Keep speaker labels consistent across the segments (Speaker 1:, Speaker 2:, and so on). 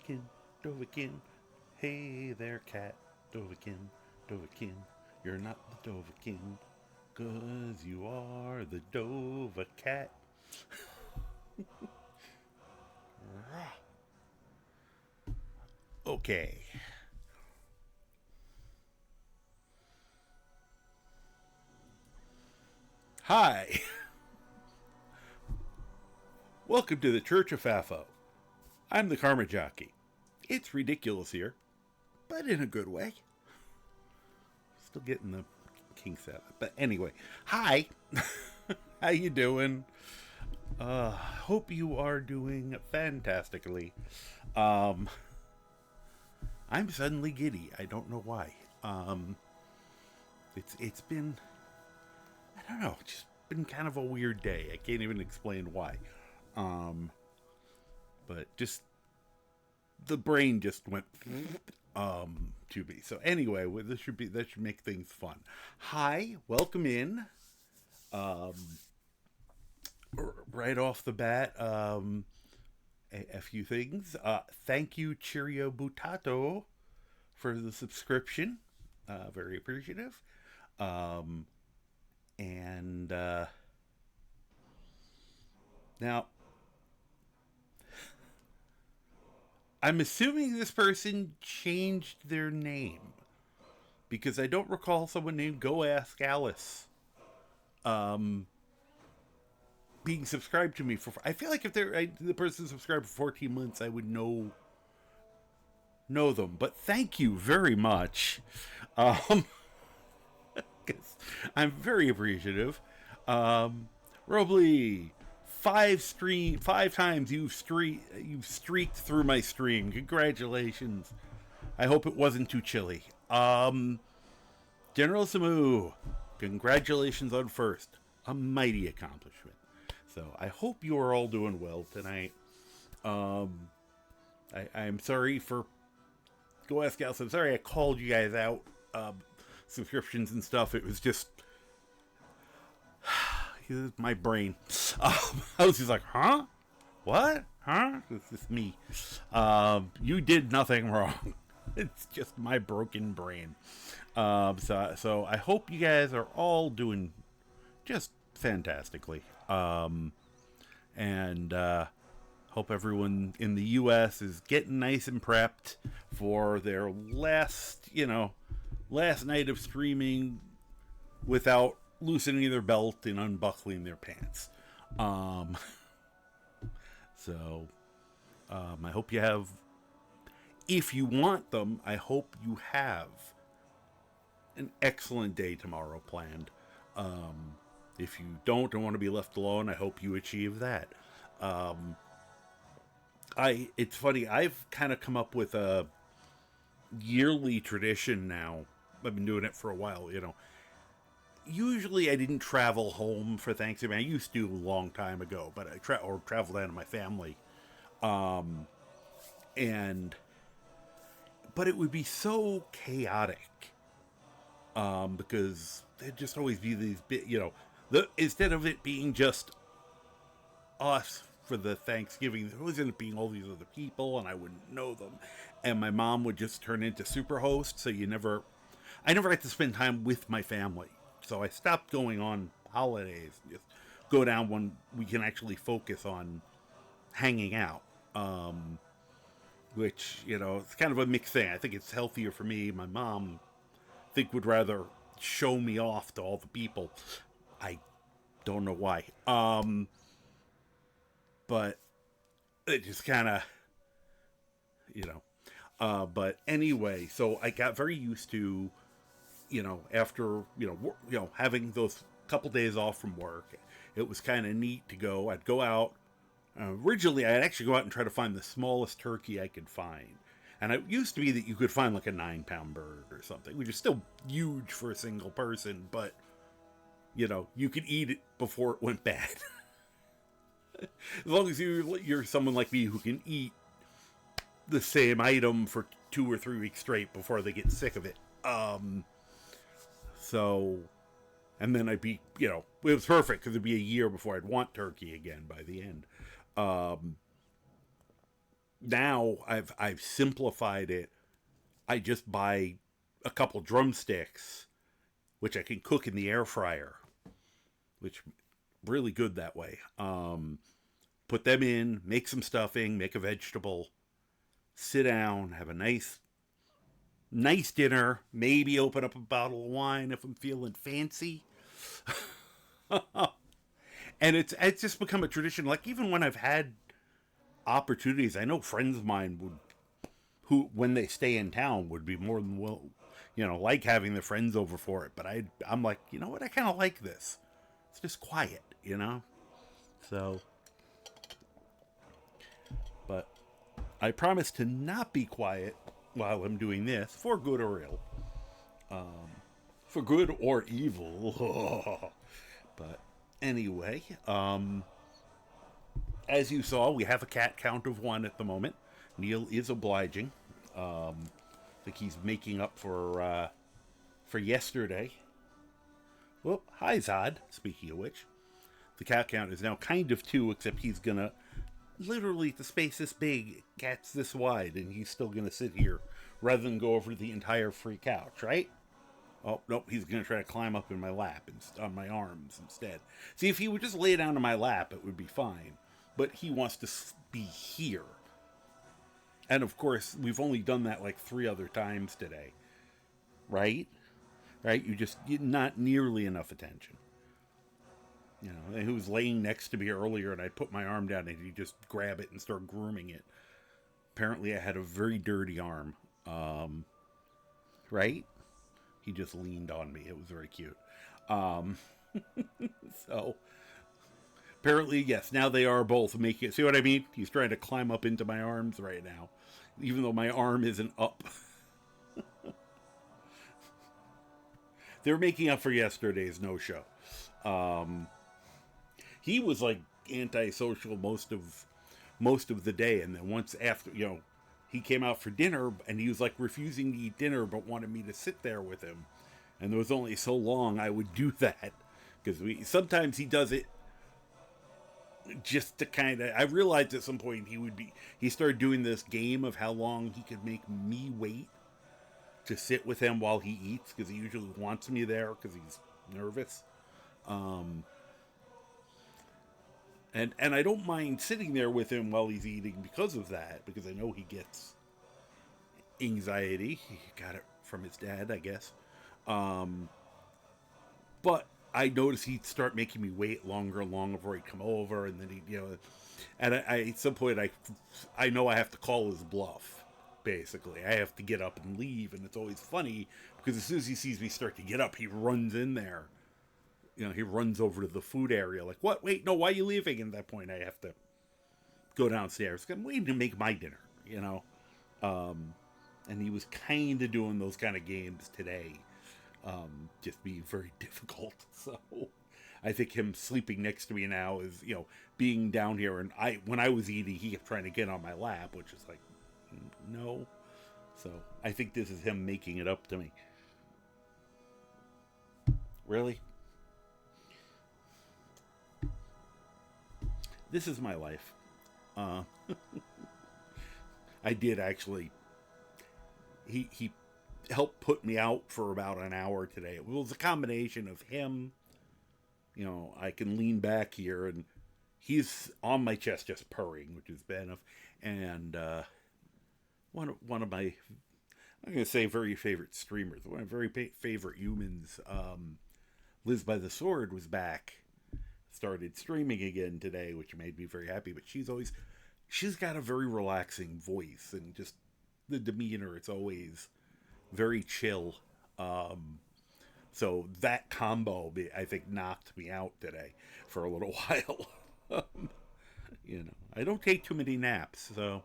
Speaker 1: Dovakin, Dovakin. Hey there, cat. Dovakin, Dovakin. You're not the Dovakin, 'cause you are the Dova cat. Okay. Hi. Welcome to the Church of FAAFO. I'm the Karma Jockey. It's ridiculous here, but in a good way. Still getting the kinks out. But anyway, hi. How you doing? Hope you are doing fantastically. I'm suddenly giddy. I don't know why. It's been, I don't know, just been kind of a weird day. I can't even explain why. But just the brain just went to me. So anyway, that should make things fun. Hi, welcome in. Right off the bat, a few things. Thank you, Cheerio Butato, for the subscription. Very appreciative. And now, I'm assuming this person changed their name because I don't recall someone named Go Ask Alice being subscribed to me for. I feel like if the person subscribed for 14 months, I would know them. But thank you very much. 'Cause I'm very appreciative. Robley, five times you've streaked through my stream. Congratulations. I hope it wasn't too chilly. General Samu, congratulations on first. A mighty accomplishment. So I hope you are all doing well tonight. I'm sorry for Go Ask Alice. I'm sorry I called you guys out. Subscriptions and stuff. It was just my brain. I was just like, huh? What? Huh? This is me. You did nothing wrong. It's just my broken brain. So I hope you guys are all doing just fantastically. And hope everyone in the U.S. is getting nice and prepped for their last night of streaming without loosening their belt and unbuckling their pants. I hope you have, if you want them, I hope you have an excellent day tomorrow planned. If you don't and want to be left alone, I hope you achieve that. It's funny, I've kind of come up with a yearly tradition now. I've been doing it for a while, Usually I didn't travel home for Thanksgiving. I used to a long time ago, but I traveled down to my family. But it would be so chaotic. Because there'd just always be these instead of it being just us for the Thanksgiving, there always ended up being all these other people, and I wouldn't know them. And my mom would just turn into superhost, so I never got to spend time with my family. So I stopped going on holidays, just go down when we can actually focus on hanging out. Which, it's kind of a mixed thing. I think it's healthier for me. My mom, I think, would rather show me off to all the people. I don't know why. But it just kind of, but anyway, so I got very used to, after, having those couple days off from work, it was kind of neat to go. I'd go out. Originally, I'd actually go out and try to find the smallest turkey I could find. And it used to be that you could find like a 9-pound bird or something, which is still huge for a single person, but, you could eat it before it went bad. As long as you're someone like me who can eat the same item for 2 or 3 weeks straight before they get sick of it. And then I'd be, it was perfect because it'd be a year before I'd want turkey again by the end. now I've simplified it. I just buy a couple drumsticks, which I can cook in the air fryer, which really good that way. Put them in, make some stuffing, make a vegetable, sit down, have a nice dinner, maybe open up a bottle of wine if I'm feeling fancy. And it's just become a tradition. Like even when I've had opportunities, I know friends of mine would who when they stay in town would be more than like having their friends over for it. But I'm like, you know what? I kind of like this. It's just quiet. So, but I promise to not be quiet while I'm doing this, for good or ill. For good or evil. But anyway, as you saw, we have a cat count of 1 at the moment. Neil is obliging. I think he's making up for yesterday. Well, hi Zod. Speaking of which, the cat count is now kind of 2, except he's gonna literally, the space this big, cat's this wide, and he's still gonna sit here rather than go over the entire free couch, right? Oh, nope, he's going to try to climb up in my lap and on my arms instead. See, if he would just lay down on my lap, it would be fine. But he wants to be here. And of course, we've only done that like 3 other times today. Right? Right? You're not nearly enough attention. And he was laying next to me earlier, and I put my arm down, and he'd just grab it and start grooming it. Apparently, I had a very dirty arm. Right? He just leaned on me. It was very cute. So, apparently, yes, now they are both making it. See what I mean? He's trying to climb up into my arms right now, even though my arm isn't up. They're making up for yesterday's no-show. He was like antisocial most of the day, and then once after, he came out for dinner, and he was like refusing to eat dinner, but wanted me to sit there with him. And there was only so long I would do that, because sometimes he does it just to kind of. I realized at some point he started doing this game of how long he could make me wait to sit with him while he eats, because he usually wants me there because he's nervous. And I don't mind sitting there with him while he's eating because of that, because I know he gets anxiety. He got it from his dad, I guess. But I noticed he'd start making me wait longer and longer before he'd come over, and then and I at some point I know I have to call his bluff. Basically, I have to get up and leave, and it's always funny because as soon as he sees me start to get up, he runs in there. He runs over to the food area like, what? Wait, no, why are you leaving? And at that point, I have to go downstairs. I'm waiting to make my dinner, And he was kind of doing those kind of games today, just being very difficult. So I think him sleeping next to me now is, being down here. And when I was eating, he kept trying to get on my lap, which is like, no. So I think this is him making it up to me. Really? This is my life. I did actually. He helped put me out for about an hour today. It was a combination of him. I can lean back here, and he's on my chest just purring, which is bad enough. And one of my, I'm going to say very favorite streamers, one of my very favorite humans, Liz by the Sword, was back. Started streaming again today, which made me very happy. But she's got a very relaxing voice, and just the demeanor, it's always very chill. So that combo, I think, knocked me out today for a little while. I don't take too many naps, so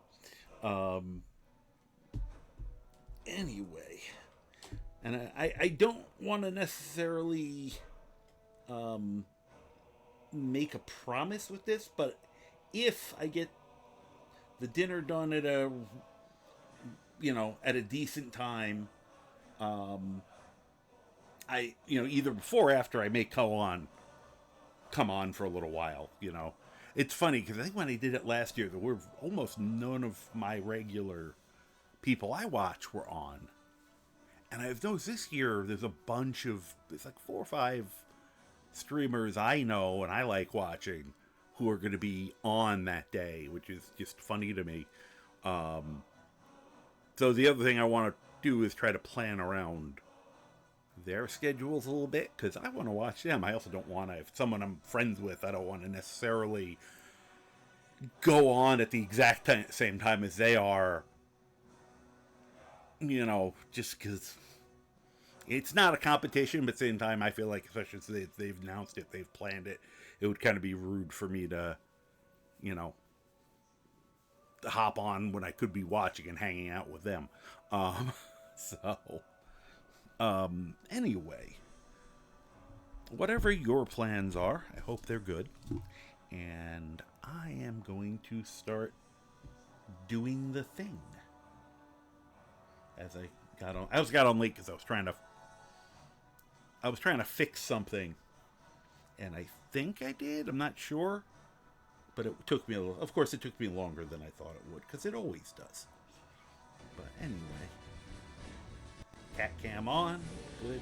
Speaker 1: anyway, and I don't want to necessarily make a promise with this, but if I get the dinner done at a decent time, I either before or after, I may come on for a little while, It's funny because I think when I did it last year, there were almost none of my regular people I watch were on. And I've noticed this year there's a bunch of, there's like 4 or 5 streamers I know and I like watching who are going to be on that day, which is just funny to me. So the other thing I want to do is try to plan around their schedules a little bit, because I want to watch them. I also don't want to, if someone I'm friends with, I don't want to necessarily go on at the exact same time as they are, you know, just because it's not a competition, but at the same time, I feel like, especially since they've announced it, they've planned it, it would kind of be rude for me to, you know, hop on when I could be watching and hanging out with them. Anyway, whatever your plans are, I hope they're good. And I am going to start doing the thing. As I got on late because I was trying to fix something, and I think I did. I'm not sure, but it took me of course, it took me longer than I thought it would, because it always does. But anyway, cat cam on, good.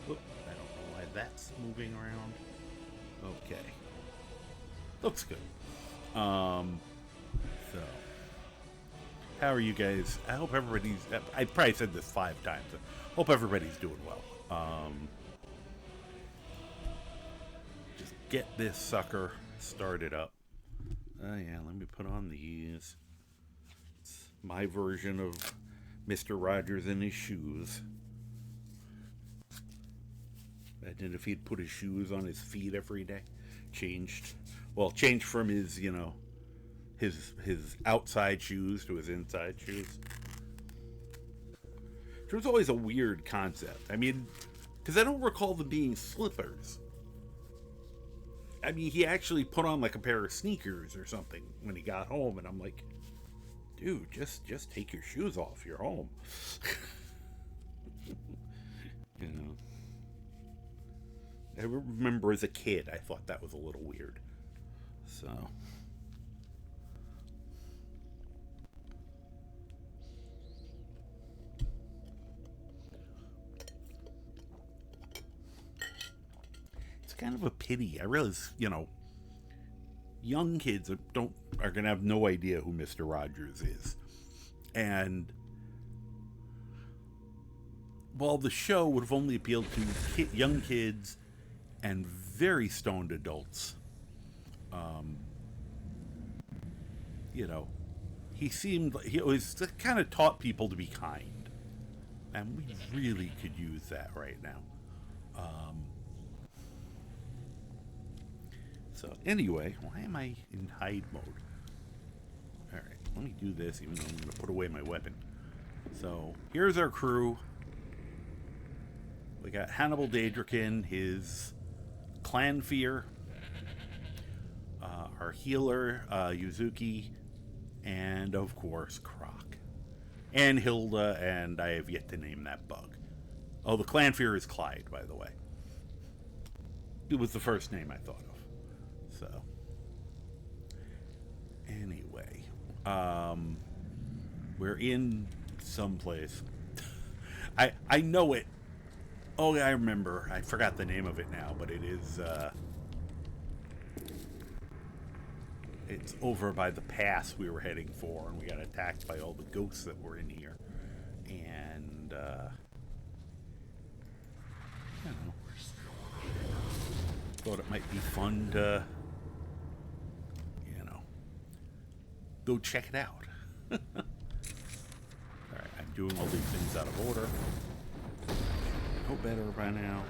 Speaker 1: Whoop, I don't know why that's moving around. Okay, looks good. So, how are you guys? I hope everybody's, I probably said this 5 times. I hope everybody's doing well. Just get this sucker started up. Yeah, let me put on these. It's my version of Mr. Rogers in his shoes. Imagine if he'd put his shoes on his feet every day. Changed from his, you know, his outside shoes to his inside shoes. It was always a weird concept. I mean, because I don't recall them being slippers. I mean, he actually put on like a pair of sneakers or something when he got home, and I'm like, dude, just take your shoes off. You're home. You know. I remember as a kid, I thought that was a little weird. So. It's kind of a pity. I realize, you know, young kids are going to have no idea who Mr. Rogers is. And while the show would have only appealed to young kids and very stoned adults, you know, he always kind of taught people to be kind, and we really could use that right now. So anyway, why am I in hide mode? Alright, let me do this, even though I'm going to put away my weapon. So here's our crew. We got Hannibal Daedrakin, his clan fear, our healer, Yuzuki, and of course, Croc. And Hilda, and I have yet to name that bug. Oh, the clan fear is Clyde, by the way. It was the first name I thought of. So, anyway, we're in someplace. I know it. Oh, I remember. I forgot the name of it now, but it is, it's over by the pass we were heading for, and we got attacked by all the ghosts that were in here. And, I don't know. Thought it might be fun to, you know, go check it out. Alright, I'm doing all these things out of order. No better by now.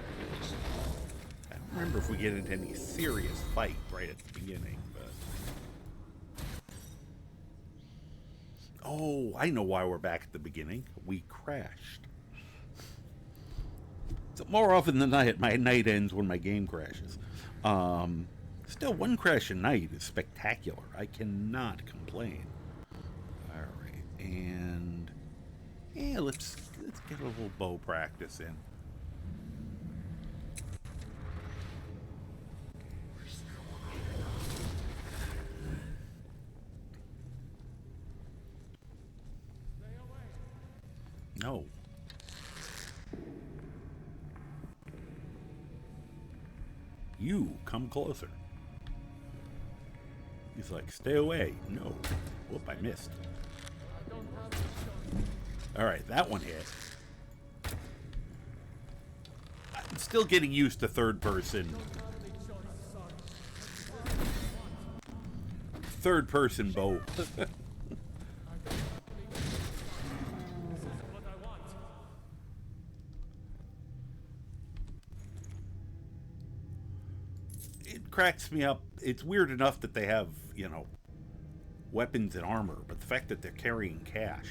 Speaker 1: I don't remember if we get into any serious fight right at the beginning, but... Oh, I know why we're back at the beginning. We crashed. So more often than not, my night ends when my game crashes. Still, one crash a night is spectacular. I cannot complain. Alright, and... yeah, let's get a little bow practice in. No. You come closer. He's like, stay away. No. Whoop, I missed. Alright, that one hit. I'm still getting used to third person. Third person bow. It cracks me up. It's weird enough that they have, you know, weapons and armor, but the fact that they're carrying cash.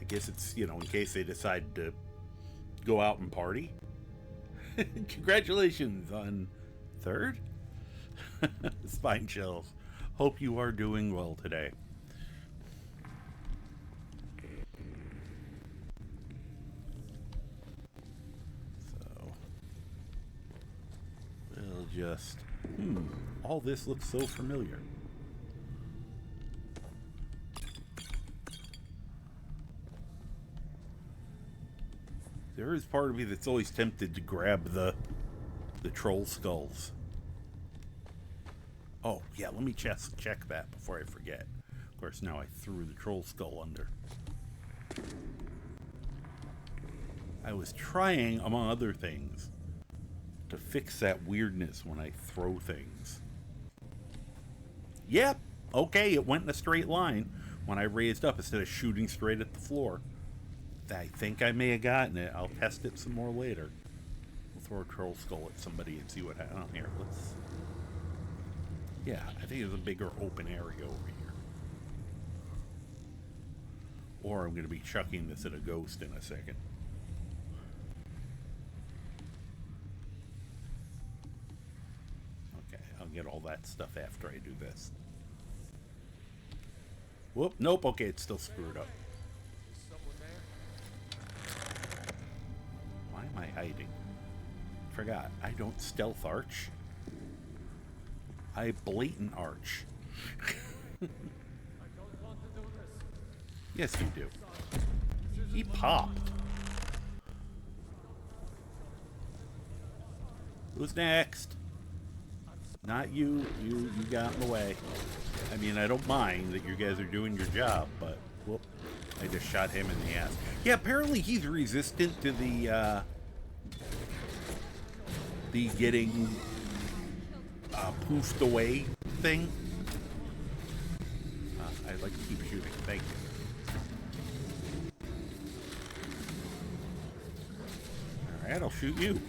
Speaker 1: I guess it's, you know, in case they decide to go out and party. Congratulations on third? Spine chills. Hope you are doing well today. So, we'll just... all this looks so familiar. There is part of me that's always tempted to grab the troll skulls. Oh, yeah, let me check that before I forget. Of course, now I threw the troll skull under. I was trying, among other things, to fix that weirdness when I throw things. Yep, okay, it went in a straight line when I raised up instead of shooting straight at the floor. I think I may have gotten it. I'll test it some more later. We'll throw a troll skull at somebody and see what happens. Oh, here, let's... Yeah, I think there's a bigger open area over here. Or I'm going to be chucking this at a ghost in a second. Okay, I'll get all that stuff after I do this. Whoop, nope, okay, it's still screwed up. Why am I hiding? Forgot, I don't stealth arch. I blatant arch. Yes, you do. He popped. Who's next? Not you. You got in the way. I mean, I don't mind that you guys are doing your job, but whoop, I just shot him in the ass. Yeah, apparently he's resistant to the getting poofed away thing. I'd like to keep shooting. Thank you. Alright, I'll shoot you.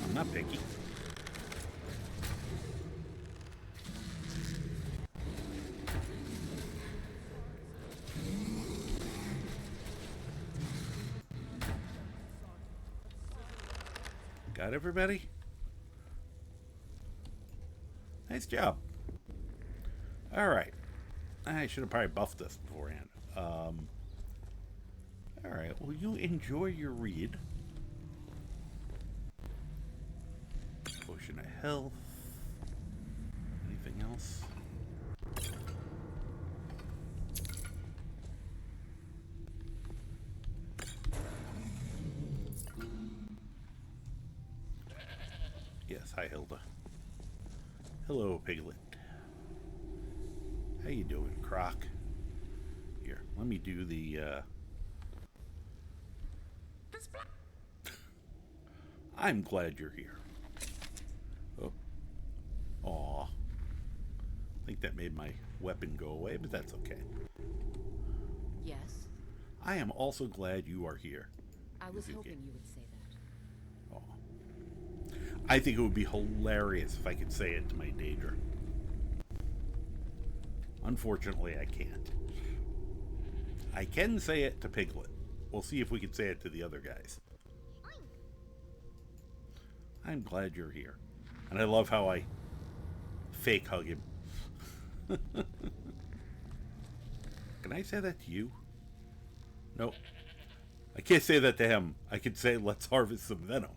Speaker 1: I'm not picky. Got everybody? Nice job. Alright. I should have probably buffed this beforehand. Alright, well, you enjoy your read. Potion of health. Anything else? Yes, hi Hilda. Hello, Piglet. How you doing, Croc? Here, let me do the, I'm glad you're here. Oh. Aw. I think that made my weapon go away, but that's okay.
Speaker 2: Yes?
Speaker 1: I am also glad you are here.
Speaker 2: I was hoping you would say that.
Speaker 1: Aw. I think it would be hilarious if I could say it to my Daedra. Unfortunately, I can't. I can say it to Piglet. We'll see if we can say it to the other guys. I'm glad you're here. And I love how I fake hug him. Can I say that to you? Nope. I can't say that to him. I can say, let's harvest some venom.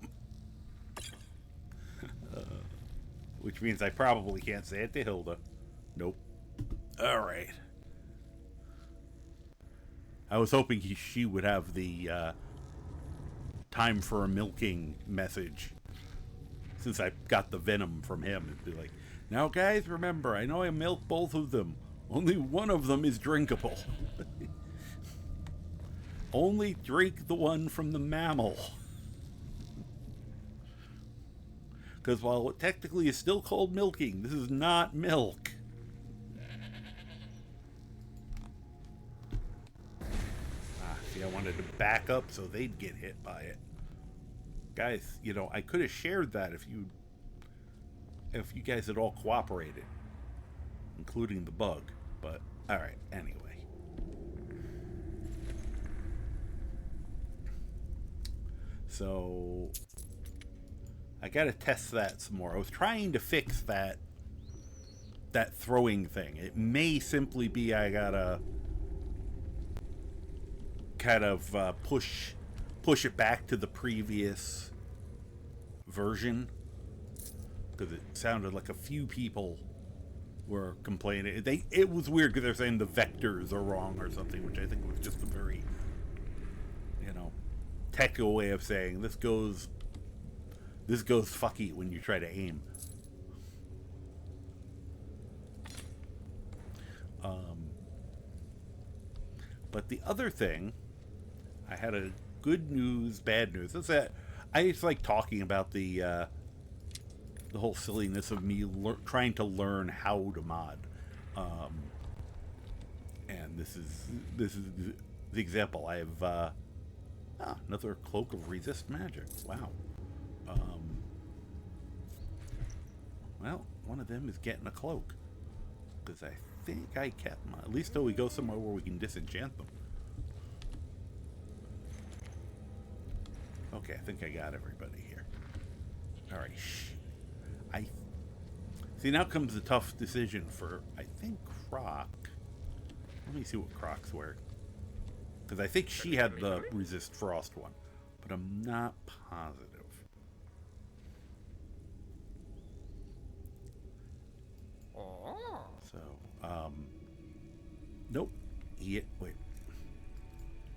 Speaker 1: Which means I probably can't say it to Hilda. Nope. Alright. I was hoping she would have the time for a milking message, since I got the venom from him. It'd be like, now guys, remember, I know I milked both of them. Only one of them is drinkable. Only drink the one from the mammal. Because while it technically is still called milking, this is not milk. See, I wanted to back up so they'd get hit by it. Guys, you know, I could have shared that if you guys had all cooperated, including the bug. But, alright, anyway. So, I gotta test that some more. I was trying to fix that throwing thing. It may simply be I gotta kind of push it back to the previous version, because it sounded like a few people were complaining. It was weird because they're saying the vectors are wrong or something, which I think was just a very, you know, technical way of saying this goes fucky when you try to aim. But the other thing, I had a good news, bad news. That's that. I just like talking about the whole silliness of me trying to learn how to mod, and this is the example. I have another cloak of resist magic. Wow. Well, one of them is getting a cloak, because I think I kept mine. At least till we go somewhere where we can disenchant them. Okay, I think I got everybody here. All right. I see, now comes the tough decision for, I think, Croc. Let me see what Croc's wearing, because I think she had the resist frost one, but I'm not positive. So, nope. Wait.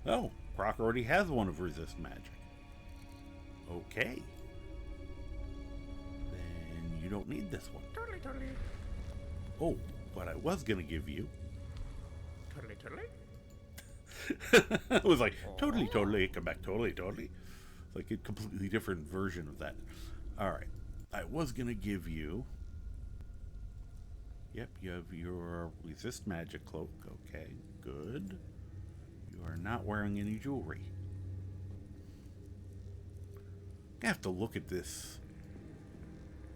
Speaker 1: Oh, Croc already has one of resist magic. Okay. Then you don't need this one.
Speaker 3: Totally.
Speaker 1: Oh, but I was gonna give you.
Speaker 3: Totally.
Speaker 1: It was like, totally, come back, totally. It's like a completely different version of that. Alright. I was gonna give you... Yep, you have your resist magic cloak. Okay, good. You are not wearing any jewelry. I have to look at this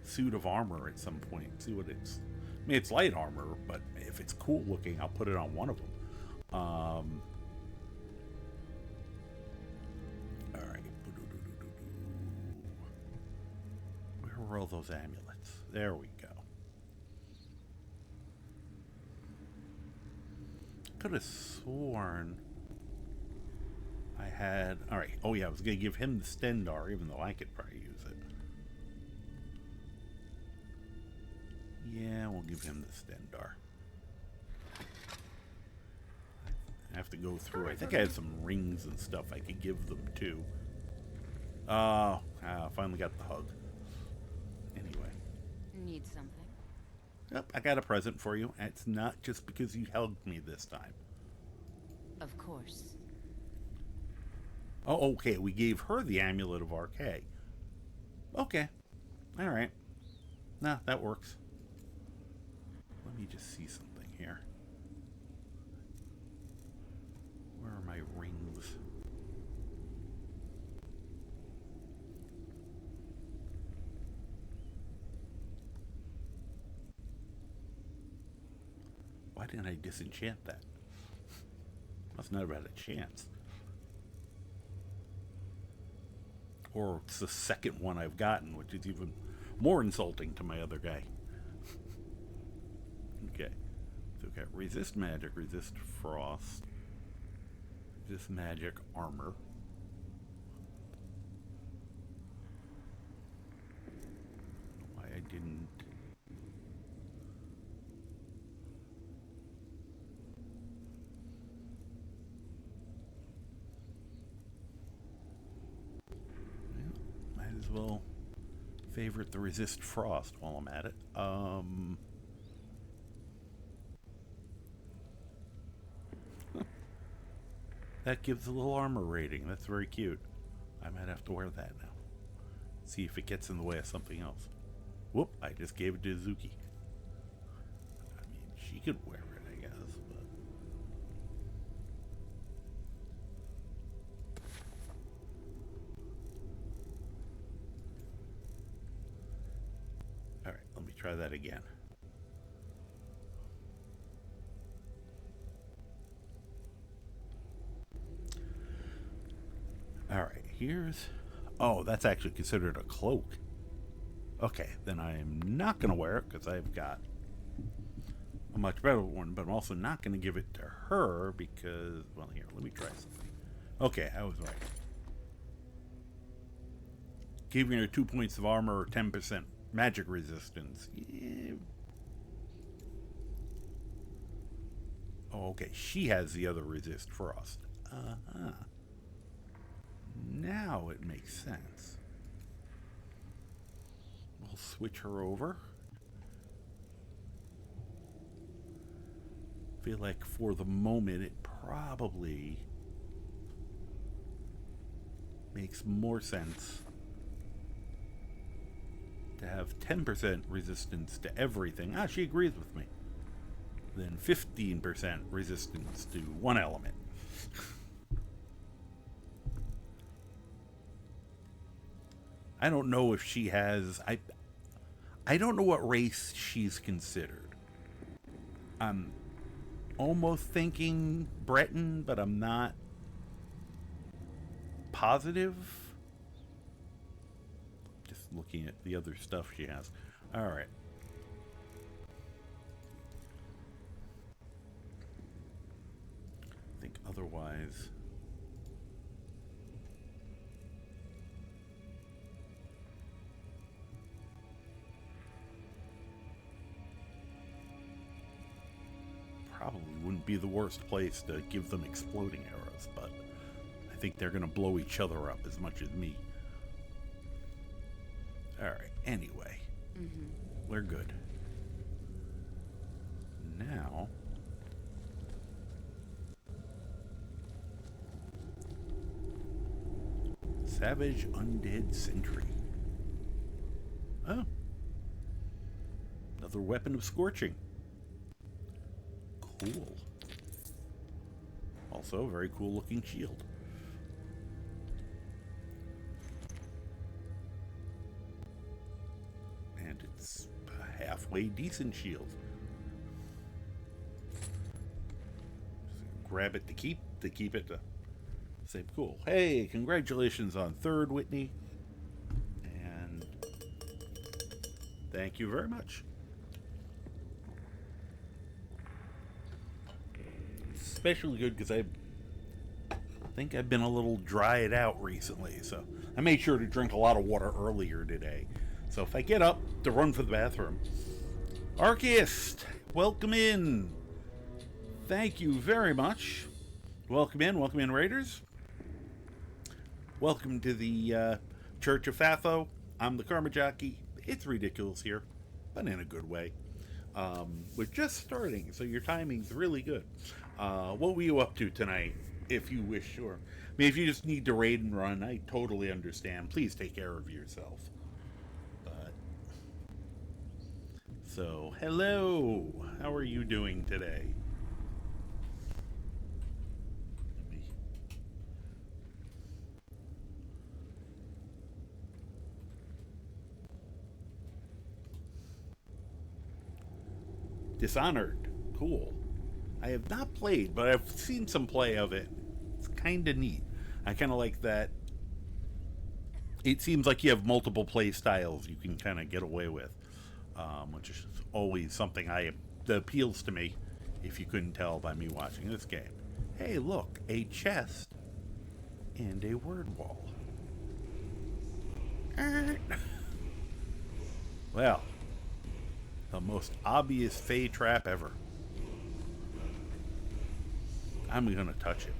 Speaker 1: suit of armor at some point, see what it's... I mean, it's light armor, but if it's cool looking, I'll put it on one of them. Alright. Where were all those amulets? There we go. Could have sworn I had... Alright. Oh yeah, I was going to give him the Stendar, even though I could probably use it. Yeah, we'll give him the Stendar. I have to go through. I think I had some rings and stuff I could give them too. Finally got the hug. Anyway.
Speaker 2: Need something?
Speaker 1: Yep, I got a present for you. It's not just because you hugged me this time.
Speaker 2: Of course.
Speaker 1: Oh, okay. We gave her the Amulet of RK. Okay. Alright. Nah, that works. Let me just see something here. Where are my rings? Why didn't I disenchant that? Must not have had a chance. Or it's the second one I've gotten, which is even more insulting to my other guy. Okay. So we've got resist magic, resist frost, resist magic armor. Why I didn't... well favorite the resist frost while I'm at it. That gives a little armor rating. That's very cute. I might have to wear that now. See if it gets in the way of something else. Whoop, I just gave it to Zuki. I mean, she could wear it, I guess, but... Alright, let me try that again. Alright, here's... Oh, that's actually considered a cloak. Okay, then I'm not going to wear it because I've got a much better one, but I'm also not going to give it to her because... Well, here, let me try something. Okay, I was right. Giving her 2 points of armor or 10% magic resistance. Yeah. Oh, okay, she has the other resist frost. Uh-huh. Now it makes sense. We'll switch her over. Feel like for the moment it probably makes more sense to have 10% resistance to everything. Ah, she agrees with me. Than 15% resistance to one element. I don't know if she has... I don't know what race she's considered. I'm almost thinking Breton, but I'm not positive. Just looking at the other stuff she has. Alright. I think otherwise... probably wouldn't be the worst place to give them exploding arrows, but I think they're going to blow each other up as much as me. Alright, anyway. We're good. Now... Savage Undead Sentry. Oh. Another weapon of scorching. Cool. Also, a very cool looking shield. And it's a halfway decent shield. Just grab it to keep it to say cool. Hey, congratulations on third, Whitney. And thank you very much. Especially good because I think I've been a little dried out recently, so I made sure to drink a lot of water earlier today. So if I get up to run for the bathroom, Archist, welcome in. Thank you very much. Welcome in, Raiders. Welcome to the Church of FAAFO. I'm the Karma Jockey. It's ridiculous here, but in a good way. We're just starting, so your timing's really good. What were you up to tonight, if you wish? Sure. I mean, if you just need to raid and run, I totally understand. Please take care of yourself. But so, hello. How are you doing today? Dishonored. Cool. I have not played, but I've seen some play of it. It's kind of neat. I kind of like that. It seems like you have multiple play styles you can kind of get away with, which is always something that appeals to me, if you couldn't tell by me watching this game. Hey, look, a chest and a word wall. Well, the most obvious Fey trap ever. I'm gonna touch it.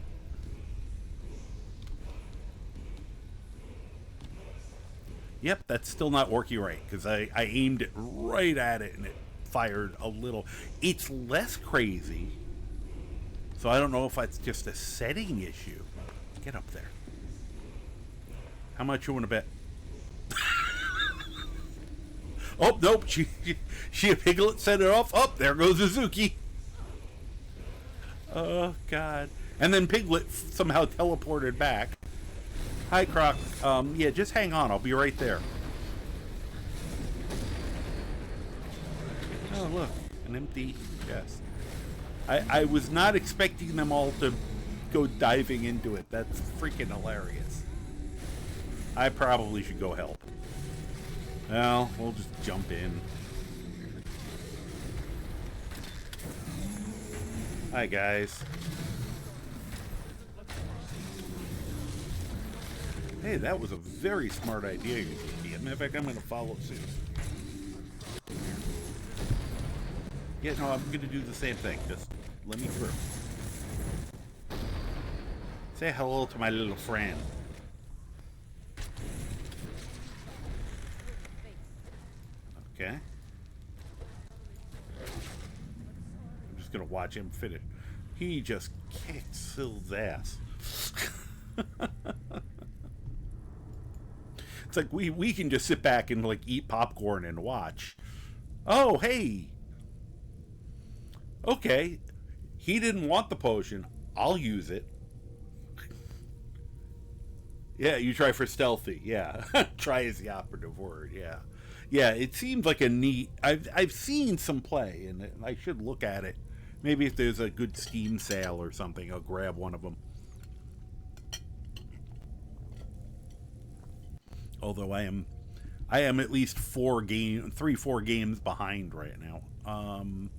Speaker 1: Yep, that's still not working right, because I aimed it right at it and it fired a little. It's less crazy, so I don't know if it's just a setting issue. Get up there. How much you want to bet? Oh, nope, she a Piglet set it off. Oh, there goes Suzuki. Oh, God. And then Piglet somehow teleported back. Hi, Croc. Yeah, just hang on. I'll be right there. Oh, look. An empty chest. I was not expecting them all to go diving into it. That's freaking hilarious. I probably should go help. Well, we'll just jump in. Hi, guys. Hey, that was a very smart idea, Yuzuki. Matter of fact, I'm going to follow suit. Yeah, no, I'm going to do the same thing. Just let me through. Say hello to my little friend. Okay. I'm just going to watch him finish. He just kicked Syl's ass. It's like we can just sit back and like eat popcorn and watch. Oh, hey. Okay. He didn't want the potion. I'll use it. Yeah, you try for stealthy. Yeah. Try is the operative word. Yeah. Yeah, it seems like a neat... I've seen some play, and I should look at it. Maybe if there's a good Steam sale or something, I'll grab one of them. Although I am at least 4 games behind right now. I'm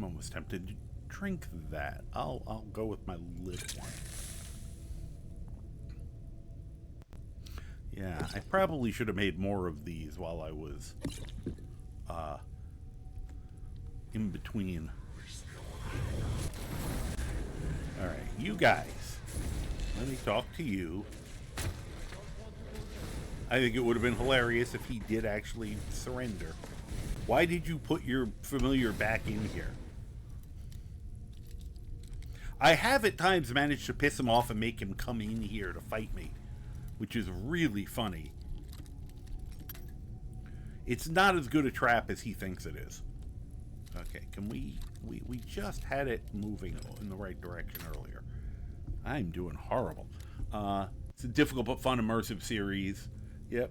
Speaker 1: almost tempted to drink that. I'll go with my little one. Yeah, I probably should have made more of these while I was in between. All right, you guys. Let me talk to you. I think it would have been hilarious if he did actually surrender. Why did you put your familiar back in here? I have at times managed to piss him off and make him come in here to fight me, which is really funny. It's not as good a trap as he thinks it is. Okay, can we just had it moving in the right direction earlier. I'm doing horrible. It's a difficult but fun immersive series. Yep.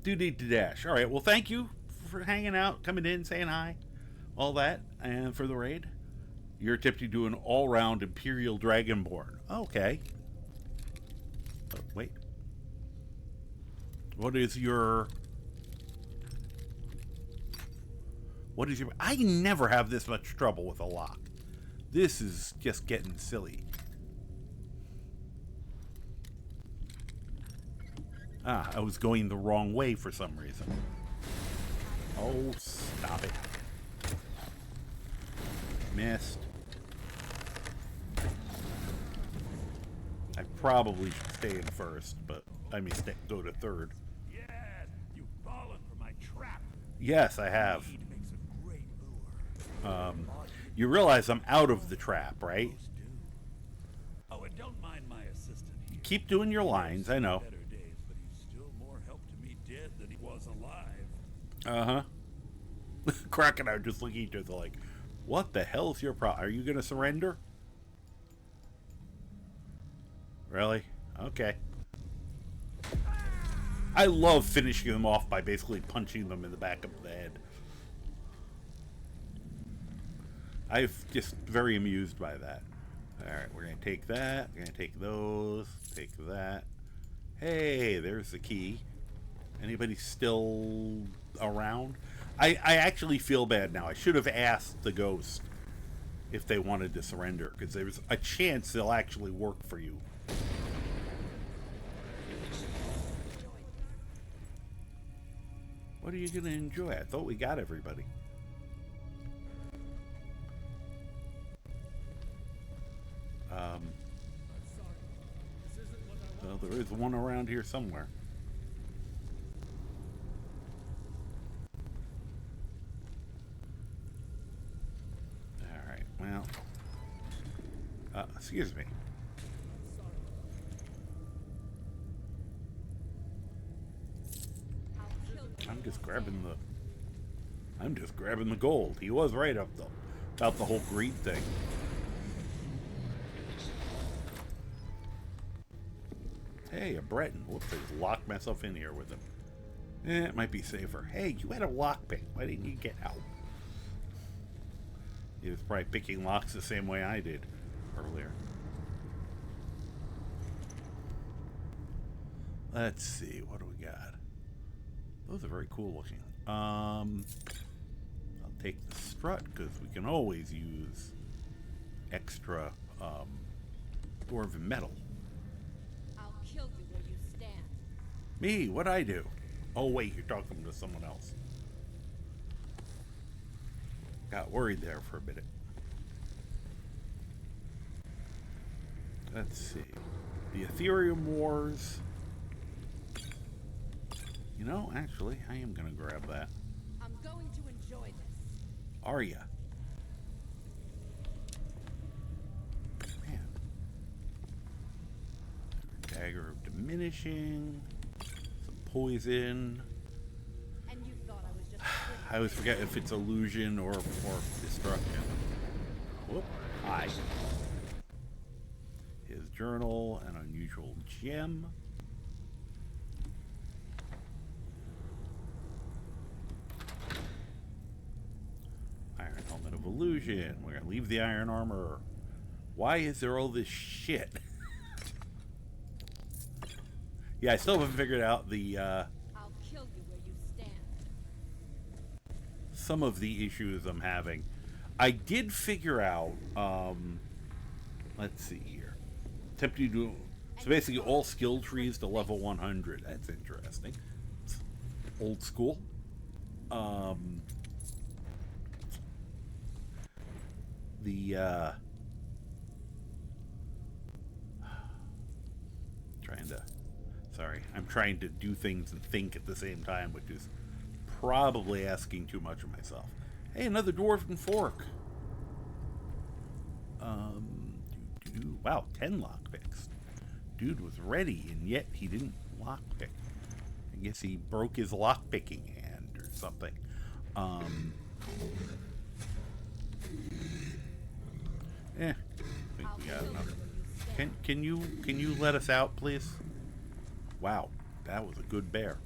Speaker 1: Do need to dash. All right, well, thank you for hanging out, coming in, saying hi, all that, and for the raid. You're attempting to do an all-round Imperial Dragonborn. Okay. Oh, wait. What is your... I never have this much trouble with a lock. This is just getting silly. Ah, I was going the wrong way for some reason. Oh, stop it. Missed. I probably should stay in first, but I may go to third.
Speaker 4: Yes, you've fallen for my trap.
Speaker 1: Yes, I have.
Speaker 4: Speed makes a great lure.
Speaker 1: You realize I'm out of the trap, right?
Speaker 4: Oh, and don't mind my assistant here.
Speaker 1: Keep doing your lines, I know.
Speaker 4: Better days, but he's still more help to me dead than he was alive.
Speaker 1: Uh-huh. Croc and I are just looking at each other like, what the hell's your problem? Are you going to surrender? Really? Okay. I love finishing them off by basically punching them in the back of the head. I'm just very amused by that. Alright, we're going to take that. We're going to take those. Take that. Hey, there's the key. Anybody still around? I actually feel bad now. I should have asked the ghost if they wanted to surrender, because there's a chance they'll actually work for you. What are you going to enjoy? I thought we got everybody. Well, there is one around here somewhere. Well, excuse me. I'm just grabbing the gold. He was right about the whole greed thing. Hey, a Breton. Whoops, I just locked myself in here with him. It might be safer. Hey, you had a lockpick. Why didn't you get out? He was probably picking locks the same way I did earlier. Let's see. What do we got? Those are very cool looking. I'll take the strut because we can always use extra dwarven metal.
Speaker 3: I'll kill you where you stand.
Speaker 1: Me? What'd I do? Oh wait, you're talking to someone else. Got worried there for a minute. Let's see. The Ethereum Wars. You know, actually, I am going to grab that.
Speaker 3: I'm going to enjoy this.
Speaker 1: Are ya? Man. Dagger of Diminishing. Some poison.
Speaker 3: And you thought I was just
Speaker 1: I always forget if it's illusion or destruction. Whoop. Hi. His journal, an unusual gem. Iron helmet of illusion. We're gonna leave the iron armor. Why is there all this shit? Yeah, I still haven't figured out the
Speaker 3: I'll kill you where you stand.
Speaker 1: some of the issues I'm having. I did figure out, let's see here. Attempting to do, so basically all skill trees to level 100. That's interesting. It's old school. I'm trying to do things and think at the same time, which is probably asking too much of myself. Hey, another dwarven fork. Wow, 10 lockpicks. Dude was ready, and yet he didn't lockpick. I guess he broke his lockpicking hand or something. I think we got enough. Can you let us out, please? Wow, that was a good bear.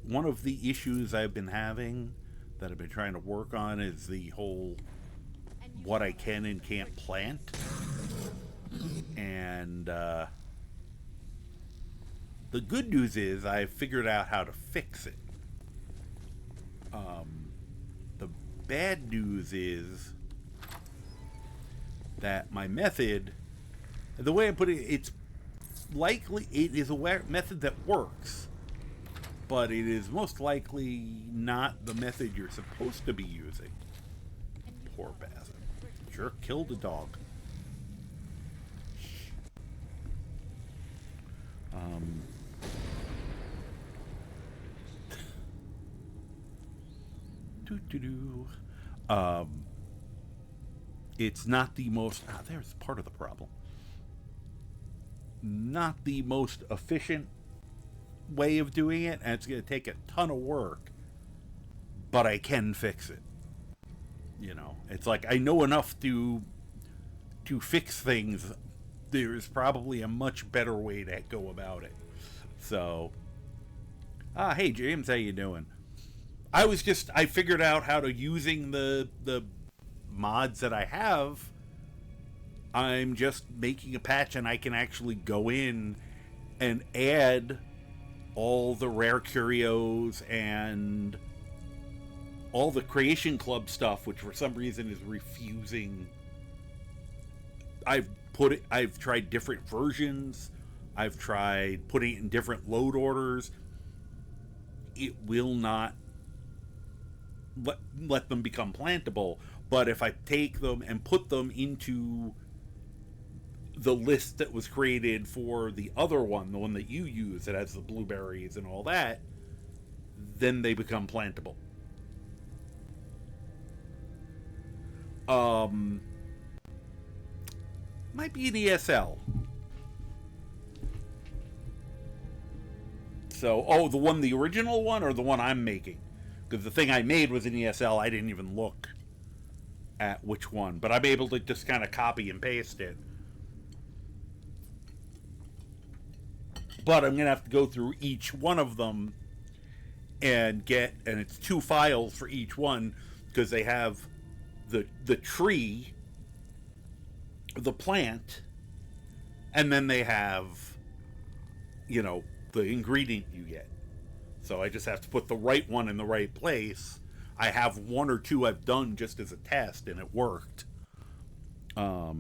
Speaker 1: One of the issues I've been having that I've been trying to work on is the whole what I can and can't plant. And the good news is I've figured out how to fix it. The bad news is that my method, the way I put it, it is a method that works, but it is most likely not the method you're supposed to be using. Poor bastard. Sure killed a dog. It's not the most, there's part of the problem. Not the most efficient way of doing it, and it's going to take a ton of work, but I can fix it. You know, it's like I know enough to fix things. There's probably a much better way to go about it. So, hey James, how you doing? I figured out how to, using the mods that I have, I'm just making a patch and I can actually go in and add all the rare curios and all the Creation Club stuff, which for some reason is refusing. I've tried different versions. I've tried putting it in different load orders. It will not let them become plantable. But if I take them and put them into the list that was created for the other one, the one that you use that has the blueberries and all that, then they become plantable. Might be an ESL. So, the original one or the one I'm making? Because the thing I made was an ESL. I didn't even look at which one, but I'm able to just kind of copy and paste it. But I'm gonna have to go through each one of them and it's 2 files for each one, because they have the tree, the plant, and then they have, the ingredient you get. So I just have to put the right one in the right place. I have 1 or 2 I've done just as a test, and it worked. Well,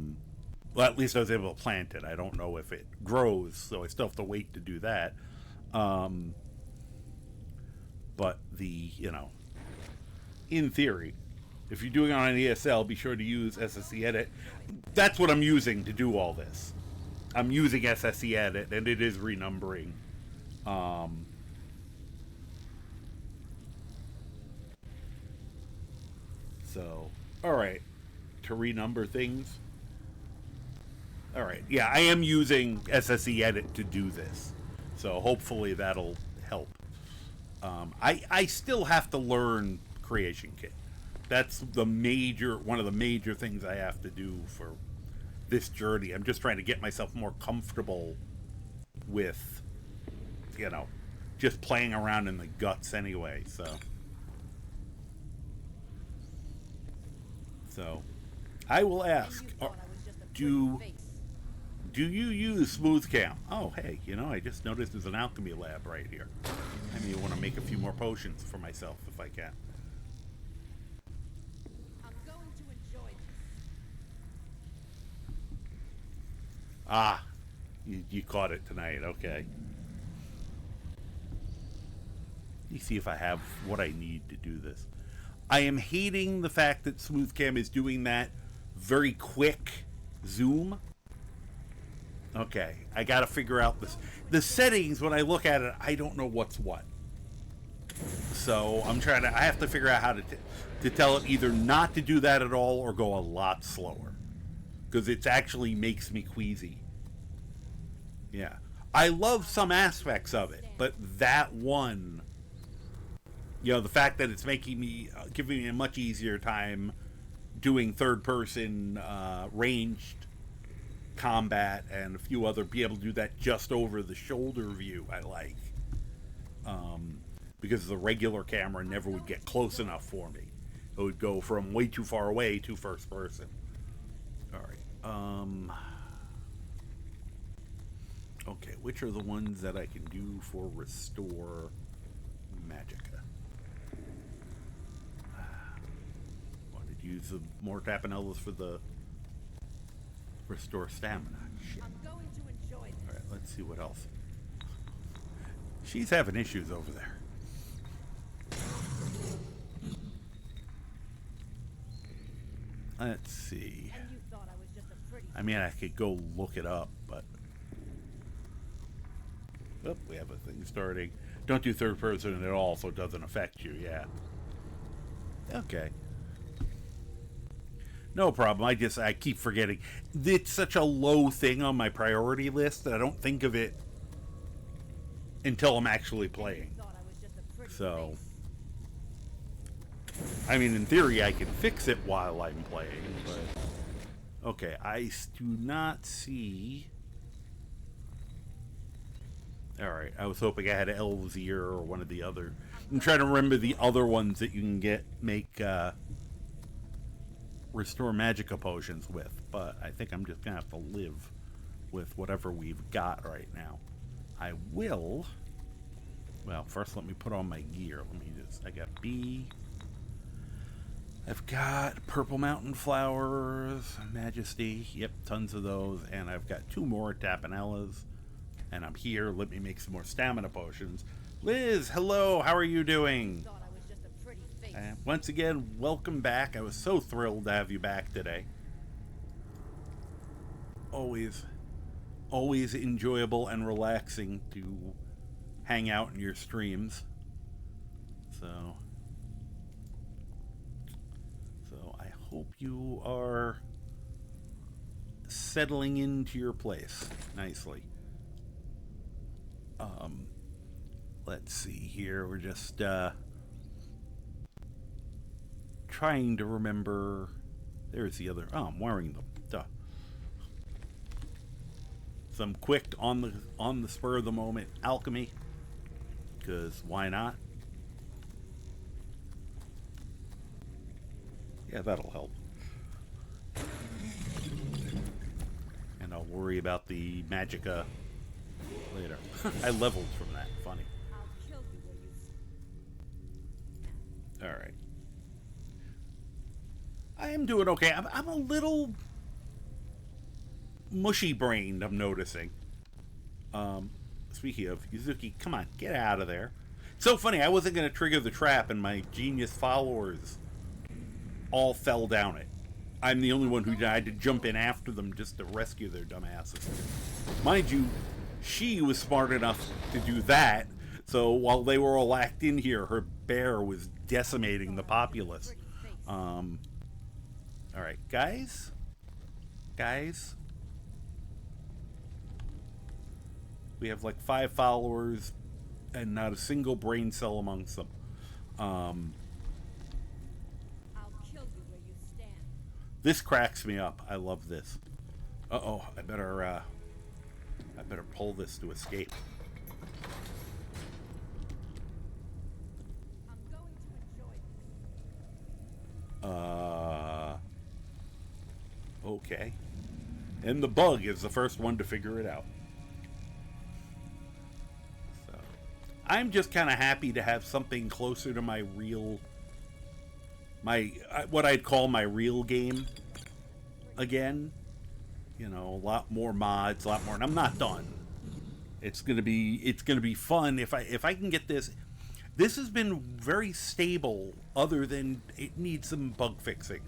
Speaker 1: at least I was able to plant it. I don't know if it grows, so I still have to wait to do that. But in theory, if you're doing it on an ESL, be sure to use SSE Edit. That's what I'm using to do all this. I'm using SSE Edit, and it is renumbering. So, alright. To renumber things. Alright, yeah, I am using SSE Edit to do this. So hopefully that'll help. I still have to learn Creation Kit. That's one of the major things I have to do for this journey. I'm just trying to get myself more comfortable with, just playing around in the guts anyway, So, I will ask, do you use Smooth Cam? Oh, hey, I just noticed there's an alchemy lab right here. I may want to make a few more potions for myself if I can.
Speaker 3: I'm going to enjoy this.
Speaker 1: Ah, you caught it tonight, okay. Let me see if I have what I need to do this. I am hating the fact that Smooth Cam is doing that very quick zoom. Okay, I gotta figure out the settings. When I look at it, I don't know what's what. So I have to figure out how to tell it either not to do that at all or go a lot slower. Because it actually makes me queasy. Yeah. I love some aspects of it, but that one, the fact that it's giving me a much easier time doing third-person ranged combat and a few other, be able to do that just over the shoulder view, I like. Because the regular camera never would get close enough for me. It would go from way too far away to first person. Alright. Okay, which are the ones that I can do for Restore Magicka? Wanted to use the more Tapanellas for the Restore Stamina. Shit.
Speaker 3: I'm going to enjoy this.
Speaker 1: Alright, let's see what else. She's having issues over there. Let's see.
Speaker 3: And you thought I was just a pretty
Speaker 1: I mean, I could go look it up, but... Oh, we have a thing starting. Don't do third person at all, so it doesn't affect you, yeah. Okay. No problem. I keep forgetting. It's such a low thing on my priority list that I don't think of it until I'm actually playing.
Speaker 3: thought I was just a pretty
Speaker 1: So,
Speaker 3: face.
Speaker 1: I mean, in theory, I can fix it while I'm playing, but... Okay, I do not see... Alright, I was hoping I had Elves Ear or one of the other... I'm trying to remember the other ones that you can make, Restore Magicka potions with, but I think I'm just gonna have to live with whatever we've got right now. I will... Well, first let me put on my gear. I got B... I've got Purple Mountain Flowers, Majesty, yep, tons of those, and I've got 2 more Tapanellas, and I'm here. Let me make some more stamina potions. Liz, hello, how are you doing?
Speaker 3: Thought I was just a pretty face.
Speaker 1: And once again, welcome back. I was so thrilled to have you back today. always enjoyable and relaxing to hang out in your streams. So I hope you are settling into your place nicely. Let's see here. We're just trying to remember. There's the other. Oh, I'm wearing them. Duh. Some quick on the spur of the moment alchemy, because why not? Yeah, that'll help. And I'll worry about the magicka later. I leveled from that. Funny.
Speaker 3: I'll kill you where you
Speaker 1: All right. I am doing okay. I'm a little mushy-brained, I'm noticing. Speaking of, Yuzuki, come on, get out of there. It's so funny, I wasn't going to trigger the trap, and my genius followers all fell down it. I'm the only one who died to jump in after them just to rescue their dumbasses. Mind you, she was smart enough to do that, so while they were all locked in here, her bear was decimating the populace. Alright, guys? We have like 5 followers and not a single brain cell amongst them.
Speaker 3: I'll kill you where you stand.
Speaker 1: This cracks me up. I love this. Uh-oh, I better pull this to escape.
Speaker 3: I'm going to enjoy this.
Speaker 1: Okay. And the bug is the first one to figure it out. So, I'm just kind of happy to have something closer to my real, what I'd call my real game again. You know, a lot more mods, a lot more, and I'm not done. It's gonna be fun if I can get this. This has been very stable, other than it needs some bug fixing.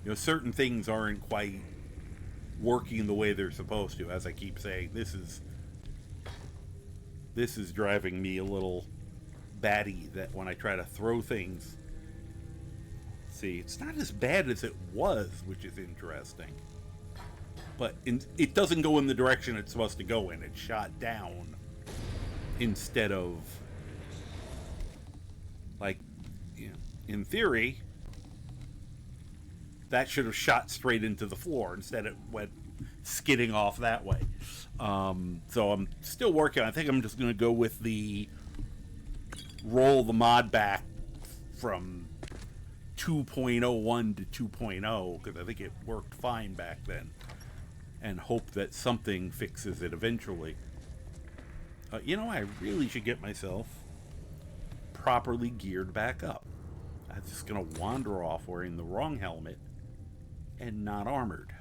Speaker 1: You know, certain things aren't quite working the way they're supposed to. As I keep saying, this is driving me a little batty, that when I try to throw things. See, it's not as bad as it was, which is interesting. But it doesn't go in the direction it's supposed to go in. It's shot down instead of, like, you know, in theory, that should have shot straight into the floor. Instead, it went skidding off that way. So I'm still working. I think I'm just going to go with the roll the mod back from 2.01 to 2.0, because I think it worked fine back then, and hope that something fixes it eventually. You know, I really should get myself properly geared back up. I'm just going to wander off wearing the wrong helmet and not armored.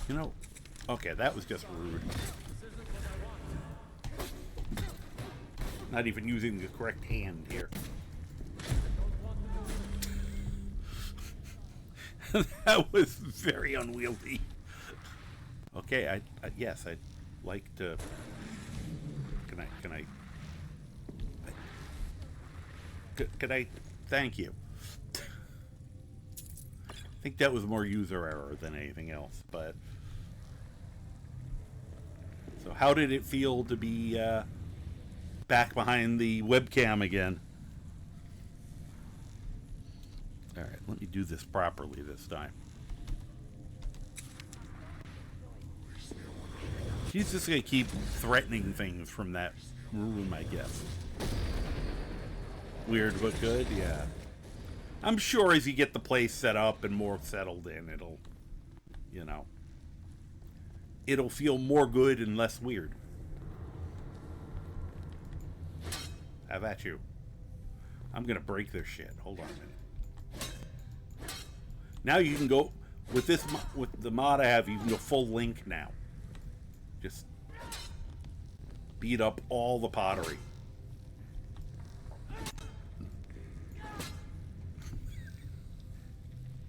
Speaker 1: You know, okay, that was just rude. Not even using the correct hand here. That was very unwieldy. Okay, yes, I'd like to. Can I? Thank you. I think that was more user error than anything else. But so, how did it feel to be back behind the webcam again? All right, let me do this properly this time. She's just gonna keep threatening things from that room, I guess. Weird but good, yeah. I'm sure as you get the place set up and more settled in, it'll, you know, it'll feel more good and less weird. How about you? I'm gonna break this shit. Hold on a minute. Now you can go with this, with the mod I have. You can go full link now. Just beat up all the pottery.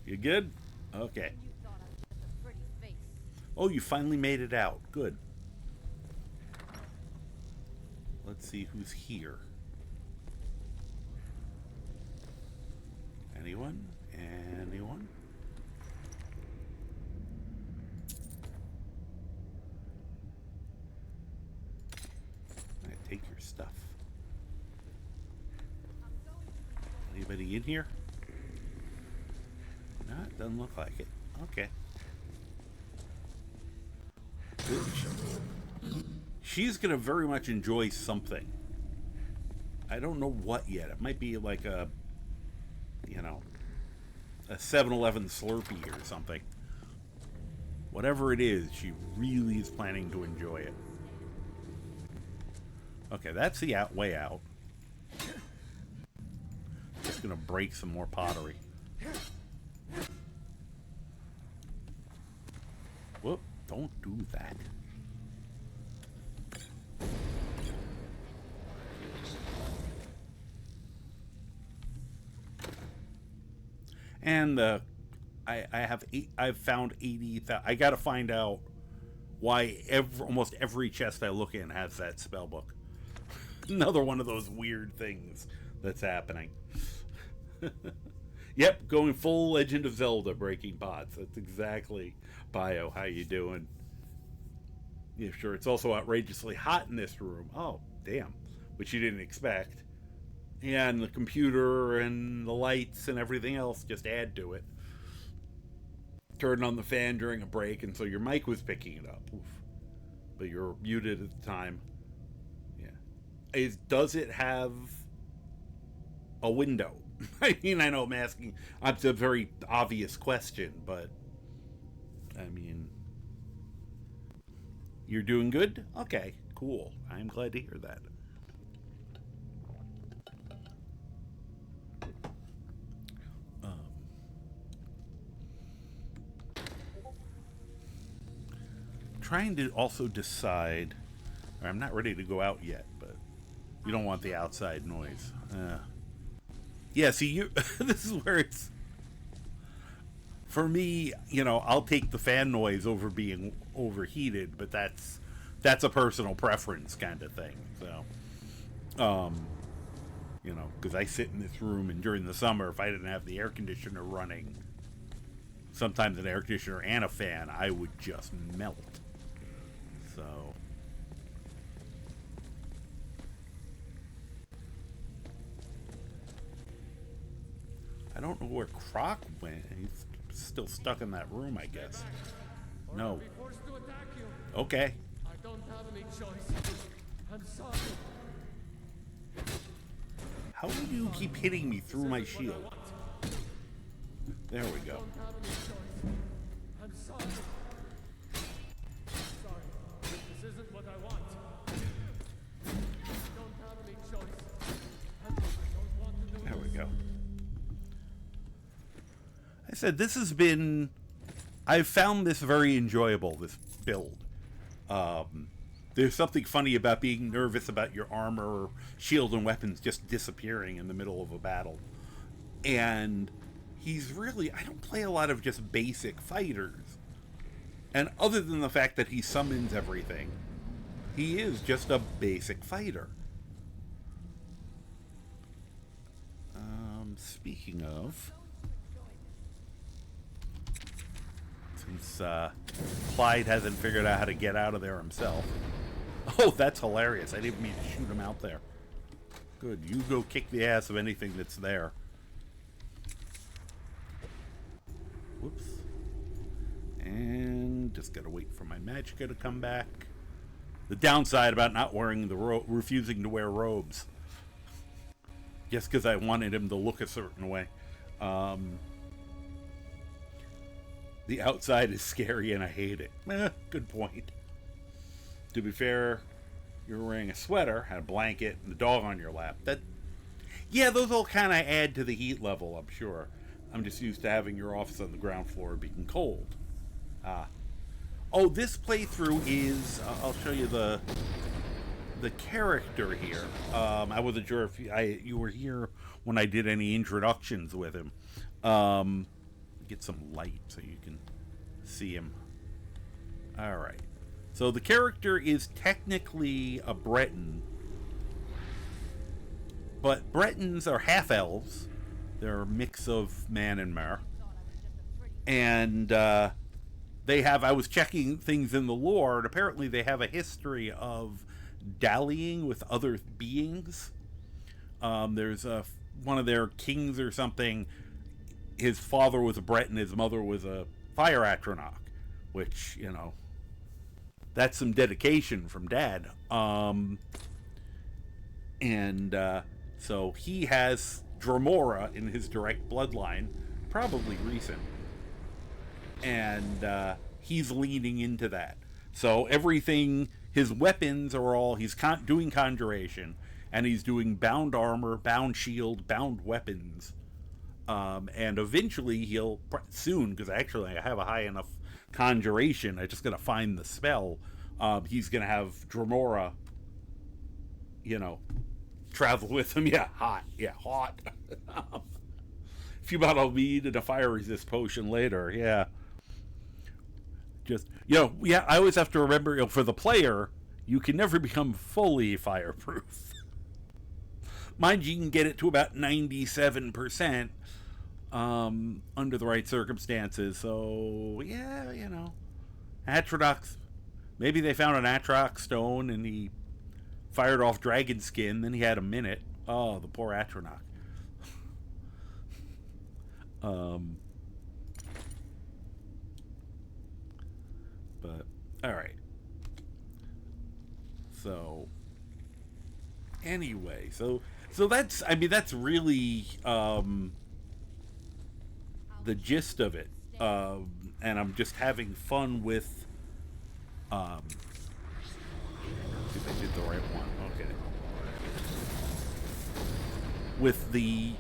Speaker 1: You good? Okay.
Speaker 3: You thought I was just a pretty face.
Speaker 1: Oh, you finally made it out. Good. Let's see who's here. Anyone? Anyone? I take your stuff. Anybody in here? No, it doesn't look like it. Okay. She's gonna very much enjoy something. I don't know what yet. It might be like a, you know, a 7-Eleven Slurpee or something. Whatever it is, she really is planning to enjoy it. Okay, that's the way out. Just gonna break some more pottery. Whoop, don't do that. And I've found 80. I got to find out why almost every chest I look in has that spell book. Another one of those weird things that's happening. Yep, going full Legend of Zelda, breaking pots. That's exactly Bio. How you doing? Yeah, sure. It's also outrageously hot in this room. Oh, damn. Which you didn't expect. And the computer and the lights and everything else just add to it. Turned on the fan during a break, and so your mic was picking it up. Oof. But you're muted at the time. Yeah. Does it have a window? I mean, I know I'm asking. It's a very obvious question, but I mean, you're doing good? Okay, cool. I'm glad to hear that. Trying to also decide. I'm not ready to go out yet, but you don't want the outside noise. Yeah, see, you. This is where it's. For me, you know, I'll take the fan noise over being overheated, but that's a personal preference kind of thing. So, you know, because I sit in this room, and during the summer, if I didn't have the air conditioner running, sometimes an air conditioner and a fan, I would just melt. So, I don't know where Croc went. He's still stuck in that room, I guess. No. Okay.
Speaker 5: I don't have any choice. I'm sorry.
Speaker 1: How do you keep hitting me through my shield? There we go.
Speaker 5: I'm sorry. Sorry. This isn't what I want. I don't have any choice. I don't want to do
Speaker 1: There we go. I said this has been. I've found this very enjoyable, this build. There's something funny about being nervous about your armor, shield, and weapons just disappearing in the middle of a battle. And he's really. I don't play a lot of just basic fighters. And other than the fact that he summons everything, he is just a basic fighter. Speaking of, since Clyde hasn't figured out how to get out of there himself. Oh, that's hilarious. I didn't mean to shoot him out there. Good. You go kick the ass of anything that's there. Whoops. And just gotta wait for my magicka to come back. The downside about not wearing refusing to wear robes. Just because I wanted him to look a certain way. The outside is scary and I hate it. Good point. To be fair, you're wearing a sweater, had a blanket, and the dog on your lap. Yeah, those all kind of add to the heat level, I'm sure. I'm just used to having your office on the ground floor being cold. Oh, this playthrough is... I'll show you the character here. I wasn't sure if you were here when I did any introductions with him. get some light so you can see him. All right. So the character is technically a Breton, but Bretons are half elves. They're a mix of man and mare, and they have. I was checking things in the lore, and apparently they have a history of dallying with other beings. There's one of their kings or something. His father was a Breton, his mother was a fire atronach, which, you know, that's some dedication from Dad. So he has Dromora in his direct bloodline, probably recent, and he's leaning into that. So everything, his weapons are all, he's doing conjuration, and he's doing bound armor, bound shield, bound weapons. And eventually he'll, soon, because actually I have a high enough conjuration, I just gotta find the spell, he's gonna have Dromora, you know, travel with him. Yeah, hot. A few bottle of mead and a fire resist potion later. Yeah. Just, you know, yeah, I always have to remember, you know, for the player, you can never become fully fireproof. Mind you, can get it to about 97% under the right circumstances. So, yeah, you know. Atronox, maybe they found an Atrox stone and he fired off dragon skin, then he had a minute. Oh, the poor Atronach. But, alright. So, anyway, so that's, I mean, that's really the gist of it. And I'm just having fun with see if I did the right one. Okay. With the,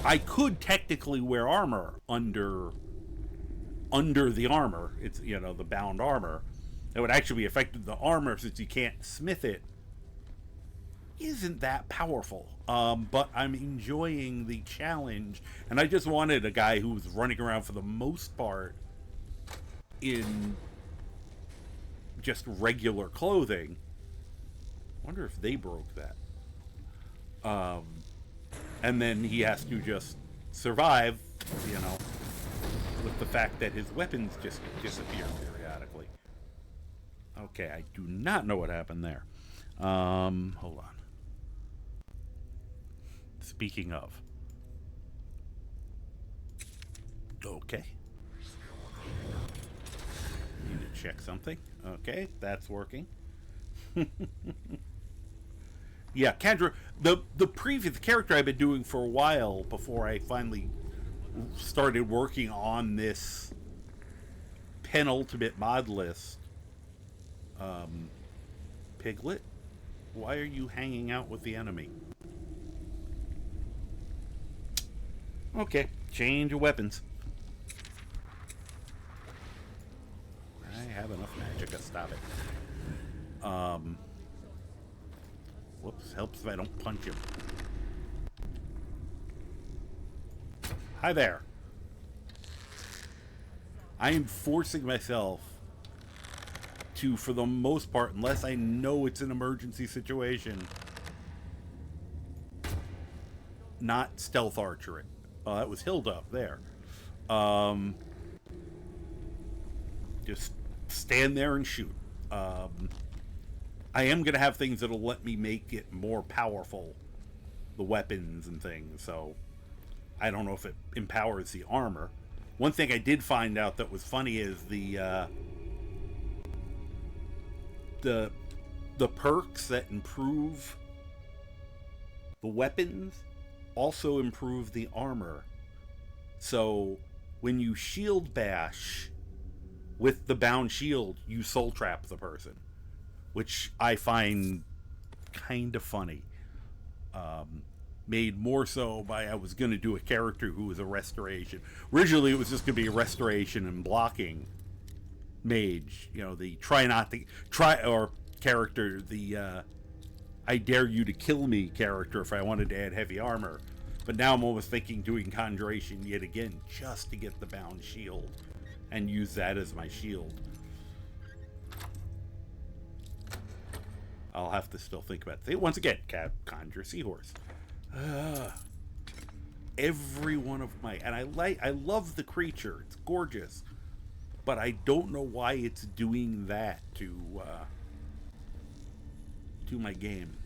Speaker 1: I could technically wear armor under the armor. It's, you know, the bound armor. It would actually be affected the armor, since you can't smith it. Isn't that powerful? But I'm enjoying the challenge, and I just wanted a guy who was running around for the most part in just regular clothing. Wonder if they broke that. And then he has to just survive, you know, with the fact that his weapons just disappear periodically. Okay, I do not know what happened there. Hold on. Speaking of. Okay. Need to check something. Okay, that's working. Yeah, Kendra, the previous character I've been doing for a while before I finally started working on this penultimate mod list. Piglet, why are you hanging out with the enemy? Okay, change of weapons. I have enough magic to stop it. Whoops, helps if I don't punch him. Hi there. I am forcing myself to, for the most part, unless I know it's an emergency situation, not stealth archer it. Oh, that was Hilda up there. Just stand there and shoot. I am going to have things that'll let me make it more powerful, the weapons and things, so I don't know if it empowers the armor. One thing I did find out that was funny is the perks that improve the weapons also improve the armor. So when you shield bash with the bound shield, you soul trap the person, which I find kind of funny. Made more so by, I was going to do a character who was a restoration. Originally it was just going to be a restoration and blocking mage, you know, the character, the I dare you to kill me character if I wanted to add heavy armor. But now I'm almost thinking doing Conjuration yet again, just to get the bound shield and use that as my shield. I'll have to still think about it. Once again, conjure seahorse. Every one of my, and I love the creature. It's gorgeous, but I don't know why it's doing that to my game.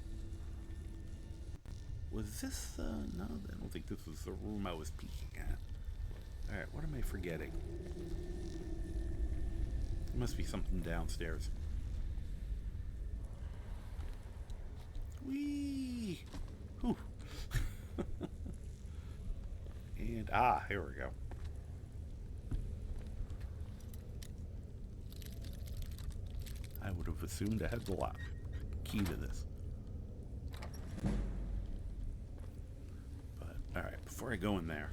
Speaker 1: Was this no? I don't think this was the room I was peeking at. All right, what am I forgetting? There must be something downstairs. Whee! Whew. And here we go. I would have assumed I had the lock key to this. But all right, before I go in there,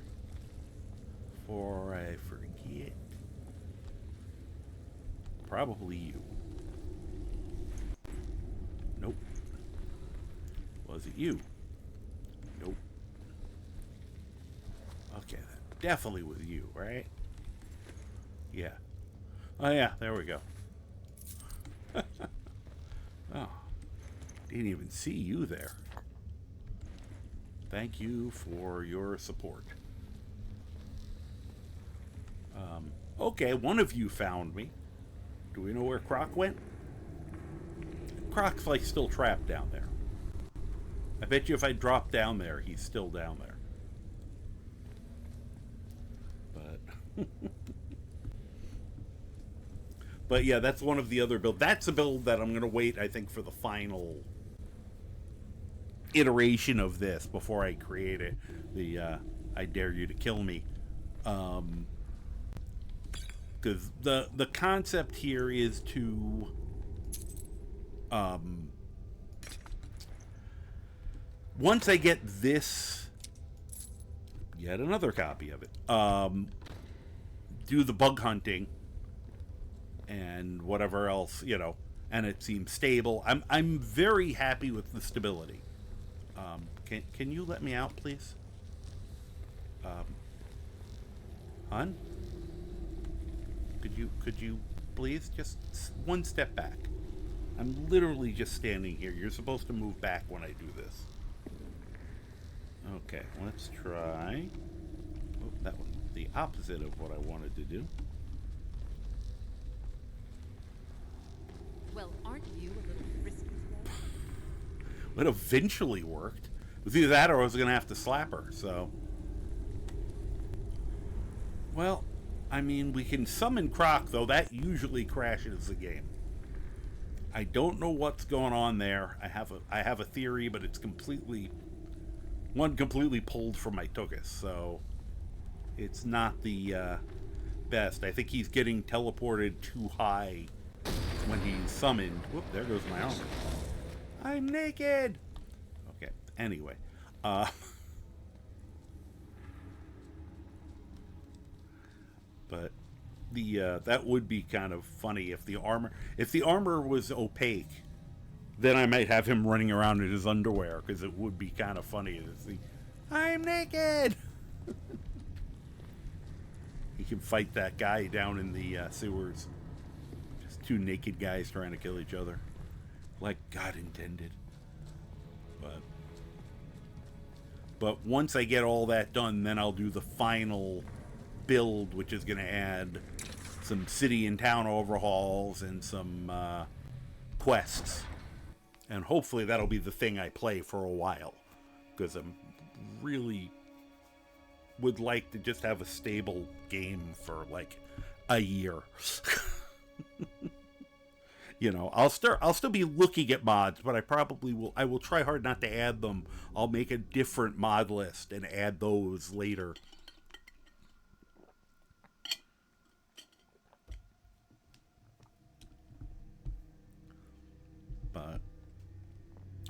Speaker 1: before I forget, probably you. Nope. Was it you? Nope. Okay, that definitely was you, right? Yeah. Oh yeah, there we go. Oh, didn't even see you there. Thank you for your support. Okay, one of you found me. Do we know where Croc went? Croc's like still trapped down there. I bet you if I drop down there, he's still down there. But but yeah, that's one of the other builds. That's a build that I'm going to wait, I think, for the final iteration of this before I create it. The I dare you to kill me. Because the concept here is to once I get this, yet another copy of it, do the bug hunting and whatever else, you know, and it seems stable. I'm very happy with the stability. Can you let me out, please? Hun? Could you please just one step back? I'm literally just standing here. You're supposed to move back when I do this. Okay, let's try. Oh, that was the opposite of what I wanted to do.
Speaker 3: Well, aren't you a little frisky today?
Speaker 1: It eventually worked. It was either that or I was going to have to slap her, so. Well, I mean, we can summon Croc, though. That usually crashes the game. I don't know what's going on there. I have a theory, but it's completely pulled from my Tugus, so it's not the best. I think he's getting teleported too high when he's summoned. Whoop, there goes my armor. I'm naked! Okay, anyway. But the that would be kind of funny if the armor was opaque, then I might have him running around in his underwear, because it would be kind of funny to see, I'm naked! He can fight that guy down in the sewers. Just two naked guys trying to kill each other. Like God intended. But once I get all that done, then I'll do the final build, which is going to add some city and town overhauls and some quests. And hopefully that'll be the thing I play for a while, because I'm really would like to just have a stable game for like a year. You know, I'll still be looking at mods, but I will try hard not to add them. I'll make a different mod list and add those later.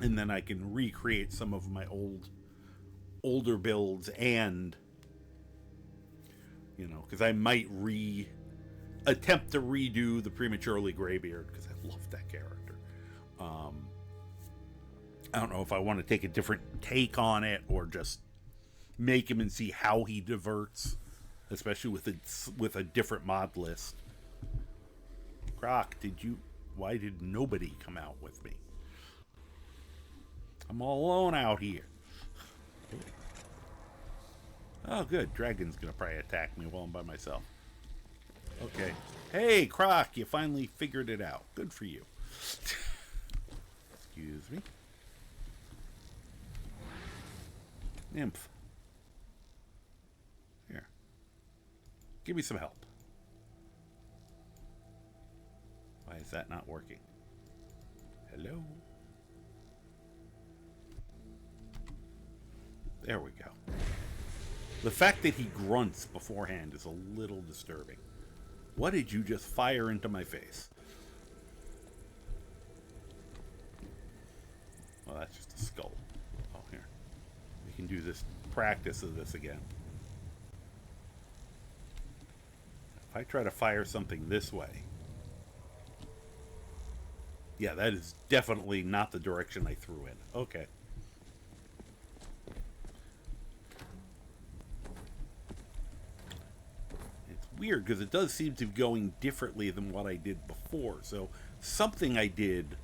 Speaker 1: And then I can recreate some of my older builds, and you know, because I might attempt to redo the Prematurely Greybeard, because I love that character. I don't know if I want to take a different take on it or just make him and see how he diverts, especially with a different mod list. Croc, why did nobody come out with me? I'm all alone out here. Oh, good. Dragon's gonna probably attack me while I'm by myself. Okay. Hey, Croc, you finally figured it out. Good for you. Excuse me. Nymph. Here. Give me some help. Why is that not working? Hello? There we go. The fact that he grunts beforehand is a little disturbing. What did you just fire into my face? Well, that's just a skull. Oh, here. We can do this practice of this again. If I try to fire something this way... Yeah, that is definitely not the direction I threw in. Okay. It's weird because it does seem to be going differently than what I did before. So something I did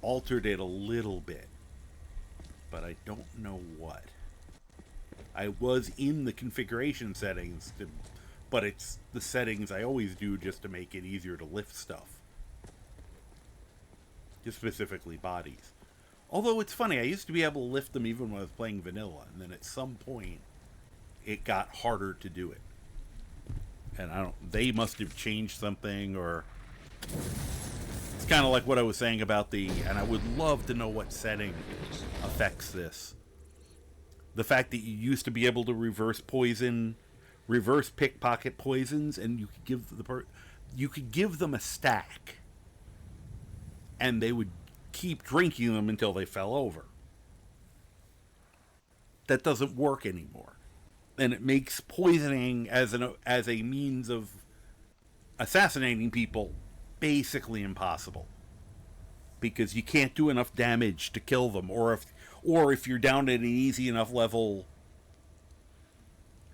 Speaker 1: altered it a little bit. But I don't know what. I was in the configuration settings, but it's the settings I always do just to make it easier to lift stuff. Just specifically bodies. Although it's funny, I used to be able to lift them even when I was playing vanilla, and then at some point it got harder to do it. And they must have changed something, or it's kind of like what I was saying about and I would love to know what setting affects this. The fact that you used to be able to reverse pickpocket poisons, and you could give them a stack, and they would keep drinking them until they fell over. That doesn't work anymore. And it makes poisoning as a means of assassinating people basically impossible. Because you can't do enough damage to kill them, or if you're down at an easy enough level,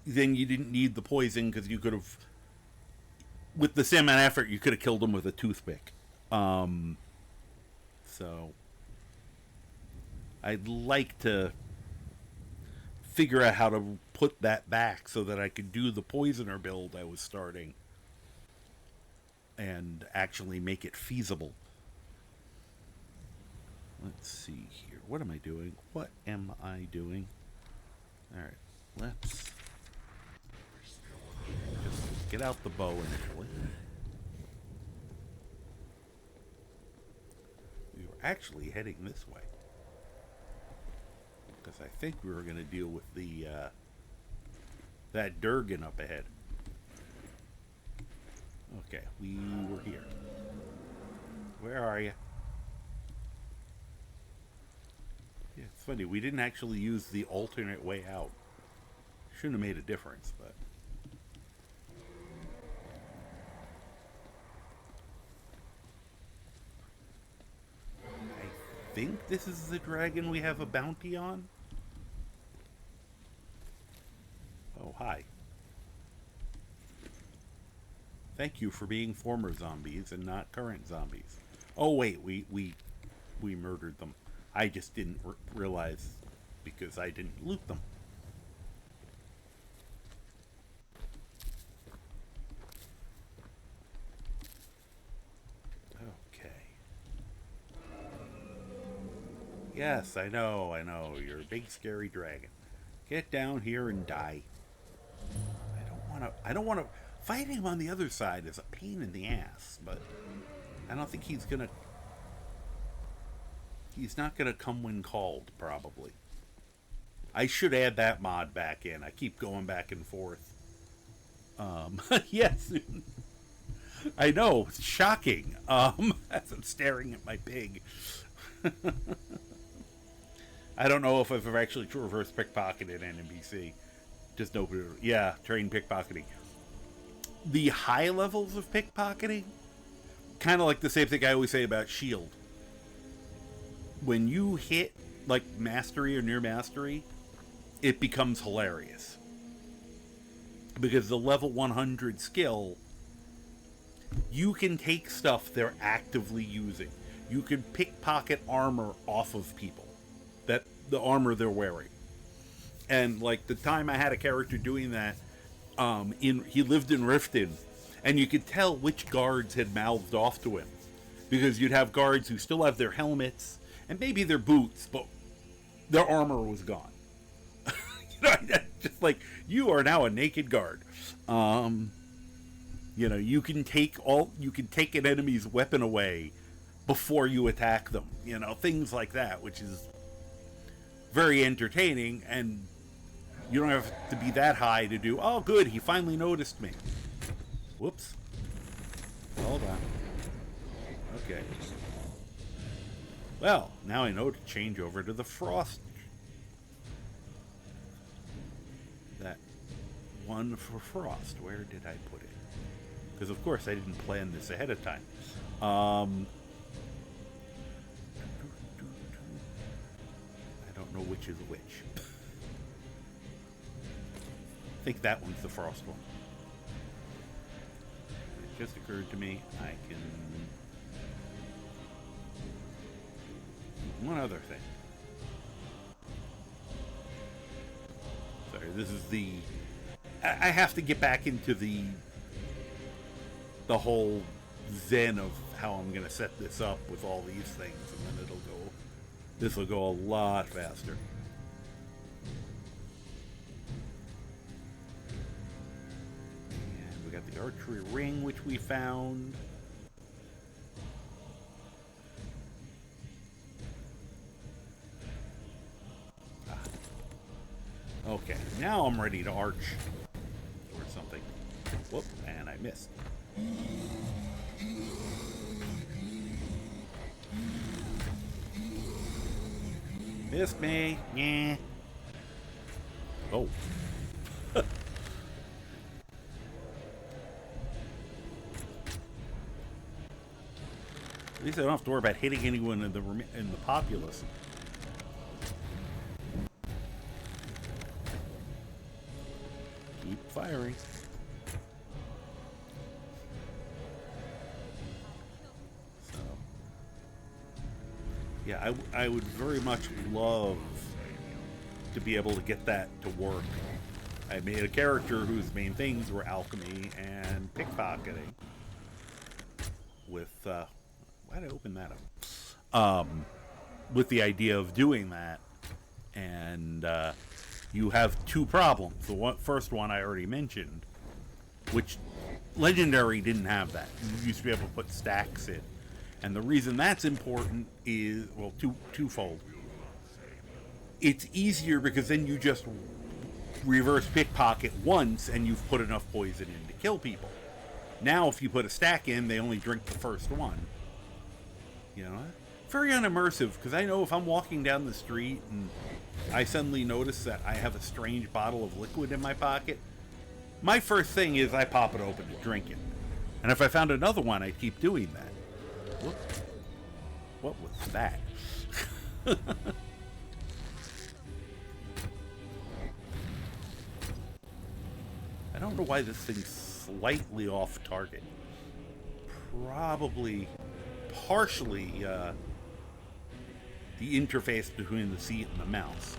Speaker 1: then you didn't need the poison, because you could have, with the same amount of effort, you could have killed them with a toothpick. So I'd like to figure out how to put that back so that I could do the poisoner build I was starting and actually make it feasible. Let's see here. What am I doing? What am I doing? Alright, let's just get out the bow initially. We were actually heading this way, because I think we were going to deal with that Durgan up ahead. Okay, we were here. Where are you? Yeah, it's funny, we didn't actually use the alternate way out. Shouldn't have made a difference, but... I think this is the dragon we have a bounty on? Oh, hi. Thank you for being former zombies and not current zombies. Oh, wait, we murdered them. I just didn't realize because I didn't loot them. Okay. Yes, I know. You're a big scary dragon. Get down here and die. I don't want to... Fighting him on the other side is a pain in the ass, but I don't think he's gonna... He's not gonna come when called, probably. I should add that mod back in. I keep going back and forth. Yes. I know, it's shocking. As I'm staring at my pig. I don't know if I've ever actually reverse pickpocketed an NPC. Just open it. Yeah, train pickpocketing. The high levels of pickpocketing, kind of like the same thing I always say about shield. When you hit like mastery or near mastery, it becomes hilarious. Because the level 100 skill, you can take stuff they're actively using. You can pickpocket armor off of people, that the armor they're wearing. And like the time I had a character doing that, he lived in Riften, and you could tell which guards had mouthed off to him, because you'd have guards who still have their helmets and maybe their boots, but their armor was gone. Just like, you are now a naked guard. You can take an enemy's weapon away before you attack them. Things like that, which is very entertaining, and you don't have to be that high to do, oh good, he finally noticed me. Whoops. Hold on. Okay. Well, now I know to change over to the frost. That one for frost. Where did I put it? Because of course I didn't plan this ahead of time. I don't know which is which. I think that one's the frost one. It just occurred to me I can... One other thing. Sorry, this is the... I have to get back into the whole zen of how I'm going to set this up with all these things, and then this will go a lot faster. And we got the archery ring, which we found. Okay, now I'm ready to arch or something. Whoop, and I missed. Missed me. Yeah. Oh. At least I don't have to worry about hitting anyone in the populace. Keep firing. So, yeah, I would very much love to be able to get that to work. I made a character whose main things were alchemy and pickpocketing. With why did I open that up? With the idea of doing that, and you have two problems. The first one I already mentioned, which Legendary didn't have that. You used to be able to put stacks in. And the reason that's important is, well, twofold. It's easier because then you just reverse pickpocket once and you've put enough poison in to kill people. Now if you put a stack in, they only drink the first one. Very unimmersive, because I know if I'm walking down the street and I suddenly notice that I have a strange bottle of liquid in my pocket, my first thing is I pop it open to drink it. And if I found another one, I'd keep doing that. Whoop. What was that? I don't know why this thing's slightly off target. Probably partially the interface between the seat and the mouse.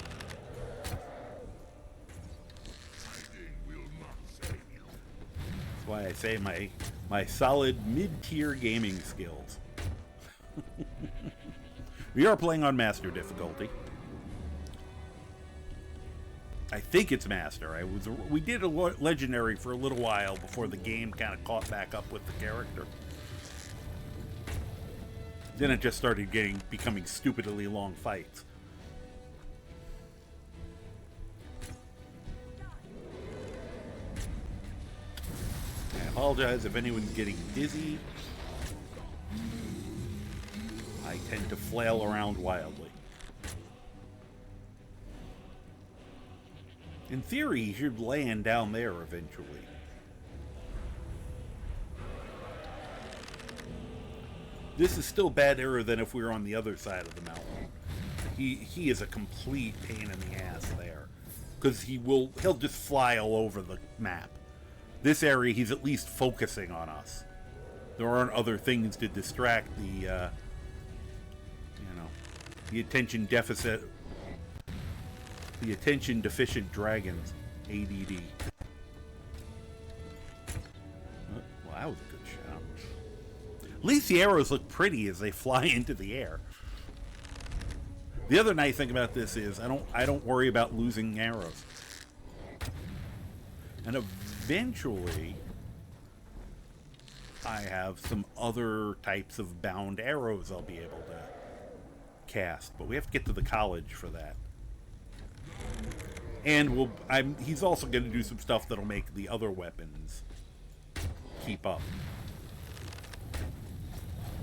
Speaker 1: That's why I say my solid mid-tier gaming skills. We are playing on master difficulty. I think it's master. We did a legendary for a little while before the game kind of caught back up with the character. Then it just started becoming stupidly long fights. I apologize if anyone's getting dizzy. I tend to flail around wildly. In theory, he should land down there eventually. This is still better than if we were on the other side of the mountain. He is a complete pain in the ass there. because he'll just fly all over the map. This area, he's at least focusing on us. There aren't other things to distract the attention deficient dragons. ADD. Well, that was a good shot. At least the arrows look pretty as they fly into the air. The other nice thing about this is I don't worry about losing arrows. And eventually I have some other types of bound arrows I'll be able to cast, but we have to get to the college for that. And he's also going to do some stuff that'll make the other weapons keep up.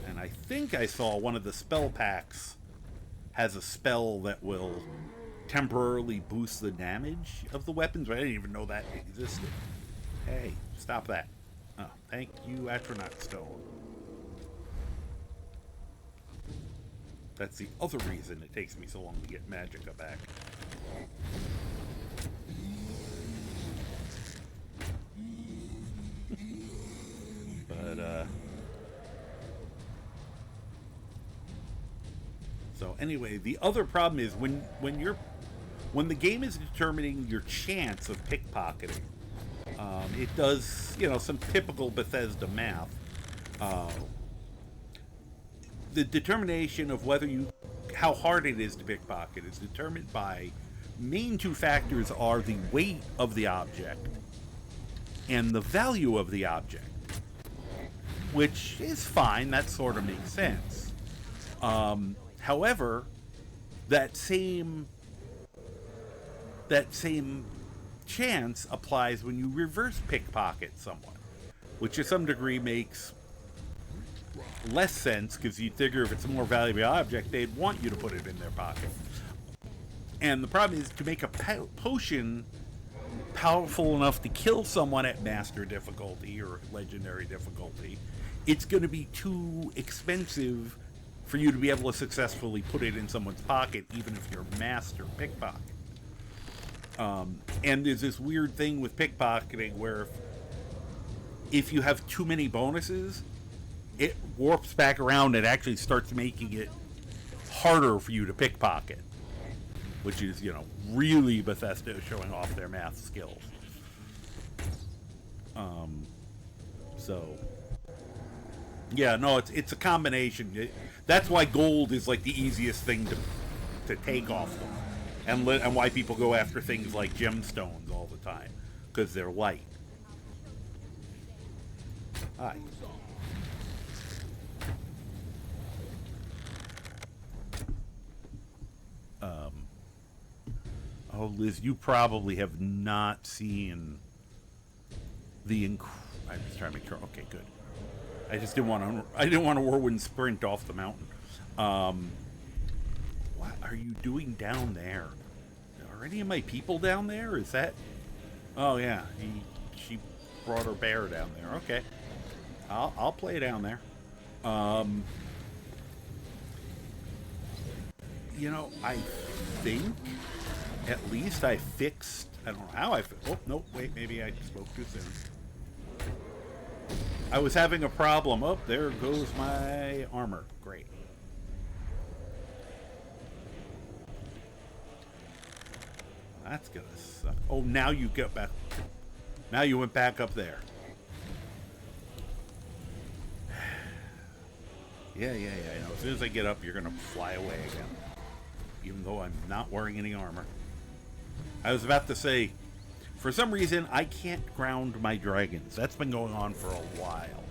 Speaker 1: And I think I saw one of the spell packs has a spell that will temporarily boost the damage of the weapons. I didn't even know that existed. Hey, stop that. Oh, thank you, Atronach Stone. That's the other reason it takes me so long to get Magicka back. But, so anyway, the other problem is when the game is determining your chance of pickpocketing, it does, some typical Bethesda math. The determination of how hard it is to pickpocket is determined by main two factors are the weight of the object and the value of the object, which is fine. That sort of makes sense. However, that same chance applies when you reverse pickpocket someone, which to some degree makes less sense because you'd figure if it's a more valuable object, they'd want you to put it in their pocket. And the problem is to make a potion powerful enough to kill someone at master difficulty or legendary difficulty, it's going to be too expensive for you to be able to successfully put it in someone's pocket, even if you're master pickpocket. And there's this weird thing with pickpocketing where if you have too many bonuses, it warps back around and actually starts making it harder for you to pickpocket, which is, really Bethesda showing off their math skills. Yeah, no, it's a combination. That's why gold is like the easiest thing to take off them, and why people go after things like gemstones all the time, because they're light. Hi. Oh, Liz, you probably have not seen the I'm just trying to make sure. Okay, good. I didn't want a whirlwind sprint off the mountain. What are you doing down there? Are any of my people down there? Is that? Oh yeah, she brought her bear down there. Okay, I'll play down there. I think at least I fixed. I don't know how I fixed. Oh no, wait, maybe I spoke too soon. I was having a problem. Oh, there goes my armor. Great. That's gonna suck. Oh, now you get back. Now you went back up there. Yeah. As soon as I get up, you're gonna fly away again. Even though I'm not wearing any armor. I was about to say, for some reason, I can't ground my dragons. That's been going on for a while.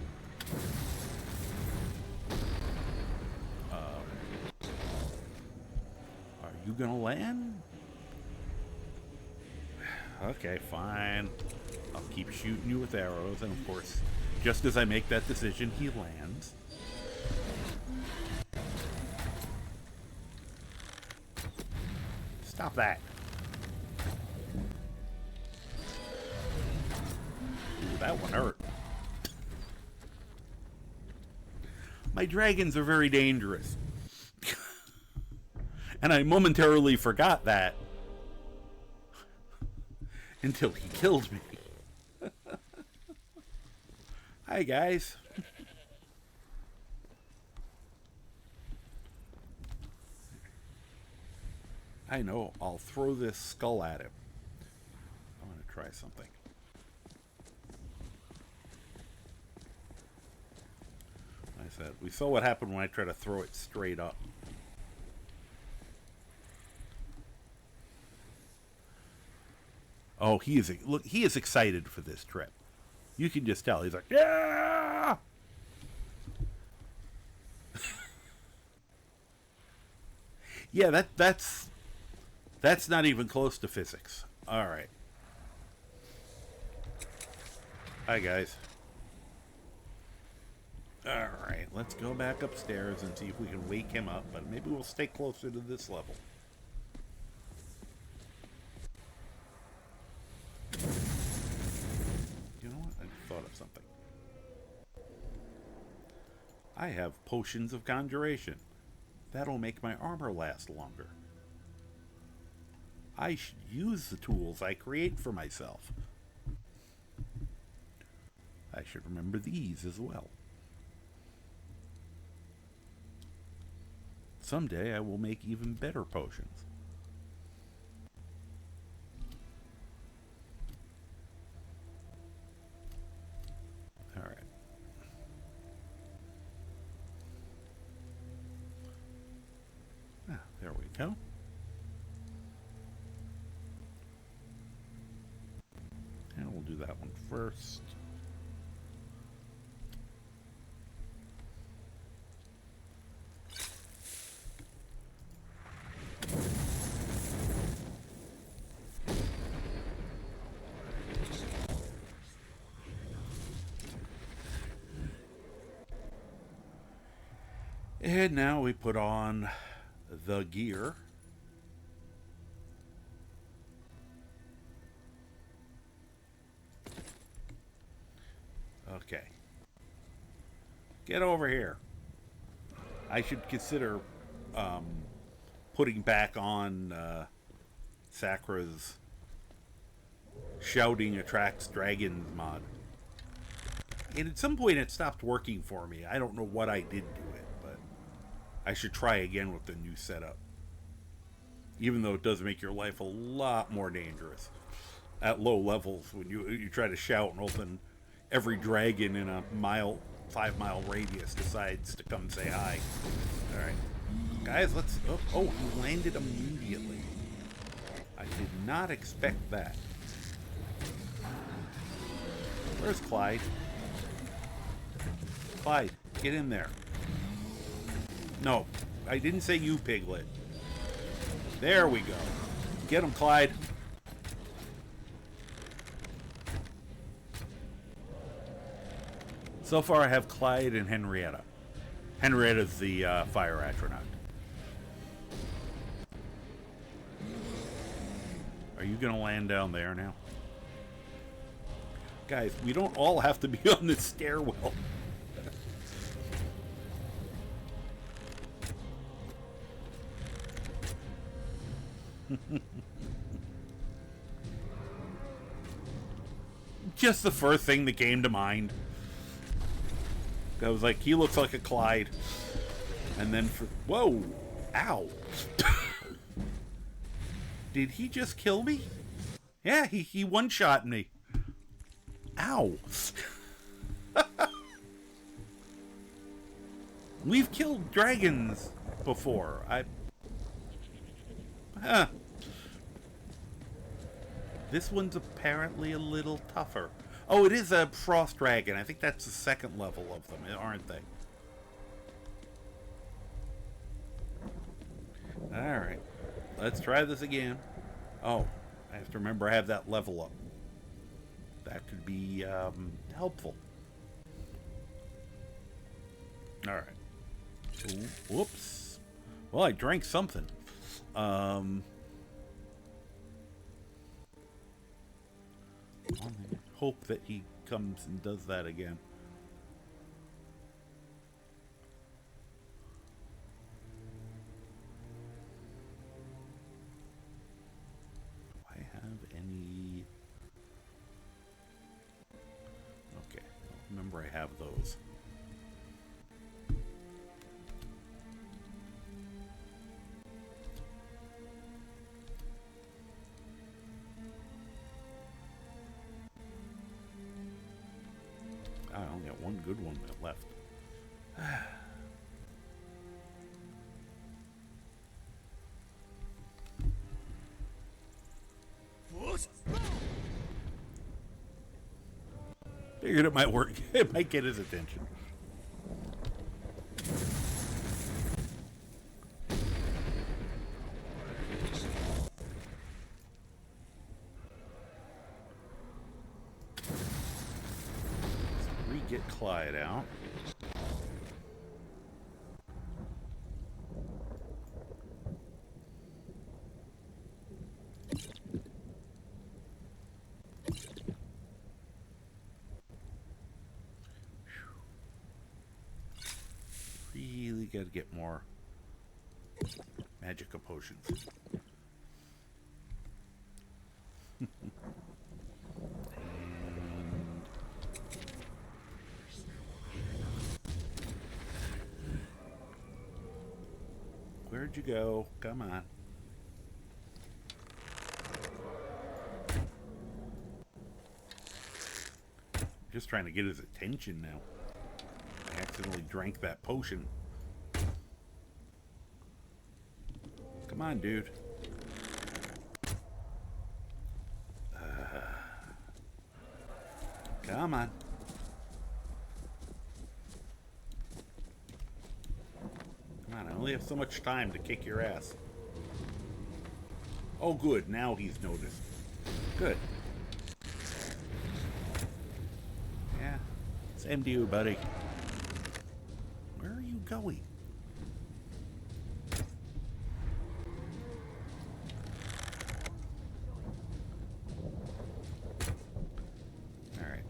Speaker 1: Are you gonna land? Okay, fine. I'll keep shooting you with arrows, and of course, just as I make that decision, he lands. Stop that. Ooh, that one hurt. My dragons are very dangerous. And I momentarily forgot that. until he killed me. Hi, guys. I know. I'll throw this skull at him. I want to try something. Like I said, we saw what happened when I try to throw it straight up. Oh, he is excited for this trip. You can just tell. He's like, yeah! Yeah, that's not even close to physics. All right. Hi, guys. All right, let's go back upstairs and see if we can wake him up, but maybe we'll stay closer to this level. You know what? I just thought of something. I have potions of conjuration. That'll make my armor last longer. I should use the tools I create for myself. I should remember these as well. Someday I will make even better potions. All right. Ah, there we go. And we'll do that one first. And now we put on the gear. Okay. Get over here. I should consider putting back on Sakra's shouting attracts dragons mod. And at some point it stopped working for me. I don't know what I did to it, but I should try again with the new setup. Even though it does make your life a lot more dangerous at low levels when you try to shout and open every dragon in a 5-mile radius decides to come say hi. All right, guys, let's. Oh, he landed immediately. I did not expect that. Where's Clyde? Clyde, get in there. No, I didn't say you, Piglet. There we go. Get him, Clyde. So far I have Clyde and Henrietta. Henrietta's the fire astronaut. Are you going to land down there now? Guys, we don't all have to be on this stairwell. Just the first thing that came to mind. I was like, he looks like a Clyde. And then whoa! Ow! Did he just kill me? Yeah, he one-shot me. Ow! We've killed dragons before. This one's apparently a little tougher. Oh, it is a frost dragon. I think that's the second level of them, aren't they? Alright. Let's try this again. Oh, I have to remember I have that level up. That could be helpful. Alright. Whoops. Well, I drank something. Hope that he comes and does that again. Do I have any remember I have those. I only got one good one left. Figured it might work. It might get his attention. Get Clyde out. Really got to get more magica potions. Where'd you go? Come on. Just trying to get his attention now. I accidentally drank that potion. Come on, dude. Come on. I only have so much time to kick your ass. Oh, good. Now he's noticed. Good. Yeah. Same to you, buddy. Where are you going? Alright.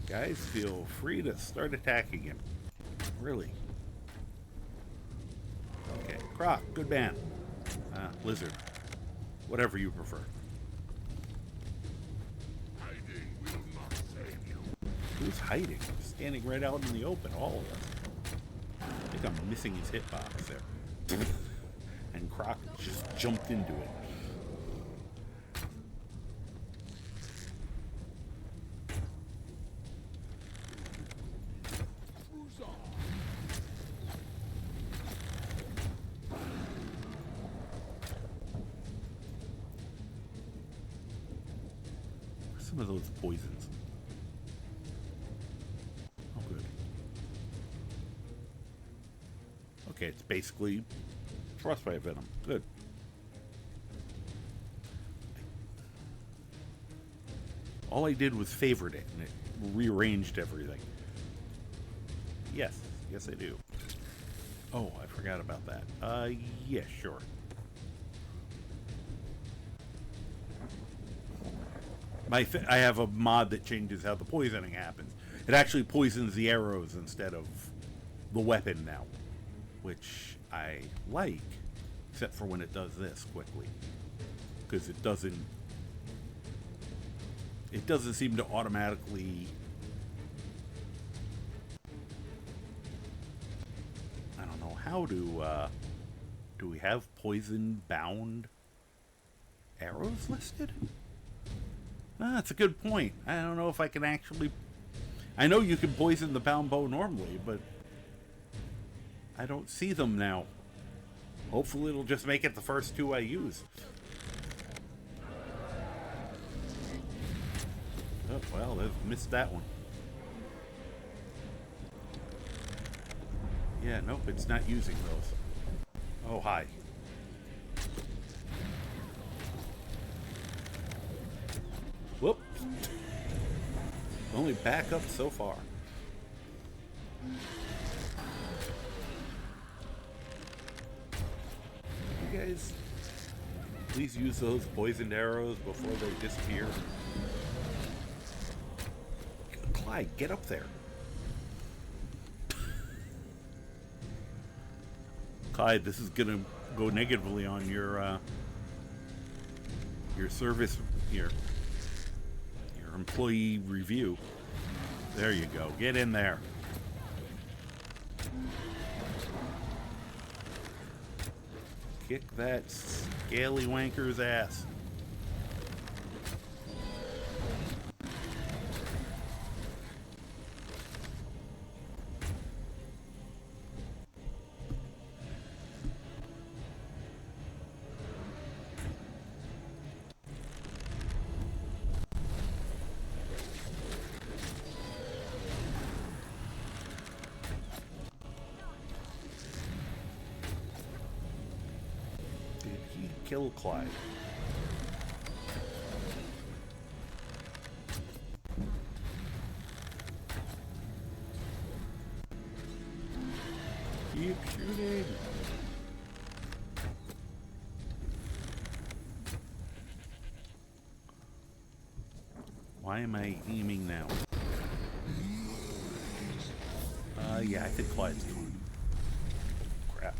Speaker 1: Guys, feel free to start attacking him. Really? Okay, Croc, good man. Lizard. Whatever you prefer.
Speaker 4: Hiding will not save you.
Speaker 1: Who's hiding? Standing right out in the open, all of us. I think I'm missing his hitbox there. And Croc just jumped into it. Some of those poisons. Oh, good. Okay, it's basically frostbite venom. Good. All I did was favorite it, and it rearranged everything. Yes. Yes, I do. Oh, I forgot about that. Yeah, sure. I have a mod that changes how the poisoning happens. It actually poisons the arrows instead of the weapon now, which I like, except for when it does this quickly, because it doesn't seem to automatically. I don't know how do we have poison bound arrows listed? That's a good point. I don't know if I can actually. I know you can poison the bound bow normally, but I don't see them now. Hopefully it'll just make it the first two I use. Oh, well, I've missed that one. Yeah, nope, it's not using those. Oh, hi. Whoop. Only back up so far. You guys, please use those poisoned arrows before they disappear. Clyde, get up there. Clyde, this is gonna go negatively on your service, your employee review. There you go. Get in there. Kick that scaly wanker's ass. Kill Clyde. Keep shooting. Why am I aiming now? Yeah, I think Clyde's gone. Crap.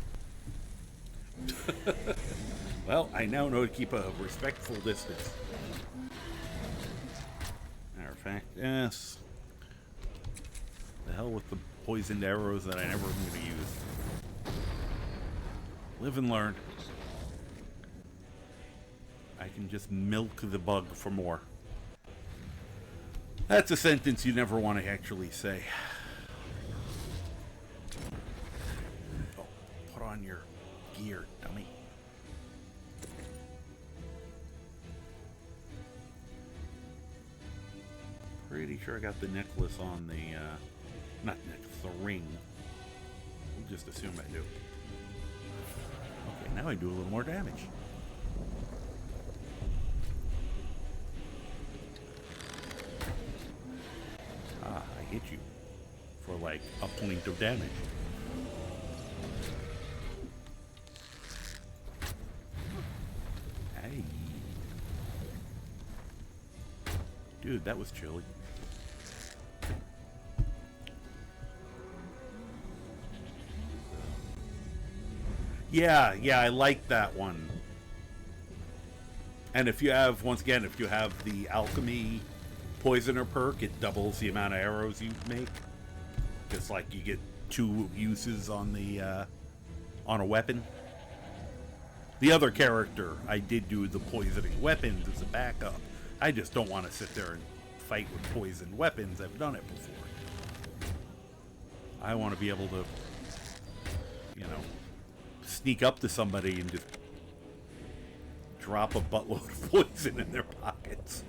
Speaker 1: Well, I now know to keep a respectful distance. Matter of fact, yes. The hell with the poisoned arrows that I never am going to use. Live and learn. I can just milk the bug for more. That's a sentence you never want to actually say. Oh, put on your gear, dummy. Pretty sure I got the necklace on the, not necklace, the ring. We'll just assume I do. Okay, now I do a little more damage. Ah, I hit you for like a point of damage. Hey. Dude, that was chilly. Yeah, I like that one. And if you have, once again, if you have the alchemy poisoner perk, it doubles the amount of arrows you make. Just like you get 2 uses on the on a weapon. The other character, I did do the poisoning weapons as a backup. I just don't want to sit there and fight with poisoned weapons. I've done it before. I want to be able to, you know, sneak up to somebody and just drop a buttload of poison in their pockets.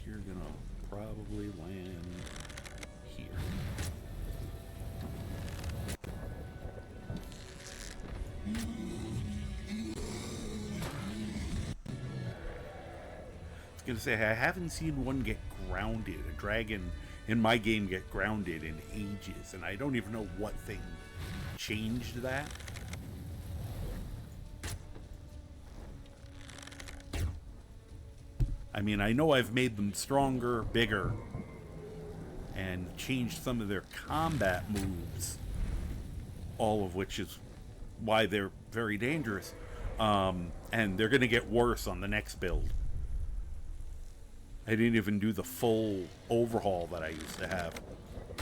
Speaker 1: You're gonna probably land here. I was gonna say, I haven't seen one get grounded, a dragon in my game get grounded in ages, and I don't even know what thing changed that. I mean, I know I've made them stronger, bigger, and changed some of their combat moves, all of which is why they're very dangerous, and they're gonna get worse on the next build. I didn't even do the full overhaul that I used to have.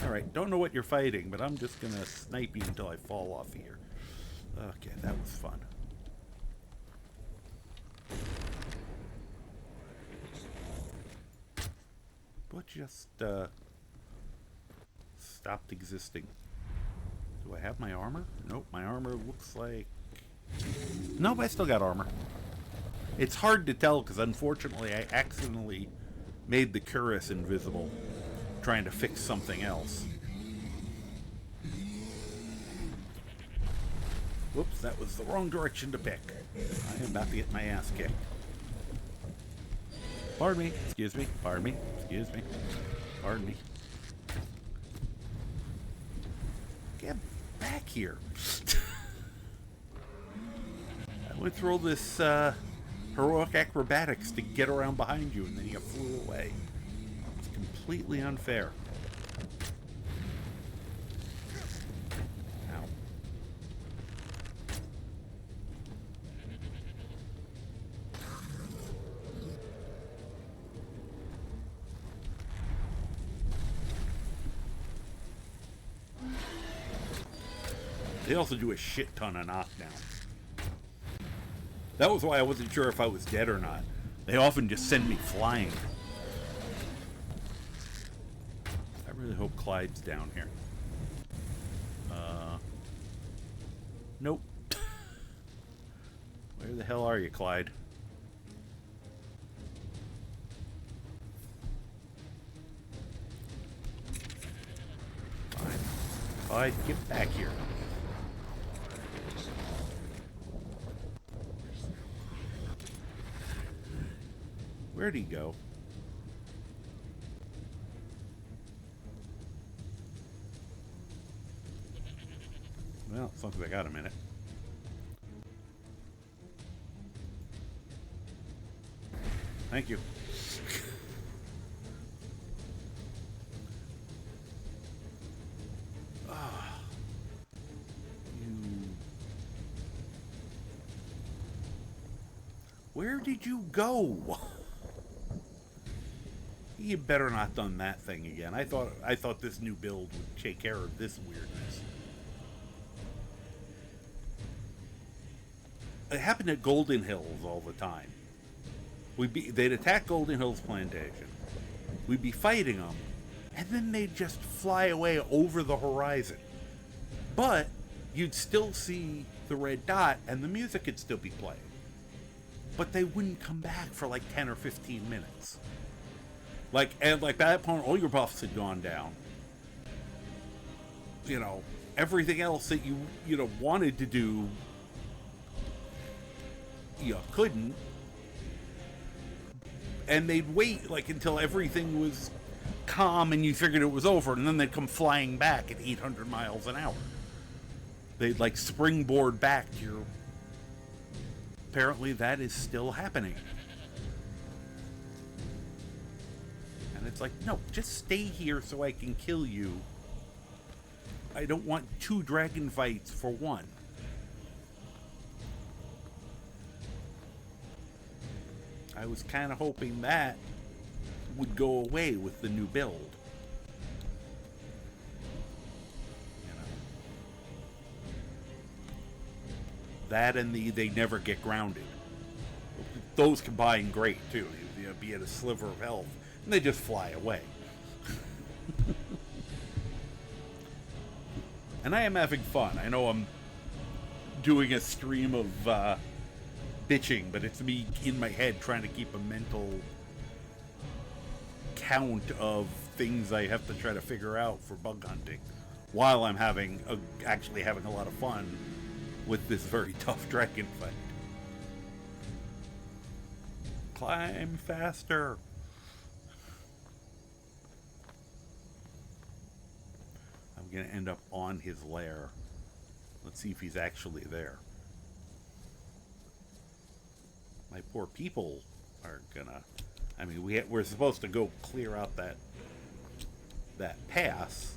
Speaker 1: Alright, don't know what you're fighting, but I'm just gonna snipe you until I fall off here. Okay, that was fun. But just, stopped existing. Do I have my armor? Nope, my armor looks like... Nope, I still got armor. It's hard to tell, because unfortunately I accidentally made the cuirass invisible, trying to fix something else. Whoops, that was the wrong direction to pick. I am about to get my ass kicked. Pardon me, excuse me, pardon me, excuse me, pardon me. Get back here. I went through all this heroic acrobatics to get around behind you, and then you flew away. It's completely unfair. Ow. They also do a shit ton of knockdown. That was why I wasn't sure if I was dead or not. They often just send me flying. I really hope Clyde's down here. Nope. Where the hell are you, Clyde? Fine. Clyde, get back here. Where'd he go? Well, as long as I got a minute. Thank you. Where did you go? You better not done that thing again. I thought this new build would take care of this weirdness. It happened at Golden Hills all the time. They'd attack Golden Hills Plantation. We'd be fighting them, and then they'd just fly away over the horizon. But you'd still see the red dot, and the music would still be playing. But they wouldn't come back for like 10 or 15 minutes. And by that point, all your buffs had gone down. You know, everything else that you wanted to do, you couldn't. And they'd wait until everything was calm and you figured it was over, and then they'd come flying back at 800 miles an hour. They'd springboard back to your... Apparently that is still happening. And it's no, just stay here so I can kill you. I don't want 2 dragon fights for 1. I was kind of hoping that would go away with the new build. That and they never get grounded. Those combine great too. You be at a sliver of health, and they just fly away. And I am having fun. I know I'm doing a stream of bitching, but it's me in my head trying to keep a mental count of things I have to try to figure out for bug hunting, while I'm actually having a lot of fun with this very tough dragon fight. Climb faster. I'm gonna end up on his lair. Let's see if he's actually there. My poor people are gonna... I mean, we're supposed to go clear out that pass.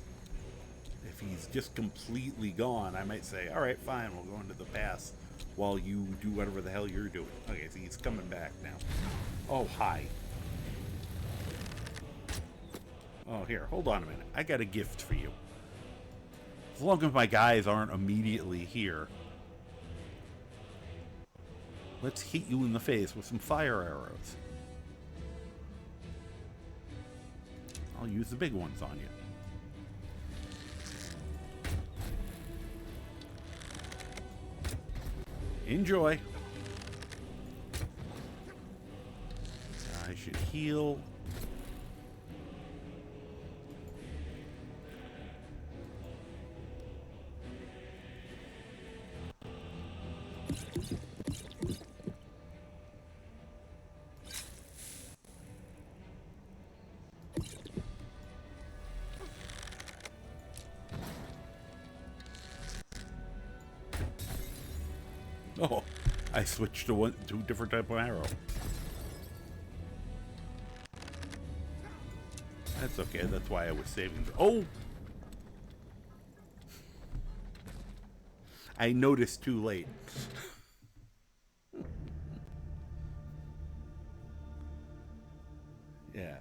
Speaker 1: If he's just completely gone, I might say, all right, fine, we'll go into the pass while you do whatever the hell you're doing. Okay, so he's coming back now. Oh, hi. Oh, here, hold on a minute. I got a gift for you. As long as my guys aren't immediately here, let's hit you in the face with some fire arrows. I'll use the big ones on you. Enjoy. I should heal. Oh, I switched to a different type of arrow. That's okay. That's why I was saving. Oh! I noticed too late. Yeah.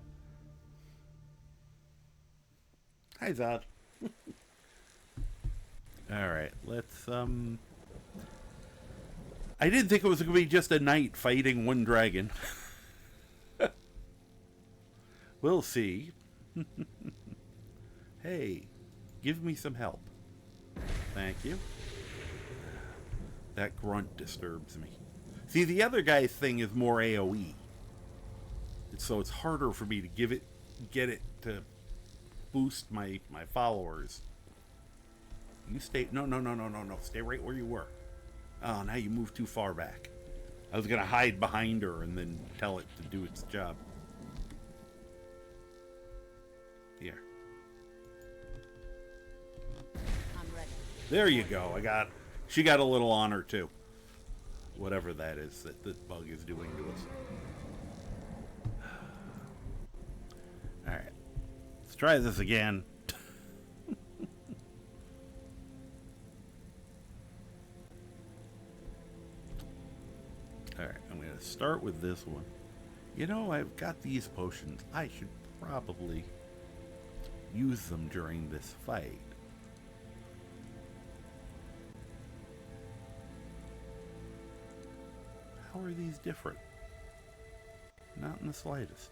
Speaker 1: Hi, Zod. Alright, let's, I didn't think it was going to be just a knight fighting one dragon. We'll see. Hey, give me some help. Thank you. That grunt disturbs me. See, the other guy's thing is more AoE. So it's harder for me to get it to boost my followers. You stay... No. Stay right where you were. Oh, now you moved too far back. I was going to hide behind her and then tell it to do its job. Here.
Speaker 2: I'm ready.
Speaker 1: There you go. She got a little honor too. Whatever that is that the bug is doing to us. Alright. Let's try this again. Alright, I'm going to start with this one. You know, I've got these potions. I should probably use them during this fight. How are these different? Not in the slightest.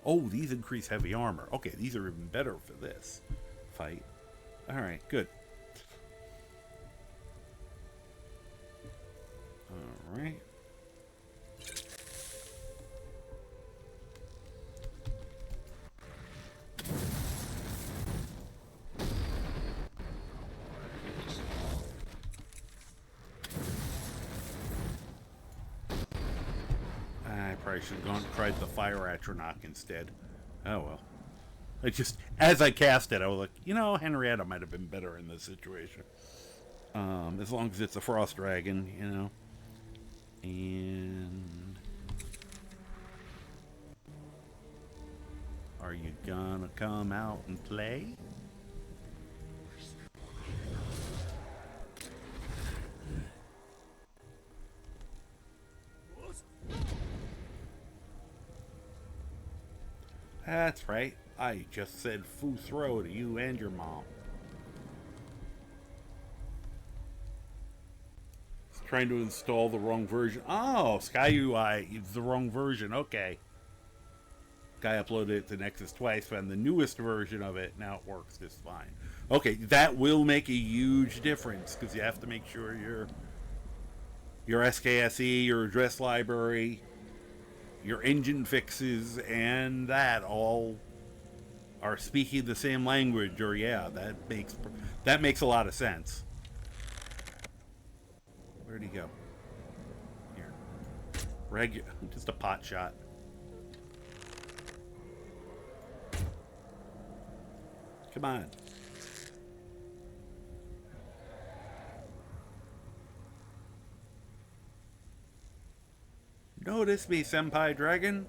Speaker 1: Oh, these increase heavy armor. Okay, these are even better for this fight. Alright, good. Alright. I probably should have tried the fire atronach instead. Oh well. As I cast it, I was like, you know, Henrietta might have been better in this situation. As long as it's a frost dragon, you know. And are you gonna come out and play? That's right. I just said foo throw to you and your mom. It's trying to install the wrong version. Oh, Sky UI is the wrong version. Okay. Guy uploaded it to Nexus twice, but on the newest version of it, now it works just fine. Okay, that will make a huge difference because you have to make sure your SKSE, your address library, your engine fixes, and that all are speaking the same language, or yeah, that makes a lot of sense. Where'd he go? Here. Just a pot shot. Come on. Notice me, Senpai Dragon.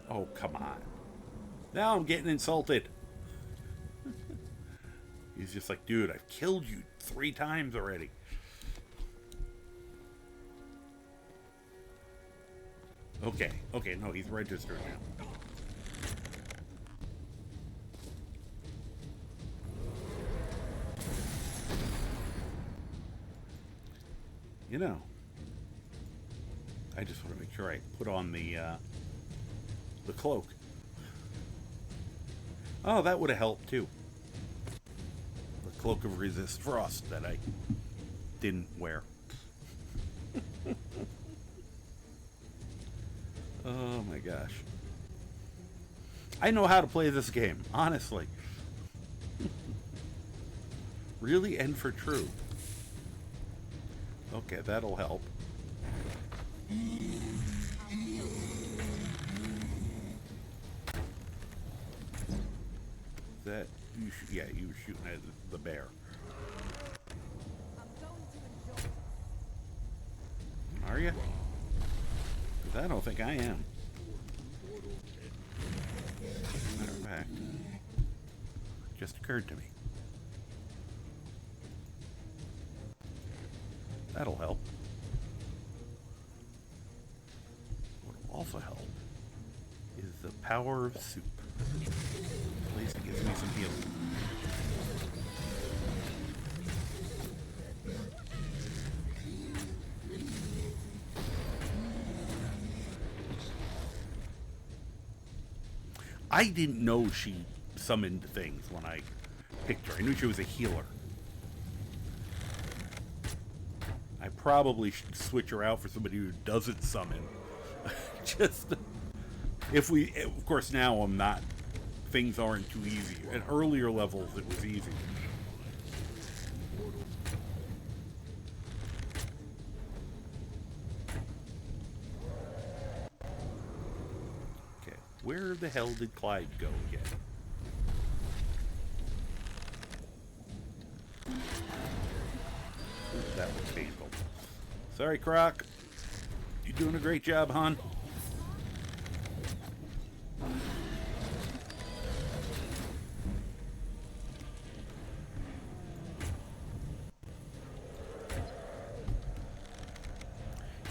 Speaker 1: Oh, come on. Now I'm getting insulted. He's just like, dude, I've killed you 3 times already. Okay, no, he's registered now. You know, I just want to make sure I put on the cloak. Oh, that would have helped too. The cloak of resist frost that I didn't wear. Oh my gosh. I know how to play this game, honestly. Really and for true. Okay, that'll help. That you yeah, you were shooting at the bear.
Speaker 3: I'm going to enjoy it.
Speaker 1: Are you? 'Cause I don't think I am. Matter of fact, just occurred to me. That'll help. What will also help is the power of soup. I didn't know she summoned things when I picked her. I knew she was a healer. I probably should switch her out for somebody who doesn't summon. Just, if we, of course now I'm not, things aren't too easy. At earlier levels it was easy. Okay, where the hell did Clyde go again? Ooh, that was painful. Sorry, Croc. You're doing a great job, hon.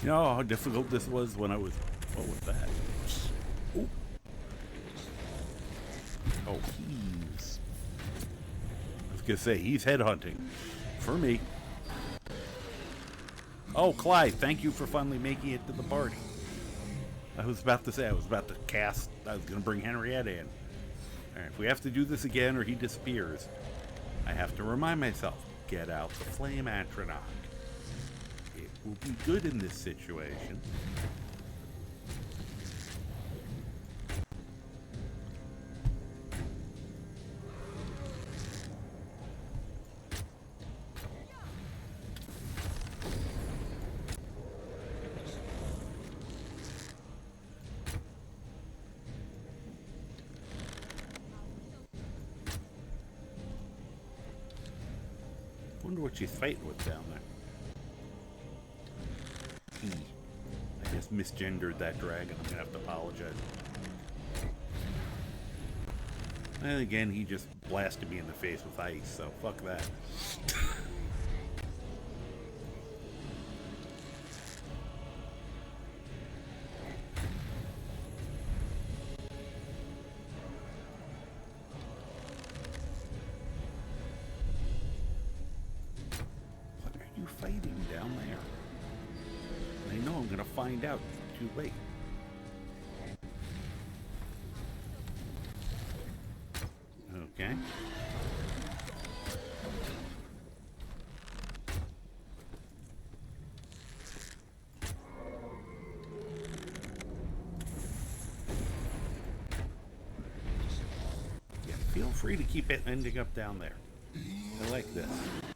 Speaker 1: You know how difficult this was when I was... What was that? Ooh. Oh, he's... I was gonna say, he's headhunting. For me. Oh, Clyde, thank you for finally making it to the party. I was about to say, I was about to cast... I was gonna bring Henrietta in. Alright, if we have to do this again or he disappears, I have to remind myself, get out the flame atronach. It will be good in this situation. Wonder what she's fighting with down there. I just misgendered that dragon. I'm gonna have to apologize. And again, he just blasted me in the face with ice, so fuck that. What are you fighting down there? I know I'm gonna find out too late. Okay. Yeah, feel free to keep it ending up down there. I like this.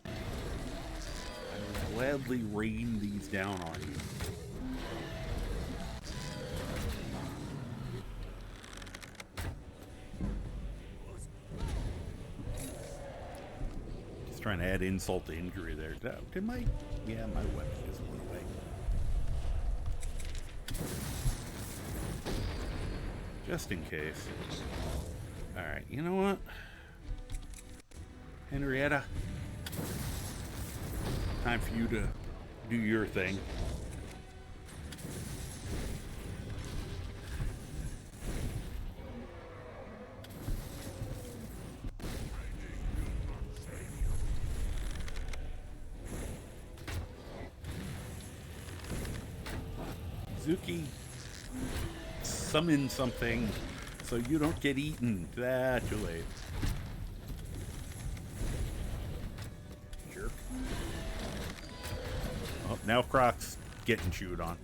Speaker 1: I will gladly rain these down on you. Just trying to add insult to injury there. Did my... Yeah, my weapon just went away. Just in case. Alright, you know what? Henrietta. Time for you to do your thing. Zuki, summon something so you don't get eaten. Ah, too late. Jerk. Oh, now Croc's getting chewed on.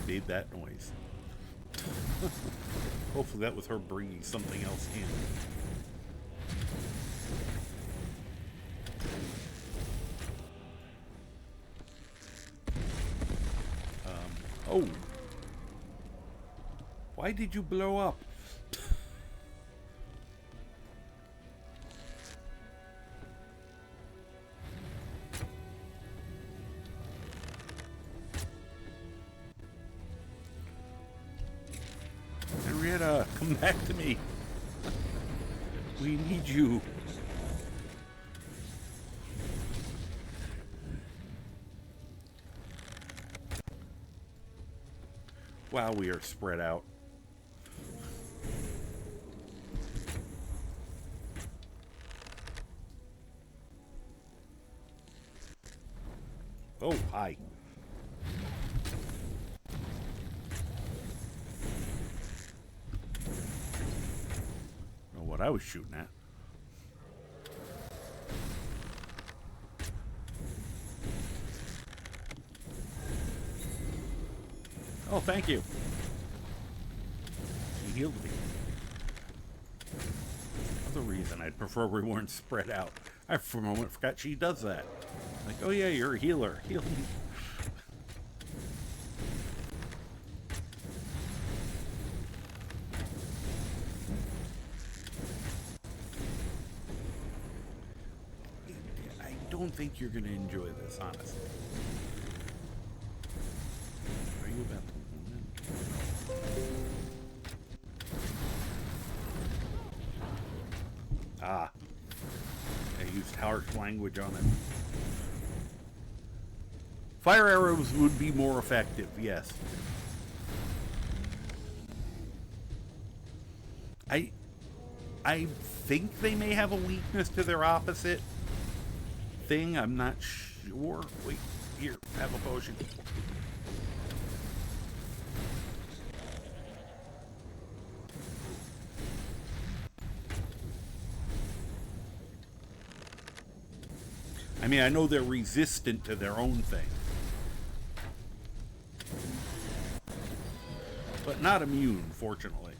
Speaker 1: Made that noise. Hopefully that was her bringing something else in. Oh. Why did you blow up? Henrietta, come back to me. We need you. Wow, we are spread out. Oh, hi. Know what I was shooting at. Oh, thank you. You healed me. Another reason I'd prefer we weren't spread out. I for a moment forgot she does that. Like, oh yeah, you're a healer. Heal me. I don't think you're going to enjoy this, honestly. Are you about to... Ah. I used harsh language on it. Fire arrows would be more effective, yes. I think they may have a weakness to their opposite thing. I'm not sure. Wait, here, have a potion. I mean, I know they're resistant to their own thing. But not immune, fortunately.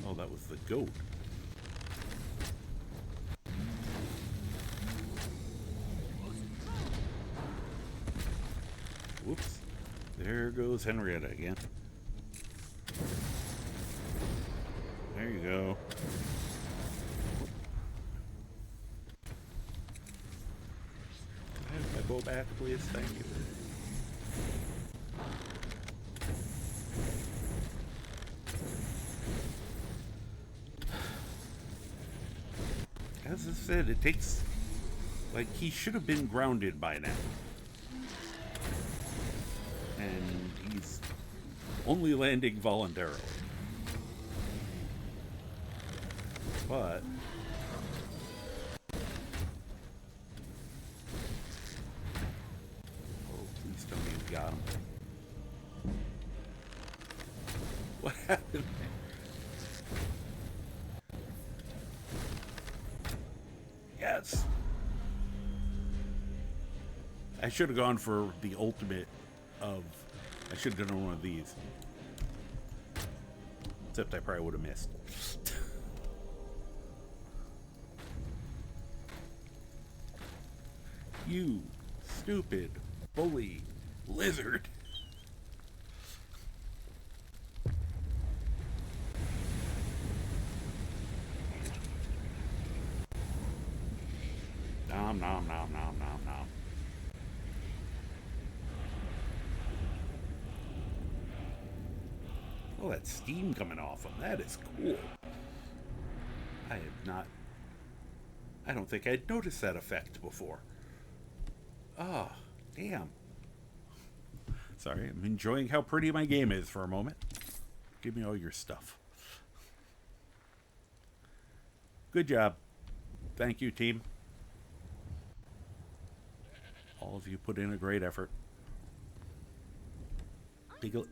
Speaker 1: Oh, that was the goat. Whoops. There goes Henrietta again. There you go. Can I go back, please? Thank you. As I said, it takes... Like, he should have been grounded by now. And he's only landing voluntarily. But... Oh, please tell me you got him. What happened? Yes! I should have gone for the ultimate of... I should have done one of these. Except I probably would have missed. You stupid bully lizard. Nom nom nom nom nom nom. Oh, that steam coming off him. That is cool. I have not... I don't think I'd noticed that effect before. Ah, oh, damn. Sorry, I'm enjoying how pretty my game is for a moment. Give me all your stuff. Good job. Thank you, team. All of you put in a great effort. Piglet.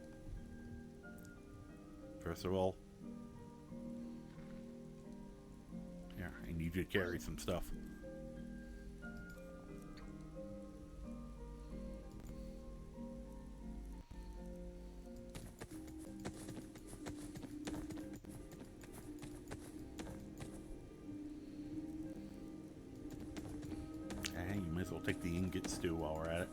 Speaker 1: First of all, here, I need you to carry some stuff. Hey, you might as well take the ingot stew while we're at it.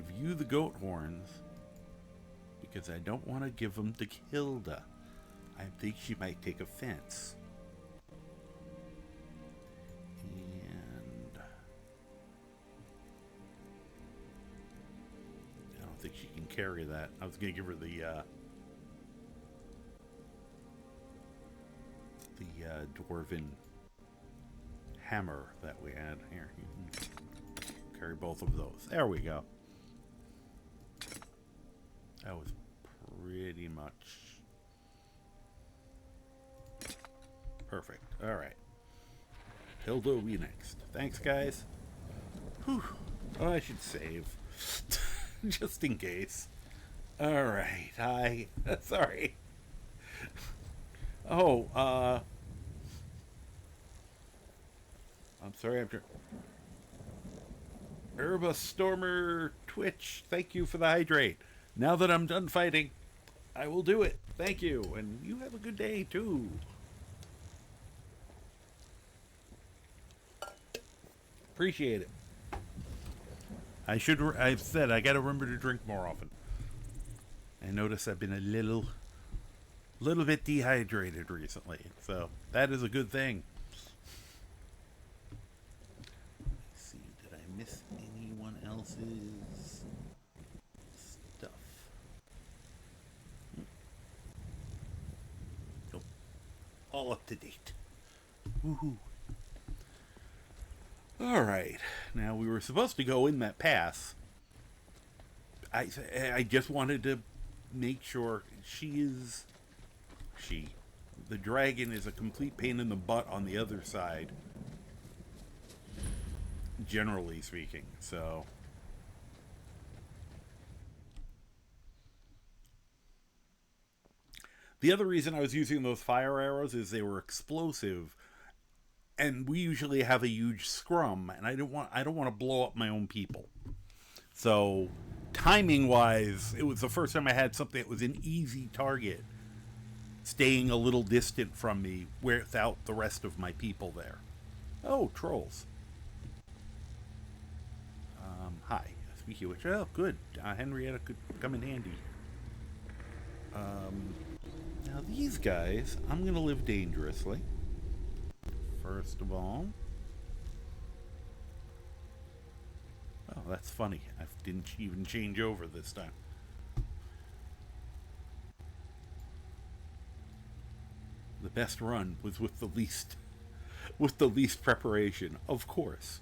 Speaker 1: give you the goat horns because I don't want to give them to Hilda. I think she might take offense. And I don't think she can carry that. I was going to give her the dwarven hammer that we had here. You can carry both of those. There we go. That was pretty much perfect. All right. Hilda will be next. Thanks, guys. Whew. Oh, I should save. Just in case. All right. Hi. Sorry. Oh, I'm sorry. Herba Stormer Twitch, thank you for the hydrate. Now that I'm done fighting, I will do it. Thank you. And you have a good day, too. Appreciate it. I've said I gotta remember to drink more often. I notice I've been a little bit dehydrated recently, so that is a good thing. Let's see, did I miss anyone else's stuff? Nope. All up to date. Woohoo. Alright, now we were supposed to go in that pass. I just wanted to make sure the dragon is a complete pain in the butt on the other side, generally speaking, so the other reason I was using those fire arrows is they were explosive, and we usually have a huge scrum, and I don't want to blow up my own people. So timing wise, it was the first time I had something that was an easy target, staying a little distant from me without the rest of my people there. Oh, trolls. Hi. Speaking of which, oh, good. Henrietta could come in handy. Now these guys, I'm going to live dangerously. First of all. Oh, that's funny. I didn't even change over this time. The best run was with the least preparation, of course.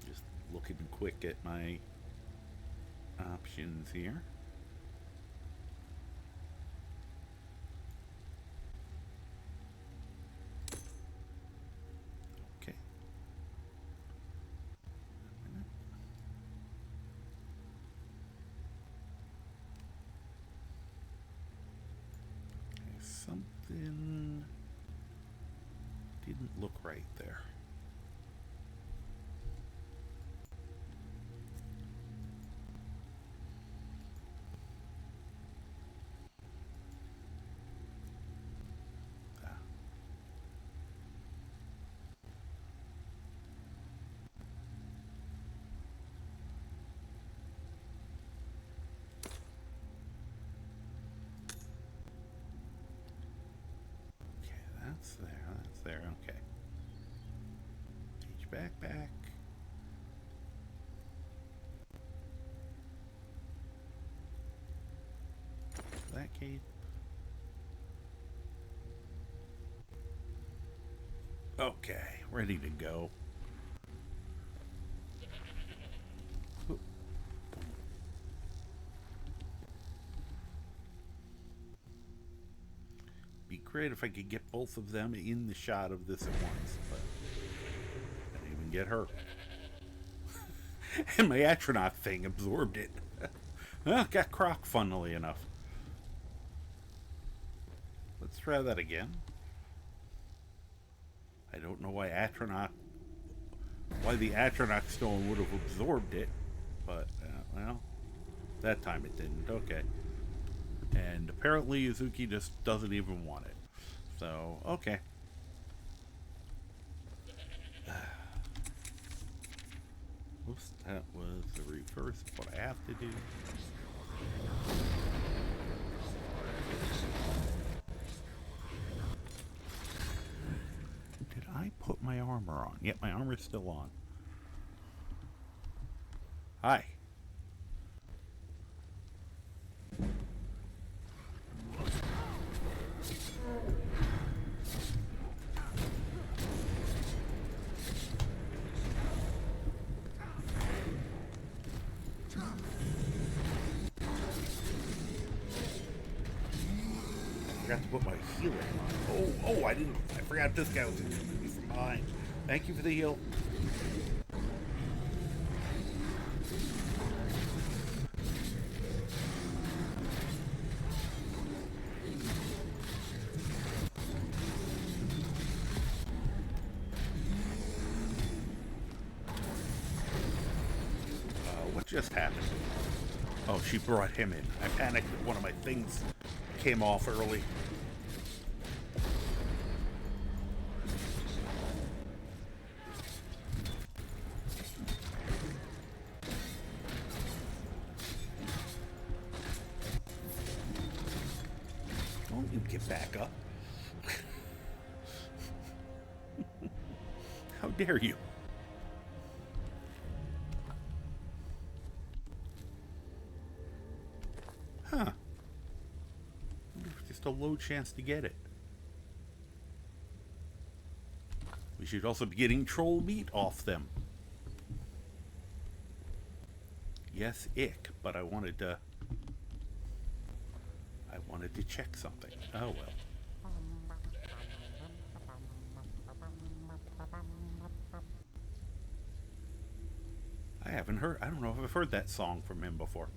Speaker 1: Just looking quick at my options here. Okay. Something didn't look right there. That's there, okay. Teach backpack. That cape. Okay, ready to go. Ooh. Be great if I could get both of them in the shot of this at once, but I didn't even get her. And my astronaut thing absorbed it. Well, got Croc, funnily enough. Let's try that again. I don't know why the Atronach stone would have absorbed it, but, well, that time it didn't. Okay. And apparently Yuzuki just doesn't even want it. So, okay. first, what I have to do. Did I put my armor on? Yep, my armor's still on. Hi. I forgot to put my healer on. Oh, I didn't. I forgot this guy was going to me from behind. Thank you for the heal. What just happened? Oh, she brought him in. I panicked that one of my things came off early. Don't you get back up. How dare you? Huh. Just a low chance to get it. We should also be getting troll meat off them. Yes, ick, but I wanted to check something. Oh well. I don't know if I've heard that song from him before.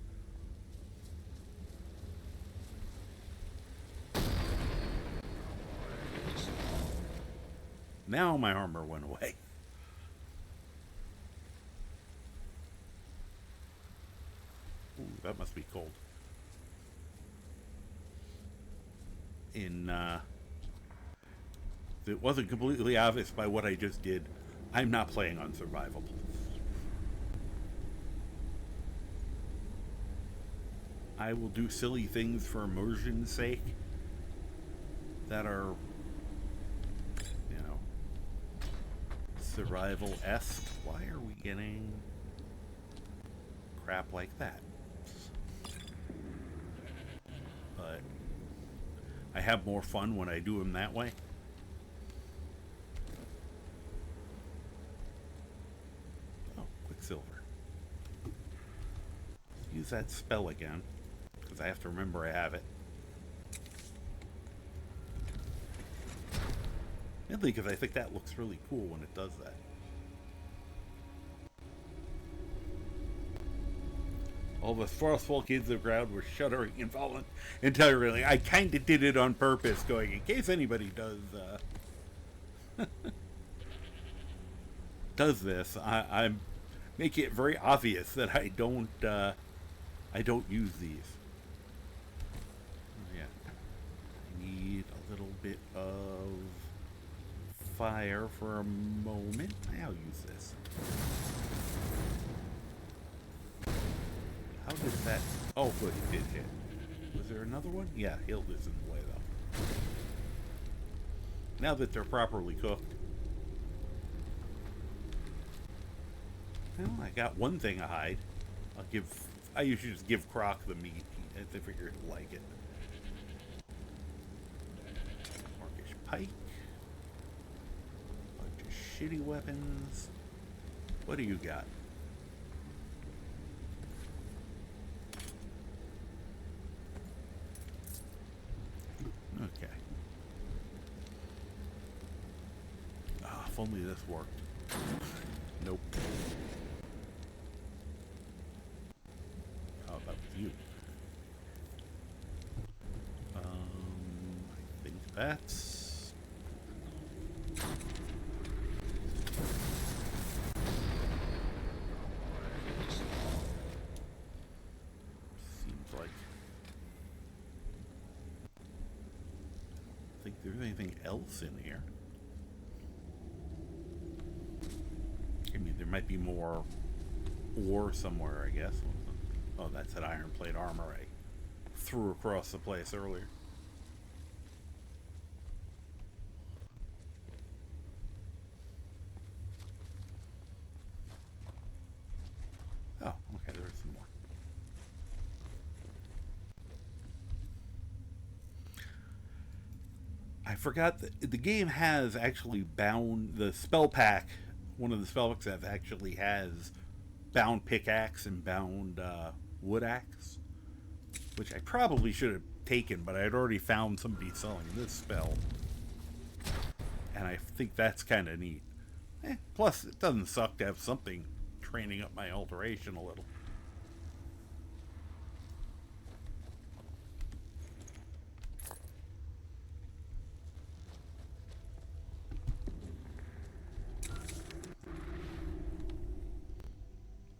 Speaker 1: Now my armor went away. Ooh, that must be cold. If it wasn't completely obvious by what I just did, I'm not playing on survival. I will do silly things for immersion's sake that are, you know, survival-esque. Why are we getting crap like that? But I have more fun when I do them that way. Oh, Quicksilver. Use that spell again, because I have to remember I have it. Mainly because I think that looks really cool when it does that. All the forceful kids of the crowd were shuddering and falling entirely. I kind of did it on purpose, going in case anybody does this. I'm making it very obvious that I don't use these. Yeah, I need a little bit of fire for a moment. I'll use this. How did that... Oh, good, it did hit. Was there another one? Yeah, Hild is in the way, though. Now that they're properly cooked. Well, I got one thing to hide. I usually just give Croc the meat. I figure he'll like it. Orcish pike. Bunch of shitty weapons. What do you got? Okay. Ah, if only this worked. Nope. How about you? I think that's... Seems like... I think there's anything else in here. I mean, there might be more ore somewhere, I guess. Oh, that's that iron plate armor I threw across the place earlier. Oh, okay, there's some more. I forgot that the game has actually bound the spell pack. One of the spell packs that actually has bound pickaxe and bound wood axe, which I probably should have taken, but I had already found somebody selling this spell, and I think that's kind of neat. Plus, it doesn't suck to have something training up my alteration a little.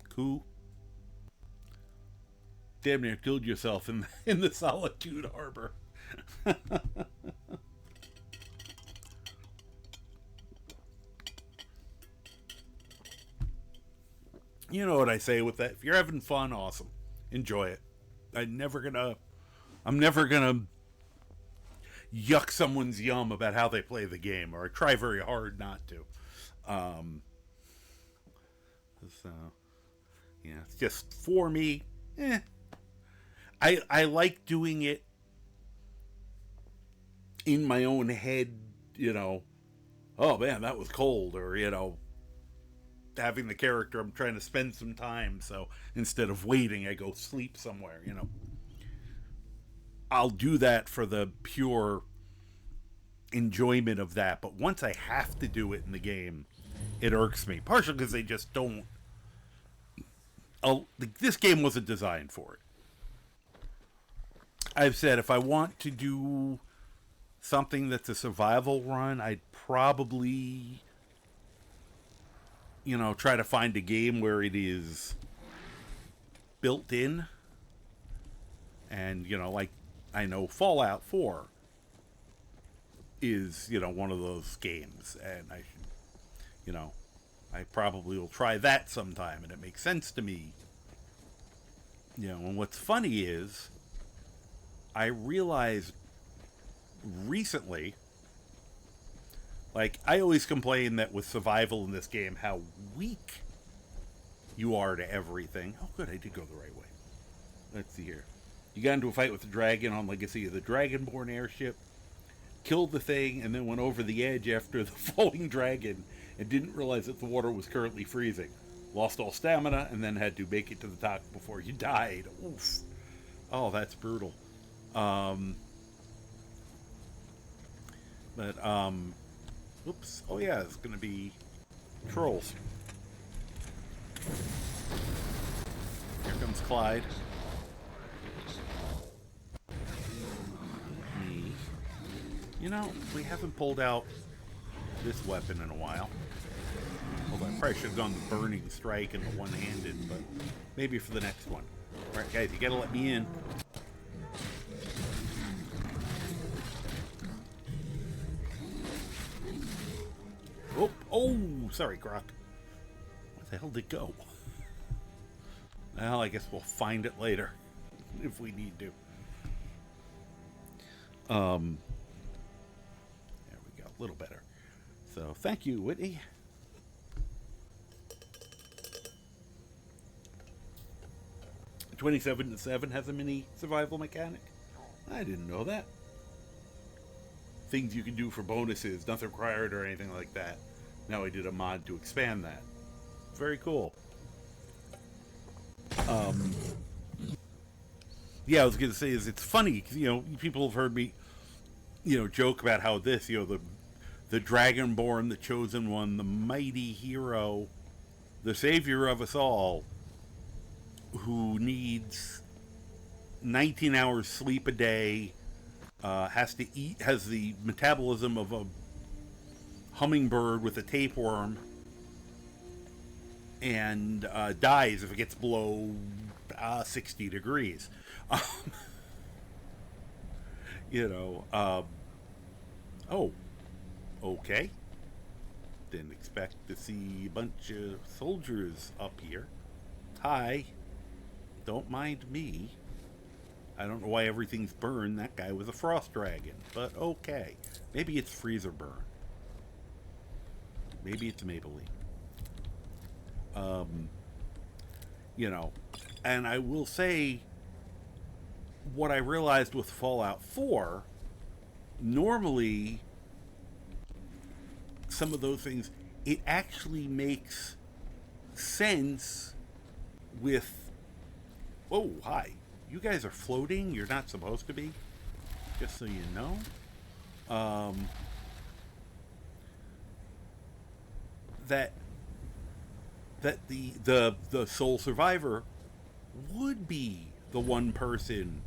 Speaker 1: Cool. Damn near killed yourself in the Solitude Harbor. You know what I say with that. If you're having fun, awesome. Enjoy it. I'm never gonna yuck someone's yum about how they play the game, or I try very hard not to. So, yeah, it's just for me. I like doing it in my own head, you know. Oh man, that was cold, or you know, having the character I'm trying to spend some time, so instead of waiting, I go sleep somewhere, you know. I'll do that for the pure enjoyment of that, but once I have to do it in the game, it irks me. Partially because they just don't. This game wasn't designed for it. I've said if I want to do something that's a survival run, I'd probably, you know, try to find a game where it is built in. And, you know, like, I know Fallout 4 is, you know, one of those games. And I should, you know, I probably will try that sometime. And it makes sense to me. You know, and what's funny is, I realized recently, like, I always complain that with survival in this game, how weak you are to everything. Oh, good, I did go the right way. Let's see here. You got into a fight with the dragon on Legacy of the Dragonborn airship, killed the thing, and then went over the edge after the falling dragon and didn't realize that the water was currently freezing. Lost all stamina and then had to make it to the top before you died. Oof. Oh, that's brutal. Oops. Oh yeah, it's gonna be trolls. Here comes Clyde. Me. You know, we haven't pulled out this weapon in a while. Although I probably should have gone the Burning Strike and the one-handed, but maybe for the next one. Alright guys, you gotta let me in. Oh, sorry, Grok. Where the hell did it go? Well, I guess we'll find it later if we need to. There we go, a little better. So, thank you, Whitney. (27-7) has a mini survival mechanic. I didn't know that. Things you can do for bonuses, nothing required or anything like that. Now I did a mod to expand that. Very cool. Yeah, I was going to say is it's funny because, you know, people have heard me, you know, joke about how this, you know, the Dragonborn, the Chosen One, the mighty hero, the savior of us all, who needs 19 hours sleep a day, has to eat, has the metabolism of a hummingbird with a tapeworm, and dies if it gets below 60 degrees. You know, oh, okay. Didn't expect to see a bunch of soldiers up here. Hi. Don't mind me. I don't know why everything's burned. That guy was a frost dragon. But okay. Maybe it's freezer burn. Maybe it's Maybelline. You know, and I will say what I realized with Fallout 4, normally some of those things, it actually makes sense with, oh, hi, you guys are floating, you're not supposed to be, just so you know. That the sole survivor would be the one person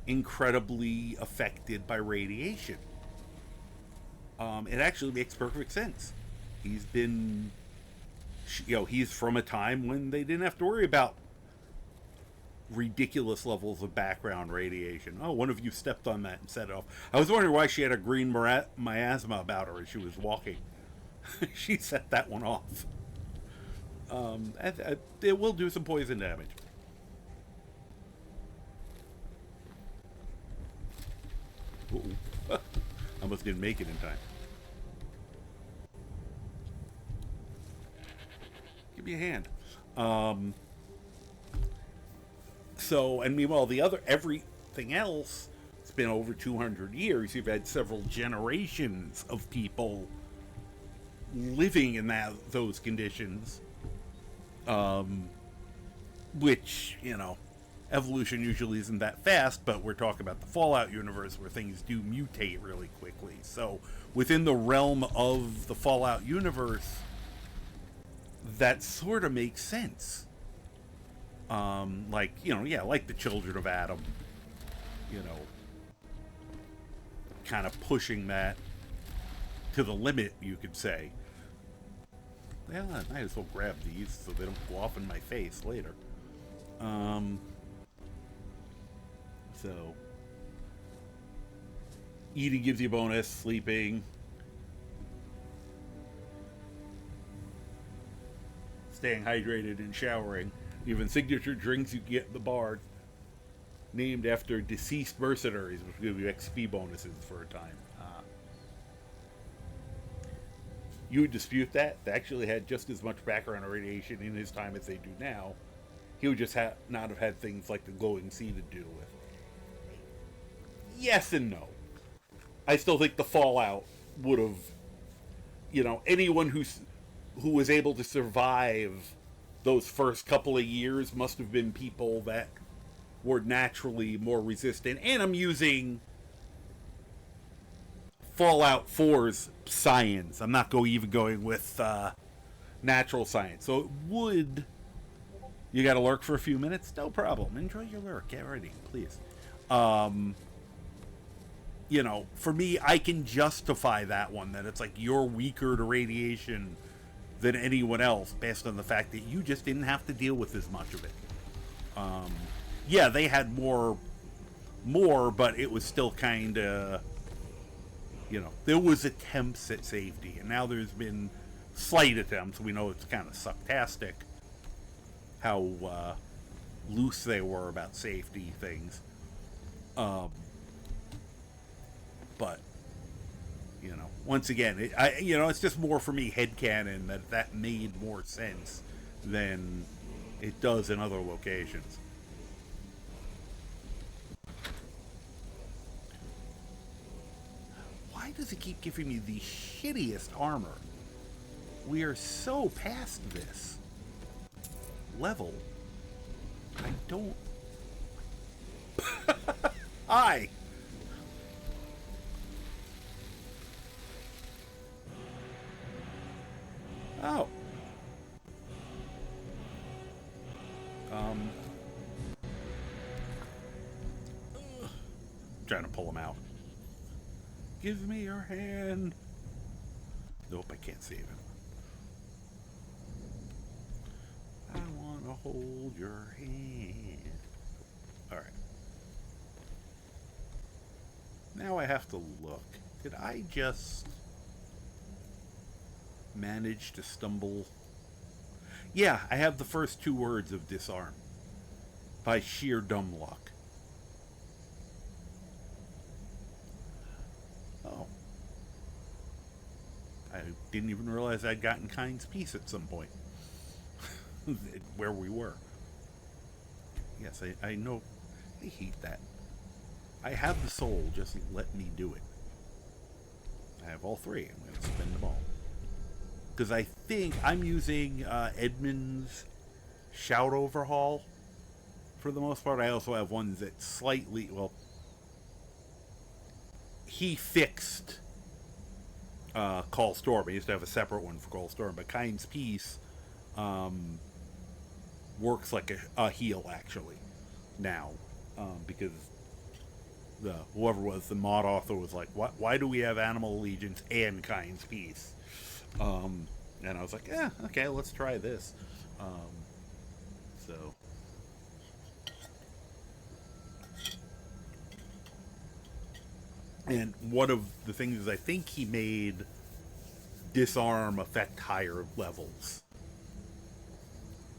Speaker 1: incredibly affected by radiation. It actually makes perfect sense. He's been, he's from a time when they didn't have to worry about ridiculous levels of background radiation. Oh, one of you stepped on that and set it off. I was wondering why she had a green miasma about her as she was walking. She set that one off. It will do some poison damage. Uh-oh. Almost didn't make it in time. Give me a hand. So, and meanwhile, everything else, it's been over 200 years. You've had several generations of people living in those conditions. Which, evolution usually isn't that fast, but we're talking about the Fallout universe where things do mutate really quickly. So, within the realm of the Fallout universe, that sort of makes sense. Like the children of Adam, kind of pushing that to the limit, you could say. Well, I might as well grab these so they don't go off in my face later. So, eating gives you a bonus, sleeping. Staying hydrated and showering. Even signature drinks you get in the bar, named after deceased mercenaries, which give you XP bonuses for a time. You would dispute that? They actually had just as much background radiation in his time as they do now. He would just not have had things like the glowing sea to deal with. Yes and no. I still think the Fallout would have, anyone who was able to survive those first couple of years must have been people that were naturally more resistant. And I'm using Fallout 4's science. I'm not even going with natural science. So it would... You got to lurk for a few minutes? No problem. Enjoy your lurk. Get ready, please. For me, I can justify that one, that it's like you're weaker to radiation than anyone else based on the fact that you just didn't have to deal with as much of it. They had more, but it was still kind of, there was attempts at safety, and now there's been slight attempts. We know it's kind of sucktastic how loose they were about safety things. But, once again, it's just more for me headcanon that made more sense than it does in other locations. Why does it keep giving me the shittiest armor? We are so past this level. I don't... Hi! Oh. Trying to pull him out. Give me your hand. Nope, I can't save him. I want to hold your hand. Alright. Now I have to look. Did I just manage to stumble? Yeah, I have the first two words of disarm. By sheer dumb luck. Oh. I didn't even realize I'd gotten Kind's Peace at some point. Where we were. Yes, I know. I hate that. I have the soul, just let me do it. I have all three. I'm going to spend them all. Because I think I'm using Edmund's Shout Overhaul for the most part. I also have ones that slightly, well, he fixed Call Storm. I used to have a separate one for Call Storm, but Kind's Peace works like a heal, actually, now. Because whoever was the mod author was like, why do we have Animal Allegiance and Kind's Peace? And I was like, yeah, okay, let's try this. So and one of the things is I think he made disarm affect higher levels,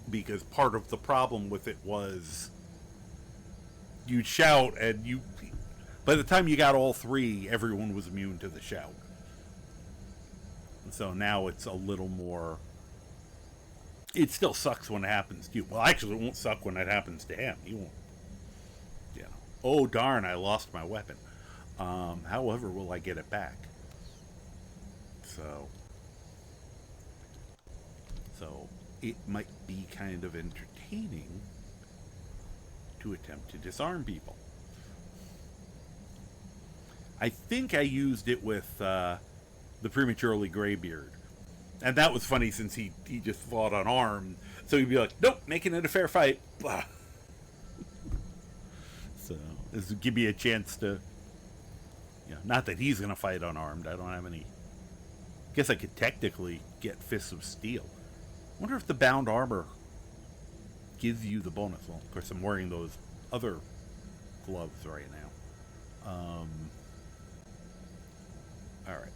Speaker 1: because part of the problem with it was you'd shout and by the time you got all three, everyone was immune to the shout. And so now it's a little more, it still sucks when it happens to you. Well, actually it won't suck when it happens to him. He won't, you know, oh darn, I lost my weapon. However, will I get it back? So it might be kind of entertaining to attempt to disarm people. I think I used it with the prematurely graybeard, and that was funny since he just fought unarmed, so he'd be like, nope, making it a fair fight. Blah. So this would give me a chance to, you know, not that he's gonna fight unarmed. I don't have any. I guess I could technically get Fists of Steel. I wonder if the bound armor gives you the bonus. Well, of course, I'm wearing those other gloves right now. All right.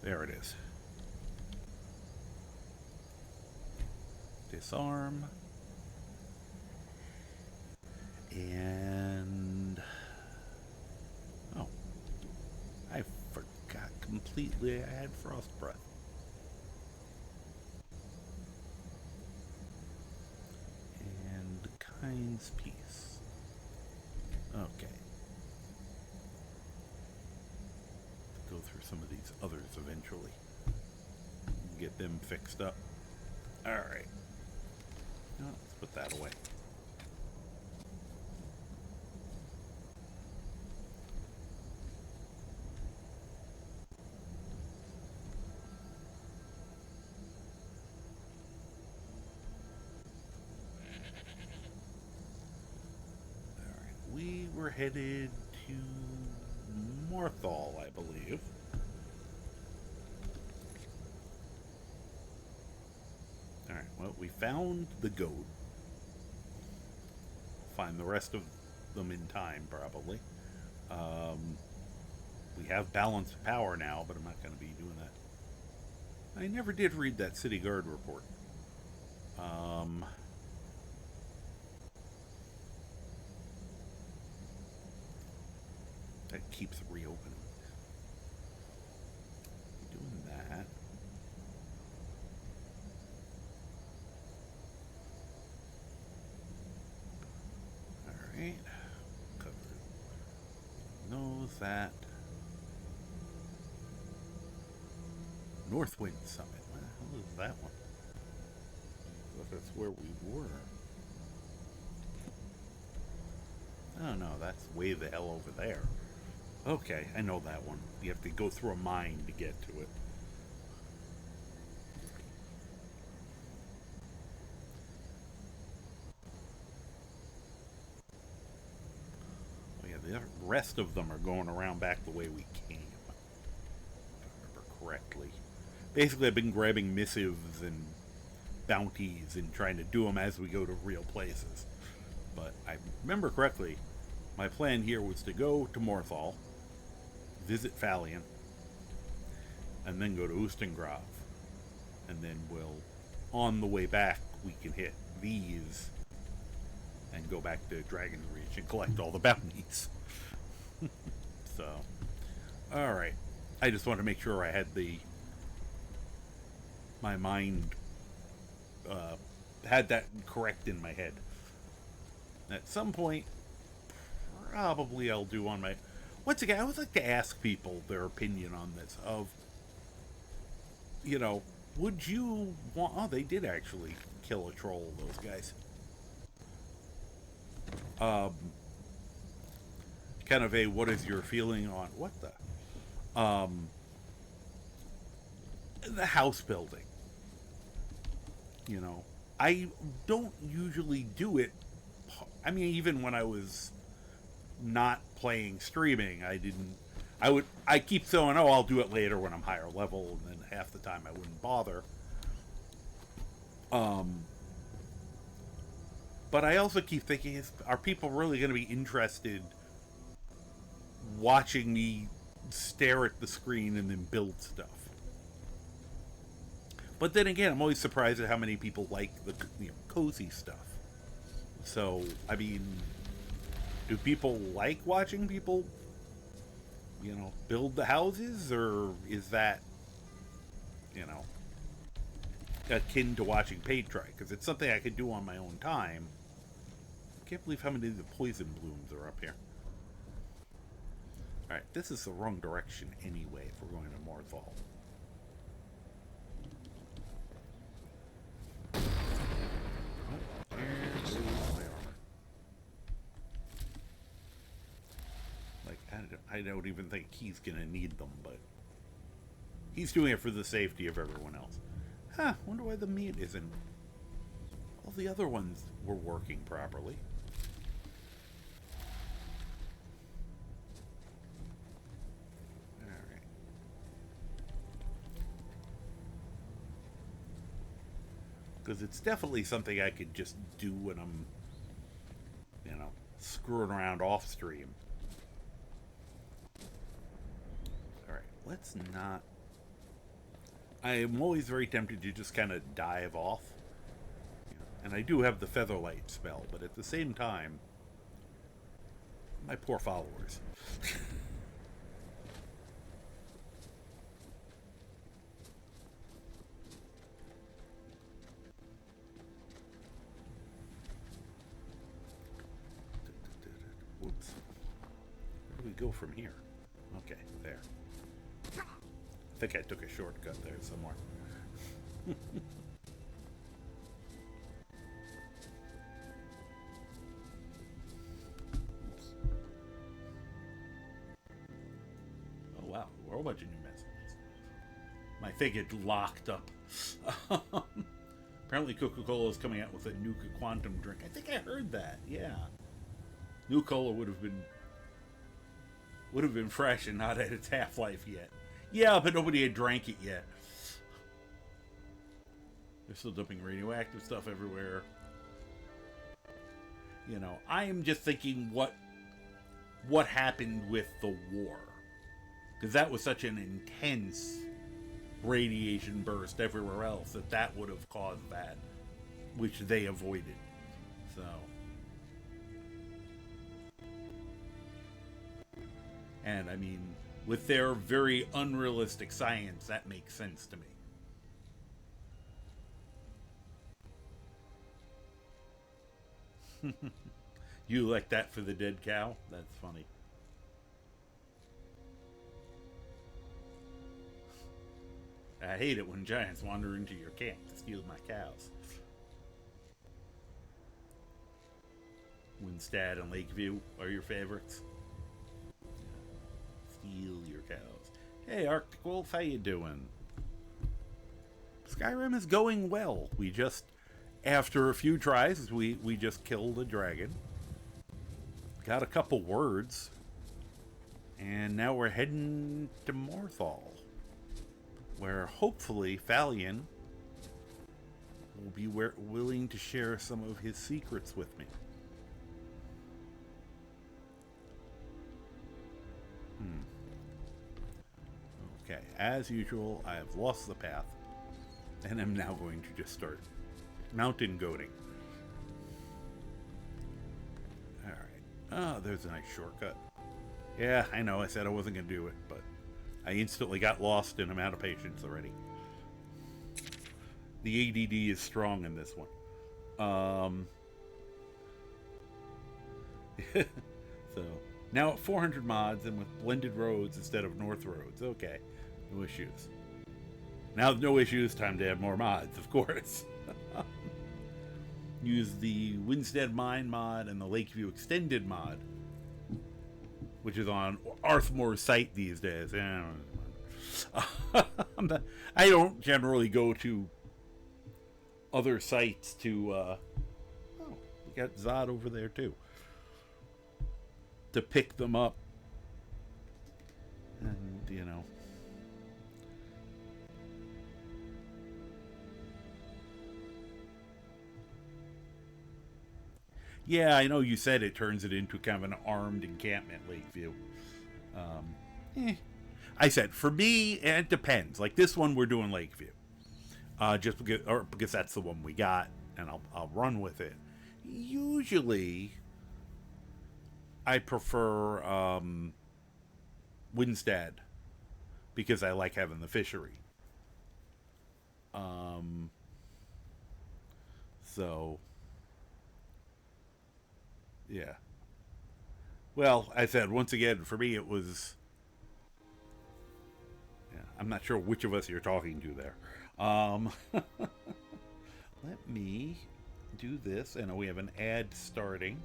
Speaker 1: There it is. Disarm. And oh, I forgot completely I had Frost Breath. And Kind's Peace. Okay. Go through some of these others eventually. Get them fixed up. Alright. Oh, let's put that away. We were headed to Morthal, I believe. Alright, well, we found the goat. Find the rest of them in time, probably. We have balanced power now, but I'm not going to be doing that. I never did read that City Guard report. That keeps reopening. Doing that. Alright. Cover. Knows that. Northwind Summit. What the hell is that one? Well, that's where we were. Oh no, that's way the hell over there. Okay, I know that one. You have to go through a mine to get to it. Oh yeah, the rest of them are going around back the way we came, if I remember correctly. Basically, I've been grabbing missives and bounties and trying to do them as we go to real places. But I remember correctly, my plan here was to go to Morthal, visit Phalion, and then go to Ustengrav. And then we'll, on the way back, we can hit these and go back to Dragon's Reach and collect all the bounties. So, alright. I just want to make sure I had my mind had that correct in my head. At some point, probably I'll do on my... Once again, I always like to ask people their opinion on this. Of, you know, would you want... Oh, they did actually kill a troll, those guys. Kind of a, what is your feeling on... What the house building. You know, I don't usually do it. I mean, even when I was not playing streaming, I keep throwing, oh, I'll do it later when I'm higher level, and then half the time I wouldn't bother. But I also keep thinking, are people really going to be interested watching me stare at the screen and then build stuff? But then again, I'm always surprised at how many people like the cozy stuff. So, I mean, do people like watching people, build the houses? Or is that, akin to watching paint dry? Because it's something I could do on my own time. I can't believe how many of the poison blooms are up here. Alright, this is the wrong direction anyway if we're going to Morthal. I don't even think he's gonna need them, but he's doing it for the safety of everyone else. Huh, wonder why the meat isn't... All the other ones were working properly. Alright. Because it's definitely something I could just do when I'm, screwing around off stream. Let's not... I am always very tempted to just kind of dive off. And I do have the Featherlight spell, but at the same time, my poor followers. Whoops. Where do we go from here? Okay, there. I think I took a shortcut there somewhere. Oh wow, a whole bunch of new messages. My thing had locked up. Apparently Coca-Cola is coming out with a Nuka Quantum drink. I think I heard that, yeah. Nuka Cola would have been fresh and not at its half-life yet. Yeah, but nobody had drank it yet. They're still dumping radioactive stuff everywhere. I am just thinking what happened with the war. Because that was such an intense radiation burst everywhere else that would have caused that, which they avoided. So... And, I mean... with their very unrealistic science, that makes sense to me. You like that for the dead cow? That's funny. I hate it when giants wander into your camp to steal my cows. Winstead and Lakeview are your favorites. Steal your cows. Hey, Arctic Wolf, how you doing? Skyrim is going well. We just, after a few tries, we just killed a dragon. Got a couple words. And now we're heading to Morthal, where hopefully Falion will be willing to share some of his secrets with me. Okay, as usual, I have lost the path, and I'm now going to just start mountain goating. Alright. Oh, there's a nice shortcut. Yeah, I know, I said I wasn't going to do it, but I instantly got lost and I'm out of patience already. The ADD is strong in this one. So, now at 400 mods and with blended roads instead of north roads. Okay, no issues. Now no issues, time to add more mods, of course. Use the Winstead Mine mod and the Lakeview Extended mod, which is on Arthmore's site these days. I don't generally go to other sites to, oh, we got Zod over there too, to pick them up. And, you know. Yeah, I know you said it turns it into kind of an armed encampment, Lakeview. I said, for me, it depends. Like this one, we're doing Lakeview. Just because that's the one we got, and I'll run with it. Usually, I prefer Winstead because I like having the fishery. So, yeah. Well, I said, once again, for me, it was... Yeah, I'm not sure which of us you're talking to there. Let me do this. And we have an ad starting.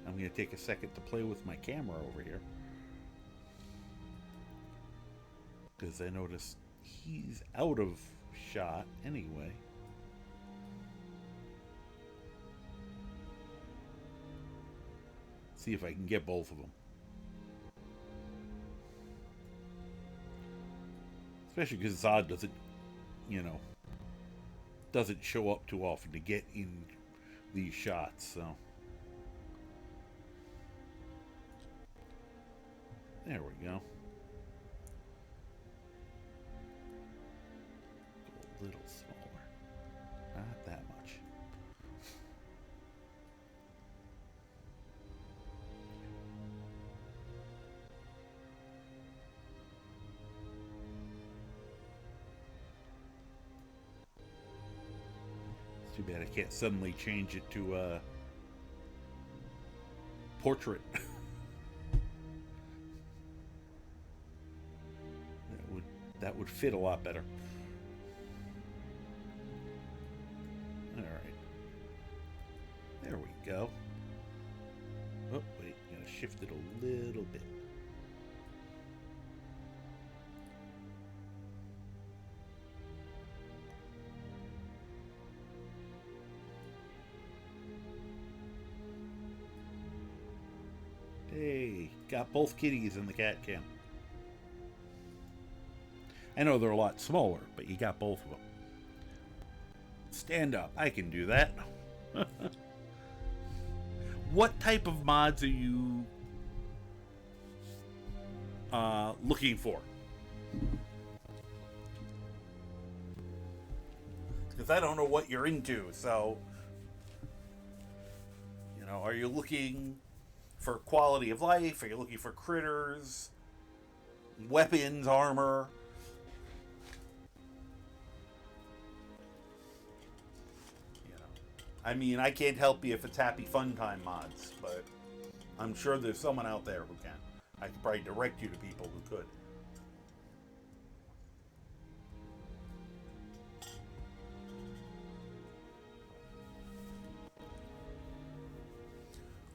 Speaker 1: I'm going to take a second to play with my camera over here, because I noticed he's out of shot anyway. See if I can get both of them. Especially because Zod doesn't, you know, doesn't show up too often to get in these shots, so. There we go. Go a little smaller. Not that much. It's too bad I can't suddenly change it to portrait. That would fit a lot better. All right. There we go. Oh, wait. Gotta shift it a little bit. Hey, got both kitties in the cat cam. I know they're a lot smaller, but you got both of them. Stand up. I can do that. What type of mods are you looking for? Because I don't know what you're into, so... You know, are you looking for quality of life? Are you looking for critters? Weapons, armor? I mean, I can't help you if it's Happy Fun Time mods, but I'm sure there's someone out there who can. I could probably direct you to people who could.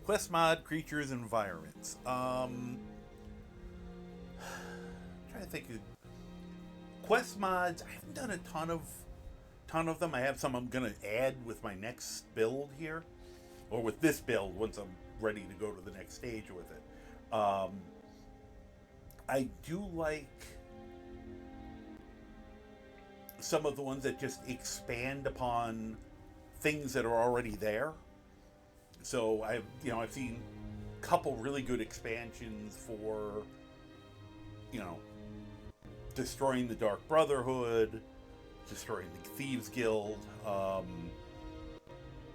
Speaker 1: Quest mod, creatures, environments. I'm trying to think of quest mods. I haven't done a ton of them. I have some I'm gonna add with my next build here, or with this build once I'm ready to go to the next stage with it. I do like some of the ones that just expand upon things that are already there. So I've seen a couple really good expansions for, destroying the Dark Brotherhood, destroying the Thieves Guild.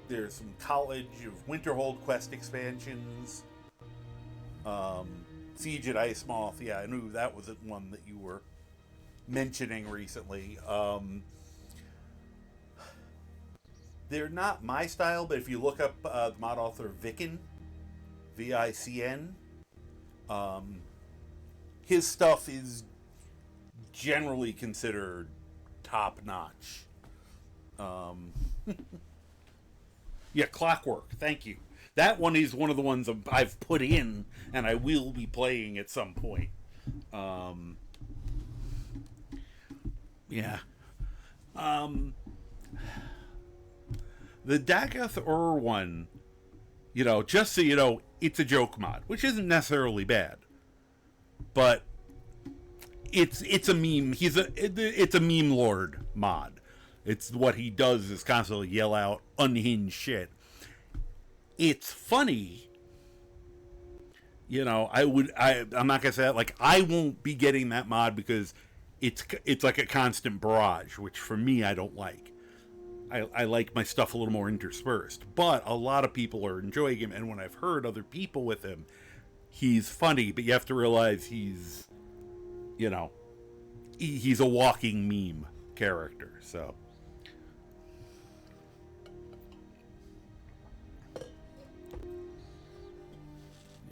Speaker 1: There's some College of Winterhold quest expansions. Siege at Icemoth. Yeah, I knew that was one that you were mentioning recently. They're not my style, but if you look up the mod author Vicin, Vicn, his stuff is generally considered top-notch. Yeah, Clockwork, thank you. That one is one of the ones I've put in, and I will be playing at some point. Yeah. The Dagoth Ur one, you know, just so you know, it's a joke mod, which isn't necessarily bad. But it's a meme. It's a meme lord mod. It's what he does is constantly yell out unhinged shit. It's funny. You know, I'm not gonna say that. Like, I won't be getting that mod because it's like a constant barrage, which for me I don't like. I like my stuff a little more interspersed. But a lot of people are enjoying him, and when I've heard other people with him, he's funny, but you have to realize he's, you know, he's a walking meme character, so.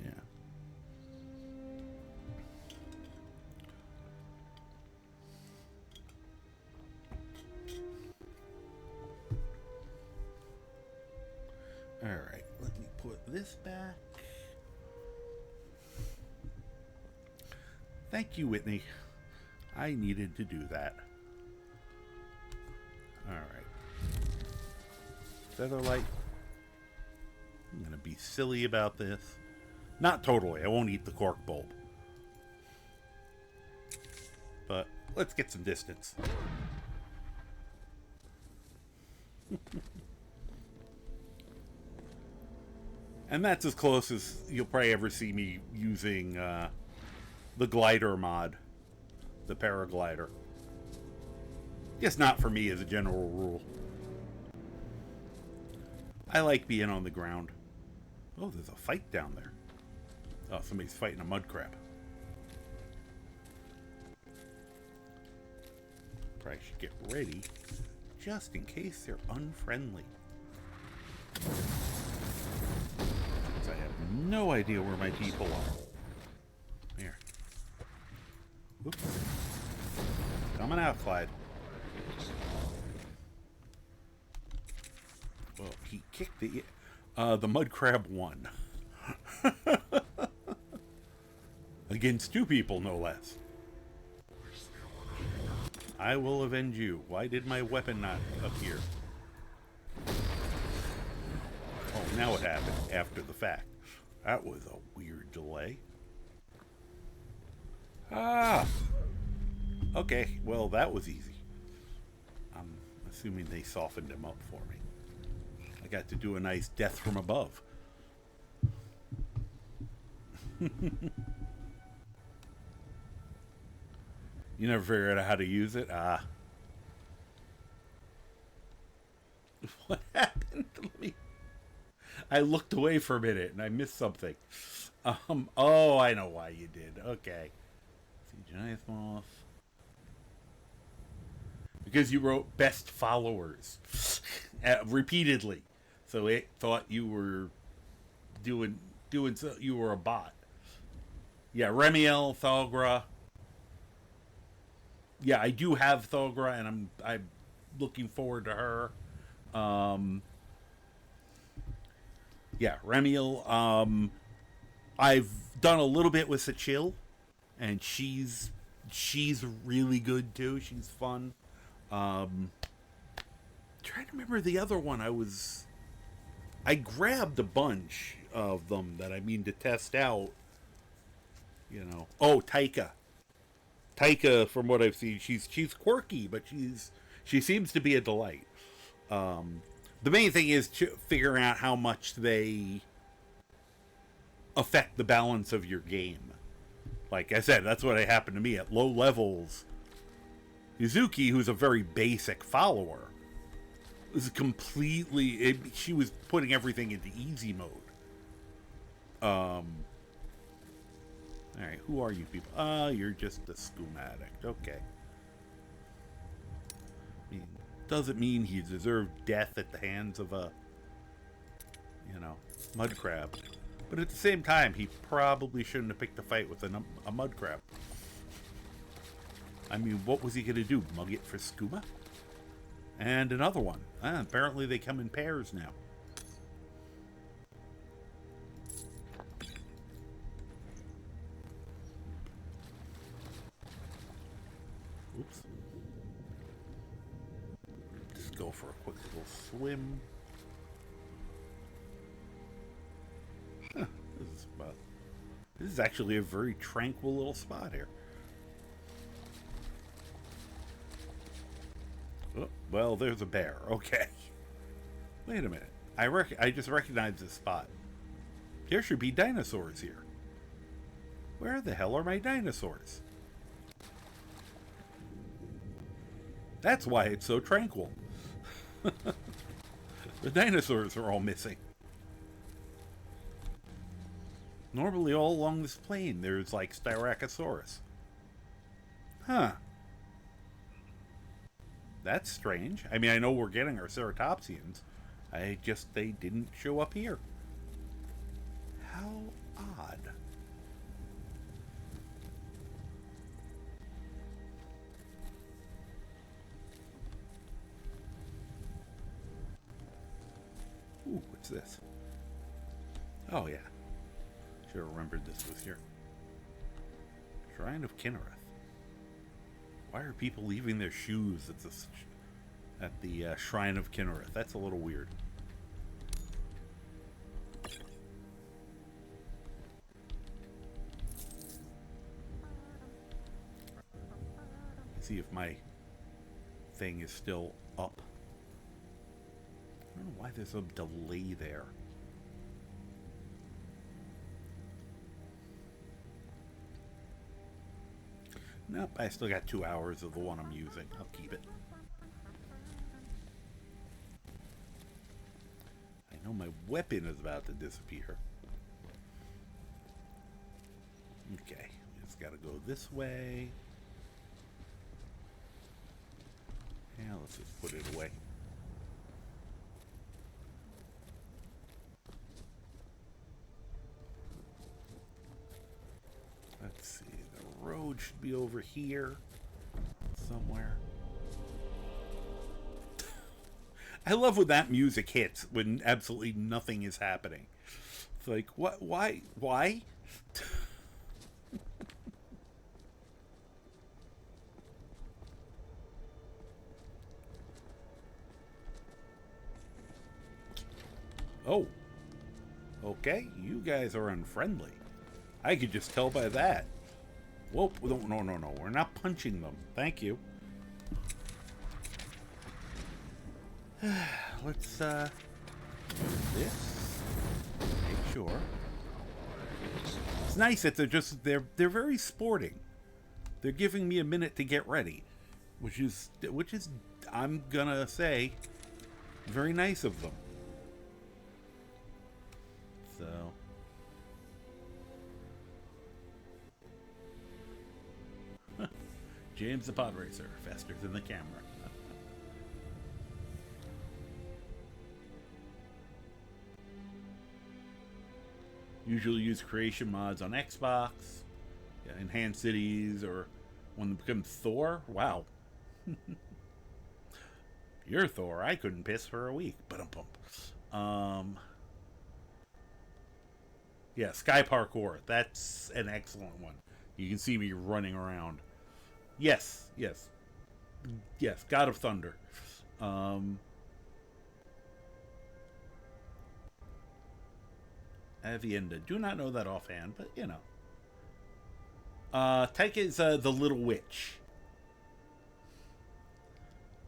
Speaker 1: Yeah. All right, let me put this back. Thank you, Whitney. I needed to do that. All right. Featherlight. I'm going to be silly about this. Not totally. I won't eat the cork bulb. But let's get some distance. And that's as close as you'll probably ever see me using the glider mod. The paraglider. Just not for me as a general rule. I like being on the ground. Oh, there's a fight down there. Oh, somebody's fighting a mud crab. Probably should get ready just in case they're unfriendly. I have no idea where my people are. Here. Oops. Coming out, Clyde. Well, he kicked the mud crab won. Against two people, no less. I will avenge you. Why did my weapon not appear? Oh, now it happened after the fact. That was a weird delay. Ah! Okay, well, that was easy. I'm assuming they softened him up for me. I got to do a nice death from above. You never figured out how to use it? Ah. What happened? I looked away for a minute and I missed something. Oh, I know why you did. Okay. Siege and Icemoth. Because you wrote best followers repeatedly. So it thought you were doing so you were a bot. Yeah, Remiel, Thalgra. Yeah, I do have Thalgra, and I'm looking forward to her. Yeah, Remiel. I've done a little bit with Sachil, and she's really good too. She's fun. Trying to remember the other one. I grabbed a bunch of them that I mean to test out. You know. Oh, Taika. Taika, from what I've seen, she's quirky, but she seems to be a delight. The main thing is figuring out how much they affect the balance of your game. Like I said, that's what happened to me. At low levels, Yuzuki, who's a very basic follower, was completely... she was putting everything into easy mode. Alright, who are you people? You're just a Skoom addict. Okay. I mean, doesn't mean he deserved death at the hands of a, mud crab. But at the same time, he probably shouldn't have picked a fight with a mud crab. I mean, what was he going to do? Mug it for skooma? And another one. Apparently they come in pairs now. Oops. Just go for a quick little swim. Huh, this is actually a very tranquil little spot here. Oh, well, there's a bear. Okay. Wait a minute. I just recognized this spot. There should be dinosaurs here. Where the hell are my dinosaurs? That's why it's so tranquil. The dinosaurs are all missing. Normally all along this plain there's like Styracosaurus. Huh. That's strange. I mean, I know we're getting our ceratopsians. They didn't show up here. How odd. Ooh, what's this? Oh, yeah. Should have remembered this was here. Shrine of Kinnereth. Why are people leaving their shoes at the Shrine of Kinnereth? That's a little weird. Let's see if my thing is still up. I don't know why there's a delay there. Nope, I still got 2 hours of the one I'm using. I'll keep it. I know my weapon is about to disappear. Okay, just gotta go this way. Yeah, let's just put it away. Let's see, the road should be over here somewhere. I love when that music hits when absolutely nothing is happening. It's like, what? Why? Why? Oh. Okay, you guys are unfriendly. I could just tell by that. Whoa, no. We're not punching them. Thank you. Let's, do this. Make sure. It's nice that they're very sporting. They're giving me a minute to get ready. Which is, I'm gonna say, very nice of them. So... James the pod racer, faster than the camera. Usually use creation mods on Xbox, enhanced cities, or when it becomes Thor. Wow. You're Thor. I couldn't piss for a week. Yeah, Sky Parkour. That's an excellent one. You can see me running around. Yes. God of Thunder. Avienda. Do not know that offhand, but you know. Taika is the Little Witch.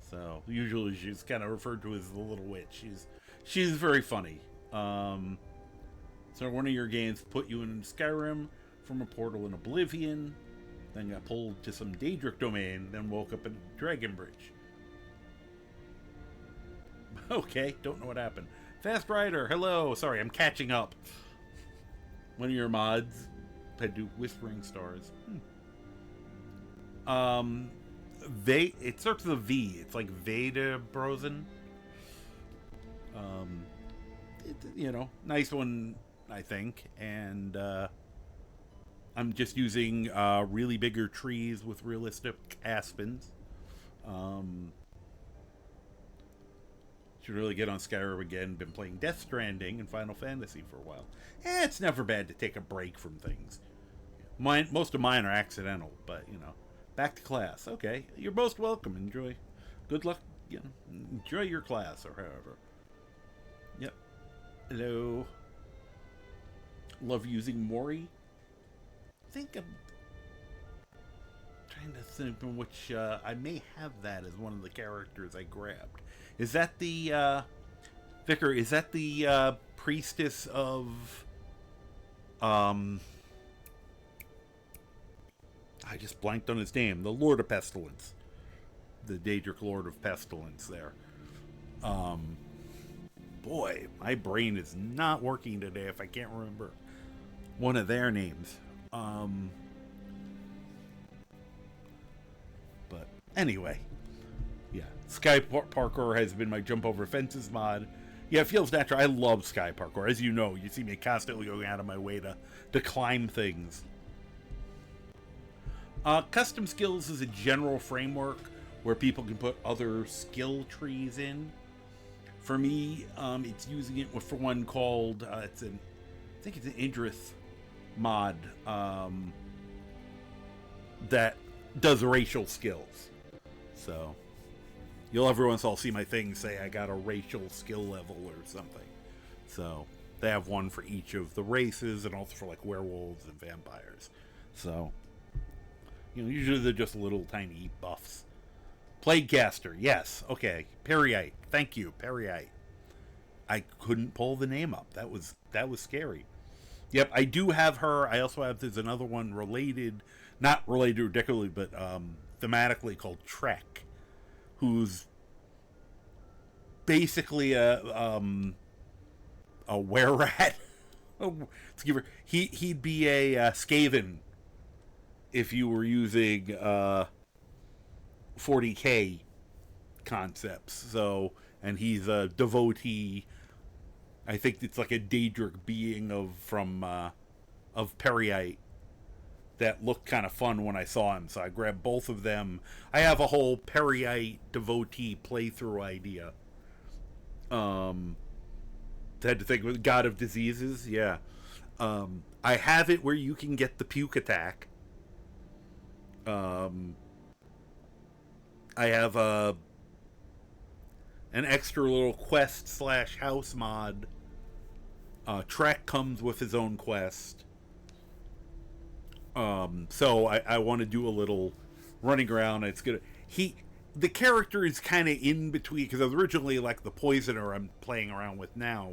Speaker 1: So usually she's kind of referred to as the Little Witch. She's very funny. So one of your games put you in Skyrim from a portal in Oblivion. Then got pulled to some Daedric domain, then woke up in Dragonbridge. Okay, don't know what happened. Fast Rider, hello. Sorry, I'm catching up. One of your mods. I do Whispering Stars. It starts with a V. It's like Veda Brosen. Nice one, I think. And I'm just using really bigger trees with realistic aspens. Should really get on Skyrim again. Been playing Death Stranding and Final Fantasy for a while. It's never bad to take a break from things. Most of mine are accidental, but back to class. Okay, you're most welcome. Enjoy. Good luck. Enjoy your class or however. Yep. Hello. Love using Mori. I think I'm trying to think in which I may have that as one of the characters I grabbed. Is that the Vicar? Is that the priestess of I just blanked on his name. The Lord of Pestilence, the Daedric Lord of Pestilence. There. Boy, my brain is not working today. If I can't remember one of their names. But anyway, yeah, Sky Parkour has been my jump over fences mod. Yeah, it feels natural. I love Sky Parkour. As you know, you see me constantly going out of my way to climb things. Custom skills is a general framework where people can put other skill trees in. For me, it's using it for one called I think it's an Idris mod that does racial skills. So you'll every once in a while see my thing say I got a racial skill level or something. So they have one for each of the races and also for like werewolves and vampires. So usually they're just little tiny buffs. Plaguecaster, yes, okay. Periite, thank you, Periite. I couldn't pull the name up. That was scary. Yep, I do have her. I also have, there's another one related, not related ridiculously, but thematically called Trek, who's basically a were-rat. He'd be a Skaven if you were using 40k concepts. So, and he's a devotee. I think it's like a Daedric being of Periite that looked kind of fun when I saw him. So I grabbed both of them. I have a whole Periite devotee playthrough idea. Had to think with God of Diseases. Yeah. I have it where you can get the puke attack. I have an extra little quest / house mod. Trek comes with his own quest. So I want to do a little running around. It's gonna the character is kind of in between, because originally like the poisoner I'm playing around with now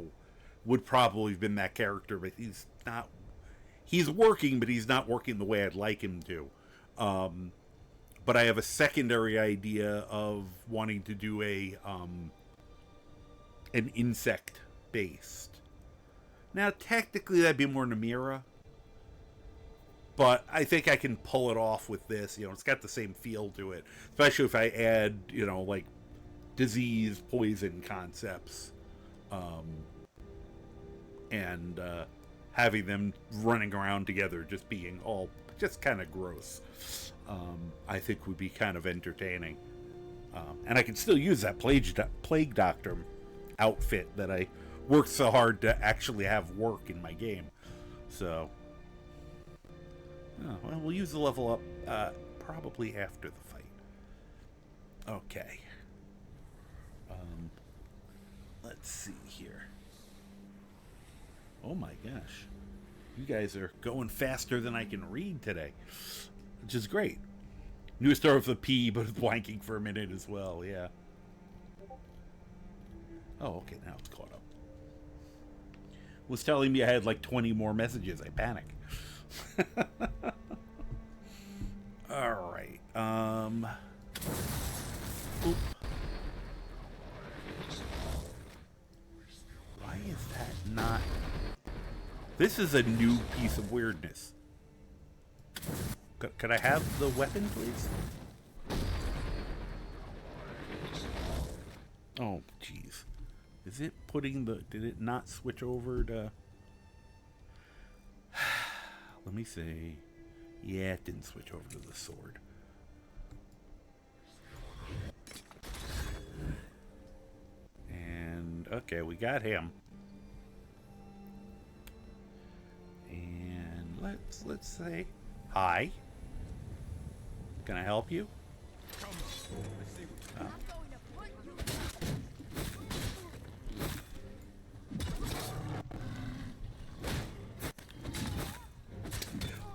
Speaker 1: would probably have been that character, but he's not. He's working, but he's not working the way I'd like him to. But I have a secondary idea of wanting to do an insect based. Now, technically, that'd be more Namira, but I think I can pull it off with this. It's got the same feel to it, especially if I add, like disease, poison concepts, and having them running around together, just being all just kind of gross. I think would be kind of entertaining. And I can still use that Plague Doctor outfit that I worked so hard to actually have work in my game. So, well, we'll use the level up probably after the fight. Okay. Let's see here. Oh my gosh. You guys are going faster than I can read today, which is great. New start with a P, but blanking for a minute as well, yeah. Oh, okay, now it's caught up. Was telling me I had like 20 more messages. I panic. All right. Oop. Why is that not? This is a new piece of weirdness. Could I have the weapon, please? Oh, jeez. Is it putting the... Did it not switch over to... Let me see. Yeah, it didn't switch over to the sword. And, okay, we got him. And let's say hi. Can I help you?
Speaker 3: I'm going to put you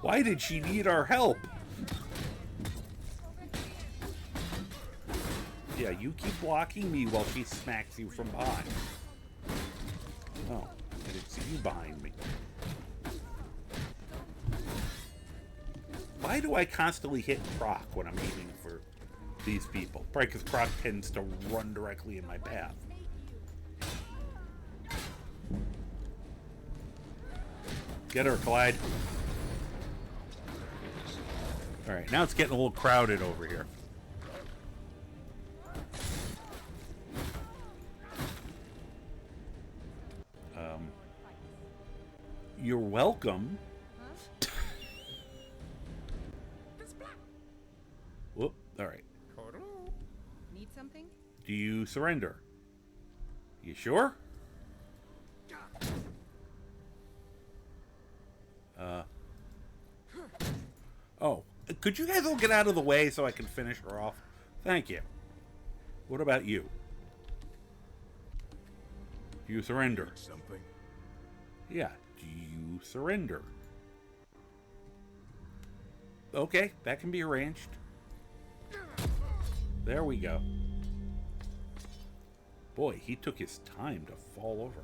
Speaker 1: Why did she need our help? Yeah, you keep blocking me while she smacks you from behind. Oh, I didn't see you behind me. Why do I constantly hit Croc when I'm aiming for these people? Probably because Croc tends to run directly in my path. Get her, Clyde. Alright, now it's getting a little crowded over here. You're welcome. Whoop, alright.
Speaker 2: Need something?
Speaker 1: Do you surrender? You sure? Oh, could you guys all get out of the way so I can finish her off? Thank you. What about you? Do you surrender?
Speaker 4: Something.
Speaker 1: Yeah, do you surrender? Okay, that can be arranged. There we go. Boy, he took his time to fall over.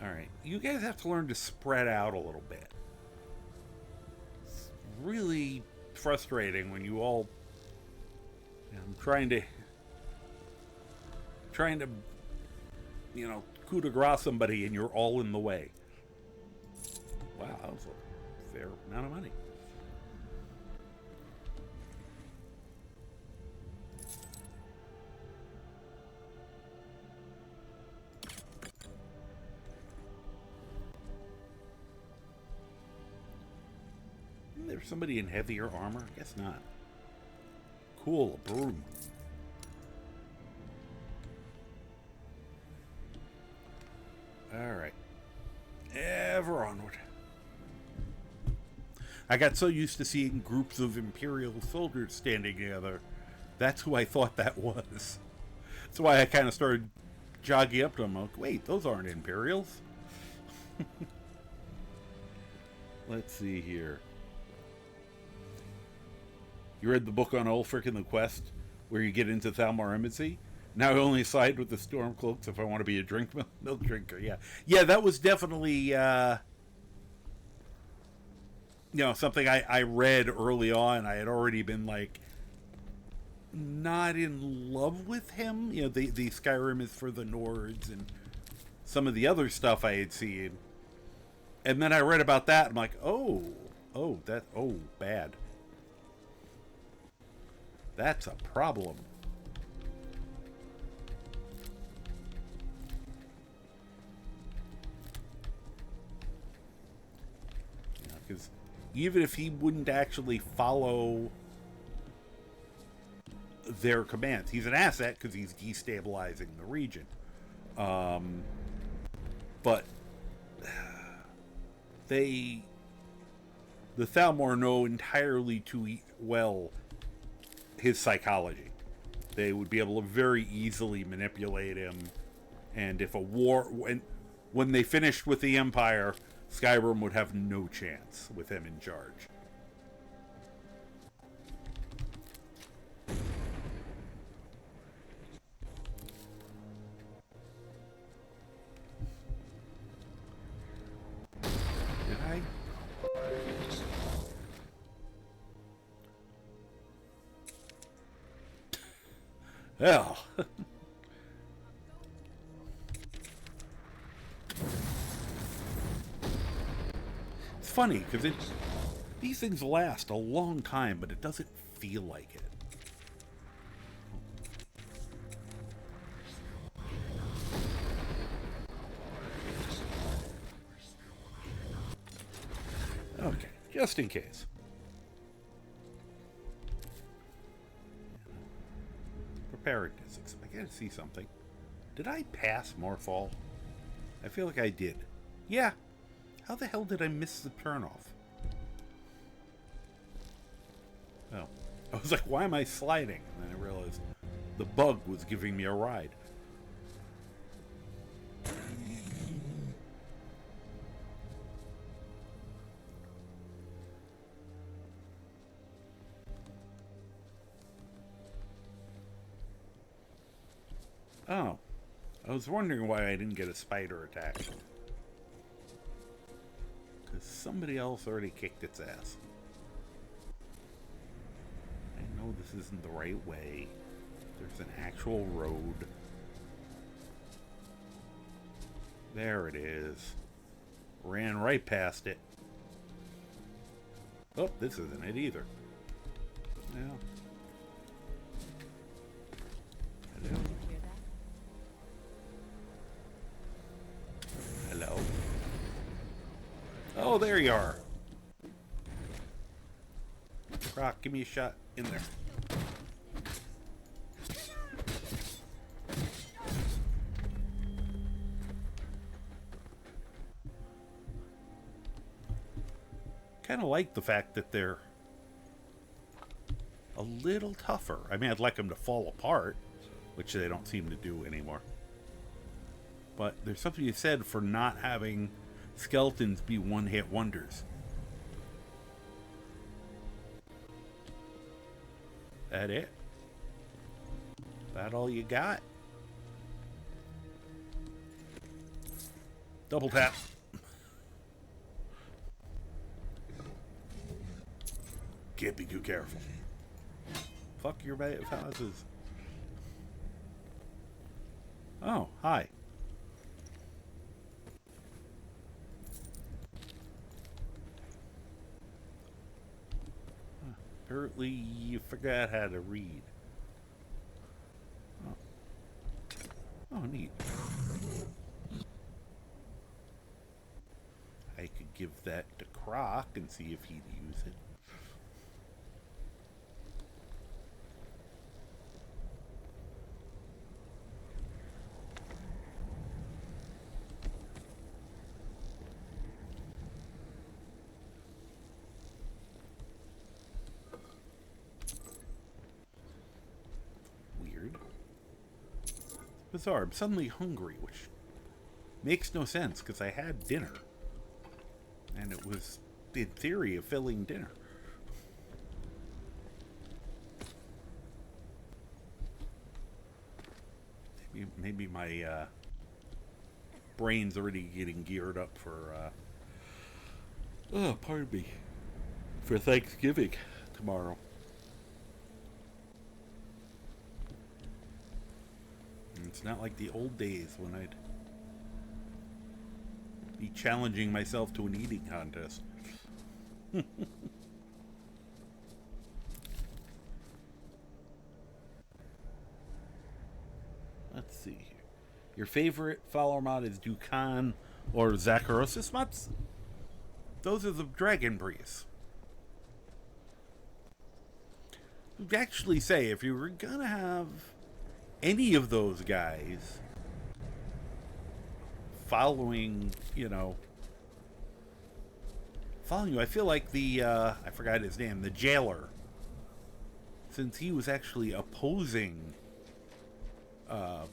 Speaker 1: Alright, you guys have to learn to spread out a little bit. It's really frustrating when you all... I'm trying to, you know, coup de grace somebody and you're all in the way. Wow, that was a fair amount of money. Isn't there somebody in heavier armor? Guess not. Cool, a broom. Alright. Ever onward. I got so used to seeing groups of Imperial soldiers standing together. That's who I thought that was. That's why I kind of started jogging up to them. Like, wait, those aren't Imperials. Let's see here. You read the book on Ulfric and the Quest, where you get into Thalmor Embassy? Now I only side with the Stormcloaks if I want to be a milk drinker. Yeah, yeah, that was definitely, you know, something I read early on. I had already been like, not in love with him. You know, the Skyrim is for the Nords and some of the other stuff I had seen. And then I read about that. I'm like, oh, bad. That's a problem. Because even if he wouldn't actually follow their commands, he's an asset because he's destabilizing the region. But the Thalmor know entirely too well his psychology. They would be able to very easily manipulate him, and if a war, when they finished with the Empire, Skyrim would have no chance with him in charge. Did I? Well. It's funny, because these things last a long time, but it doesn't feel like it. Okay, just in case. Preparedness. I gotta see something. Did I pass Morphall? I feel like I did. Yeah. How the hell did I miss the turnoff? Oh. I was like, why am I sliding? And then I realized the bug was giving me a ride. Oh. I was wondering why I didn't get a spider attack. Because somebody else already kicked its ass. I know this isn't the right way. There's an actual road. There it is. Ran right past it. Oh, this isn't it either. Well. Hello. Hello. Oh, there you are. Rock, give me a shot in there. Kind of like the fact that they're a little tougher. I mean, I'd like them to fall apart, which they don't seem to do anymore. But there's something you said for not having skeletons be one-hit wonders. That it? That all you got? Double tap. Can't be too careful. Fuck your houses. Oh, hi. Apparently you forgot how to read. Oh, oh neat. I could give that to Croc and see if he'd use it. Bizarre. I'm suddenly hungry, which makes no sense because I had dinner. And it was, in theory, a filling dinner. Maybe my brain's already getting geared up for, oh, pardon me, for Thanksgiving tomorrow. It's not like the old days when I'd be challenging myself to an eating contest. Let's see here. Your favorite follower mod is Dukan or Zakharosis mods? Those are the dragon priests. I'd actually say if you were gonna have any of those guys following you, I feel like the, I forgot his name, the jailer, since he was actually opposing Mirak,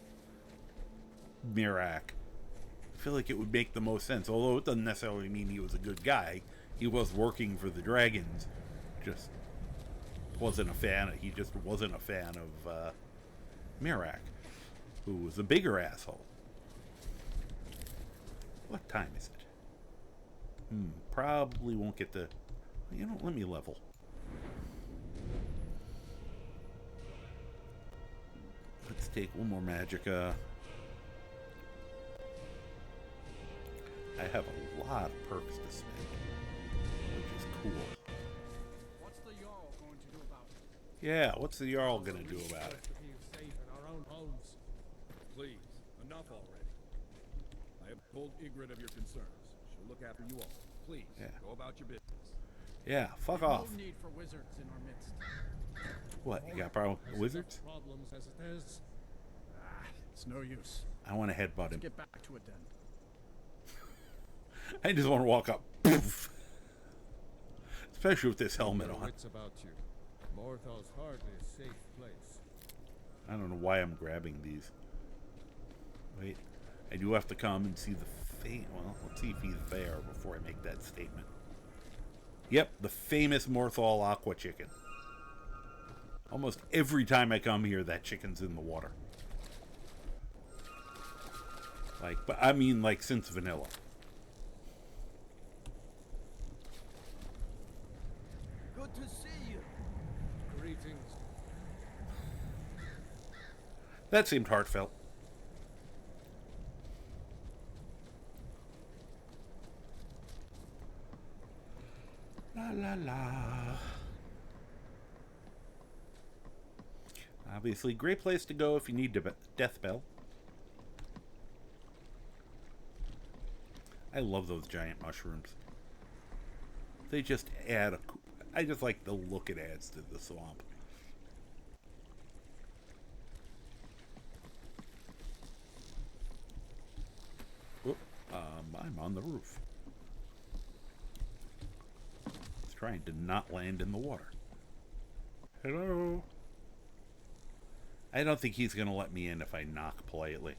Speaker 1: I feel like it would make the most sense, although it doesn't necessarily mean he was a good guy. He was working for the dragons, just wasn't a fan of Mirak, who was a bigger asshole. What time is it? Probably won't get the... let me level. take one more magicka. I have a lot of perks to spend, which is cool.
Speaker 5: What's the Jarl going to do about it?
Speaker 1: Yeah, what's the Jarl gonna do about it?
Speaker 5: To feel safe in our own homes.
Speaker 4: Please, enough already. I have told Ygritte of your concerns. She'll look after you all. Please,
Speaker 1: Yeah.
Speaker 4: go about your business.
Speaker 1: Yeah, fuck off.
Speaker 5: No need for wizards in our midst.
Speaker 1: What, you got a problem with wizards?
Speaker 5: Problems as it is.
Speaker 6: It's no use.
Speaker 1: I want to headbutt him.
Speaker 6: Get back to it then.
Speaker 1: I just want to walk up. Poof. Especially with this helmet on.
Speaker 5: Wits about you. Morthal's hardly a safe place.
Speaker 1: I don't know why I'm grabbing these. Wait, I do have to come and see the well, let's see if he's there before I make that statement. Yep, the famous Morthal aqua chicken. Almost every time I come here, that chicken's in the water. Like, but I mean, like, since vanilla.
Speaker 3: Good to see you.
Speaker 5: Greetings.
Speaker 1: That seemed heartfelt. La la la. Obviously, great place to go if you need a death bell. I love those giant mushrooms. They just add a... I just like the look it adds to the swamp. Oop, I'm on the roof. It's trying to not land in the water. Hello? I don't think he's going to let me in if I knock politely.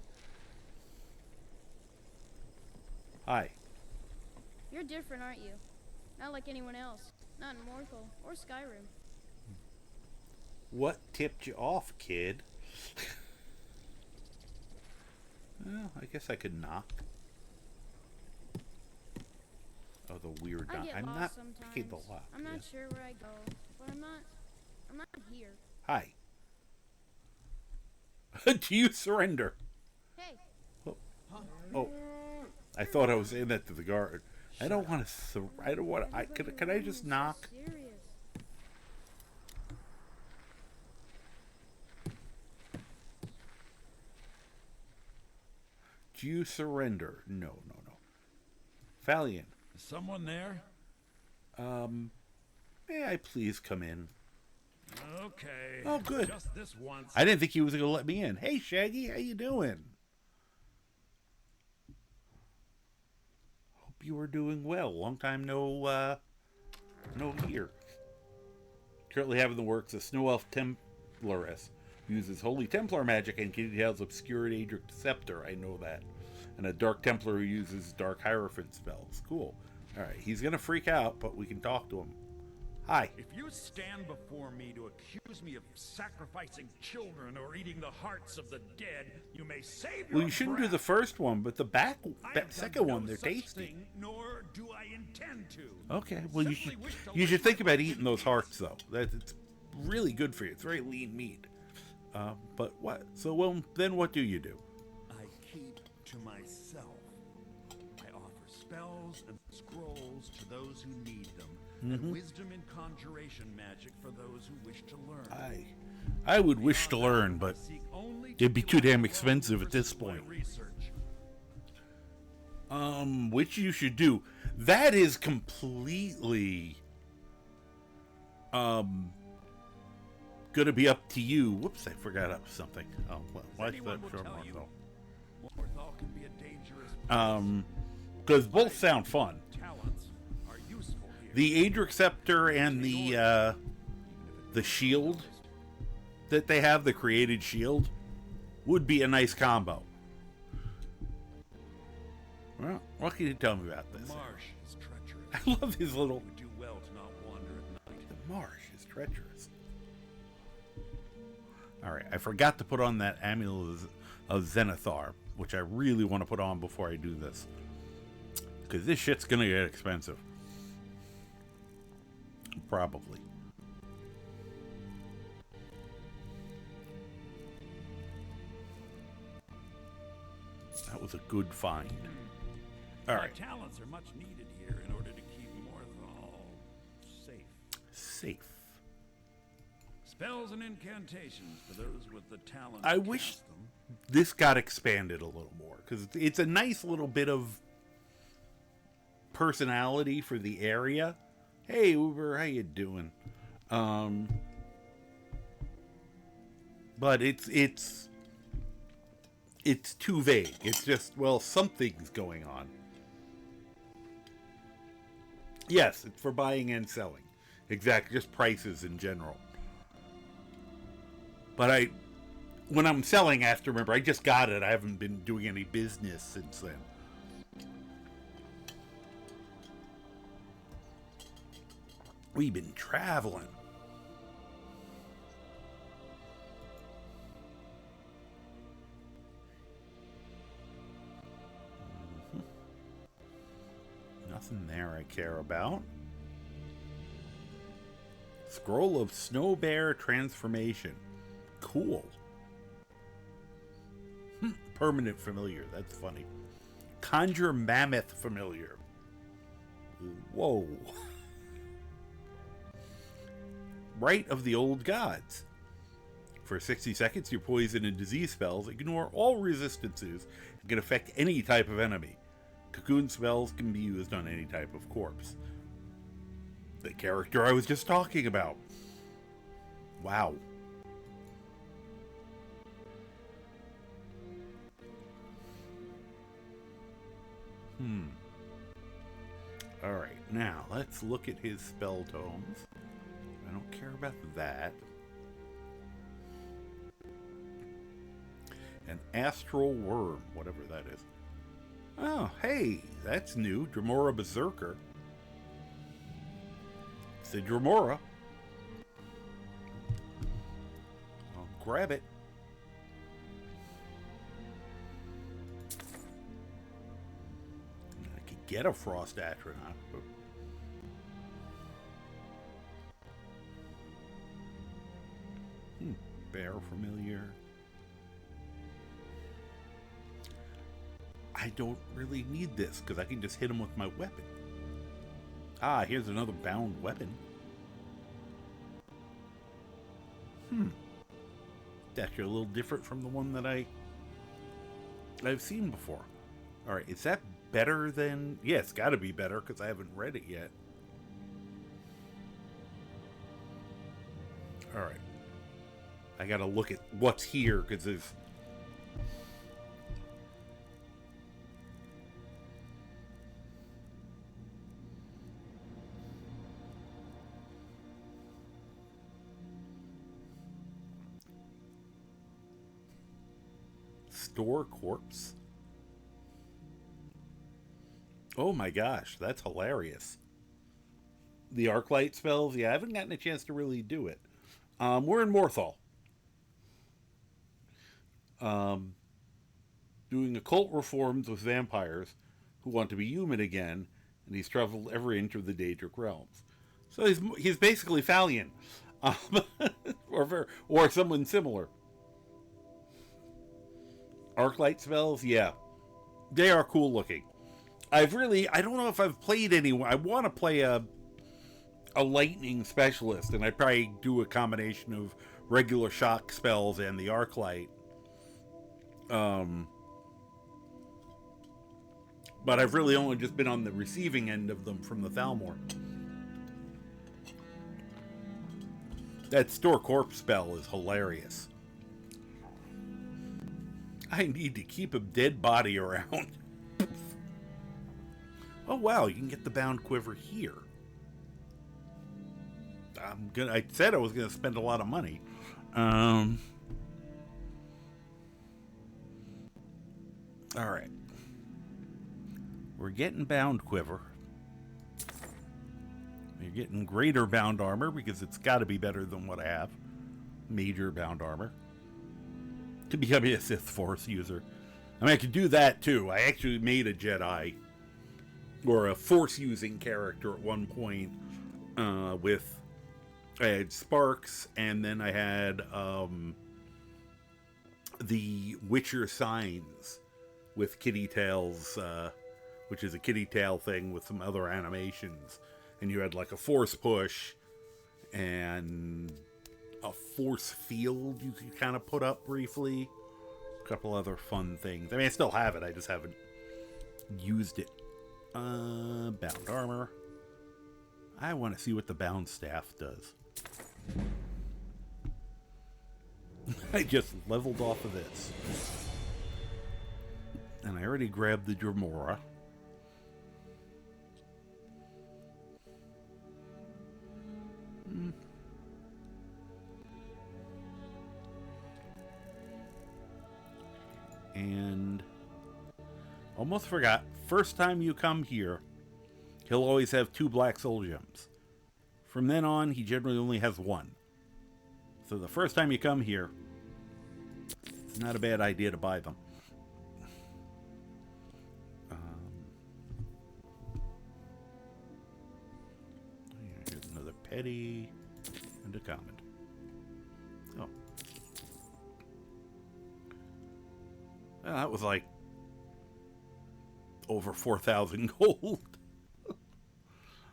Speaker 1: Hi.
Speaker 7: You're different, aren't you? Not like anyone else. Not in Morthal or Skyrim.
Speaker 1: What tipped you off, kid? Well, I guess I could knock. Oh, the weird
Speaker 7: I
Speaker 1: knock.
Speaker 7: get
Speaker 1: I'm
Speaker 7: lost
Speaker 1: not
Speaker 7: sometimes.
Speaker 1: picking the lock.
Speaker 7: I'm not
Speaker 1: yes.
Speaker 7: sure where I go, but I'm not here.
Speaker 1: Hi. Do you surrender?
Speaker 7: Hey,
Speaker 1: Oh, I thought I was saying that to the guard. I don't want to. I don't want. Can I just knock?
Speaker 7: serious.
Speaker 1: Do you surrender? No. Valiant.
Speaker 4: Is someone there?
Speaker 1: May I please come in?
Speaker 4: Okay.
Speaker 1: Oh, good.
Speaker 4: Just this once.
Speaker 1: I didn't think he was going to let me in. Hey, Shaggy, how you doing? Hope you were doing well. Long time no here. Currently having the works of Snow Elf Templaress. Uses Holy Templar magic and details obscure Daedric Scepter. I know that. And a Dark Templar who uses Dark Hierophant spells. Cool. Alright, he's going to freak out, but we can talk to him. Hi.
Speaker 4: If you stand before me to accuse me of sacrificing children or eating the hearts of the dead, you may save your
Speaker 1: Well, you shouldn't do the first one, but the second one, they're tasty.
Speaker 4: Thing, nor do I intend to.
Speaker 1: Okay, well, you
Speaker 4: Simply wish to
Speaker 1: should
Speaker 4: live
Speaker 1: think
Speaker 4: my
Speaker 1: about
Speaker 4: life
Speaker 1: eating
Speaker 4: in
Speaker 1: those
Speaker 4: peace.
Speaker 1: hearts, though. It's really good for you. It's very lean meat. But what? So, well, then what do you do?
Speaker 4: I keep to myself. I offer spells and scrolls to those who need them, and wisdom and conjuration magic for those who wish to learn.
Speaker 1: I would wish to learn, but
Speaker 4: Seek only
Speaker 1: it'd be
Speaker 4: to
Speaker 1: too damn
Speaker 4: allow
Speaker 1: expensive at
Speaker 4: persons
Speaker 1: this
Speaker 4: by
Speaker 1: point.
Speaker 4: Research.
Speaker 1: Which you should do. That is completely, gonna be up to you. Whoops, I forgot something. Oh, well, why is that
Speaker 4: Anyone will
Speaker 1: from
Speaker 4: tell you,
Speaker 1: Morthal?
Speaker 4: Morthal can be a dangerous
Speaker 1: Because both sound fun.
Speaker 4: talents are useful here.
Speaker 1: The Daedric Scepter and the shield that they have, the created shield, would be a nice combo. Well, what can you tell me about this?
Speaker 4: Marsh is treacherous.
Speaker 1: I love his little...
Speaker 4: You would do well to not wander at night.
Speaker 1: The marsh is treacherous. Alright, I forgot to put on that Amulet of Zenithar, which I really want to put on before I do this. Because this shit's gonna get expensive. Probably. was a good find. All right.
Speaker 4: My talents are much needed here in order to keep Morthal safe.
Speaker 1: Safe.
Speaker 4: Spells and incantations for those with the talent.
Speaker 1: I
Speaker 4: to
Speaker 1: wish
Speaker 4: cast them.
Speaker 1: this got expanded a little more, because it's a nice little bit of personality for the area. Hey, Uber, how you doing? But it's too vague. It's just, well, something's going on. Yes, it's for buying and selling. Exactly, just prices in general. But when I'm selling, I have to remember, I just got it. I haven't been doing any business since then. We've been traveling. Nothing there I care about. Scroll of Snow Bear Transformation. Cool. Permanent familiar. That's funny. Conjure Mammoth familiar. Whoa. Rite of the Old Gods. For 60 seconds, your poison and disease spells ignore all resistances and can affect any type of enemy. Cocoon spells can be used on any type of corpse. The character I was just talking about. Wow. Alright, now let's look at his spell tomes. I don't care about that. An astral worm, whatever that is. Oh, hey, that's new. Dremora Berserker. It's a Dremora. I'll grab it. I could get a Frost Astronaut. But... Bear familiar. I don't really need this because I can just hit him with my weapon. Ah, here's another bound weapon. It's actually a little different from the one that I've seen before. All right, is that better than... Yeah, it's got to be better because I haven't read it yet. All right. I got to look at what's here because there's... Store corpse. Oh my gosh, that's hilarious. The Arclight spells, yeah, I haven't gotten a chance to really do it. We're in Morthal. Doing occult reforms with vampires who want to be human again, and he's traveled every inch of the Daedric realms. So he's basically Thalion. Or someone similar. Arclight spells, yeah. They are cool looking. I don't know if I've played anyone. I want to play a lightning specialist, and I'd probably do a combination of regular shock spells and the Arclight. But I've really only just been on the receiving end of them from the Thalmor. That Store Corpse spell is hilarious. I need to keep a dead body around. Oh wow, you can get the bound quiver here. I said I was gonna spend a lot of money. Alright. We're getting bound quiver. You're getting greater bound armor because it's gotta be better than what I have. Major bound armor. To become a Sith Force user. I mean, I could do that too. I actually made a Jedi or a Force using character at one point with I had Sparks, and then I had the Witcher signs with Kitty Tails, which is a Kitty Tail thing with some other animations. And you had like a force push and a force field you could kind of put up briefly. A couple other fun things. I mean, I still have it. I just haven't used it. Bound armor. I want to see what the bound staff does. I just leveled off of this. And I already grabbed the Dremora. And almost forgot, first time you come here, he'll always have 2 black soul gems. From then on, he generally only has 1. So the first time you come here, it's not a bad idea to buy them. Here's another petty and a common. Oh. Well, that was like over 4,000 gold.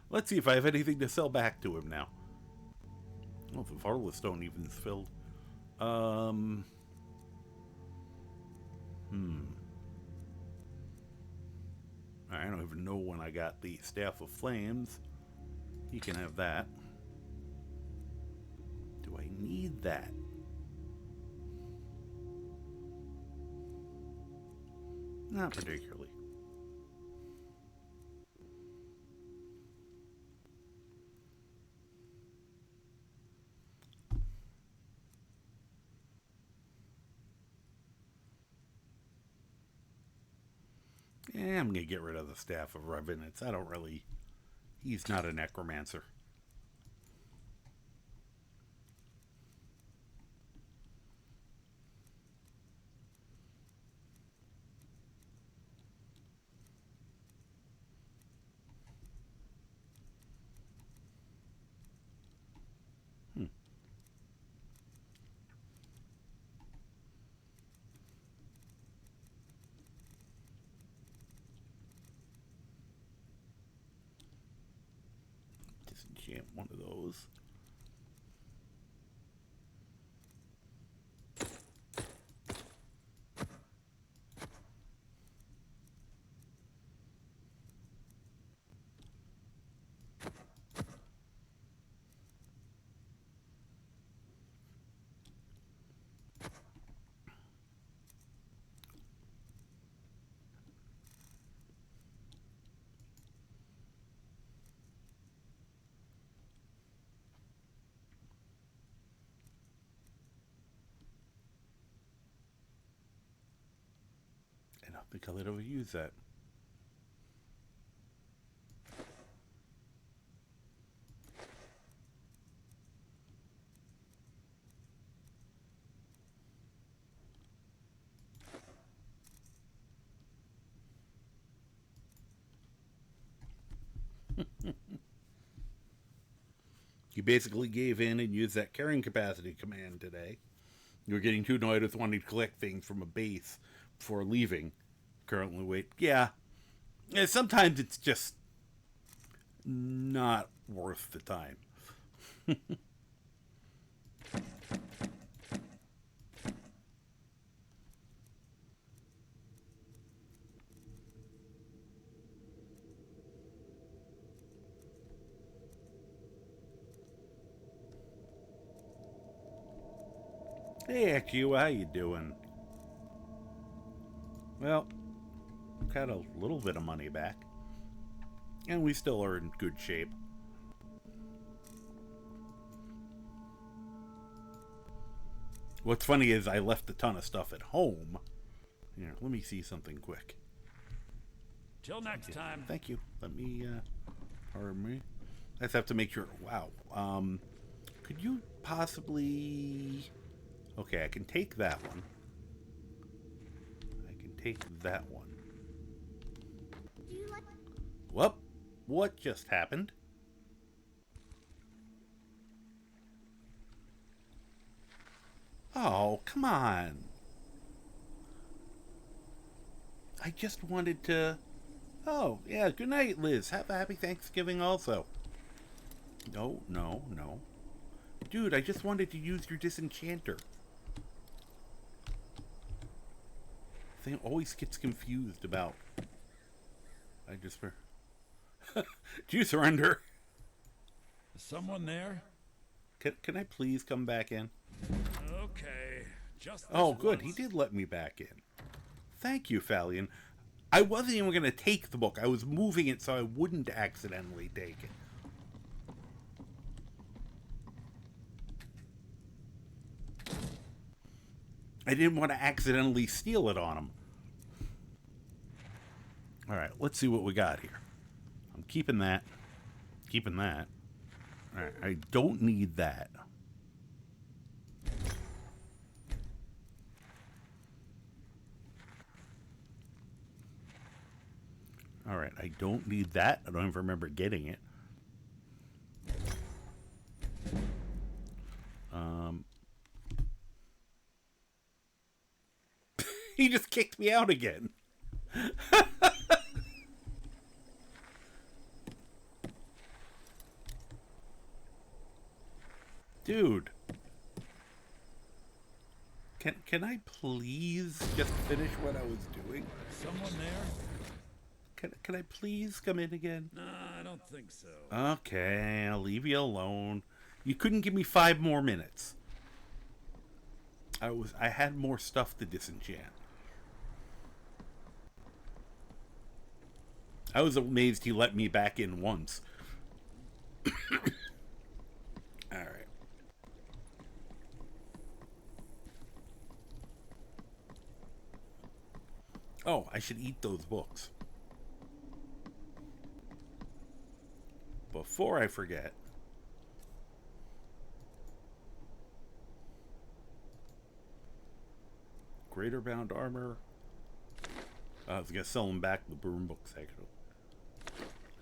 Speaker 1: Let's see if I have anything to sell back to him now. Oh, the Varla Stone even is filled. I don't even know when I got the Staff of Flames. You can have that. Do I need that? Not particularly. Yeah, I'm going to get rid of the Staff of Revenants. I don't really... He's not a necromancer. Disenchant one of those. I don't think I'll ever use that. You basically gave in and used that carrying capacity command today. You were getting too annoyed with wanting to collect things from a base before leaving. Currently wait. Yeah. Sometimes it's just not worth the time. Hey, Q, how you doing? Well, got a little bit of money back. And we still are in good shape. What's funny is I left a ton of stuff at home. Here, let me see something quick.
Speaker 4: Till next time.
Speaker 1: Thank you. Let me, pardon me. I just have to make sure. Wow. Could you possibly... Okay, I can take that one. I can take that one. Whoop. What just happened? Oh, come on. I just wanted to... Oh, yeah, good night, Liz. Have a happy Thanksgiving also. No, no, no. Dude, I just wanted to use your disenchanter. Thing always gets confused about... I just... Do you surrender?
Speaker 4: Is someone there?
Speaker 1: Can I please come back in?
Speaker 4: Okay, just this
Speaker 1: Oh, good. He
Speaker 4: once.
Speaker 1: did let me back in. Thank you, Fallion. I wasn't even going to take the book. I was moving it so I wouldn't accidentally take it. I didn't want to accidentally steal it on him. All right, let's see what we got here. I'm keeping that. Keeping that. All right, I don't need that. All right, I don't need that. I don't even remember getting it. He just kicked me out again. Dude. Can I please just finish what I was doing?
Speaker 4: Someone there?
Speaker 1: Can I please come in again?
Speaker 4: Nah, I don't think so.
Speaker 1: Okay, I'll leave you alone. You couldn't give me 5 more minutes. I had more stuff to disenchant. I was amazed he let me back in once. Alright. Oh, I should eat those books. Before I forget. Greater bound armor. I was going to sell them back in the broom book section.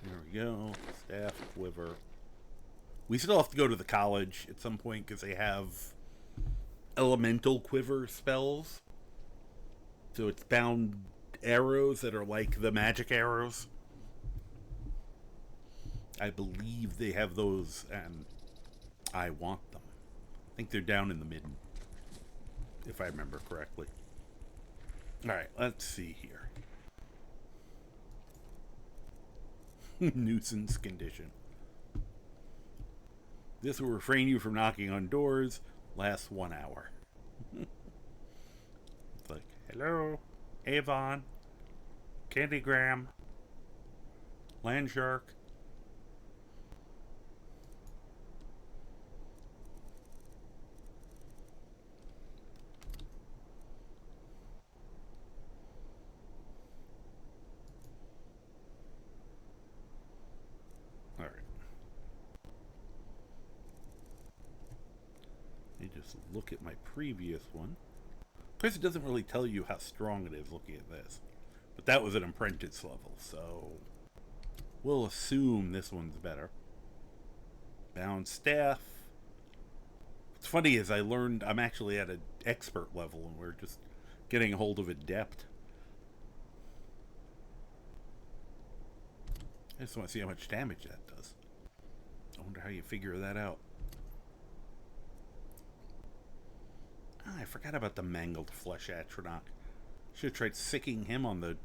Speaker 1: There we go. Staff, quiver. We still have to go to the college at some point because they have elemental quiver spells. So it's bound arrows that are like the magic arrows. I believe they have those, and I want them. I think they're down in the midden, if I remember correctly. Alright, let's see here. Nuisance condition. This will refrain you from knocking on doors. Lasts 1 hour. It's like, hello, Avon, Candygram, Landshark. Just look at my previous one. Of course, it doesn't really tell you how strong it is looking at this. But that was an apprentice level, so we'll assume this one's better. Bound staff. What's funny is I learned I'm actually at an expert level and we're just getting a hold of adept. I just want to see how much damage that does. I wonder how you figure that out. I forgot about the mangled flesh Atronach. Should have tried sicking him on the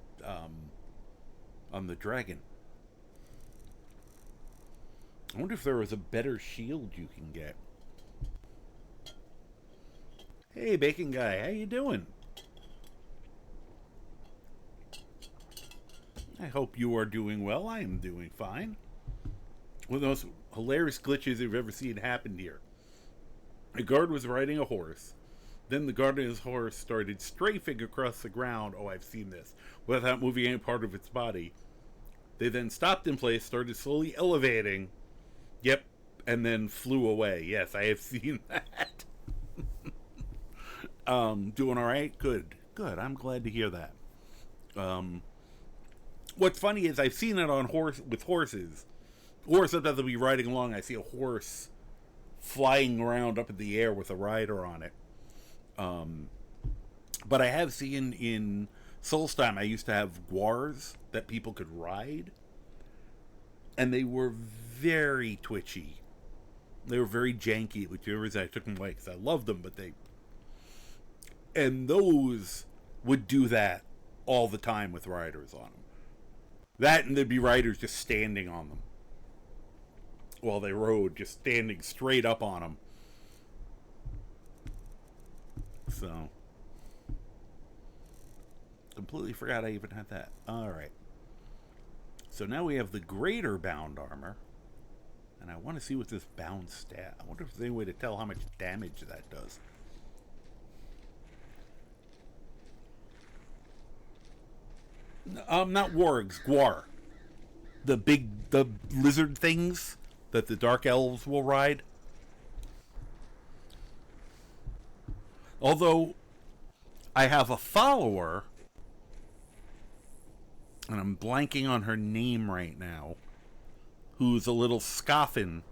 Speaker 1: dragon. I wonder if there was a better shield you can get. Hey, Bacon Guy, how you doing? I hope you are doing well. I am doing fine. One of the most hilarious glitches I've ever seen happened here. A guard was riding a horse. Then the guard and his horse started strafing across the ground. Oh, I've seen this. Without moving any part of its body. They then stopped in place, started slowly elevating. Yep. And then flew away. Yes, I have seen that. Doing all right? Good. Good. I'm glad to hear that. What's funny is I've seen it on with horses. Or sometimes I'll be riding along, I see a horse flying around up in the air with a rider on it. But I have seen in Solstheim, I used to have guars that people could ride, and they were very twitchy. They were very janky, which the reason I took them away, because I loved them, but they... And those would do that all the time with riders on them. That, and there'd be riders just standing on them while they rode, just standing straight up on them. So, completely forgot I even had that. Alright. So now we have the greater bound armor. And I want to see what this bound stat... I wonder if there's any way to tell how much damage that does. Not wargs, guar. The lizard things that the dark elves will ride. Although, I have a follower, and I'm blanking on her name right now, who's a little scoffin.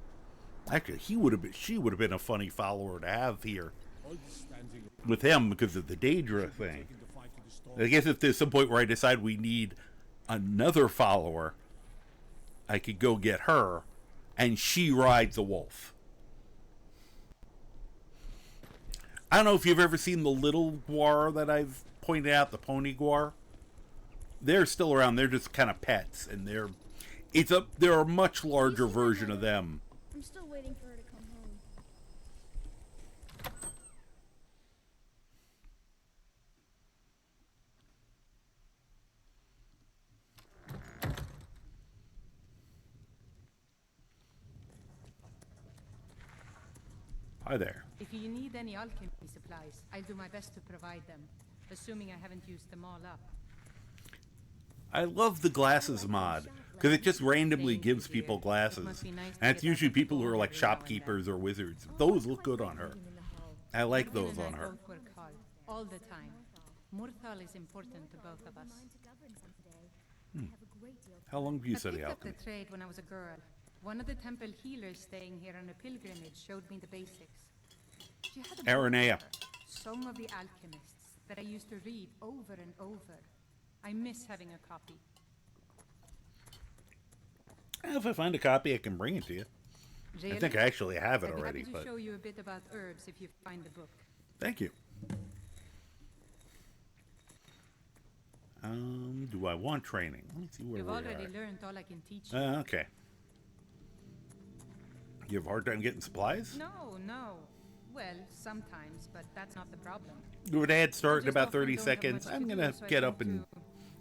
Speaker 1: Actually, she would have been a funny follower to have here with him because of the Daedra thing. I guess if there's some point where I decide we need another follower, I could go get her, and she rides a wolf. I don't know if you've ever seen the little guar that I've pointed out, the pony guar. They're still around. They're just kind of pets, and they're a much larger version of them.
Speaker 7: I'm still waiting for her to come home.
Speaker 1: Hi there.
Speaker 2: If you need any alchemy supplies, I'll do my best to provide them, assuming I haven't used them all up.
Speaker 1: I love the glasses mod, because it just randomly gives people glasses. And it's usually people who are like shopkeepers or wizards. Those look good on her. I like those on her.
Speaker 2: Both work hard, all the time. Murthal is important to both of us.
Speaker 1: How long have you
Speaker 2: I
Speaker 1: studied
Speaker 2: picked up
Speaker 1: alchemy?
Speaker 2: the trade when I was a girl. One of the temple healers staying here on a pilgrimage showed me the basics. She had a book
Speaker 1: Aranea.
Speaker 2: with her, Some of the Alchemists, that I used to read over and over. I miss having a copy.
Speaker 1: If I find a copy, I can bring it to you.
Speaker 2: Really?
Speaker 1: I think I actually have it
Speaker 2: I'd be
Speaker 1: already,
Speaker 2: happy to
Speaker 1: but
Speaker 2: show you a bit about herbs if you find the book.
Speaker 1: thank you. Do I want training? Let me see where
Speaker 2: You've
Speaker 1: we
Speaker 2: already
Speaker 1: are.
Speaker 2: learned all I can teach you.
Speaker 1: Okay. You have a hard time getting supplies?
Speaker 2: No. Well, sometimes, but that's not the problem.
Speaker 1: Your dad started in
Speaker 2: Just
Speaker 1: about
Speaker 2: often
Speaker 1: 30
Speaker 2: don't have
Speaker 1: seconds.
Speaker 2: much
Speaker 1: I'm
Speaker 2: to
Speaker 1: going
Speaker 2: do,
Speaker 1: to
Speaker 2: so I
Speaker 1: get
Speaker 2: tend
Speaker 1: up and
Speaker 2: to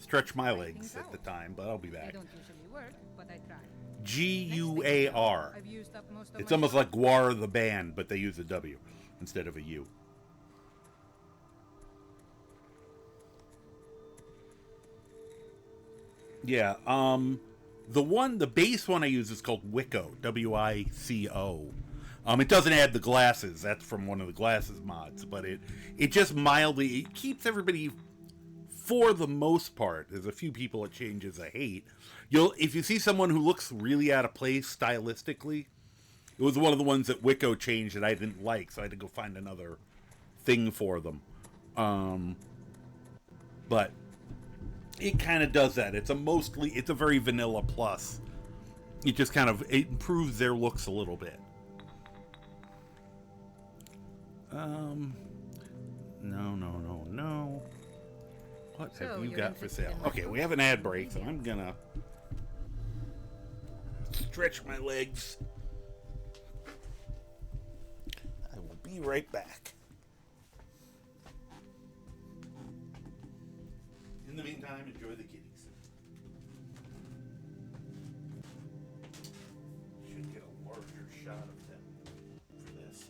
Speaker 1: stretch my
Speaker 2: try
Speaker 1: legs
Speaker 2: things
Speaker 1: at the
Speaker 2: out.
Speaker 1: time, but I'll be
Speaker 2: They
Speaker 1: back.
Speaker 2: don't usually work, but I try.
Speaker 1: G-U-A-R.
Speaker 2: I've used up most of
Speaker 1: It's
Speaker 2: my
Speaker 1: almost like Guar the band, but they use a W instead of a U. Yeah, the base one I use is called Wicco, W-I-C-O. It doesn't add the glasses. That's from one of the glasses mods, but it just mildly, it keeps everybody, for the most part. There's a few people it changes I hate. If you see someone who looks really out of place stylistically, it was one of the ones that Wicco changed that I didn't like, so I had to go find another thing for them. But it kind of does that. It's a very vanilla plus. It just kind of, it improves their looks a little bit. No. What
Speaker 2: So,
Speaker 1: have you
Speaker 2: you're
Speaker 1: got for
Speaker 2: interested
Speaker 1: sale?
Speaker 2: in my
Speaker 1: Okay,
Speaker 2: book?
Speaker 1: we have an ad break, so I'm gonna stretch my legs. I will be right back. In the meantime, enjoy the kitties. Should get a larger shot of them for this.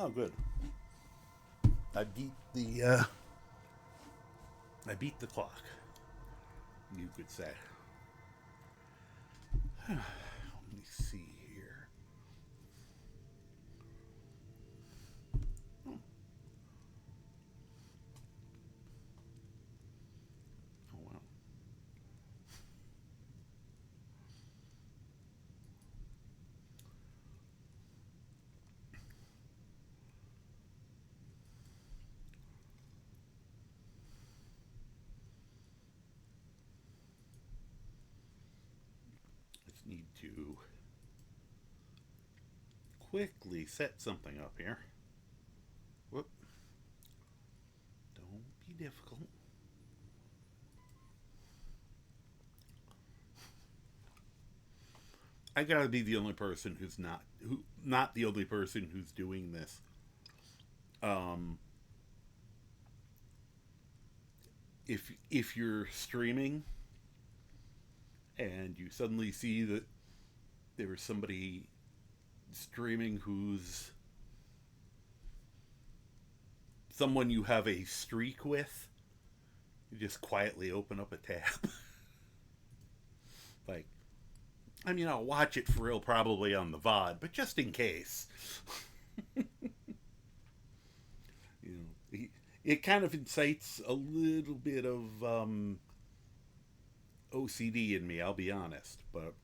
Speaker 1: Oh, good. I beat the clock, you could say. Let me see here. Oh, wow. Just need to quickly set something up here. Whoop. Don't be difficult. I gotta be the only person who's not the only person who's doing this. If you're streaming and you suddenly see that there was somebody streaming who's someone you have a streak with, you just quietly open up a tab. Like, I mean, I'll watch it for real probably on the VOD, but just in case. It kind of incites a little bit of OCD in me, I'll be honest. But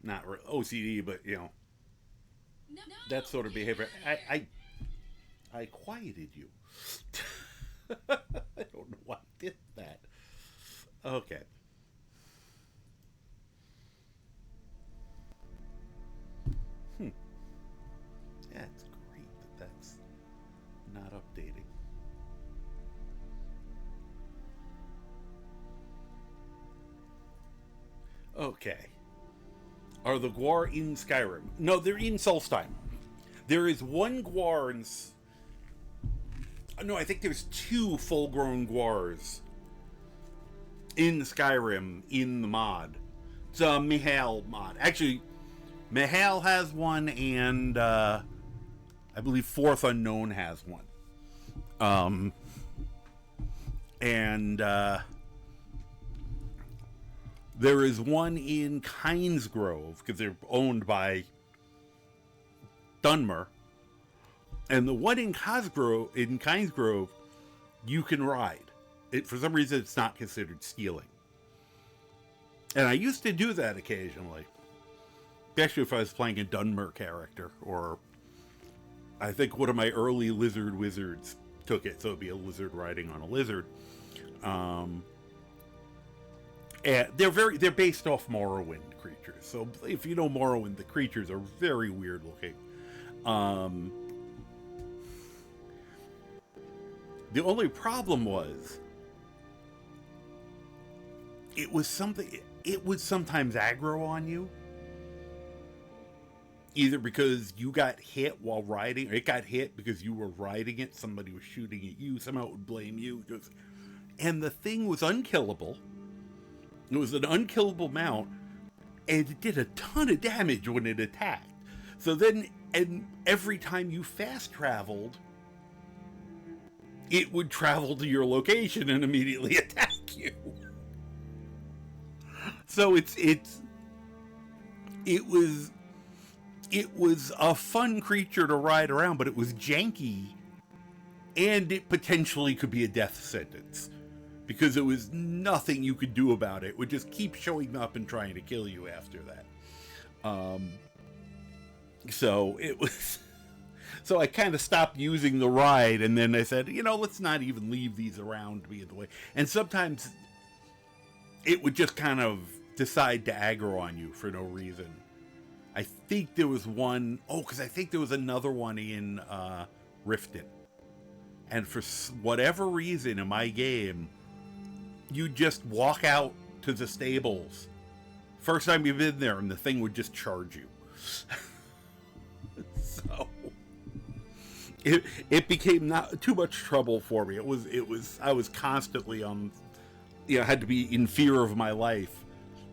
Speaker 1: not OCD, but, that sort of behavior. I quieted you. I don't know why I did that. Okay. Yeah, it's great that that's not updating. Okay. Are the Gwar in Skyrim? No, they're in Solstheim. There is one Gwar in... No, I think there's 2 full-grown Gwars in Skyrim in the mod. It's a Mihal mod. Actually, Mihal has one, and I believe Fourth Unknown has one. There is one in Kynesgrove, because they're owned by Dunmer. And the one in Kynesgrove, you can ride. For some reason, it's not considered stealing. And I used to do that occasionally. Especially if I was playing a Dunmer character, or I think one of my early lizard wizards took it, so it'd be a lizard riding on a lizard. And they're based off Morrowind creatures. So if you know Morrowind, the creatures are very weird looking. The only problem was it would sometimes aggro on you. Either because you got hit while riding, or it got hit because you were riding it, somebody was shooting at you, somehow it would blame you. And the thing was unkillable. It was an unkillable mount, and it did a ton of damage when it attacked. So then, and every time you fast traveled, it would travel to your location and immediately attack you. So it was a fun creature to ride around, but it was janky, and it potentially could be a death sentence. Because there was nothing you could do about it. It would just keep showing up and trying to kill you after that. So it was... So I kind of stopped using the ride, and then I said, let's not even leave these around to be in the way. And sometimes it would just kind of decide to aggro on you for no reason. I think there was one... because I think there was another one in Riften. And for whatever reason in my game... You just walk out to the stables. First time you've been there, and the thing would just charge you. So it became not too much trouble for me. It was I was constantly on, had to be in fear of my life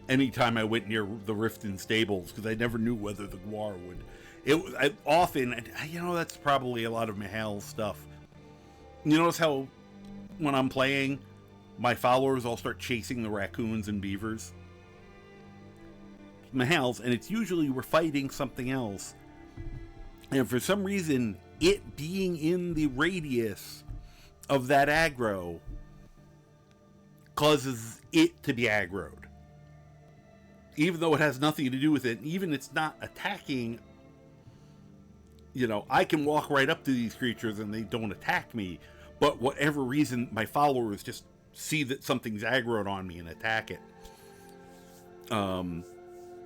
Speaker 1: anytime I went near the Riften stables, because I never knew whether the Gwar would Often, that's probably a lot of Mihail's stuff. You notice how when I'm playing, my followers all start chasing the raccoons and beavers? Mihail's, and it's usually we're fighting something else. And for some reason, it being in the radius of that aggro causes it to be aggroed. Even though it has nothing to do with it, even it's not attacking, I can walk right up to these creatures and they don't attack me. But whatever reason, my followers just see that something's aggroed on me and attack it.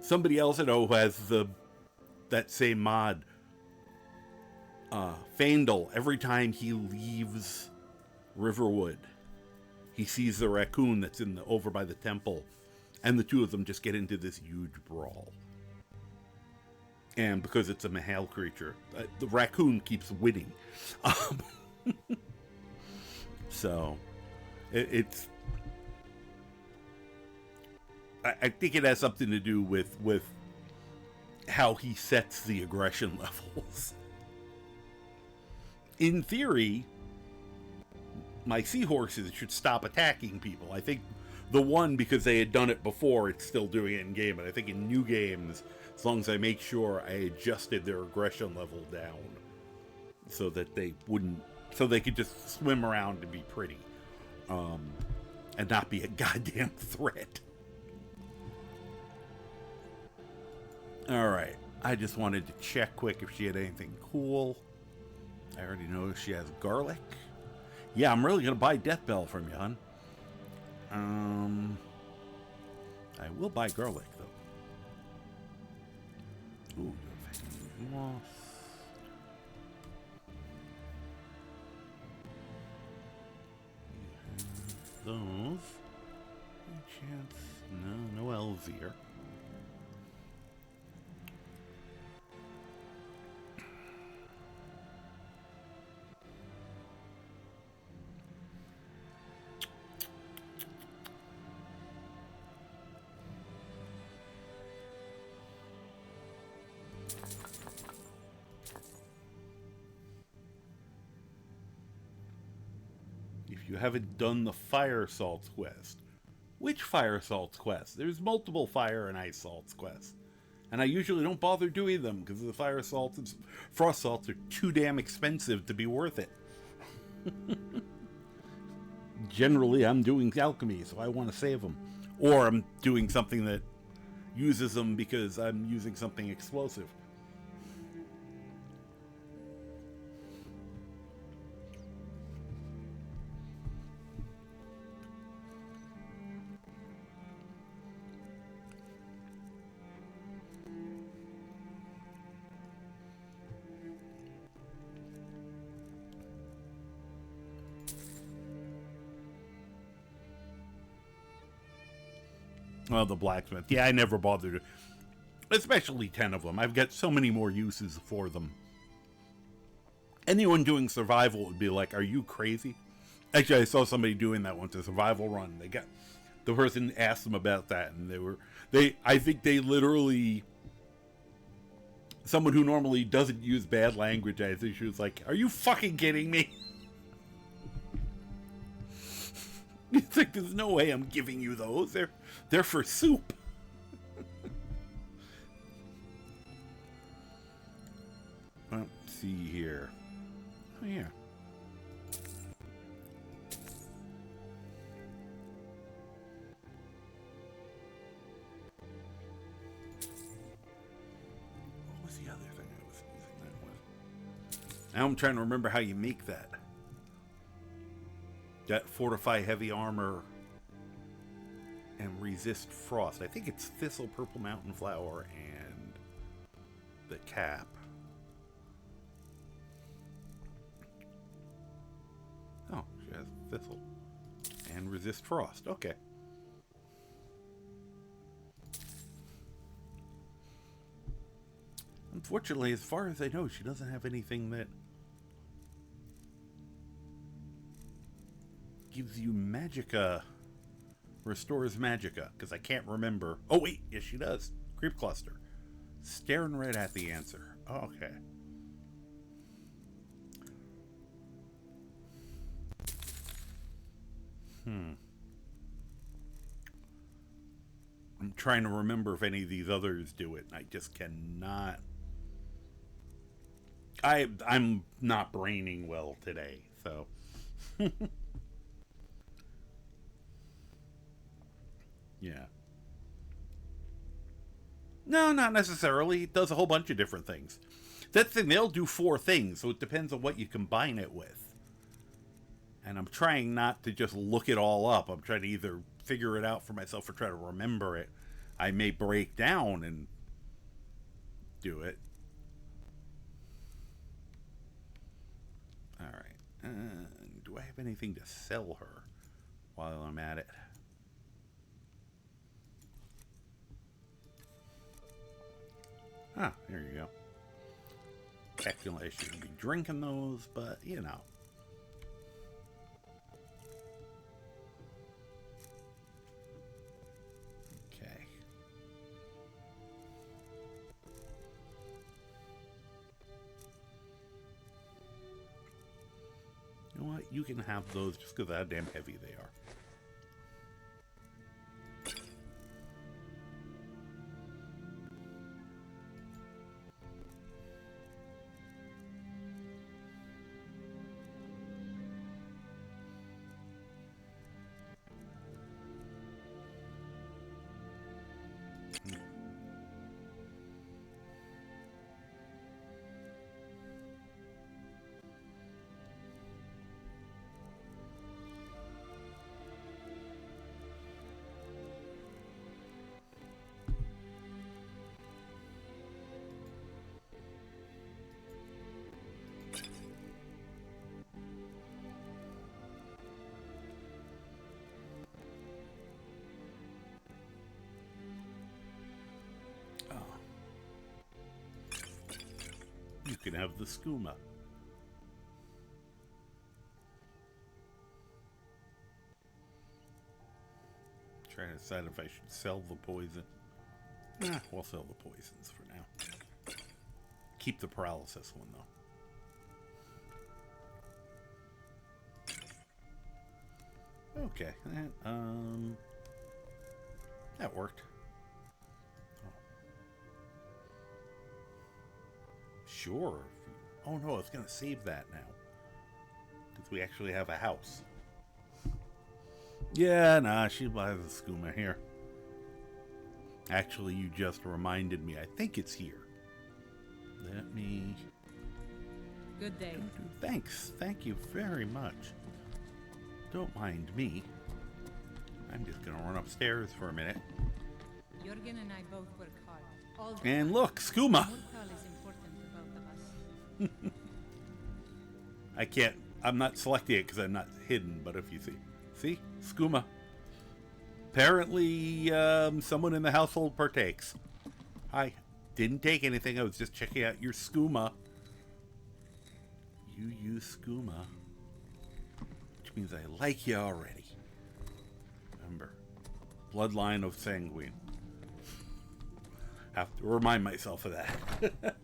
Speaker 1: Somebody else I know who has that same mod, Fandel, every time he leaves Riverwood, he sees the raccoon that's over by the temple, and the two of them just get into this huge brawl. And because it's a Mihail creature, the raccoon keeps winning. So, it's... I think it has something to do with how he sets the aggression levels. In theory, my seahorses should stop attacking people. I think the one, because they had done it before, it's still doing it in game. But I think in new games, as long as I make sure I adjusted their aggression level down so that they could just swim around and be pretty, and not be a goddamn threat. All right, I just wanted to check quick if she had anything cool. I already know she has garlic. Yeah, I'm really gonna buy Death Bell from you, hon. I will buy garlic though. Ooh, moss. Those. Any chance? No elves here. You haven't done the Fire Salts quest. Which Fire Salts quest? There's multiple Fire and Ice Salts quests. And I usually don't bother doing them because the Fire Salts and Frost Salts are too damn expensive to be worth it. Generally, I'm doing alchemy, so I want to save them. Or I'm doing something that uses them because I'm using something explosive. Well, the blacksmith. Yeah, I never bothered. Especially 10 of them. I've got so many more uses for them. Anyone doing survival would be like, are you crazy? Actually, I saw somebody doing that once, a survival run. The person asked them about that, and I think they literally, someone who normally doesn't use bad language, I think she was like, are you fucking kidding me? It's like, there's no way I'm giving you those. They're for soup. Let's see here. Oh, yeah. What was the other thing I was using that with? Now I'm trying to remember how you make that. That fortify heavy armor and resist frost. I think it's thistle, purple mountain flower, and the cap. Oh, she has thistle and resist frost. Okay. Unfortunately, as far as I know, she doesn't have anything that gives you magicka, restores magicka, because I can't remember. Oh wait, yes she does. Creep cluster. Staring right at the answer. Okay. I'm trying to remember if any of these others do it, and I just cannot. I'm not braining well today, so. Yeah. No, not necessarily. It does a whole bunch of different things. That thing, they'll do 4 things, so it depends on what you combine it with. And I'm trying not to just look it all up. I'm trying to either figure it out for myself or try to remember it. I may break down and do it. Alright. Do I have anything to sell her while I'm at it? Ah, there you go. Technically, I shouldn't be drinking those, but, you know. Okay. You know what? You can have those just because of how damn heavy they are. You can have the skooma. Trying to decide if I should sell the poison. Nah, we'll sell the poisons for now. Keep the paralysis one though. Okay, that worked. Sure. Oh no, it's gonna save that now. Because we actually have a house. Yeah, nah, she buys the skooma here. Actually, you just reminded me. I think it's here. Let me...
Speaker 2: Good day.
Speaker 1: Thanks. Thank you very much. Don't mind me. I'm just gonna run upstairs for a minute.
Speaker 2: Jürgen and I both work hard. All the
Speaker 1: And
Speaker 2: time.
Speaker 1: look, skooma!
Speaker 2: Mortal is important to both of us.
Speaker 1: I can't... I'm not selecting it because I'm not hidden, but if you see... See? Skooma. Apparently, someone in the household partakes. I didn't take anything. I was just checking out your skooma. You use skooma. Which means I like you already. Remember. Bloodline of sanguine. Have to remind myself of that.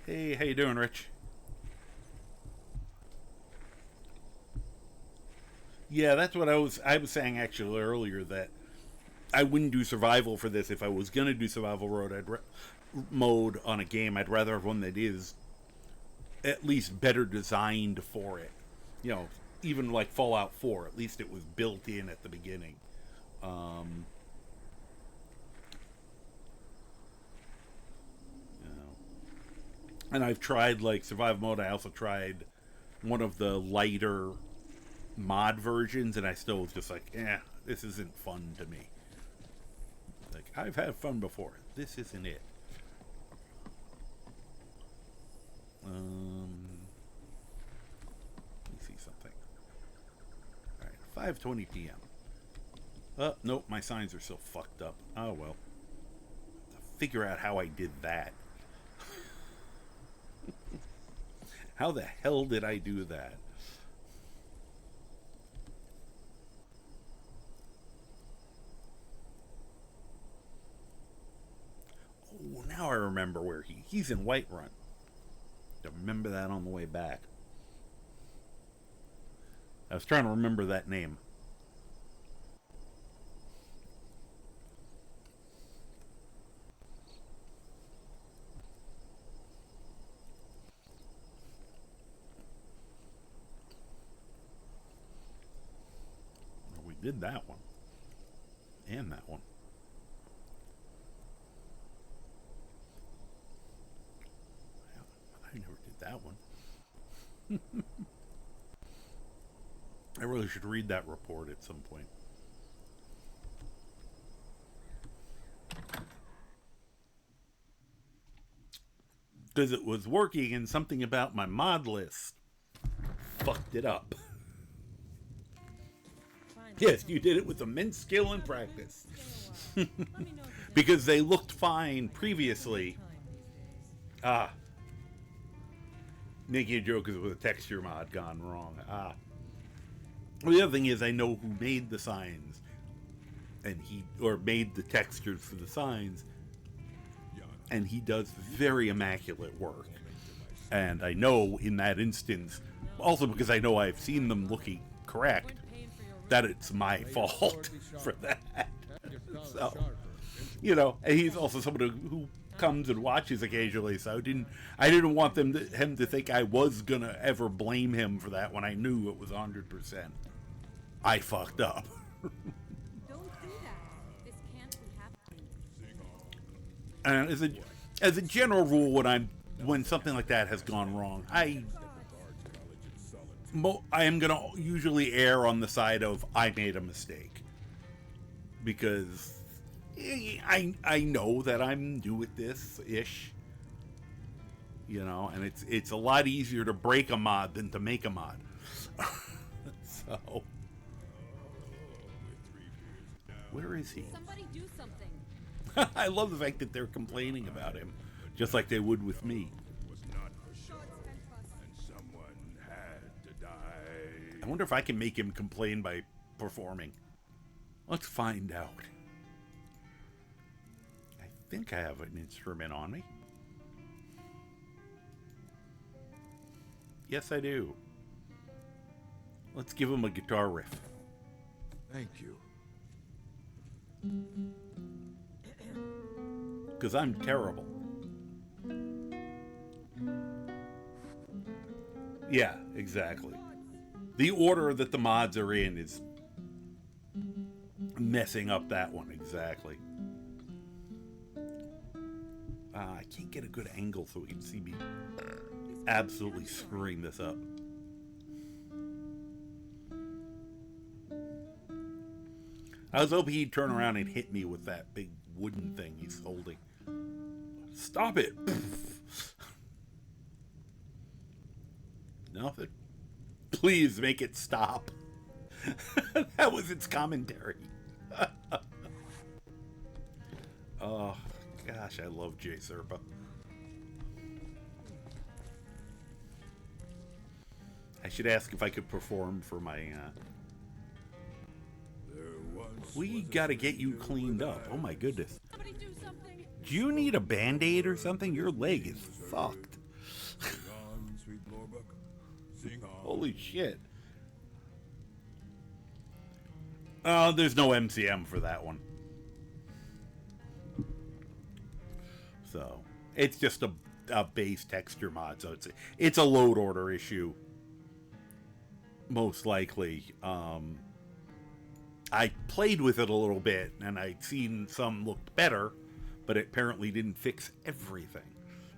Speaker 1: Hey, how you doing, Rich? Yeah, that's what I was saying actually earlier, that I wouldn't do survival for this. If I was gonna do survival mode on a game, I'd rather have one that is at least better designed for it. You know, even like Fallout 4, at least it was built in at the beginning. And I've tried like survival mode. I also tried one of the lighter mod versions, and I still was just like, this isn't fun to me. Like, I've had fun before. This isn't it. Let me see something. Alright, 5:20 p.m. Oh, nope, my signs are still fucked up. Oh well. Figure out how I did that. How the hell did I do that? Now I remember where he's in Whiterun. I remember that on the way back. I was trying to remember that name. We did that one. And that one. I never did that one. I really should read that report at some point. Because it was working and something about my mod list fucked it up. Yes, you did it with immense skill and practice. Because they looked fine previously. Making a joke is with a texture mod gone wrong. Well, the other thing is I know who made the signs. And made the textures for the signs. And he does very immaculate work. And I know in that instance, also because I know I've seen them looking correct, that it's my fault for that. So, you know, and he's also someone who comes and watches occasionally, so I didn't want him to think I was gonna ever blame him for that when I knew it was 100%. I fucked up.
Speaker 2: Don't do that. This can't be happening.
Speaker 1: And as a general rule, when something like that has gone wrong, I am going to usually err on the side of I made a mistake. Because I know that I'm new at this-ish. You know, and it's a lot easier to break a mod than to make a mod. So, where is he?
Speaker 2: Somebody do something.
Speaker 1: I love the fact that they're complaining about him, just like they would with me. I wonder if I can make him complain by performing. Let's find out. I think I have an instrument on me. Yes, I do. Let's give him a guitar riff.
Speaker 4: Thank you.
Speaker 1: Because I'm terrible. Yeah, exactly. The order that the mods are in is messing up that one, exactly. I can't get a good angle so we can see me absolutely screwing this up. I was hoping he'd turn around and hit me with that big wooden thing he's holding. Stop it! Nothing. Please make it stop. That was its commentary. Oh, gosh, I love Jay Serpa. I should ask if I could perform for my... We gotta get you cleaned up. Oh my goodness.
Speaker 2: Somebody do something.
Speaker 1: Do you need a band-aid or something? Your leg is fucked. Holy shit. There's no MCM for that one. So, it's just a base texture mod, so it's a load order issue. Most likely. I played with it a little bit, and I'd seen some looked better, but it apparently didn't fix everything.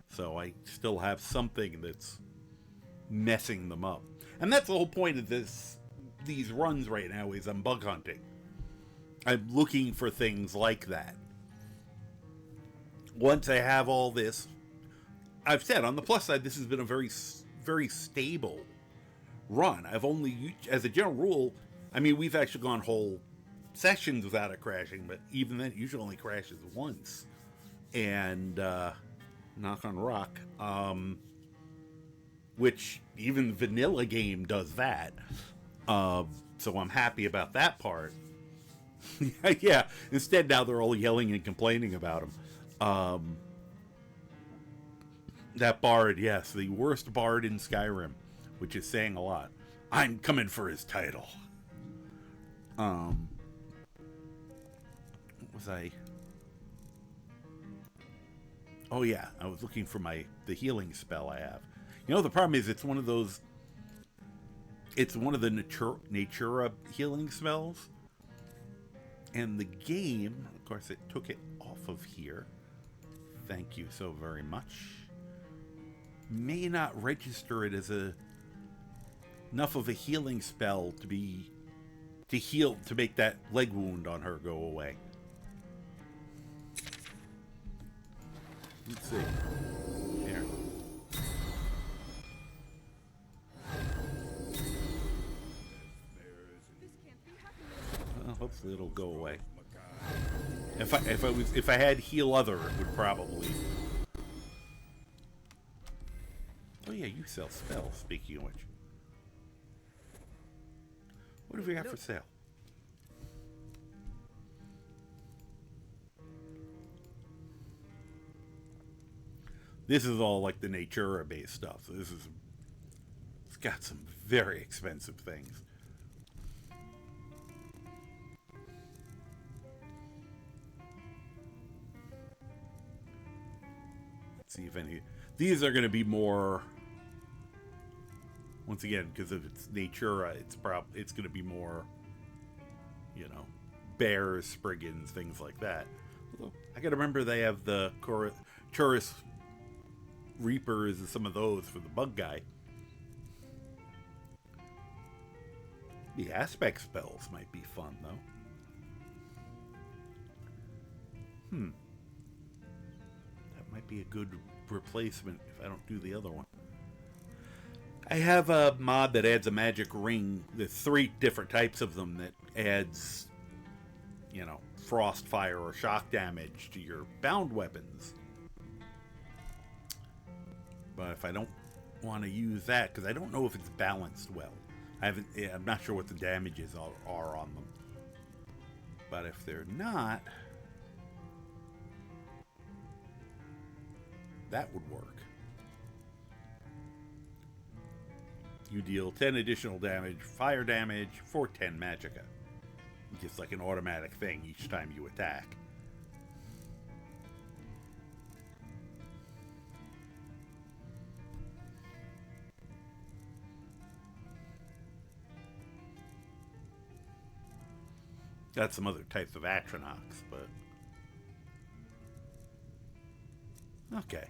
Speaker 1: So I still have something that's messing them up. And that's the whole point of these runs right now, is I'm bug hunting. I'm looking for things like that. Once I have all this, I've said, on the plus side, this has been a very, very stable run. I've only, as a general rule, I mean, we've actually gone whole sessions without it crashing, but even then, it usually only crashes once. And, knock on rock, which even the vanilla game does that. So I'm happy about that part. Yeah, instead now they're all yelling and complaining about him. That bard, yes, the worst bard in Skyrim, which is saying a lot. I'm coming for his title. What was I? Oh yeah, I was looking for the healing spell I have. You know, the problem is it's one of those. It's one of the Natura healing spells, and the game, of course, it took it off of here. Thank you so very much. May not register it as enough of a healing spell to heal, to make that leg wound on her go away. Let's see. Here. Well, hopefully it'll go away. If I had heal other, it would probably. Oh yeah, you sell spells. Speaking of which, what have we got for sale? This is all like the Natura-based stuff. So it's got some very expensive things. Let's see if any. These are going to be more. Once again, because of its Natura, it's going to be more. You know, bears, spriggans, things like that. Although, I got to remember they have the Churus Reapers and some of those for the bug guy. The aspect spells might be fun, though. That might be a good replacement if I don't do the other one. I have a mod that adds a magic ring. There's 3 different types of them that adds, you know, frost, fire, or shock damage to your bound weapons. But if I don't want to use that, because I don't know if it's balanced well. I'm not sure what the damages are on them. But if they're not, that would work. You deal 10 additional damage, fire damage, for 10 magicka. Just like an automatic thing each time you attack. Got some other types of Atronachs, but... Okay.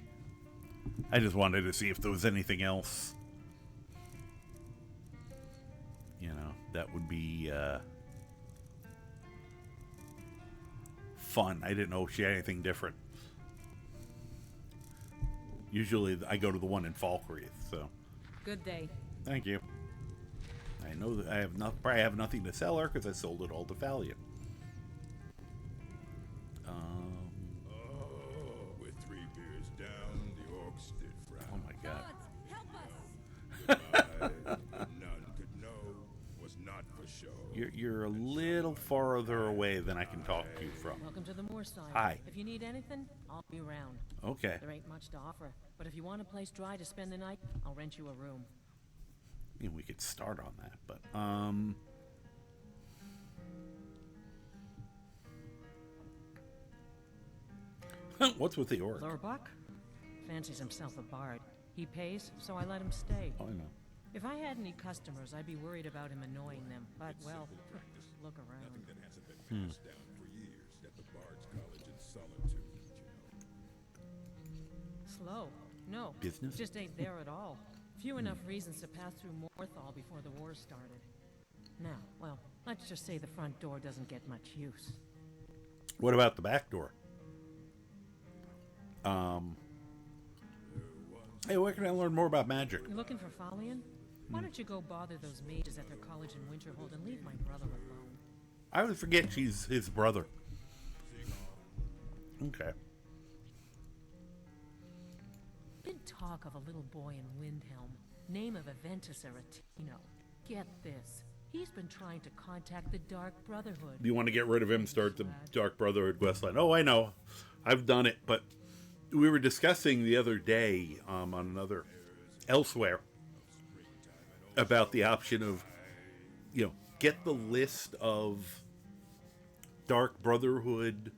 Speaker 1: I just wanted to see if there was anything else, you know, that would be fun. I didn't know if she had anything different. Usually I go to the one in Falkreath, so...
Speaker 2: Good day.
Speaker 1: Thank you. I know that I probably have nothing to sell her because I sold it all to Valiant.
Speaker 8: With 3 beers down, the orcs did frown.
Speaker 1: Oh my god.
Speaker 8: None could know, was not for show.
Speaker 1: You're a little farther away than I can talk to you from.
Speaker 9: Welcome to the Moorside.
Speaker 1: Hi.
Speaker 9: If you need anything, I'll be around.
Speaker 1: Okay.
Speaker 9: There ain't much to offer, but if you want a place dry to spend the night, I'll rent you a room.
Speaker 1: I mean, we could start on that, but what's with the orc?
Speaker 9: Lurbuck? Fancies himself a bard. He pays, so I let him stay.
Speaker 1: Oh, I know.
Speaker 9: If I had any customers, I'd be worried about him annoying them. But, well, look around.
Speaker 8: Nothing that hasn't been passed down for years at the Bard's College in Solitude,
Speaker 9: Slow? No.
Speaker 1: Business?
Speaker 9: Just ain't there at all. Few enough reasons to pass through Morthal before the war started. Now, well, let's just say the front door doesn't get much use.
Speaker 1: What about the back door? Hey, where can I learn more about magic?
Speaker 9: You looking for Falion? Why don't you go bother those mages at their college in Winterhold and leave my brother alone?
Speaker 1: I always forget she's his brother. Okay.
Speaker 9: Been talk of a little boy in Windhelm. Name of Aventus Aretino. Get this. He's been trying to contact the Dark Brotherhood.
Speaker 1: Do you want to get rid of him, start the Dark Brotherhood questline? Oh, I know. I've done it, but we were discussing the other day on another elsewhere about the option of, get the list of Dark Brotherhood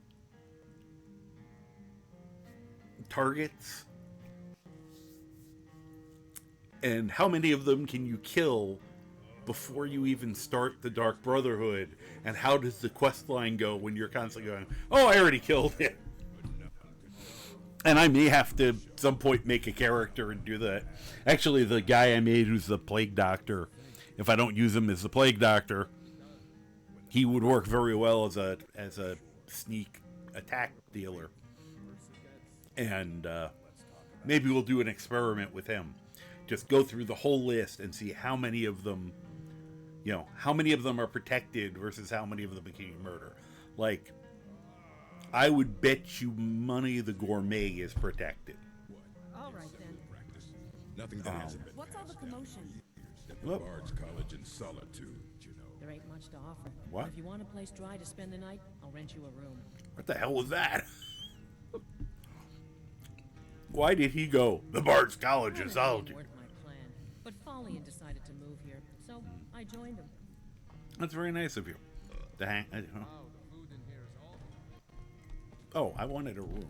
Speaker 1: targets and how many of them can you kill before you even start the Dark Brotherhood, and how does the quest line go when you're constantly going, oh, I already killed it. And I may have to at some point make a character and do that. Actually, the guy I made who's the Plague Doctor, if I don't use him as the Plague Doctor, he would work very well as a sneak attack dealer. And maybe we'll do an experiment with him. Just go through the whole list and see how many of them, how many of them are protected versus how many of them can you murder. Like, I would bet you money the Gourmet is protected.
Speaker 9: All right, then.
Speaker 8: Nothing that hasn't been
Speaker 3: What's all the commotion?
Speaker 8: at the Bard's College in Solitude,
Speaker 9: There ain't much to offer.
Speaker 1: What?
Speaker 9: If you want a place dry to spend the night, I'll rent you a room.
Speaker 1: What the hell was that? Why did he go? The Bard's College in Solitude.
Speaker 9: Weren't my plan, but Folian decided to move here, so I joined him.
Speaker 1: That's very nice of you. To hang.
Speaker 5: Wow, the food in here is awful.
Speaker 1: Oh, I wanted a room.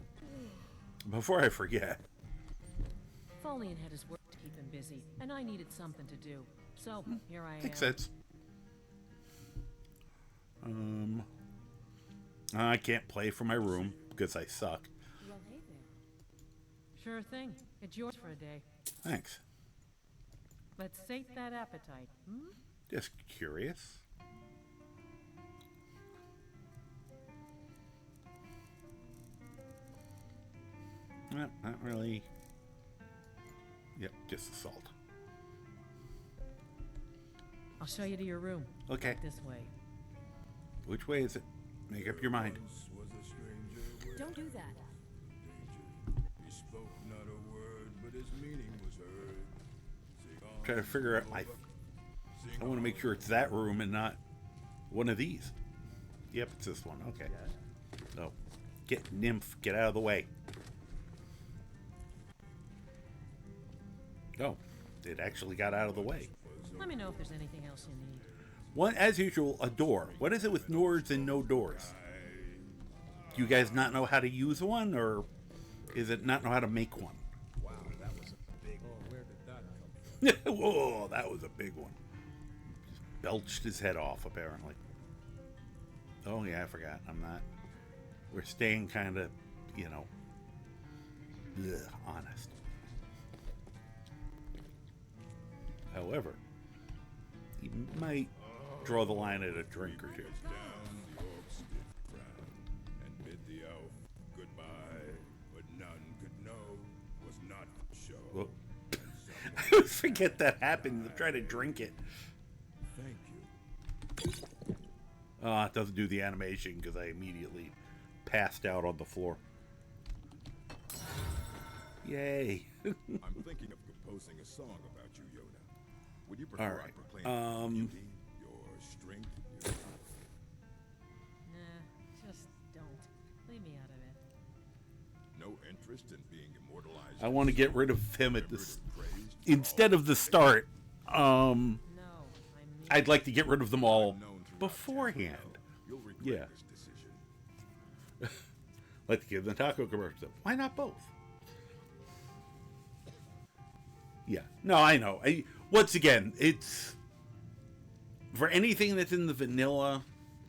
Speaker 1: Before I forget.
Speaker 9: Folian had his work to keep him busy, and I needed something to do. So, here I am.
Speaker 1: Makes sense. I can't play from my room because I suck.
Speaker 3: Well, hey there.
Speaker 9: Sure thing. It's yours for a day.
Speaker 1: Thanks.
Speaker 9: Let's sate that appetite, hmm?
Speaker 1: Just curious. Not really. Yep, just the salt.
Speaker 9: I'll show you to your room.
Speaker 1: Okay.
Speaker 9: This way.
Speaker 1: Which way is it? Make up your mind.
Speaker 8: was a stranger
Speaker 3: Don't do that.
Speaker 8: danger. He spoke not a word, but his meaning was heard. Sing on,
Speaker 1: Trying to figure out I want to make sure it's that room and not one of these. Yep, it's this one. Okay. So, get Nymph, get out of the way. Oh, it actually got out of the way.
Speaker 9: Let me know if there's anything else you need.
Speaker 1: One, as usual, a door. What is it with doors and no doors? Do you guys not know how to use one, or is it not know how to make one?
Speaker 8: wow, that was a big
Speaker 5: Oh, where did that come from?
Speaker 1: Whoa, that was a big one. Just belched his head off, apparently. Oh, yeah, I forgot. We're staying kind of, honest. However, he might draw the line at a drink or two.
Speaker 8: down, the orcs did frown, and bid the elf goodbye, but none could know was not show.
Speaker 1: Whoop. I always forget that happened. Try to drink it.
Speaker 8: Thank you.
Speaker 1: It doesn't do the animation because I immediately passed out on the floor. Yay.
Speaker 8: I'm thinking of composing a song about you, Yoda. Would you prefer
Speaker 1: All
Speaker 8: I
Speaker 1: right.
Speaker 8: proclaim your beauty, your strength, your...
Speaker 9: Nah, just don't. Leave me out of it.
Speaker 8: no interest in being immortalized?
Speaker 1: I want to get rid of him at
Speaker 8: remembered
Speaker 1: this.
Speaker 8: and praised?
Speaker 1: Instead of the start,
Speaker 9: No, I mean...
Speaker 1: I'd like to get rid of them all
Speaker 8: Known throughout
Speaker 1: beforehand.
Speaker 8: Tamriel. You'll regret
Speaker 1: Yeah.
Speaker 8: this decision.
Speaker 1: Like to give the taco commercial. Why not both? Yeah. No, I know. Once again, it's for anything that's in the vanilla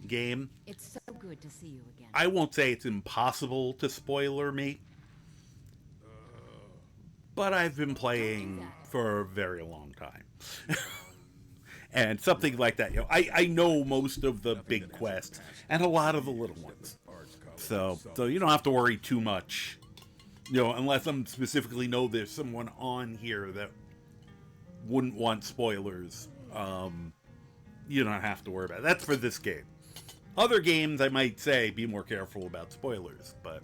Speaker 1: game.
Speaker 3: It's so good to see you again.
Speaker 1: I won't say it's impossible to spoiler me, but I've been playing for a very long time. And something like that, I know most of the big quests and a lot of the little ones. So you don't have to worry too much, unless I'm specifically know there's someone on here that wouldn't want spoilers. You don't have to worry about it. That's for this game. Other games, I might say, be more careful about spoilers, but...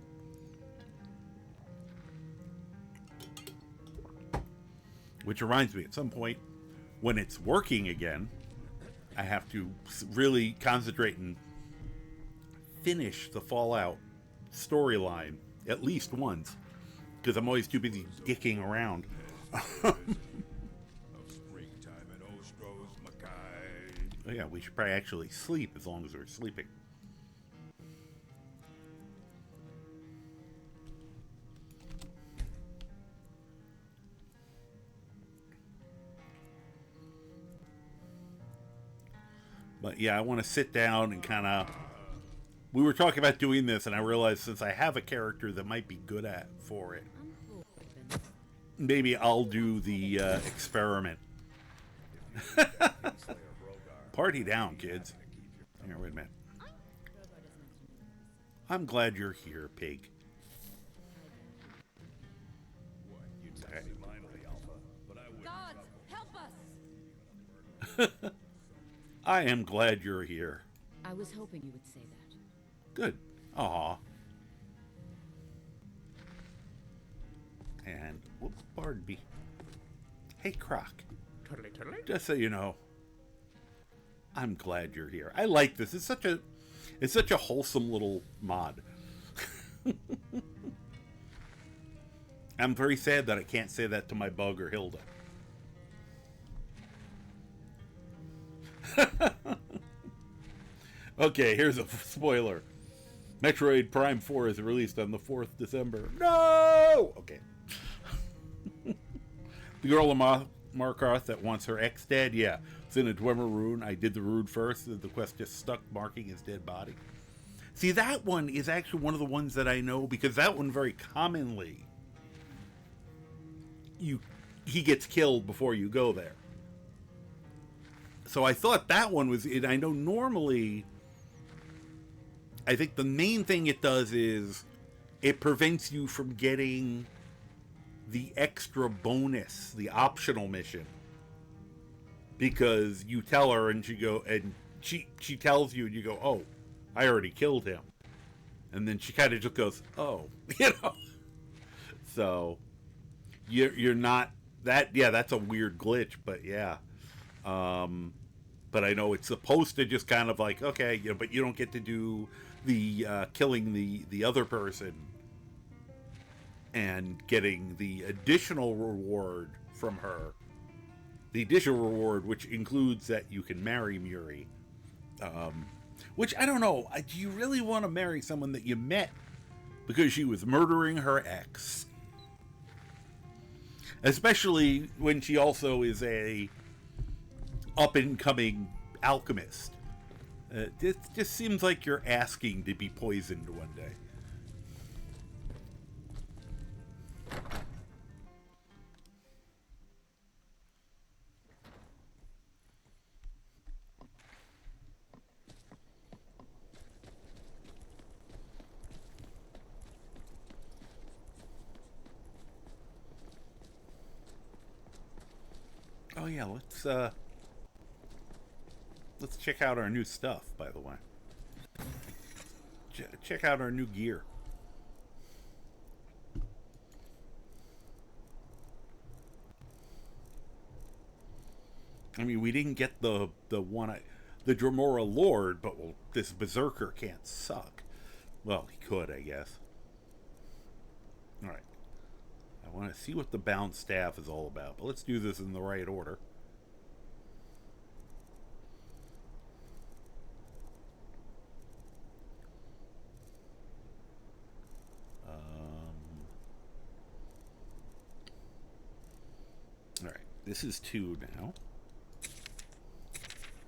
Speaker 1: Which reminds me, at some point, when it's working again, I have to really concentrate and finish the Fallout storyline at least once, because I'm always too busy dicking around.
Speaker 8: Of springtime in Ostro's Mackay.
Speaker 1: Oh, yeah, we should probably actually sleep as long as we're sleeping. But yeah, I want to sit down and kind of... We were talking about doing this, and I realized since I have a character that might be good at for it, maybe I'll do the experiment. Party down, kids. Here, wait a minute. I'm glad you're here, pig. Okay.
Speaker 3: Gods, help us!
Speaker 1: I am glad you're here.
Speaker 10: I was hoping you would say that.
Speaker 1: Good. Aw. And, whoop, pardon me. Hey, Croc.
Speaker 6: Totally.
Speaker 1: Just so you know, I'm glad you're here. I like this. It's such a wholesome little mod. I'm very sad that I can't say that to my bug or Hilda. Okay, here's a spoiler. Metroid Prime 4 is released on the 4th December. No! Okay. The girl in Markarth that wants her ex dead? Yeah. It's in a Dwemer rune. I did the rune first. The quest just stuck marking his dead body. See, that one is actually one of the ones that I know because that one very commonly he gets killed before you go there. So I thought that one was it. I know normally I think the main thing it does is it prevents you from getting the extra bonus, the optional mission. Because you tell her and she tells you and you go, "Oh, I already killed him." And then she kind of just goes, "Oh," you know. So you're not that that's a weird glitch, but yeah. But I know it's supposed to just kind of like, okay, but you don't get to do the killing the other person and getting the additional reward from her. The additional reward, which includes that you can marry Muri. Which, I don't know, do you really want to marry someone that you met because she was murdering her ex? Especially when she also is a up-and-coming alchemist. It just seems like you're asking to be poisoned one day. Oh yeah, let's check out our new stuff, by the way. Check out our new gear. I mean, we didn't get the Dremora Lord, but this Berserker can't suck. Well, he could, I guess. Alright. I want to see what the bound staff is all about, but let's do this in the right order. Alright, this is 2 now.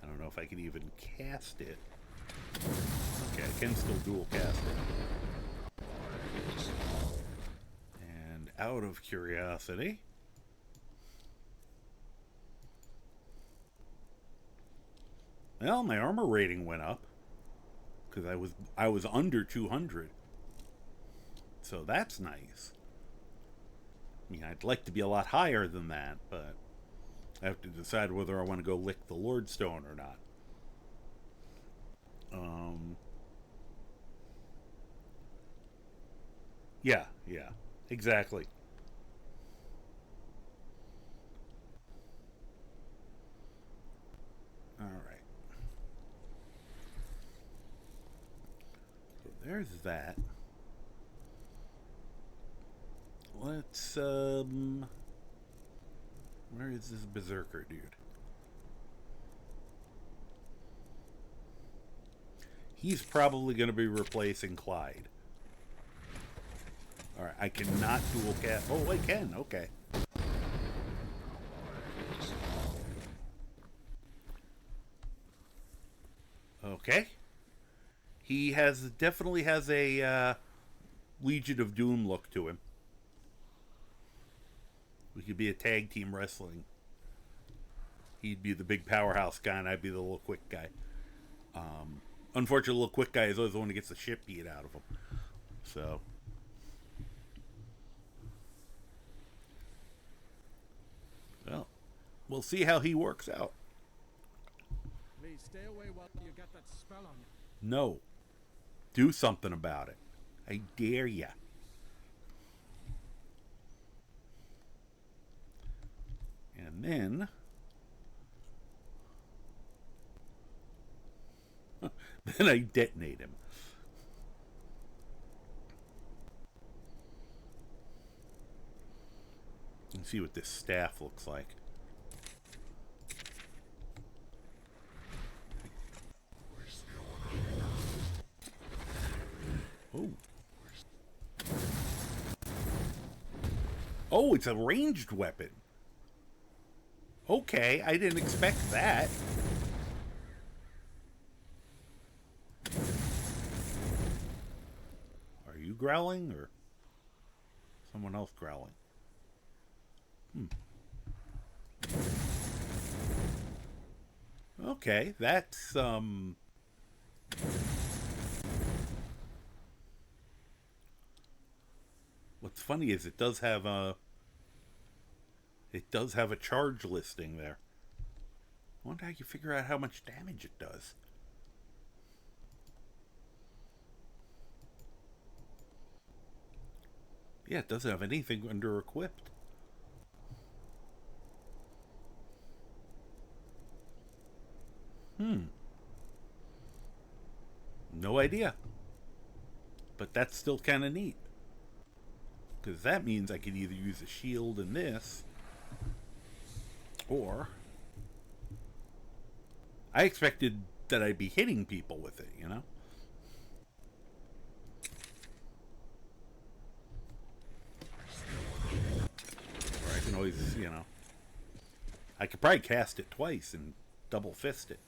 Speaker 1: I don't know if I can even cast it. Okay, I can still dual cast it. And out of curiosity, well, my armor rating went up because I was under 200. So that's nice. I mean, I'd like to be a lot higher than that, but I have to decide whether I want to go lick the Lordstone or not. Yeah, exactly. All right. So there's that. let's, where is this berserker dude? He's probably going to be replacing Clyde. Alright, I cannot dual cast. Oh, I can. Okay. Okay. He definitely has a Legion of Doom look to him. We could be a tag team wrestling. He'd be the big powerhouse guy, and I'd be the little quick guy. Unfortunately, the little quick guy is always the one who gets the shit beat out of him. So, well, we'll see how he works out.
Speaker 6: Please stay away while you got that spell on you.
Speaker 1: No. Do something about it. I dare ya. And then... then I detonate him. Let's see what this staff looks like. Oh. Oh, it's a ranged weapon. Okay, I didn't expect that. Are you growling or someone else growling? Okay, that's what's funny is it does have a charge listing there. I wonder how you figure out how much damage it does. Yeah, it doesn't have anything under equipped. No idea. But that's still kind of neat. Because that means I could either use a shield in this, or I expected that I'd be hitting people with it, you know? Or I can always, you know, I could probably cast it twice and double fist it.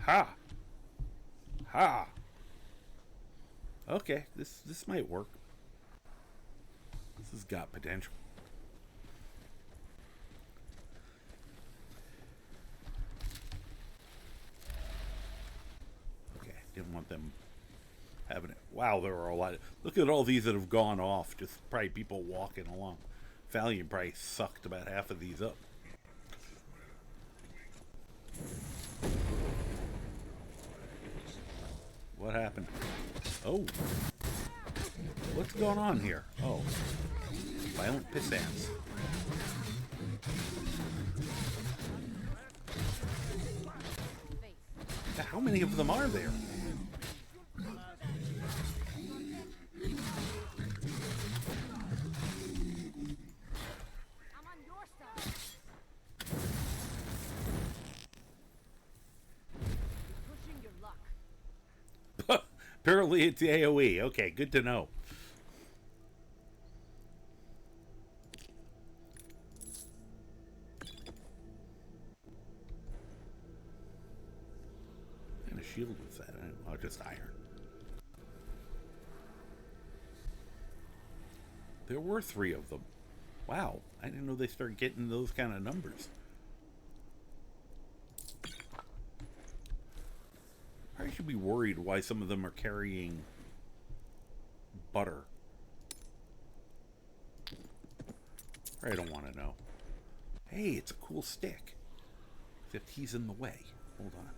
Speaker 1: Ha! Ha! Okay, this might work. This has got potential. Okay, didn't want them having it. Wow, there are a lot. Look at all these that have gone off. Just probably people walking along. Valiant probably sucked about half of these up. What happened? Oh. What's going on here? Oh. Violent pissants. How many of them are there? Apparently it's the AoE. Okay, good to know. What kind of shield was that? Oh, just iron. There were 3 of them. Wow, I didn't know they started getting those kind of numbers. I should be worried why some of them are carrying butter. I don't want to know. Hey, it's a cool stick. Except he's in the way. Hold on.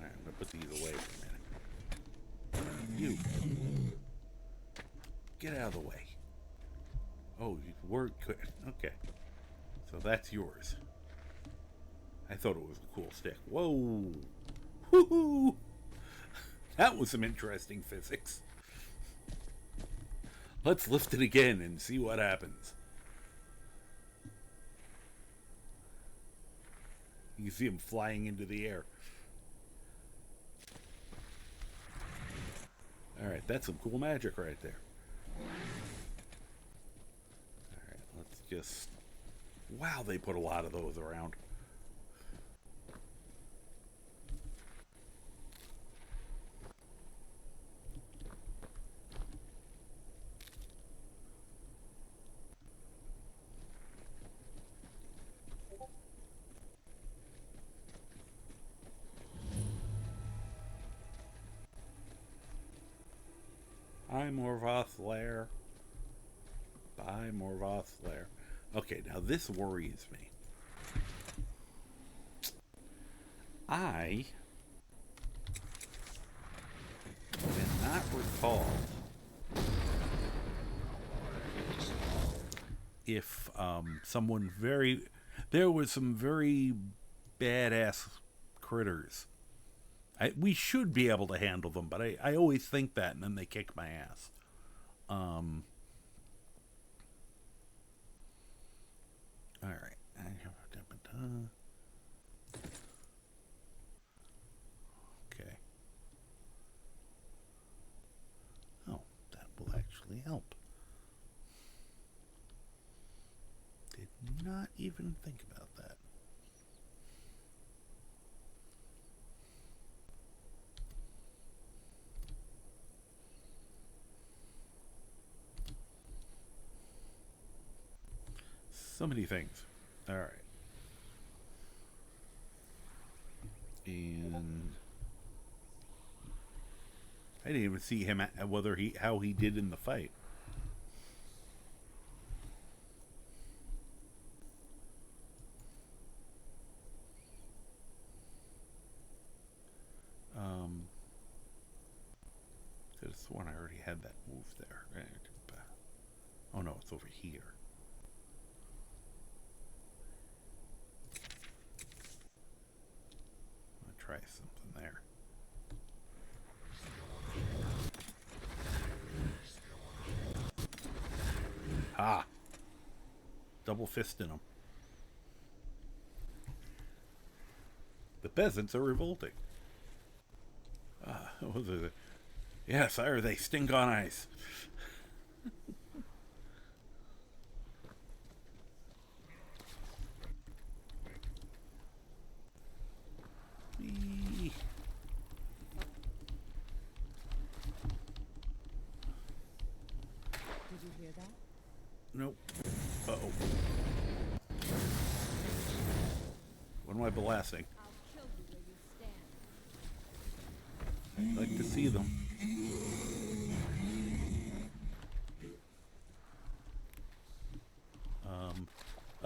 Speaker 1: Alright, I'm going to put these away for a minute. You. Get out of the way. Oh, you were good. Okay. So that's yours. I thought it was a cool stick. Whoa! Woohoo! That was some interesting physics. Let's lift it again and see what happens. You can see him flying into the air. Alright, that's some cool magic right there. Alright, let's just... Wow, they put a lot of those around. Bye, Morvoth's lair. Bye, Morvoth's lair. Okay, now this worries me. I cannot recall if someone very... There was some very badass critters. We should be able to handle them, but I always think that, and then they kick my ass. Alright. Okay. Oh, that will actually help. Did not even think about that. So many things. All right. And I didn't even see him how he did in the fight. Could have sworn I already had that move there. Oh no, it's over here. Try something there. Ah! Double fisting them. The peasants are revolting. What was it? Yes, sire, they stink on ice. Nope. Uh-oh. What am I blasting? I'd like to see them.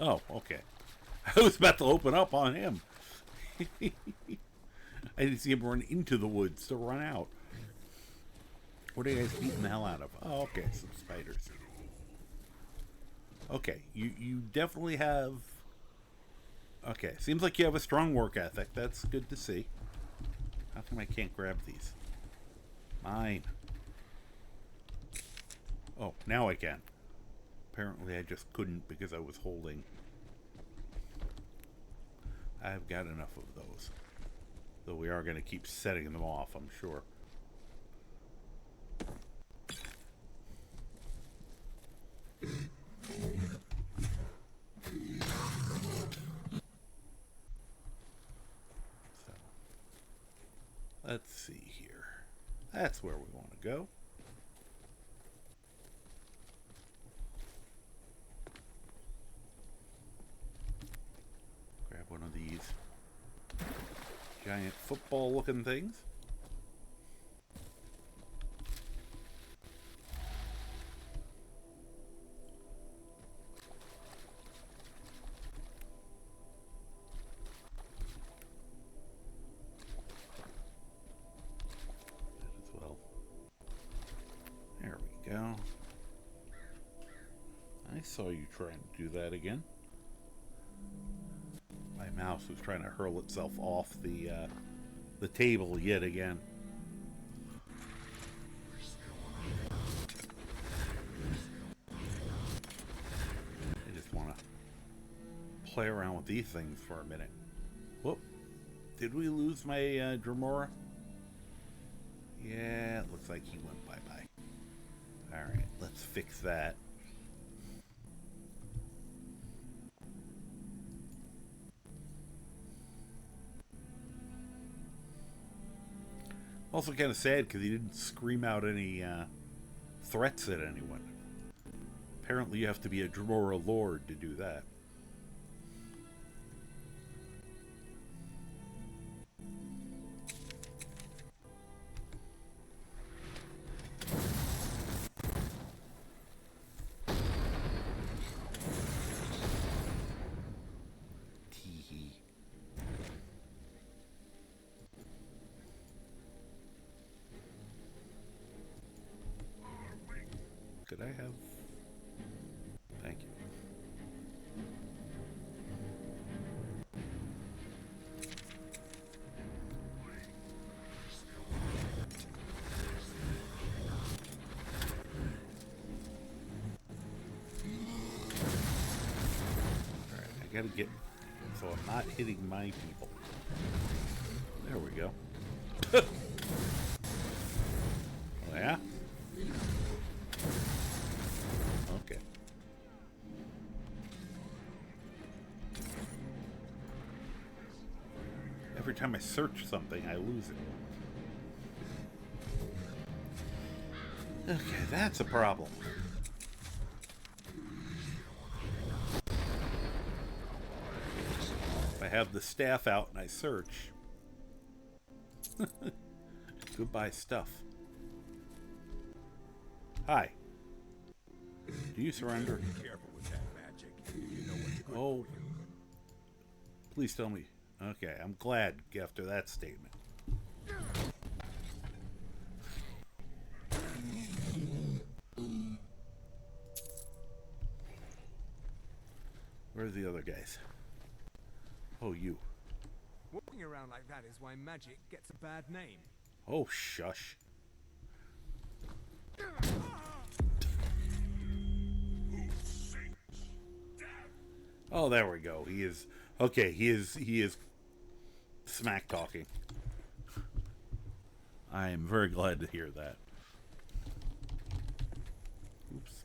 Speaker 1: Oh, okay. I was about to open up on him. I didn't see him run into the woods to run out. What are you guys beating the hell out of? Oh, okay, some spiders. Okay, you definitely have... Okay, seems like you have a strong work ethic. That's good to see. How come I can't grab these? Mine. Oh, now I can. Apparently I just couldn't because I was holding. I've got enough of those. Though we are going to keep setting them off, I'm sure. So, let's see here. That's where we want to go. Grab one of these giant football looking things. That as well. There we go. I saw you trying to do that again. By mouse was trying to hurl itself off the table yet again. I just want to play around with these things for a minute. Whoop. Did we lose my Dremora? Yeah, it looks like he went bye-bye. Alright, let's fix that. Also kind of sad because he didn't scream out any threats at anyone. Apparently you have to be a Dremora Lord to do that. Could I have... Thank you. Alright, I gotta get... So I'm not hitting my people. There we go. Oh, yeah? Okay. Every time I search something, I lose it. Okay, that's a problem. If I have the staff out and I search... Goodbye stuff. Hi. Do you surrender?
Speaker 8: Be careful with that magic. You know what's good
Speaker 1: Oh.
Speaker 8: for you.
Speaker 1: Please tell me. Okay, I'm glad after that statement. Where's the other guys? Oh, you.
Speaker 6: Walking around like that is why magic gets a bad name.
Speaker 1: Oh, shush. Oh, there we go. He is... Okay, he is smack talking. I am very glad to hear that. Oops.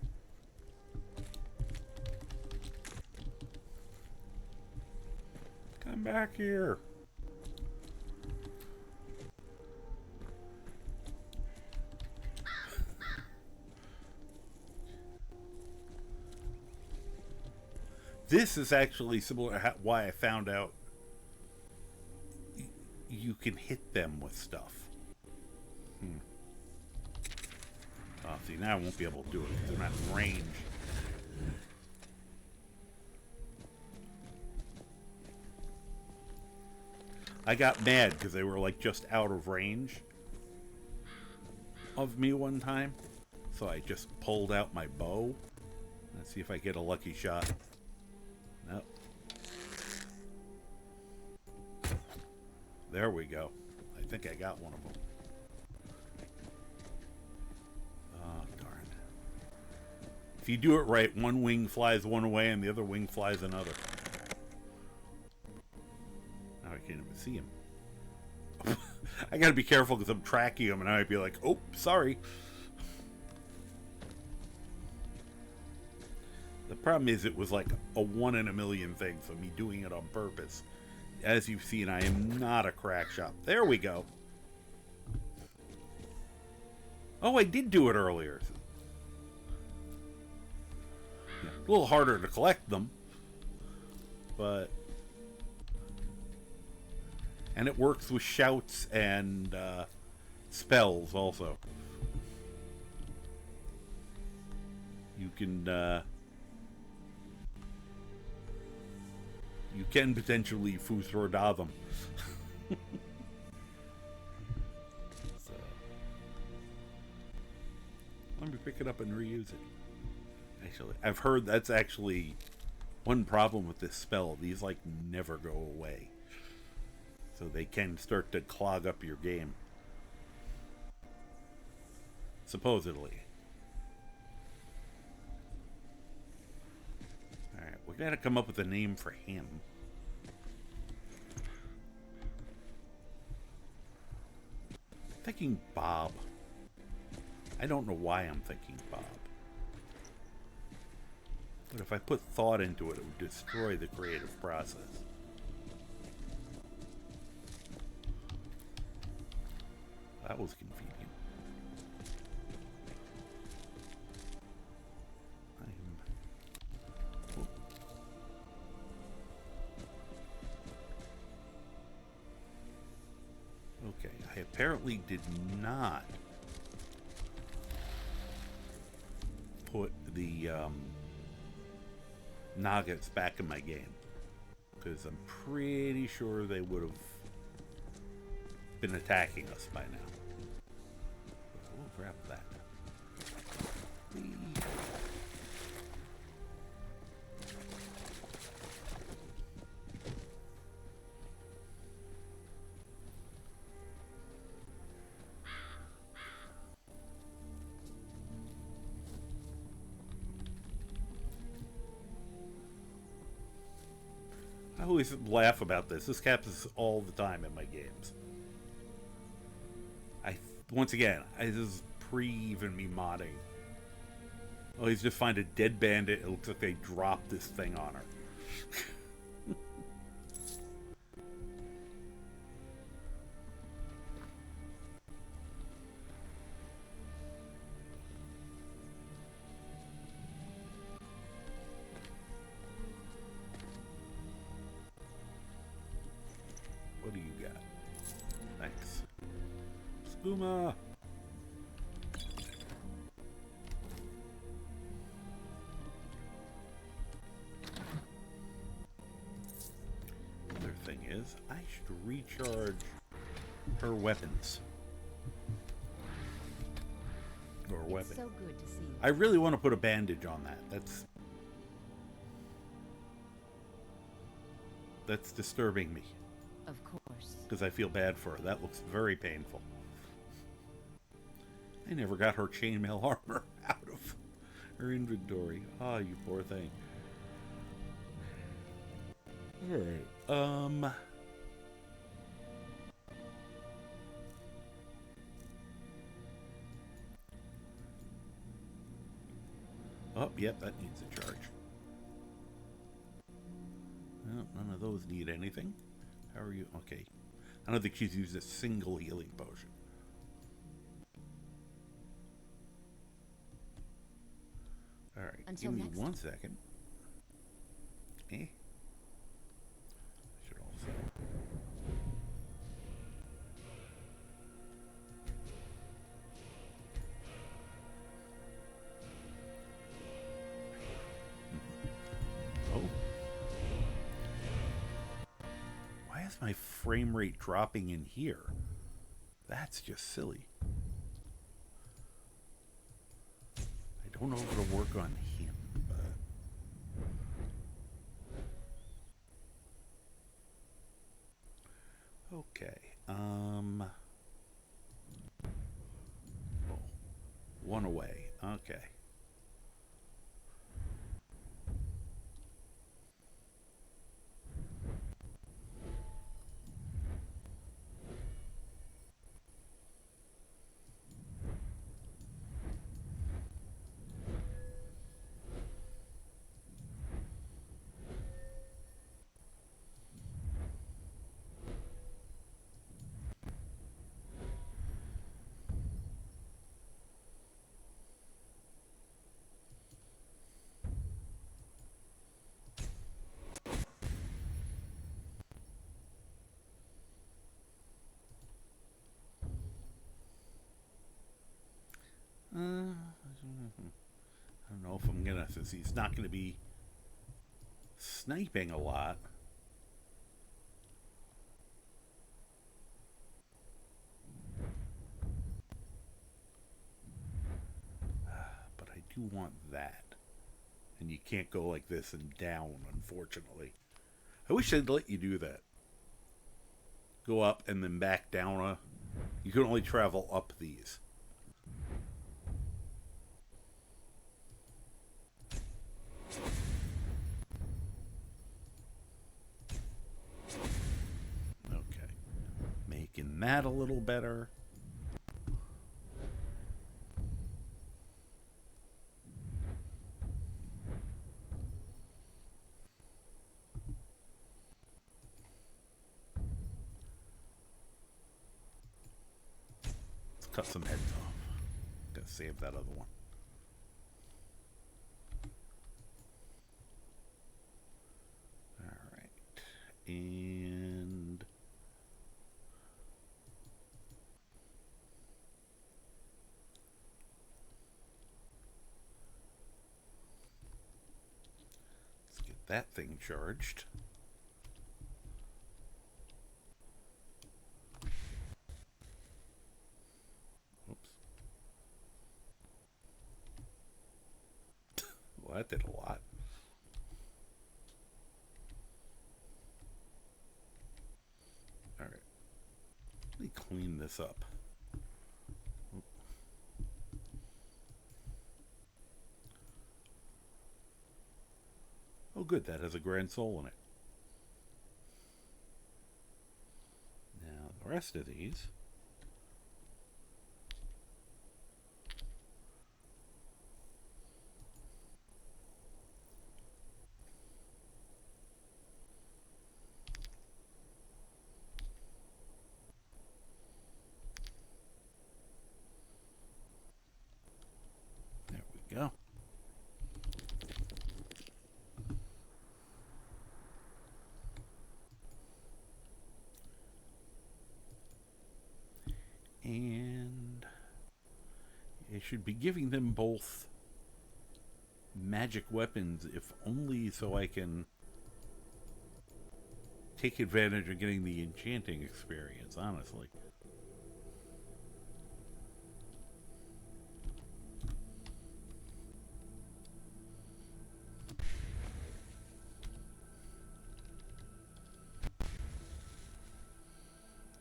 Speaker 1: Come back here. This is actually similar to why I found out you can hit them with stuff. Oh, see, now I won't be able to do it because they're not in range. I got mad because they were like just out of range of me one time. So I just pulled out my bow. Let's see if I get a lucky shot. Nope. There we go. I think I got one of them. Oh, darn. If you do it right, one wing flies one way and the other wing flies another. Now I can't even see him. I gotta be careful because I'm tracking him and I might be like, oh, sorry. The problem is it was like a 1 in a million thing, so me doing it on purpose. As you've seen, I am not a crack shot. There we go. Oh, I did do it earlier. Yeah, a little harder to collect them. But... And it works with shouts and spells also. You can... You can potentially Futhroda them. So, let me pick it up and reuse it. Actually, I've heard that's actually One problem with this spell, these like never go away. So they can start to clog up your game. Supposedly. Alright, we gotta come up with a name for him. I'm thinking Bob. I don't know why I'm thinking Bob. But if I put thought into it, it would destroy the creative process. That was convenient. Okay, I apparently did not put the Nuggets back in my game, because I'm pretty sure they would have been attacking us by now. We'll grab that. I always laugh about this. This happens all the time in my games. Once again, this is pre even me modding. Oh, he's just find a dead bandit. It looks like they dropped this thing on her. What do you got? Thanks. Skooma! Other thing is, I should recharge her weapons. Or weapon.
Speaker 3: So good to see you.
Speaker 1: I really want to put a bandage on that. That's disturbing me.
Speaker 3: Of course.
Speaker 1: Because I feel bad for her. That looks very painful. I never got her chainmail armor out of her inventory. Ah, you poor thing. Alright. Oh, yep, that needs a charge. Well, none of those need anything. How are you? Okay. I don't think she's used a single healing potion. Alright, give me 1 second. Eh? Should also... Oh. Why is my frame rate dropping in here? That's just silly. I don't know if it'll work on him, but... Okay, oh, one away, okay. I don't know if I'm gonna, since he's not gonna be sniping a lot. But I do want that. And you can't go like this and down, unfortunately. I wish they'd let you do that. Go up and then back down. You can only travel up these. Okay. Making that a little better. Cut some heads off. Gotta save that other one. Alright. And let's get that thing charged. Well, that did a lot. Alright. Let me clean this up. Oh good, that has a grand soul in it. Now, the rest of these... go. And it should be giving them both magic weapons, if only so I can take advantage of getting the enchanting experience, honestly.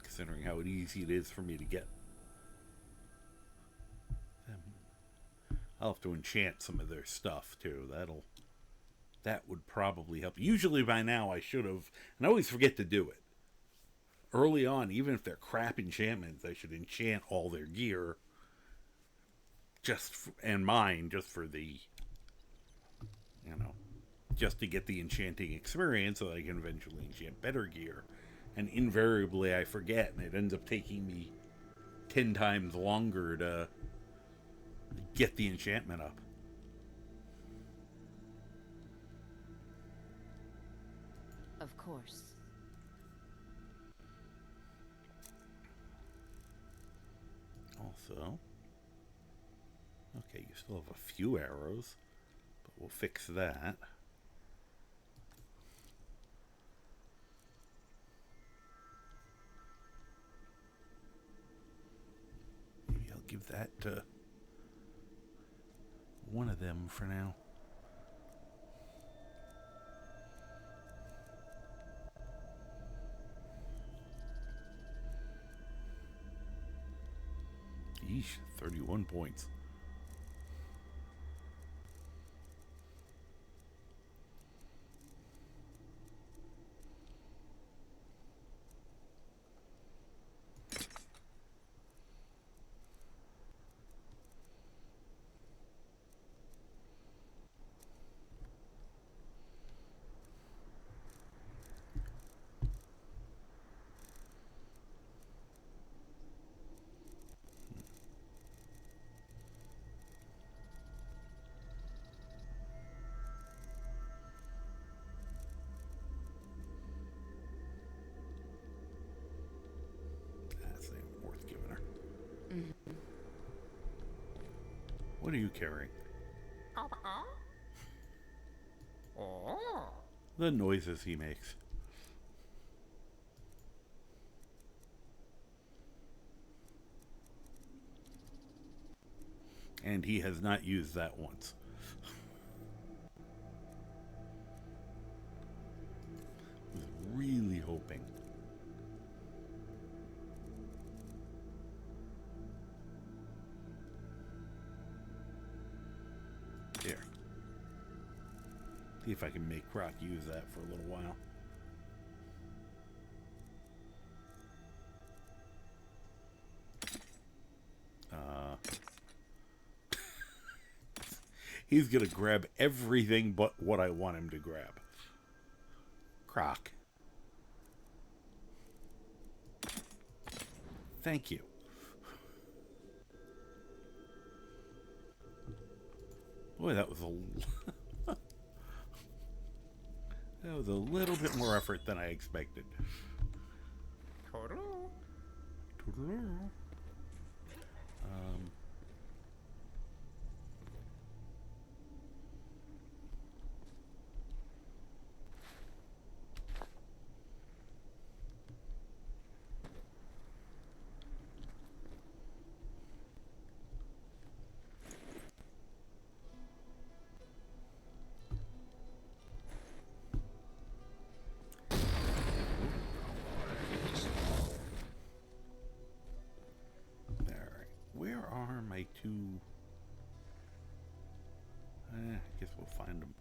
Speaker 1: Considering how easy it is for me to get. I'll have to enchant some of their stuff too. That would probably help. Usually by now I should have, and I always forget to do it. Early on, even if they're crap enchantments, I should enchant all their gear. And mine, just for the, just to get the enchanting experience so that I can eventually enchant better gear. And invariably I forget, and it ends up taking me 10 times longer to get the enchantment up.
Speaker 10: Of course.
Speaker 1: Also, okay, you still have a few arrows, but we'll fix that. Give that to one of them for now. Yeesh, 31 points. What are you carrying? The noises he makes. And he has not used that once. hoping. Here. See if I can make Croc use that for a little while. He's gonna grab everything but what I want him to grab. Croc. Thank you. Boy, that was that was a little bit more effort than I expected. Toodaloo. Toodaloo. Two. I guess we'll find them.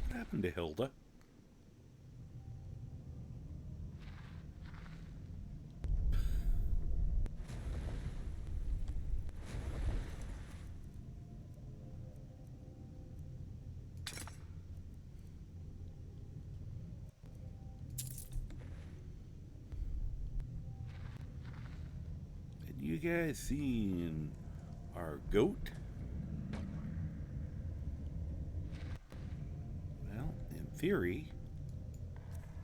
Speaker 1: What happened to Hilda? Had you guys seen our goat? Theory,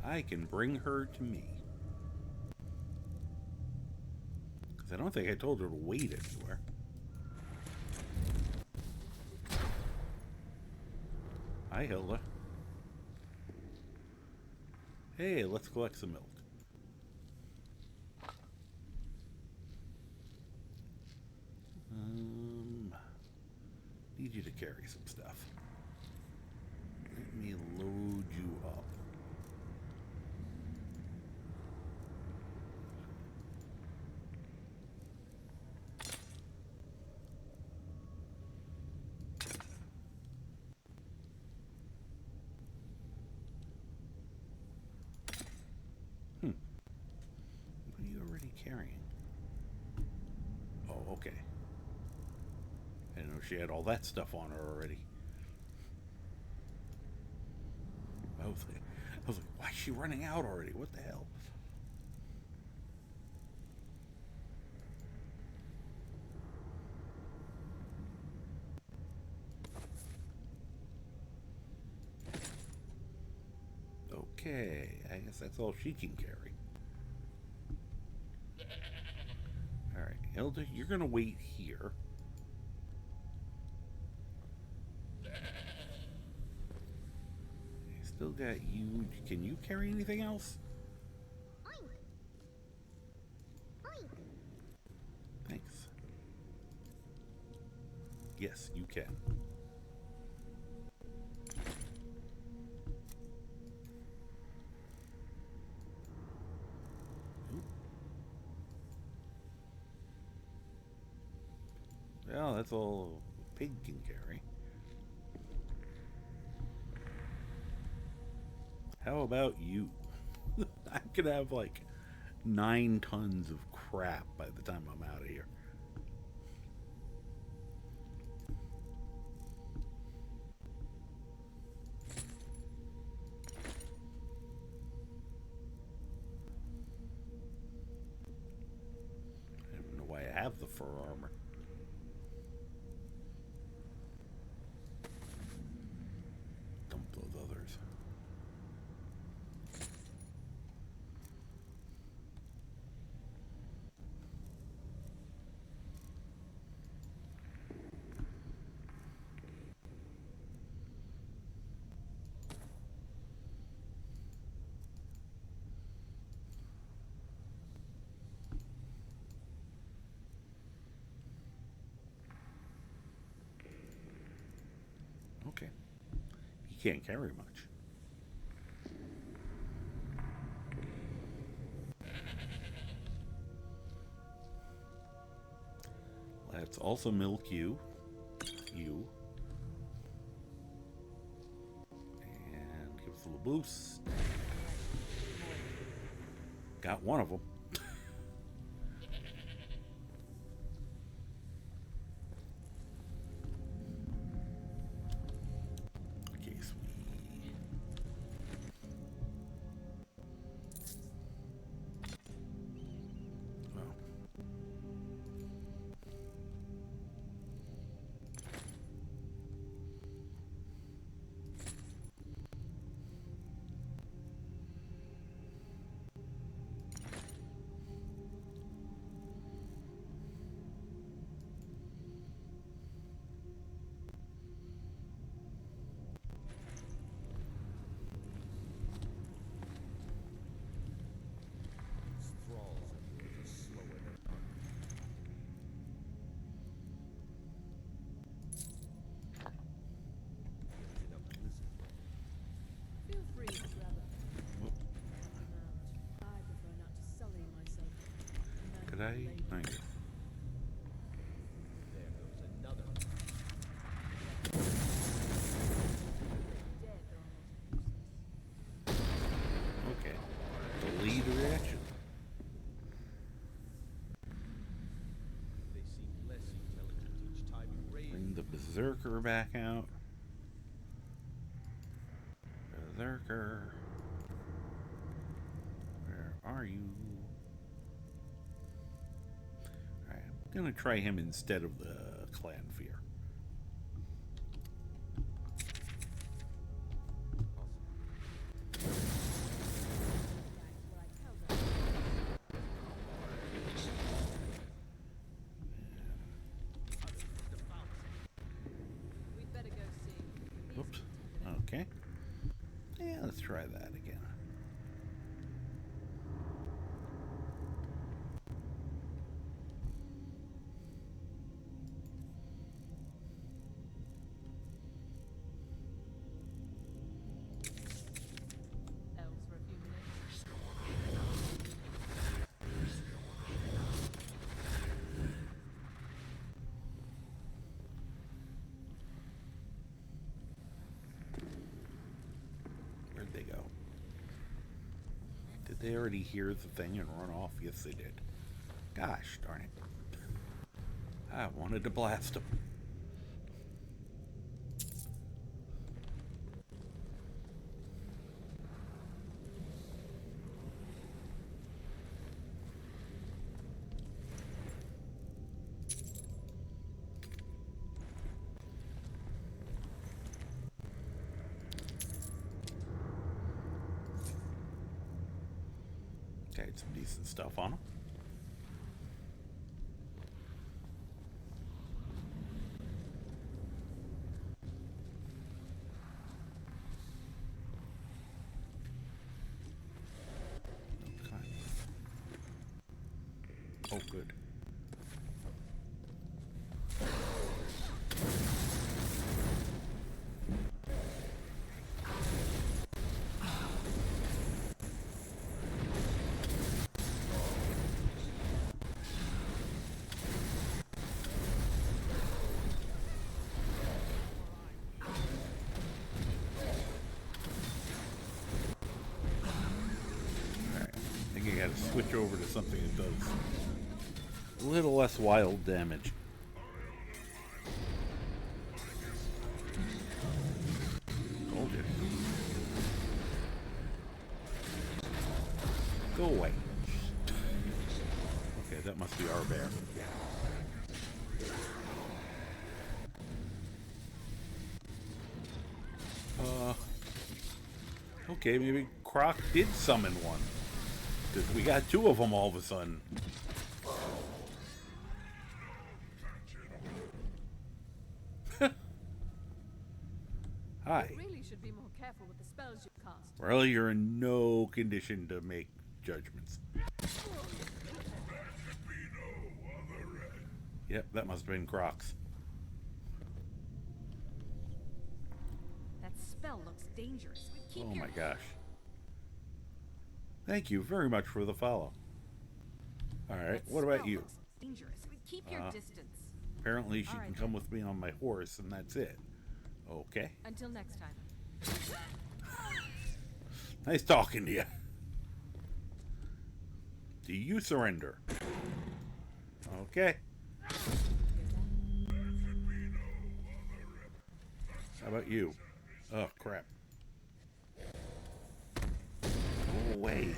Speaker 1: I can bring her to me. Because I don't think I told her to wait anywhere. Hi, Hilda. Hey, let's collect some milk. Need you to carry some stuff. Let me load you up. What are you already carrying? Oh, okay. I didn't know she had all that stuff on her already. I was like, why is she running out already? What the hell? Okay, I guess that's all she can carry. Alright, Hilda, you're gonna wait here. Still got you. Can you carry anything else?
Speaker 3: Oink. Oink.
Speaker 1: Thanks. Yes, you can. Well, that's all a pig can carry. How about you? I could have like 9 tons of crap by the time I'm out of here. I don't know why I have the fur armor. Dump those others. can't carry much. Let's also milk you. And give us a little boost. Got one of them. Okay, sweet. Well.
Speaker 3: Feel free to grab a I prefer not to sully myself.
Speaker 1: Could I? Thank you.
Speaker 5: There goes another.
Speaker 3: Dead or almost useless.
Speaker 1: Okay. Delete reaction.
Speaker 5: They seem less intelligent each time you raise.
Speaker 1: Bring the berserker back out. Berserker. Where are you? Alright, I'm gonna try him instead of the clan fear.
Speaker 3: We'd better go see.
Speaker 1: Oops. Okay. Yeah, let's try that again.
Speaker 9: Elves for a few minutes.
Speaker 1: Where'd they go? Did they already hear the thing and run off? Yes, they did. Gosh darn it. I wanted to blast them. Okay, some decent stuff on them. Okay. Oh, good. You gotta switch over to something that does a little less wild damage. Told you. Go away. Okay, that must be our bear. Okay, maybe Croc did summon one. Because we got two of them all of a sudden. Hi.
Speaker 3: You really should be more careful with the spells you cast.
Speaker 1: Well, you're in no condition to make judgments. Yep, that must have been Croc's.
Speaker 2: That
Speaker 11: spell looks dangerous. Keep
Speaker 1: Oh
Speaker 11: your
Speaker 1: my gosh. Thank you very much for the follow. Alright, what about
Speaker 11: spell
Speaker 1: you?
Speaker 11: looks dangerous. Keep your distance.
Speaker 1: Apparently she
Speaker 11: All right,
Speaker 1: can come with me on my horse and that's it. Okay.
Speaker 11: Until next time.
Speaker 1: Nice talking to you. Do you surrender? Okay. How about you? Oh, crap. Go away.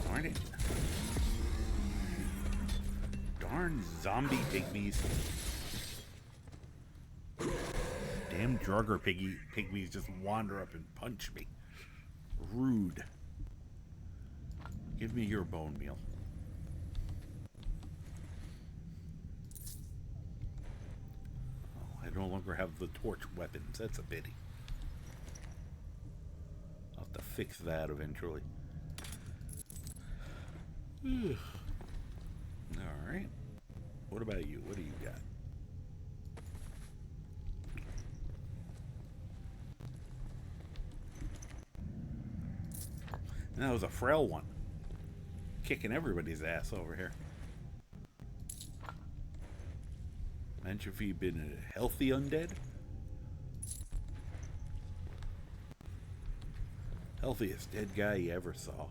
Speaker 1: Darn it. Darn zombie pygmies. Damn drugger pygmies just wander up and punch me. Rude. Give me your bone meal. Oh, I no longer have the torch weapons. That's a pity. I'll have to fix that eventually. Alright. What about you? What do you got? That was a frail one. Kicking everybody's ass over here. Imagine if you'd been a healthy undead. Healthiest dead guy you ever saw.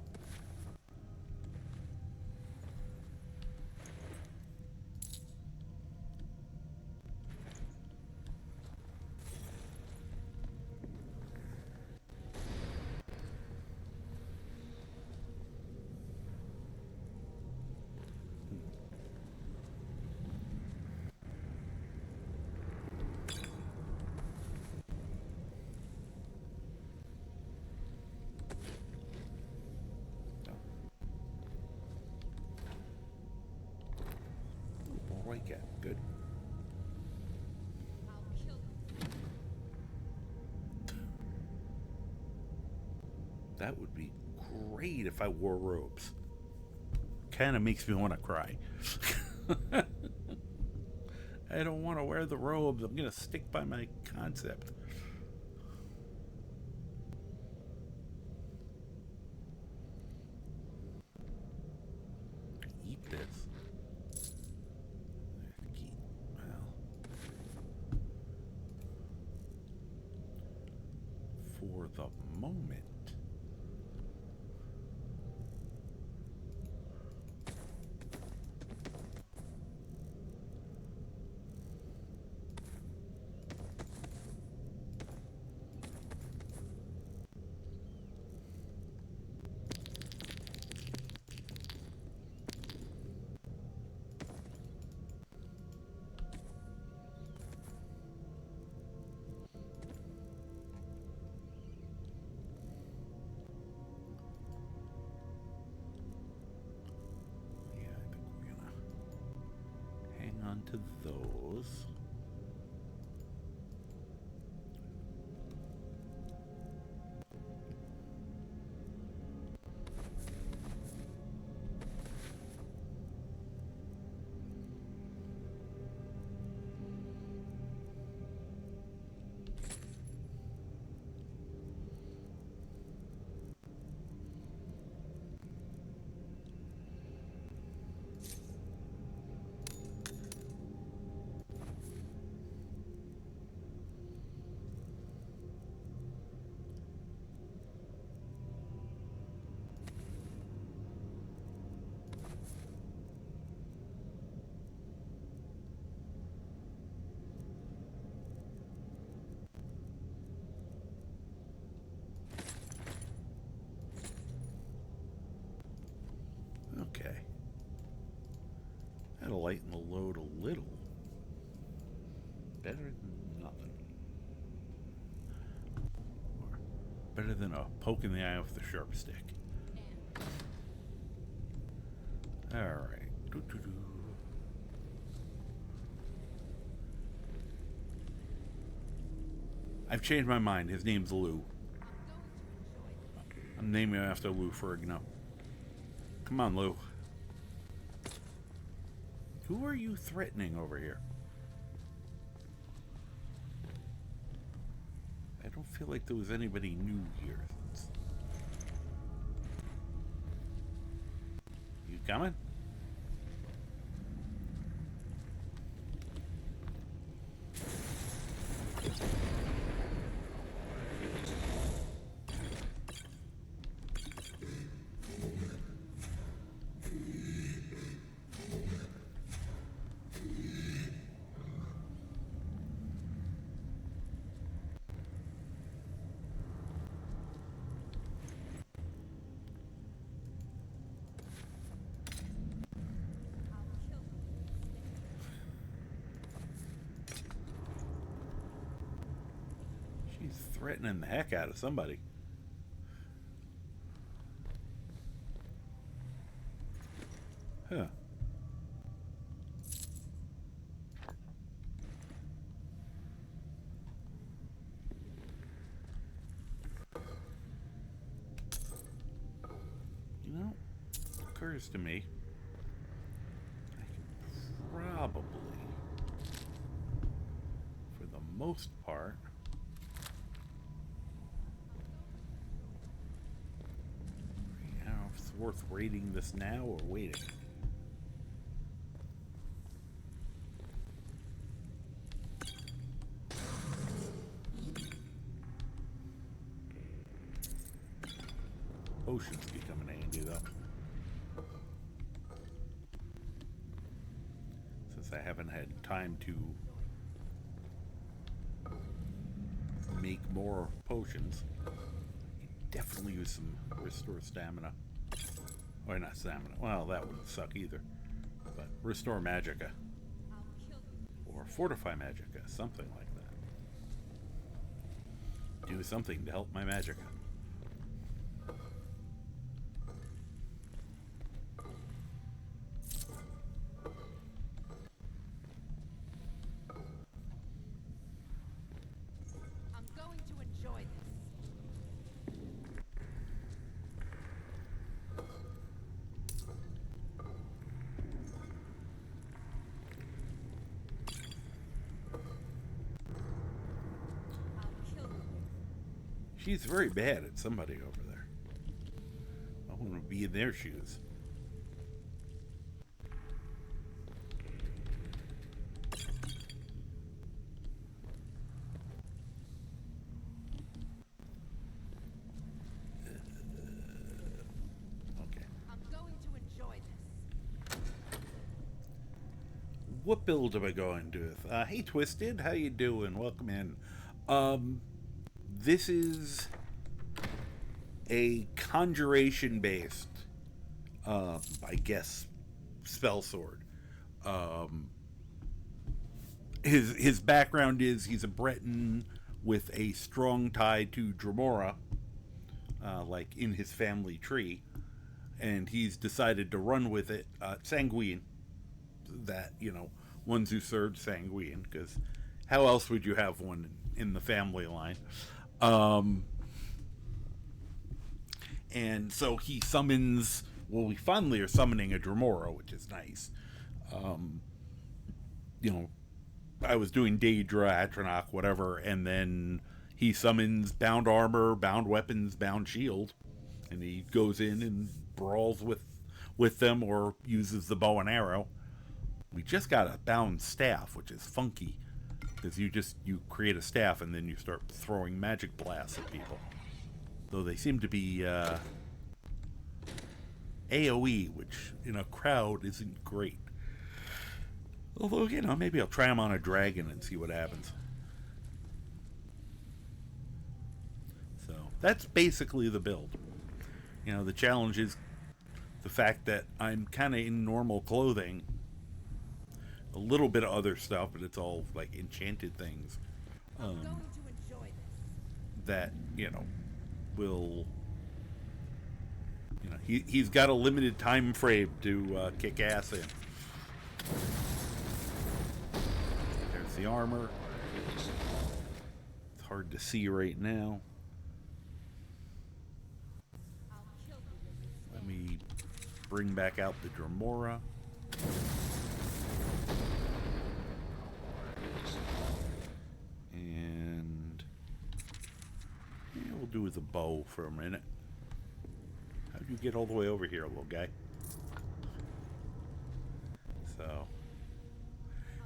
Speaker 1: White cat, good. That would be great if I wore robes. Kind of makes me want to cry. I don't want to wear the robes. I'm going to stick by my concept. Eat this. For the moment. To those. Okay. That'll lighten the load a little. Better than nothing. Or better than a poke in the eye with the sharp stick. Alright. I've changed my mind. His name's Lou. I'm naming him after Lou Ferrigno. Come on, Lou. Who are you threatening over here? feel like there was anybody new here. You coming? Threatening the heck out of somebody. Huh. You know, occurs to me, I can probably, for the most part, worth raiding this now or waiting. Potions be coming handy though. Since I haven't had time to make more potions, definitely use some restore stamina. Or not stamina. Well, that wouldn't suck either. But restore magicka. Or fortify magicka. Something like that. Do something to help my magicka.
Speaker 11: I'm going to enjoy this.
Speaker 1: She's very bad at somebody over there. I want to be in their shoes. Okay.
Speaker 11: I'm going to enjoy this.
Speaker 1: What build am I going to with? Hey, Twisted, how you doing? Welcome in. This is a conjuration-based, I guess, spell sword. His background is he's a Breton with a strong tie to Dremora, like in his family tree, and he's decided to run with it. Sanguine, that, you know, ones who served Sanguine, because how else would you have one in the family line? And so he summons, well, we finally are summoning a Dremora, which is nice. You know, I was doing Daedra, Atronach, whatever, and then he summons bound armor, bound weapons, bound shield, and he goes in and brawls with them or uses the bow and arrow. We just got a bound staff, which is funky, because you create a staff and then you start throwing magic blasts at people. Though they seem to be AoE, which in a crowd isn't great. Although, you know, maybe I'll try them on a dragon and see what happens. So that's basically the build. You know, the challenge is the fact that I'm kind of in normal clothing. A little bit of other stuff, but it's all like enchanted things.
Speaker 11: I'm going to enjoy this.
Speaker 1: That, you know, will... You know, he's got a limited time frame to kick ass in. There's the armor. It's hard to see right now. Let me bring back out the Dremora. And We'll do the bow for a minute. How'd you get all the way over here, little guy? So,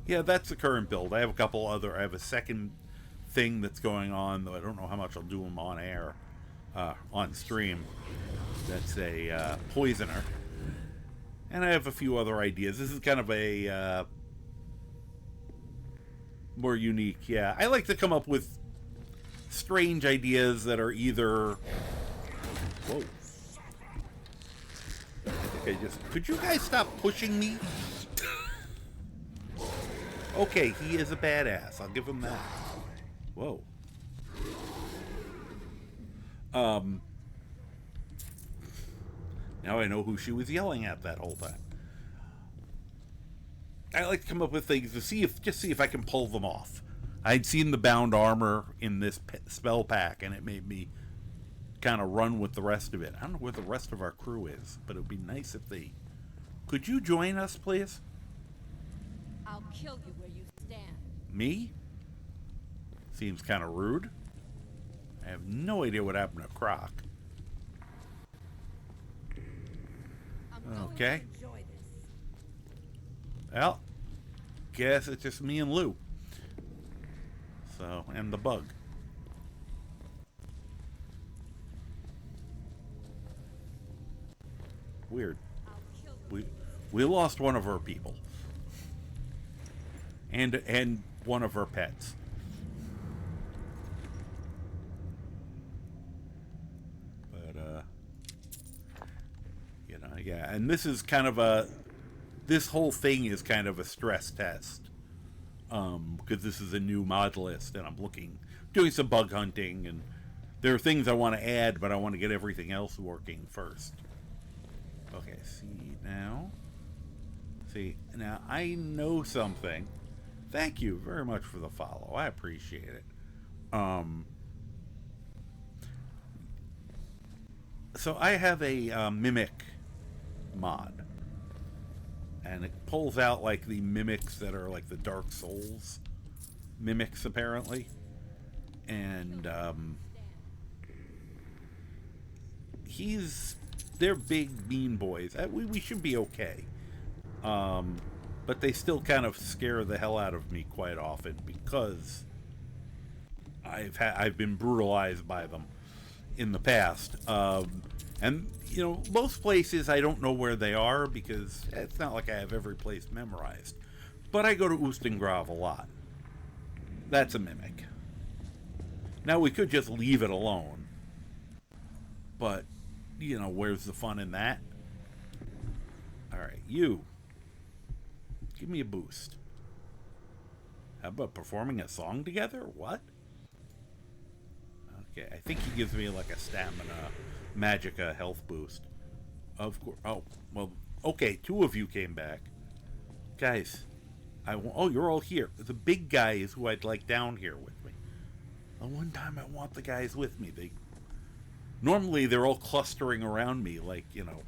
Speaker 1: yeah, that's the current build. I have a couple other. I have a second thing that's going on, though I don't know how much I'll do them on air, on stream. That's a poisoner, and I have a few other ideas. This is kind of a more unique. Yeah, I like to come up with strange ideas that are either. Whoa. I think I just. Could you guys stop pushing me? Okay, he is a badass. I'll give him that. Whoa. Now I know who she was yelling at that whole time. I like to come up with things to see if I can pull them off. I'd seen the bound armor in this spell pack, and it made me kind of run with the rest of it. I don't know where the rest of our crew is, but it would be nice if they... Could you join us, please?
Speaker 11: I'll kill you where you stand.
Speaker 1: Me? Seems kind of rude. I have no idea what happened to Croc. Okay. Well, guess it's just me and Lou. So, and the bug. Weird. We lost one of our people. And one of our pets. But you know, yeah, and this is kind of this whole thing is kind of a stress test. Because this is a new mod list, and I'm doing some bug hunting, and there are things I want to add, but I want to get everything else working first. Okay, see now I know something. Thank you very much for the follow. I appreciate it. So I have a mimic mod. And it pulls out like the mimics that are like the Dark Souls mimics, apparently. And they're big mean boys. We should be okay. But they still kind of scare the hell out of me quite often because I've been brutalized by them in the past. And you know, most places I don't know where they are because it's not like I have every place memorized. But I go to Ustengrav a lot. That's a mimic. Now we could just leave it alone. But, you know, where's the fun in that? Alright, you. Give me a boost. How about performing a song together? What? Okay, I think he gives me like a stamina, magicka health boost. Of course. Oh, well, okay, 2 of you came back. Guys, oh, you're all here. The big guy is who I'd like down here with me. The one time I want the guys with me. Normally they're all clustering around me like, you know,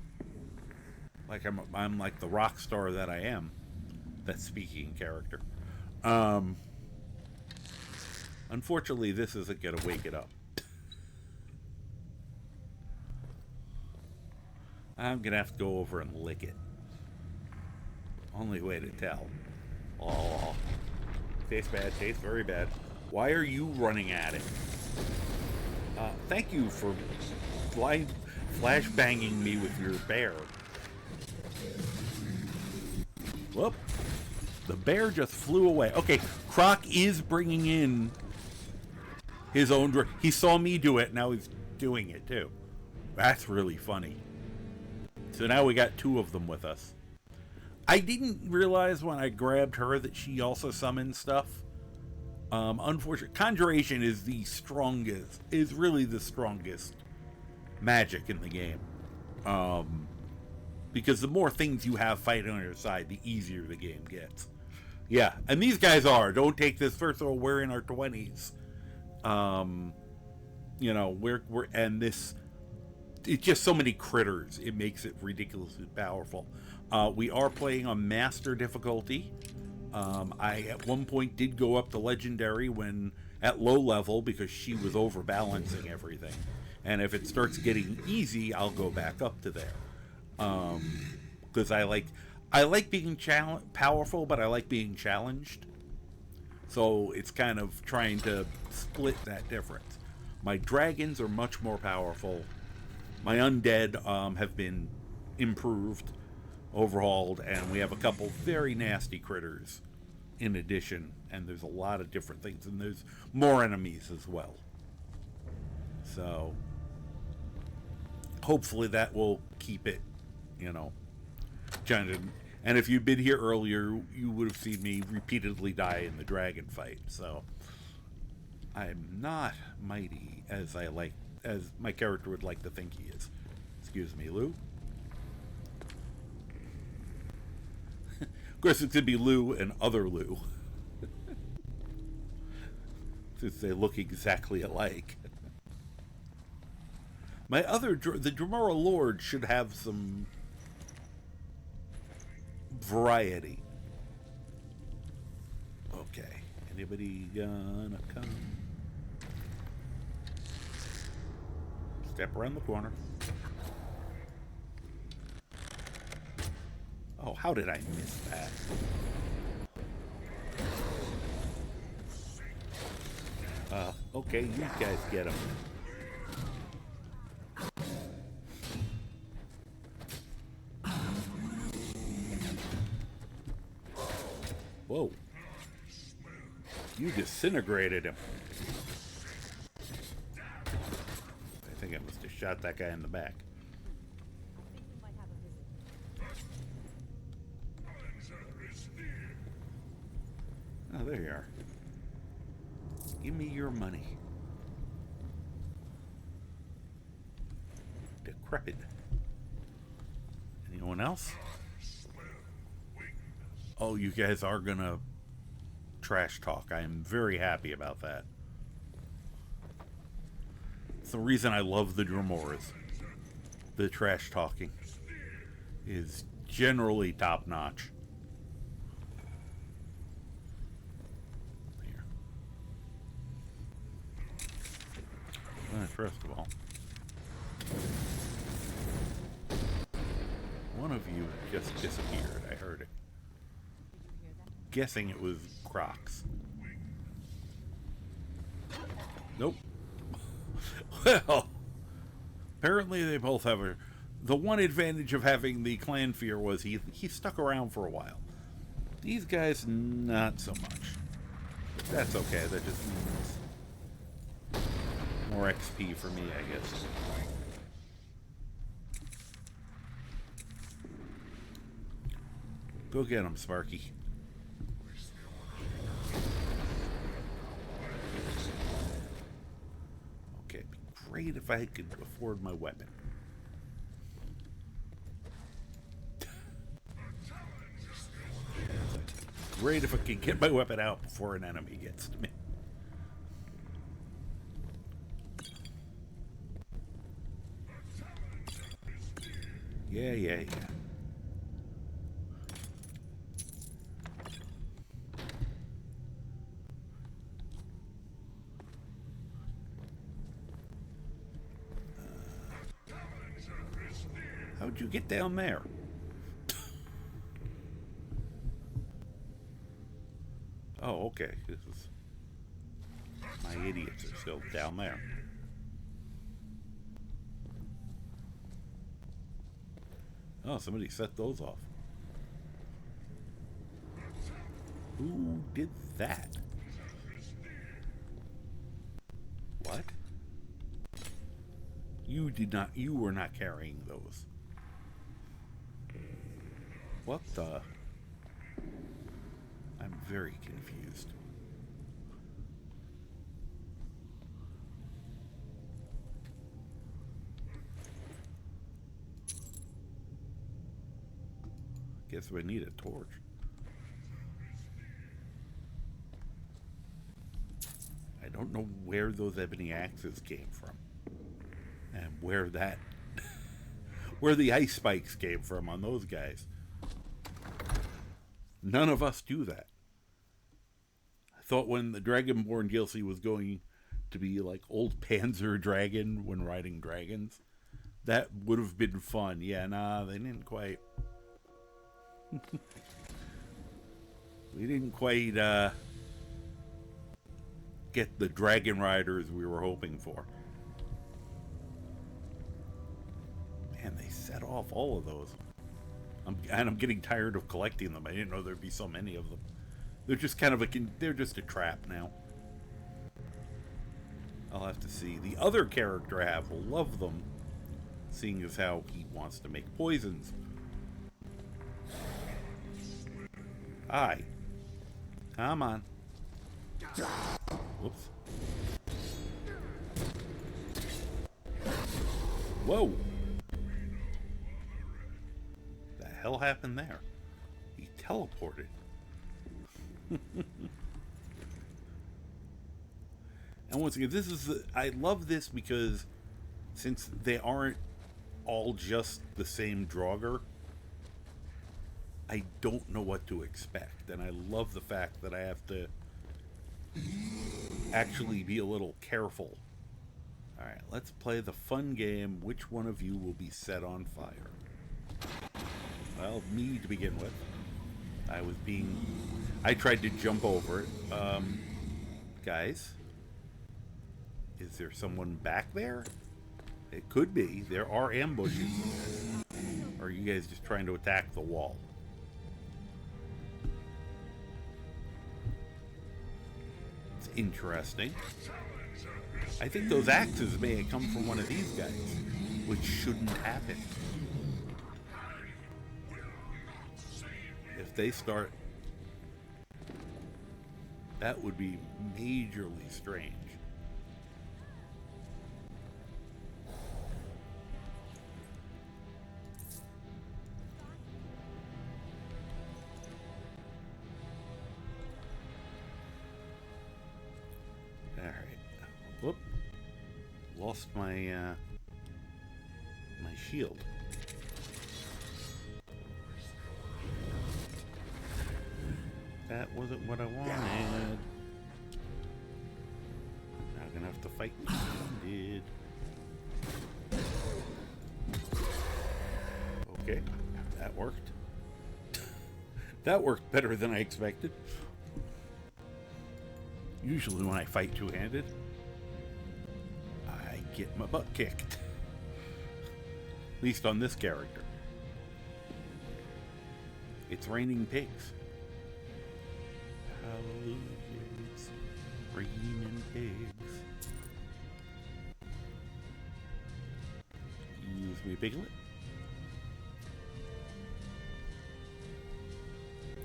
Speaker 1: like I'm like the rock star that I am. That speaking character. Unfortunately, this isn't going to wake it up. I'm going to have to go over and lick it. Only way to tell. Oh. Tastes bad. Tastes very bad. Why are you running at it? Thank you for flash banging me with your bear. Whoop. The bear just flew away. Okay, Croc is bringing in his own... He saw me do it, now he's doing it too. That's really funny. So now we got 2 of them with us. I didn't realize when I grabbed her that she also summons stuff. Unfortunately, Conjuration is really the strongest magic in the game. Because the more things you have fighting on your side, the easier the game gets. Yeah, and these guys don't take this. First of all, we're in our 20s. You know, it's just so many critters. It makes it ridiculously powerful. We are playing on master difficulty. I at one point did go up to legendary when at low level because she was overbalancing everything. And if it starts getting easy, I'll go back up to there. Because I like being powerful, but I like being challenged. So it's kind of trying to split that difference. My dragons are much more powerful. My undead have been improved, overhauled, and we have a couple very nasty critters in addition. And there's a lot of different things, and there's more enemies as well. So hopefully that will keep it, challenging. And if you'd been here earlier, you would have seen me repeatedly die in the dragon fight. So I'm not mighty as my character would like to think he is. Excuse me, Lou. Of course, it's going to be Lou and other Lou. Since they look exactly alike. The Dremora Lord should have some variety. Okay. Anybody gonna come? Step around the corner. Oh, how did I miss that? Okay, you guys get him. Whoa. You disintegrated him. I think I must have shot that guy in the back. Oh, there you are. Give me your money. Decrepit. Anyone else? Oh, you guys are gonna trash talk. I am very happy about that. It's the reason I love the Dremoras. The trash talking is generally top notch. Here. First of all, one of you just disappeared. I heard it. Guessing it was Crocs. Nope. Well, apparently they both have the one advantage of having the clan fear was he stuck around for a while. These guys, not so much. But that's okay. That just means more XP for me, I guess. Go get him, Sparky. Okay, it'd be great if I could afford my weapon. Great if I could get my weapon out before an enemy gets to me. Yeah. How'd you get down there? Oh, okay. This is... My idiots are still down there. Oh, somebody set those off. Who did that? What? You did not... You were not carrying those. What the... I'm very confused. Guess we need a torch. I don't know where those ebony axes came from. And where that... where the ice spikes came from on those guys. None of us do that. thought when the Dragonborn DLC was going to be like old Panzer Dragon when riding dragons, that would have been fun. Yeah, nah, they didn't quite. We didn't quite get the dragon riders we were hoping for. Man, they set off all of those. I'm getting tired of collecting them. I didn't know there'd be so many of them. They're just kind of they're just a trap now. I'll have to see. The other character I have will love them, seeing as how he wants to make poisons. Hi. Come on. Whoops. Whoa. The hell happened there? He teleported. And once again, I love this because since they aren't all just the same Draugr, I don't know what to expect. And I love the fact that I have to actually be a little careful. Alright, let's play the fun game. Which one of you will be set on fire? Well, me to begin with. I tried to jump over it. Guys, is there someone back there? It could be. There are ambushes. Or are you guys just trying to attack the wall? It's interesting. I think those axes may have come from one of these guys, which shouldn't happen. If they start, that would be majorly strange. All right. Whoop. Lost my my shield. That wasn't what I wanted. Now I'm gonna have to fight me. Okay, that worked. That worked better than I expected. Usually when I fight two-handed, I get my butt kicked. At least on this character. It's raining pigs. Hallelujah, it's raining pigs. Use me, piglet.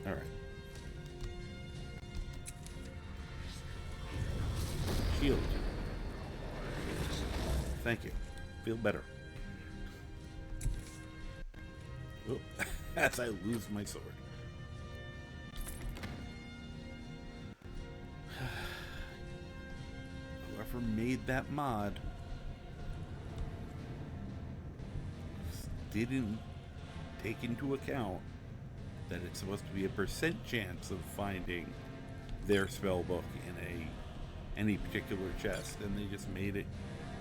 Speaker 1: Alright. Shield. Thank you. Feel better. Oh, as I lose my sword. Whoever made that mod didn't take into account that it's supposed to be a percent chance of finding their spellbook in any particular chest, and they just made it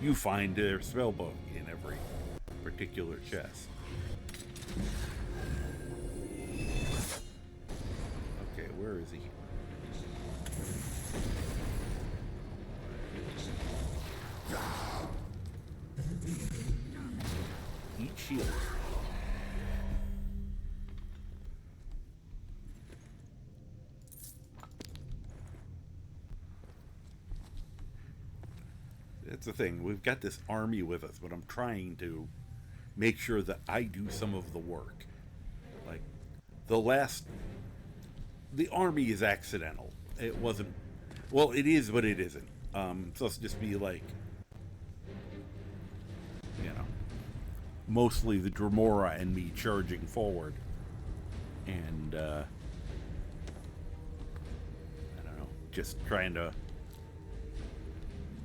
Speaker 1: you find their spellbook in every particular chest. Okay, where is he? Eat shield. That's the thing. We've got this army with us, but I'm trying to make sure that I do some of the work. Like, the army is accidental. It wasn't, well, it is, but it isn't. It's supposed to just be like, you know, mostly the Dremora and me charging forward. And, I don't know, just trying to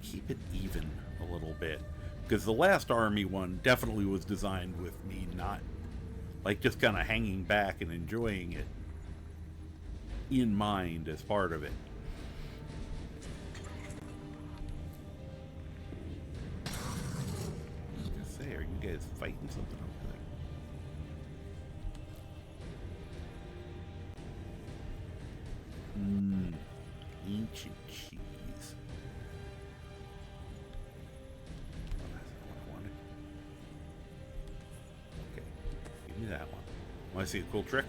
Speaker 1: keep it even a little bit, because the last army one definitely was designed with me not like just kind of hanging back and enjoying it in mind as part of it. fighting something over there. Ancient cheese. Oh, that's not what I wanted. Okay, give me that one. Want to see a cool trick?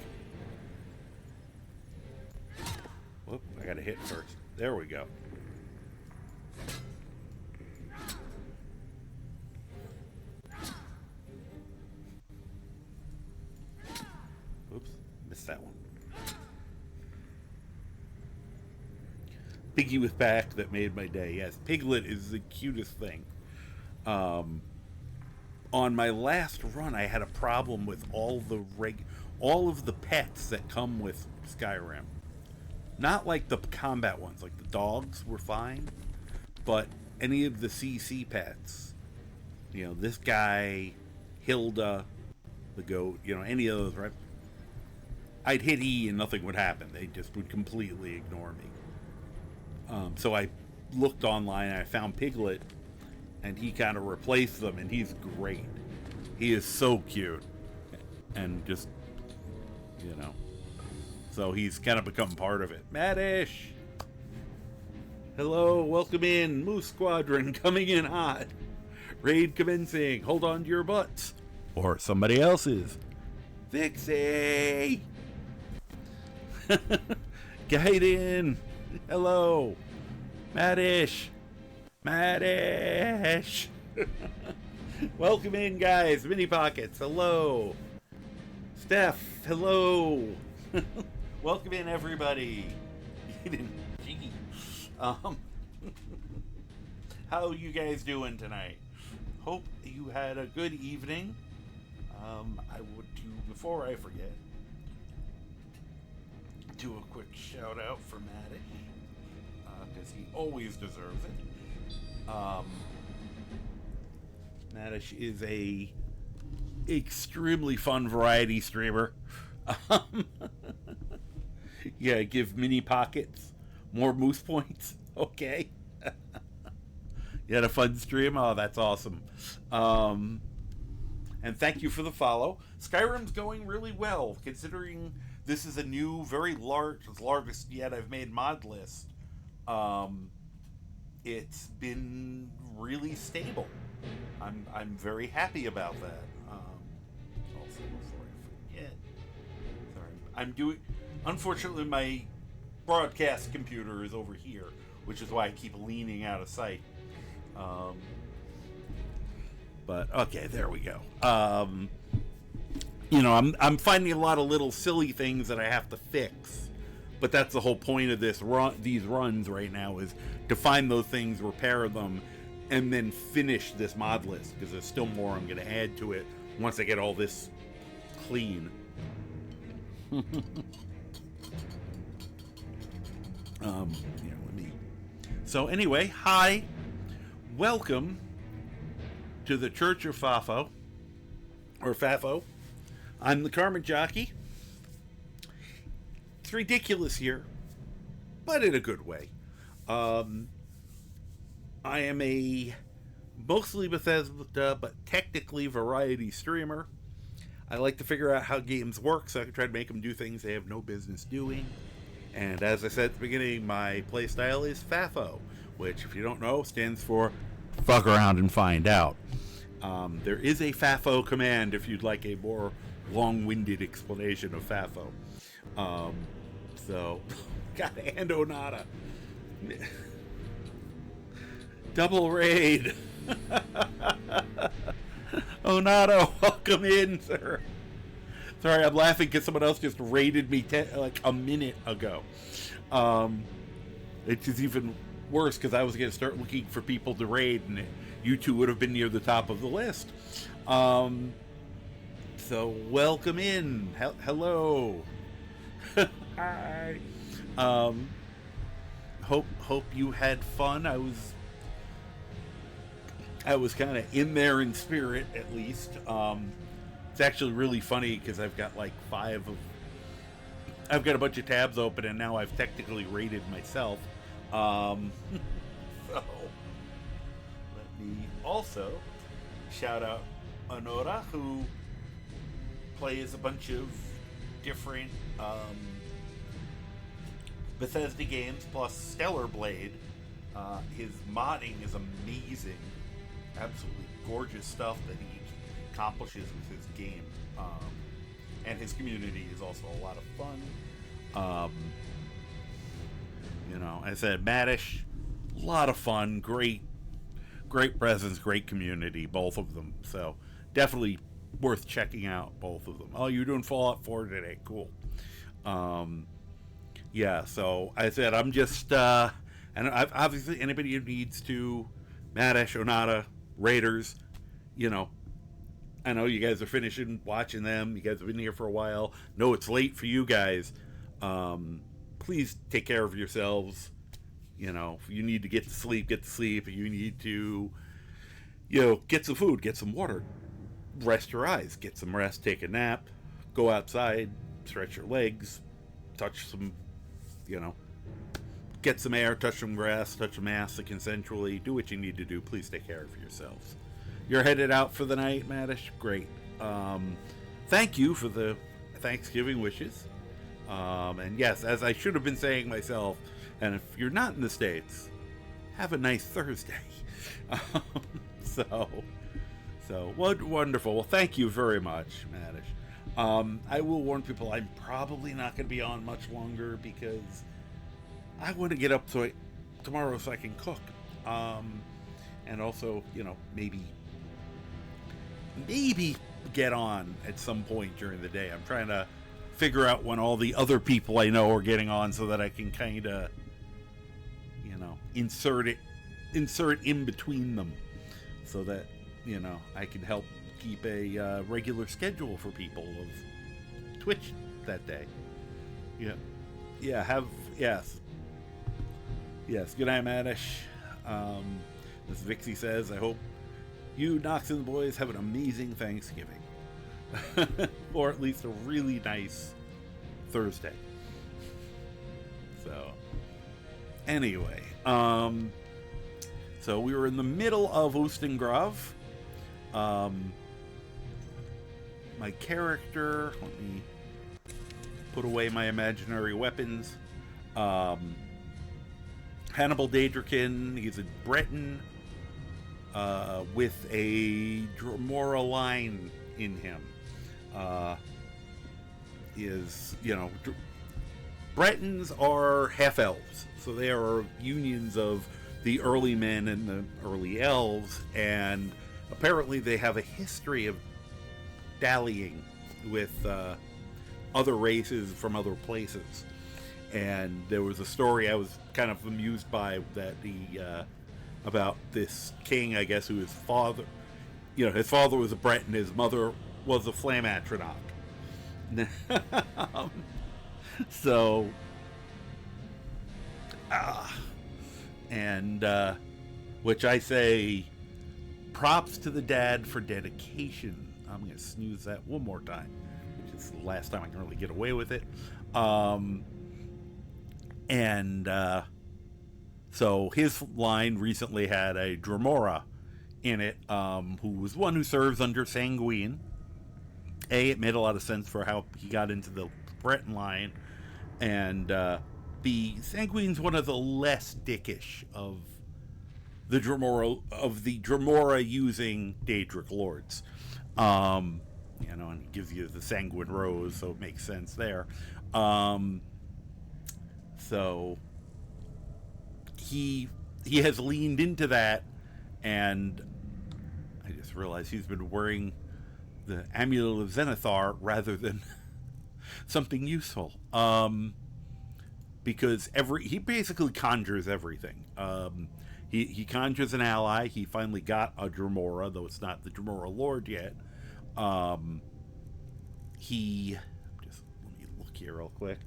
Speaker 1: Whoop, I gotta hit first. There we go. Oops, missed that one. Piggy with back that made my day. Yes, Piglet is the cutest thing. On my last run, I had a problem with all of the pets that come with Skyrim. Not like the combat ones, like the dogs were fine, but any of the CC pets, you know, this guy, Hilda, the goat, you know, any of those, right? I'd hit E and nothing would happen. They just would completely ignore me. So I looked online and I found Piglet, and he kind of replaced them, and he's great. He is so cute, and just, you know, so he's kind of become part of it. Maddish! Hello, welcome in. Moose Squadron coming in hot. Raid commencing. Hold on to your butts. Or somebody else's. Vixie! Gaiden! Hello! Maddish! Maddish! Welcome in, guys. Mini Pockets, hello. Steph, hello. Welcome in, everybody. Gee. How you guys doing tonight? Hope you had a good evening. I would before I forget, do a quick shout out for Maddish, because he always deserves it. Maddish is a extremely fun variety streamer. Yeah, give Mini Pockets more moose points. Okay. You had a fun stream? Oh, that's awesome. And thank you for the follow. Skyrim's going really well, considering this is a new, very largest yet I've made mod list. It's been really stable. I'm very happy about that. Also, before I forget, sorry, unfortunately, my broadcast computer is over here, which is why I keep leaning out of sight. But okay, there we go. You know, I'm finding a lot of little silly things that I have to fix, but that's the whole point of these runs right now, is to find those things, repair them, and then finish this mod list, because there's still more I'm going to add to it once I get all this clean. Yeah, So anyway, hi, welcome to the Church of FAAFO, or FAAFO. I'm the Carmen Jockey. It's ridiculous here, but in a good way. I am a mostly Bethesda, but technically variety streamer. I like to figure out how games work so I can try to make them do things they have no business doing. And as I said at the beginning, my playstyle is FAAFO, which, if you don't know, stands for fuck around and find out. There is a FAAFO command if you'd like a more long-winded explanation of FAAFO. So, God, and Onata. Double raid. Onata, welcome in, sir. Sorry, I'm laughing because someone else just raided me like a minute ago. It's just even worse because I was going to start looking for people to raid, and you two would have been near the top of the list. So welcome in. Hello. Hi. Hope you had fun. I was kind of in there in spirit, at least. It's actually really funny because I've got like I've got a bunch of tabs open, and now I've technically rated myself. So let me also shout out Honora, who plays a bunch of different Bethesda games plus Stellar Blade. His modding is amazing. Absolutely gorgeous stuff that he accomplishes with his game. And his community is also a lot of fun. You know, I said, Maddish, a lot of fun, great presence, great community, both of them. So definitely worth checking out, both of them. Oh, you're doing Fallout 4 today? Cool. Yeah, so I said I'm just, and obviously anybody who needs to, Maddish, Onata, Raiders, you know, I know you guys are finishing watching them. You guys have been here for a while. No, it's late for you guys. Please take care of yourselves. You know, if you need to get to sleep, get to sleep. If you need to, you know, get some food, get some water, rest your eyes, get some rest, take a nap, go outside, stretch your legs, touch some, you know, get some air, touch some grass, touch some ass consensually. Do what you need to do. Please take care of yourselves. You're headed out for the night, Maddish? Great. Thank you for the Thanksgiving wishes. And yes, as I should have been saying myself, and if you're not in the States, have a nice Thursday. So wonderful. Well, thank you very much, Maddish. I will warn people I'm probably not going to be on much longer because I want to get up tomorrow so I can cook. And also, you know, maybe get on at some point during the day. I'm trying to figure out when all the other people I know are getting on so that I can kind of, you know, insert in between them so that, you know, I can help keep a regular schedule for people of Twitch that day. Yeah. Yes. Good night, Maddish. As Vixie says, I hope you Knox and the boys have an amazing Thanksgiving. Or at least a really nice Thursday. So, anyway. So we were in the middle of Ustengrav. My character, let me put away my imaginary weapons. Hannibal Daedrakin, he's a Breton with a Dremora line in him. Bretons are half-elves, so they are unions of the early men and the early elves, and apparently they have a history of dallying with other races from other places. And there was a story I was kind of amused by that about this king, I guess, who his father was a Breton, his mother was a Flame Atronach. Which I say, props to the dad for dedication. I'm going to snooze that one more time, which is the last time I can really get away with it. So his line recently had a Dremora in it, who was one who serves under Sanguine. A, it made a lot of sense for how he got into the Breton line, and B, Sanguine's one of the less dickish of the Dremora using Daedric lords. And it gives you the Sanguine Rose, so it makes sense there. So he has leaned into that, and I just realized he's been wearing the Amulet of Zenithar rather than something useful. Because he basically conjures everything. He conjures an ally. He finally got a Dremora, though it's not the Dremora Lord yet. Let me look here real quick.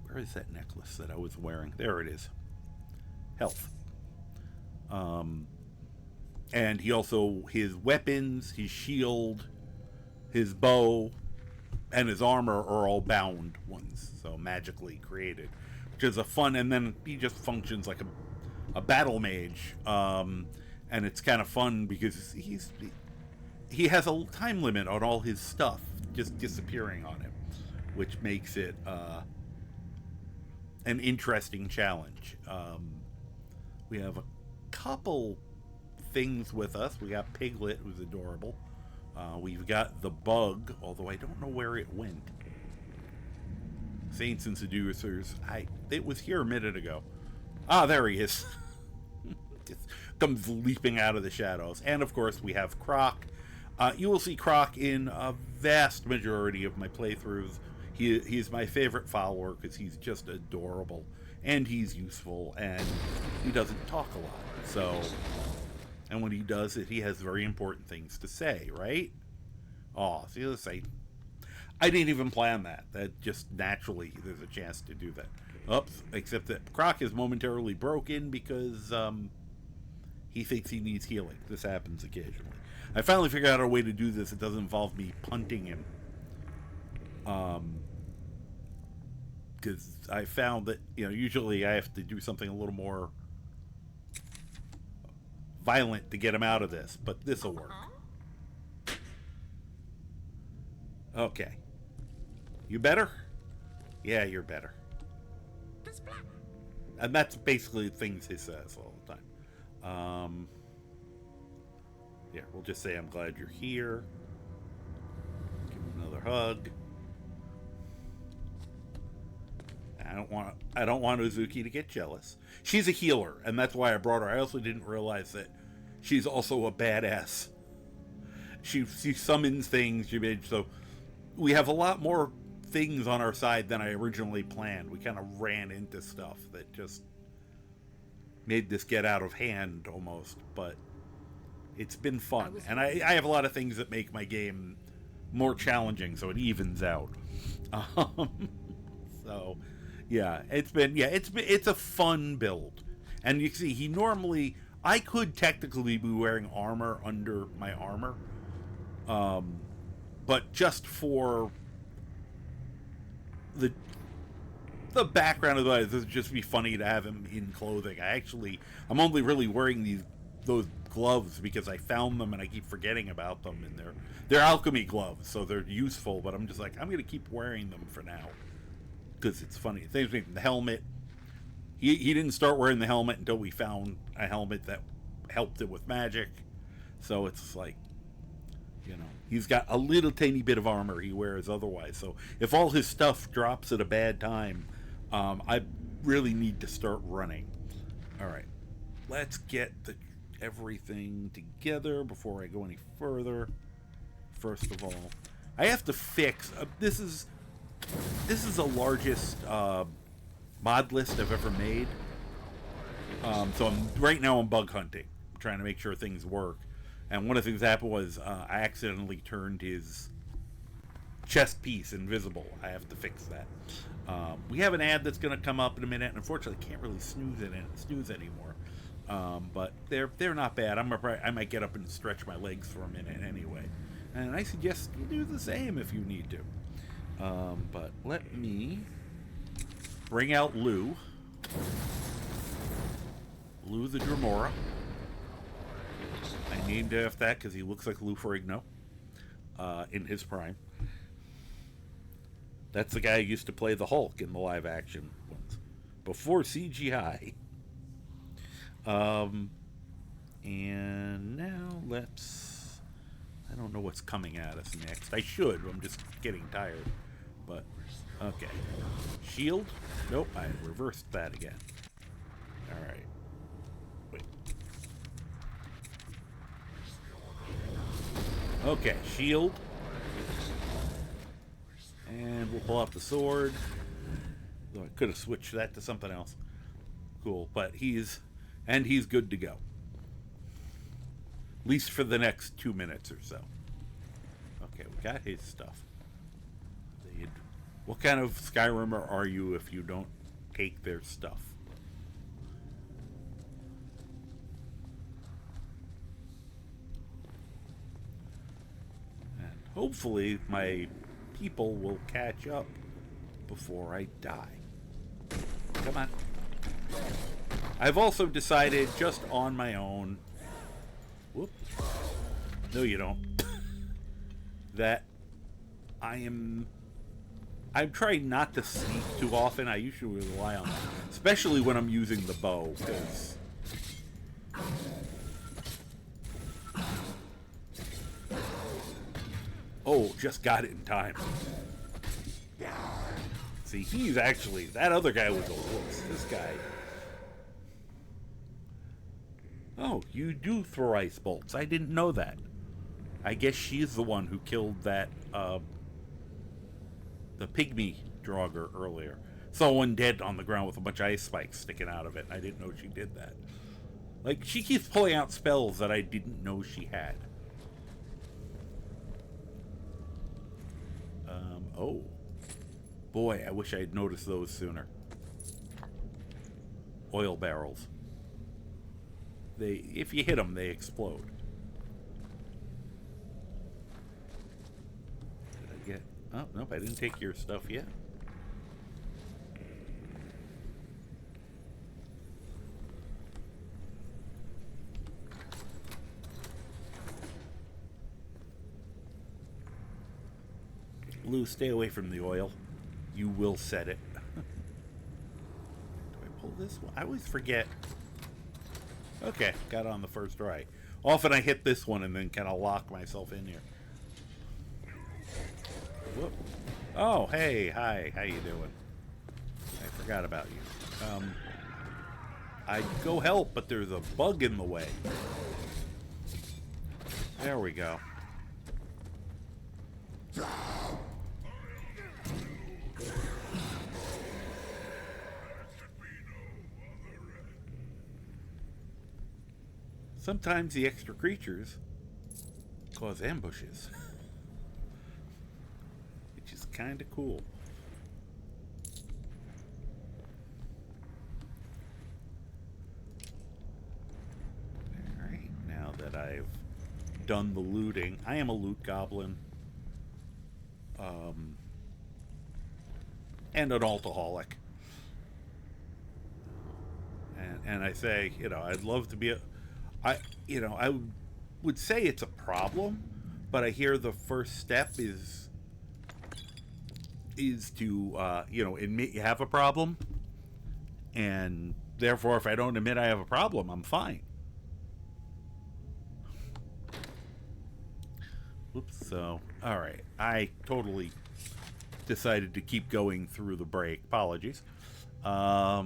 Speaker 1: Where is that necklace that I was wearing? There it is. Health. And he also, his weapons, his shield, his bow, and his armor are all bound ones, so magically created, which is a fun. And then he just functions like a battle mage. And it's kind of fun because he has a time limit on all his stuff just disappearing on him, which makes it an interesting challenge. We have a couple things with us. We got Piglet, who's adorable. We've got the Bug, although I don't know where it went. Saints and Seducers. It was here a minute ago. Ah, there he is. Just comes leaping out of the shadows. And of course we have Croc. You will see Croc in a vast majority of my playthroughs. He's my favorite follower because he's just adorable and he's useful and he doesn't talk a lot. So, and when he does it, he has very important things to say, right? Oh, see, let's say, I didn't even plan that. That just naturally, there's a chance to do that. Oops, except that Croc is momentarily broken because he thinks he needs healing. This happens occasionally. I finally figured out a way to do this. It doesn't involve me punting him. Because I found that, usually I have to do something a little more violent to get him out of this, but this will work. Okay. You better? Yeah, you're better. And that's basically things he says all the time. Yeah, we'll just say, I'm glad you're here. Give him another hug. I don't want Uzuki to get jealous. She's a healer, and that's why I brought her. I also didn't realize that she's also a badass. She summons things. So we have a lot more things on our side than I originally planned. We kind of ran into stuff that just made this get out of hand almost, but it's been fun. And I have a lot of things that make my game more challenging, so it evens out. So yeah, it's a fun build. And you can see I could technically be wearing armor under my armor, but just for the background of the it would just be funny to have him in clothing. I'm only really wearing those gloves because I found them and I keep forgetting about them, and they're alchemy gloves, so they're useful, but I'm just like, I'm gonna keep wearing them for now because it's funny. Things like the helmet, he didn't start wearing the helmet until we found a helmet that helped him with magic, so it's like, he's got a little tiny bit of armor he wears otherwise, so if all his stuff drops at a bad time, I really need to start running. Alright, let's get everything together before I go any further. First of all, I have to fix this is the largest mod list I've ever made, so right now I'm bug hunting, trying to make sure things work. And one of the things that happened was I accidentally turned his chest piece invisible. I have to fix that. We have an ad that's going to come up in a minute, and unfortunately I can't really snooze anymore. But they're not bad. I might get up and stretch my legs for a minute anyway. And I suggest you do the same if you need to. But let me bring out Lou. Lou the Dremora. I named it after that because he looks like Lou Ferrigno in his prime. That's the guy who used to play the Hulk in the live action ones before CGI. And now I don't know what's coming at us next. I should, I'm just getting tired. But, okay. Shield? Nope, I reversed that again. Alright. Wait. Okay, shield. And we'll pull out the sword. Though I could have switched that to something else. Cool, but he's good to go. At least for the next 2 minutes or so. Okay, we got his stuff. What kind of Skyrimer are you if you don't take their stuff? And hopefully my people will catch up before I die. Come on. I've also decided, just on my own, Whoop. No, you don't. That I'm trying not to sneak too often. I usually rely on that, especially when I'm using the bow, because oh, just got it in time. See, he's actually, that other guy was a wuss. This guy. Oh, you do throw ice bolts. I didn't know that. I guess she's the one who killed that, the pygmy Draugr earlier. Someone dead on the ground with a bunch of ice spikes sticking out of it. I didn't know she did that. Like, she keeps pulling out spells that I didn't know she had. Oh. Boy, I wish I had noticed those sooner. Oil barrels. If you hit them, they explode. Did I get... Oh, nope, I didn't take your stuff yet. Lou, stay away from the oil. You will set it. Do I pull this one? I always forget. Okay, got on the first try. Often I hit this one and then kind of lock myself in here. Whoop. Oh, hey, hi, how you doing? I forgot about you. I'd go help, but there's a bug in the way. There we go. Sometimes the extra creatures cause ambushes, which is kind of cool. Alright, now that I've done the looting, I am a loot goblin. And an alcoholic. And I say, you know, I'd love to be I would say it's a problem, but I hear the first step is to, admit you have a problem. And therefore, if I don't admit I have a problem, I'm fine. Oops, so, alright. I totally decided to keep going through the break. Apologies. Let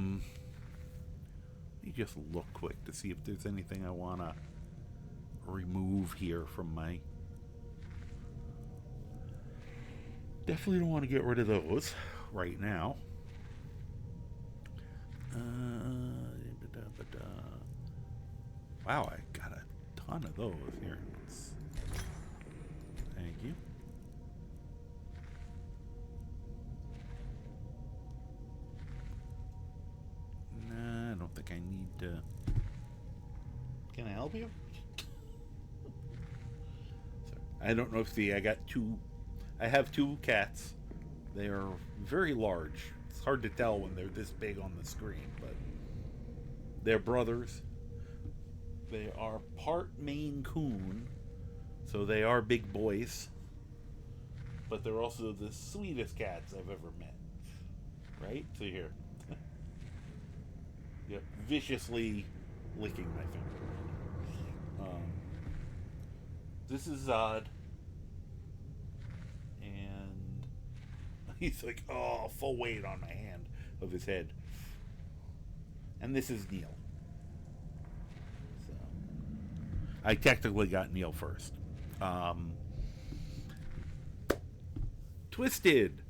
Speaker 1: me just look quick to see if there's anything I want to remove here from my... Definitely don't want to get rid of those right now. Wow, I got a ton of those here. Thank you. Nah, I don't think I need to... Can I help you? Sorry. I don't know if I have two cats. They are very large. It's hard to tell when they're this big on the screen, but they're brothers. They are part Maine Coon, so they are big boys. But they're also the sweetest cats I've ever met. Right? So here. Yep, viciously licking my finger. This is Zod. And he's like, oh, full weight on my hand of his head. And this is Neil. So I technically got Neil first. Twisted.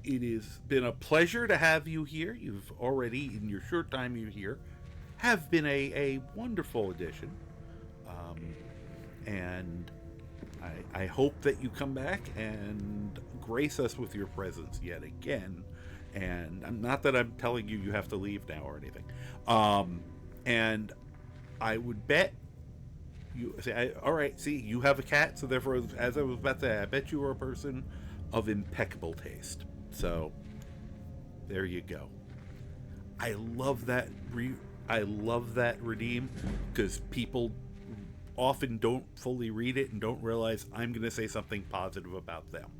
Speaker 1: It has been a pleasure to have you here. You've already, in your short time you're here, have been a wonderful addition. And I hope that you come back and grace us with your presence yet again. And I'm not that I'm telling you have to leave now or anything. And I would bet you say, all right, see, you have a cat, so therefore, as I was about to say, I bet you are a person of impeccable taste. So, there you go. I love that I love that redeem because people often don't fully read it and don't realize I'm going to say something positive about them.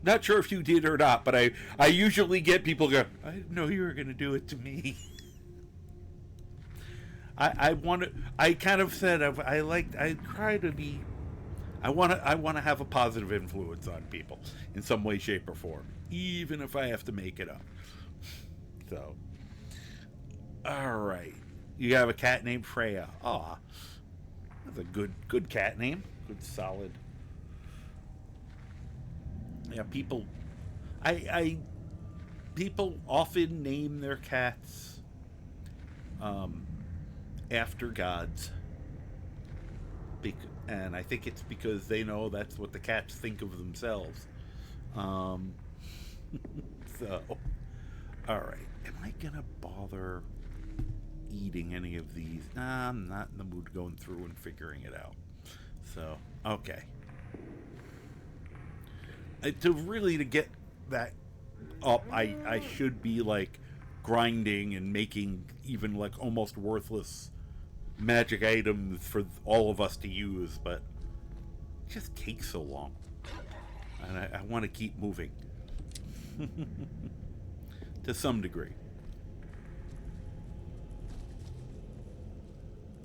Speaker 1: Not sure if you did or not, but I usually get people go, I didn't know you were going to do it to me. I want to. I kind of said I try to be. I want to have a positive influence on people in some way, shape, or form, even if I have to make it up. So, all right, you have a cat named Freya. Aw, that's a good cat name. Good, solid. Yeah, people. People often name their cats after gods. And I think it's because they know that's what the cats think of themselves. So, all right. Am I gonna bother eating any of these? Nah, I'm not in the mood going through and figuring it out. So, okay. To get that up, I should be like grinding and making even like almost worthless magic items for all of us to use, but it just takes so long, and I want to keep moving to some degree.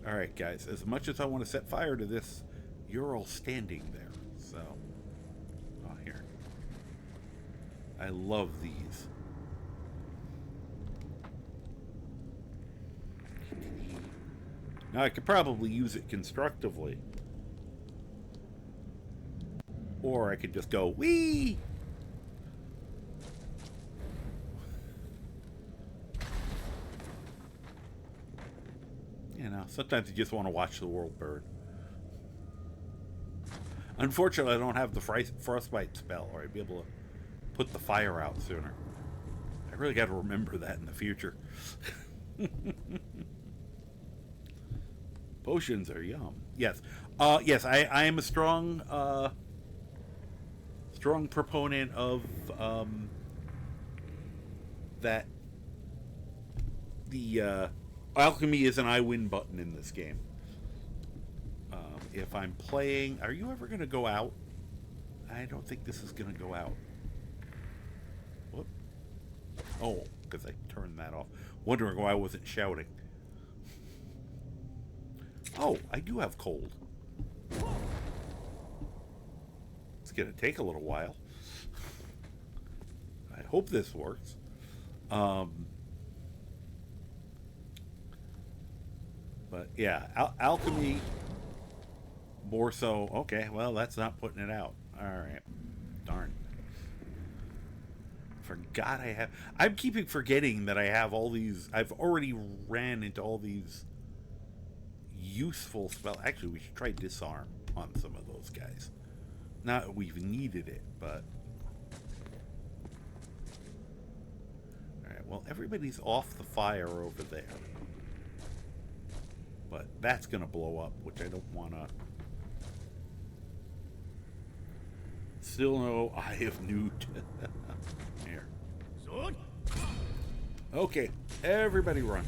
Speaker 1: All right, guys, as much as I want to set fire to this, you're all standing there, so here, I love these. Now, I could probably use it constructively. Or I could just go, wee! You know, sometimes you just want to watch the world burn. Unfortunately, I don't have the frostbite spell, or I'd be able to put the fire out sooner. I really got to remember that in the future. Potions are yum. Yes. Yes, I am a strong proponent of that the alchemy is an I win button in this game. If I'm playing, are you ever going to go out? I don't think this is going to go out. Whoop. Oh, because I turned that off. Wondering why I wasn't shouting. Oh, I do have cold. It's going to take a little while. I hope this works. But yeah, alchemy more so. Okay, well, that's not putting it out. All right. Darn. Forgot I have. I'm keeping forgetting that I have all these. I've already ran into all these useful spell. Actually, we should try disarm on some of those guys. Not that we've needed it, but alright, well, everybody's off the fire over there, but that's gonna blow up, which I don't wanna. Still no Eye of Newt. Here. Okay, everybody run.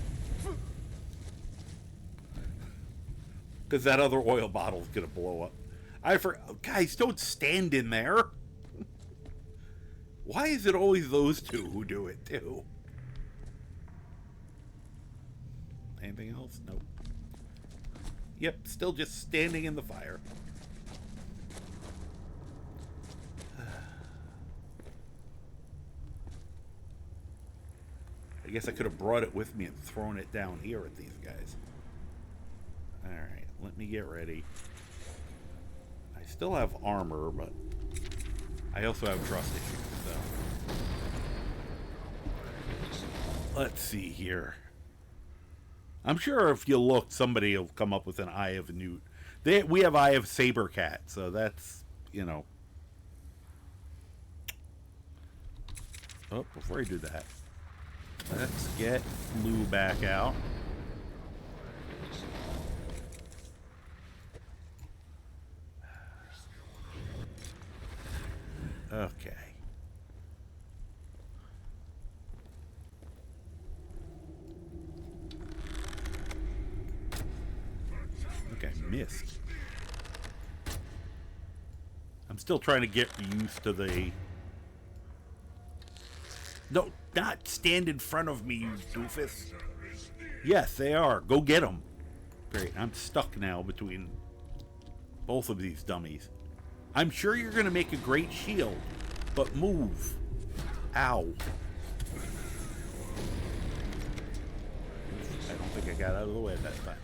Speaker 1: Because that other oil bottle is going to blow up. Guys, don't stand in there. Why is it always those two who do it, too? Anything else? Nope. Yep, still just standing in the fire. I guess I could have brought it with me and thrown it down here at these guys. Alright, let me get ready. I still have armor, but I also have trust issues, so. Let's see here. I'm sure if you look, somebody will come up with an Eye of Newt. We have Eye of Sabercat, so that's, you know. Oh, before I do that, let's get Lou back out. Okay. missed. I'm still trying to get used to the... No, not stand in front of me, you doofus. Yes, they are. Go get them. Great, I'm stuck now between both of these dummies. I'm sure you're going to make a great shield, but move. Ow. I don't think I got out of the way that time.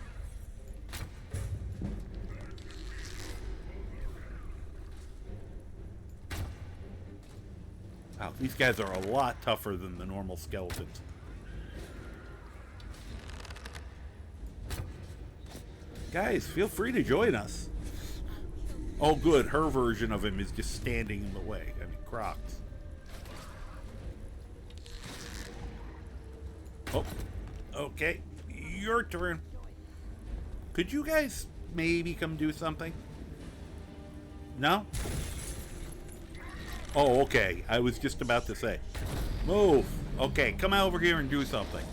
Speaker 1: Wow, these guys are a lot tougher than the normal skeletons. Guys, feel free to join us. Oh, good. Her version of him is just standing in the way. I mean, Crocs. Oh, okay. Your turn. Could you guys maybe come do something? No? Oh, okay. I was just about to say. Move. Okay, come over here and do something.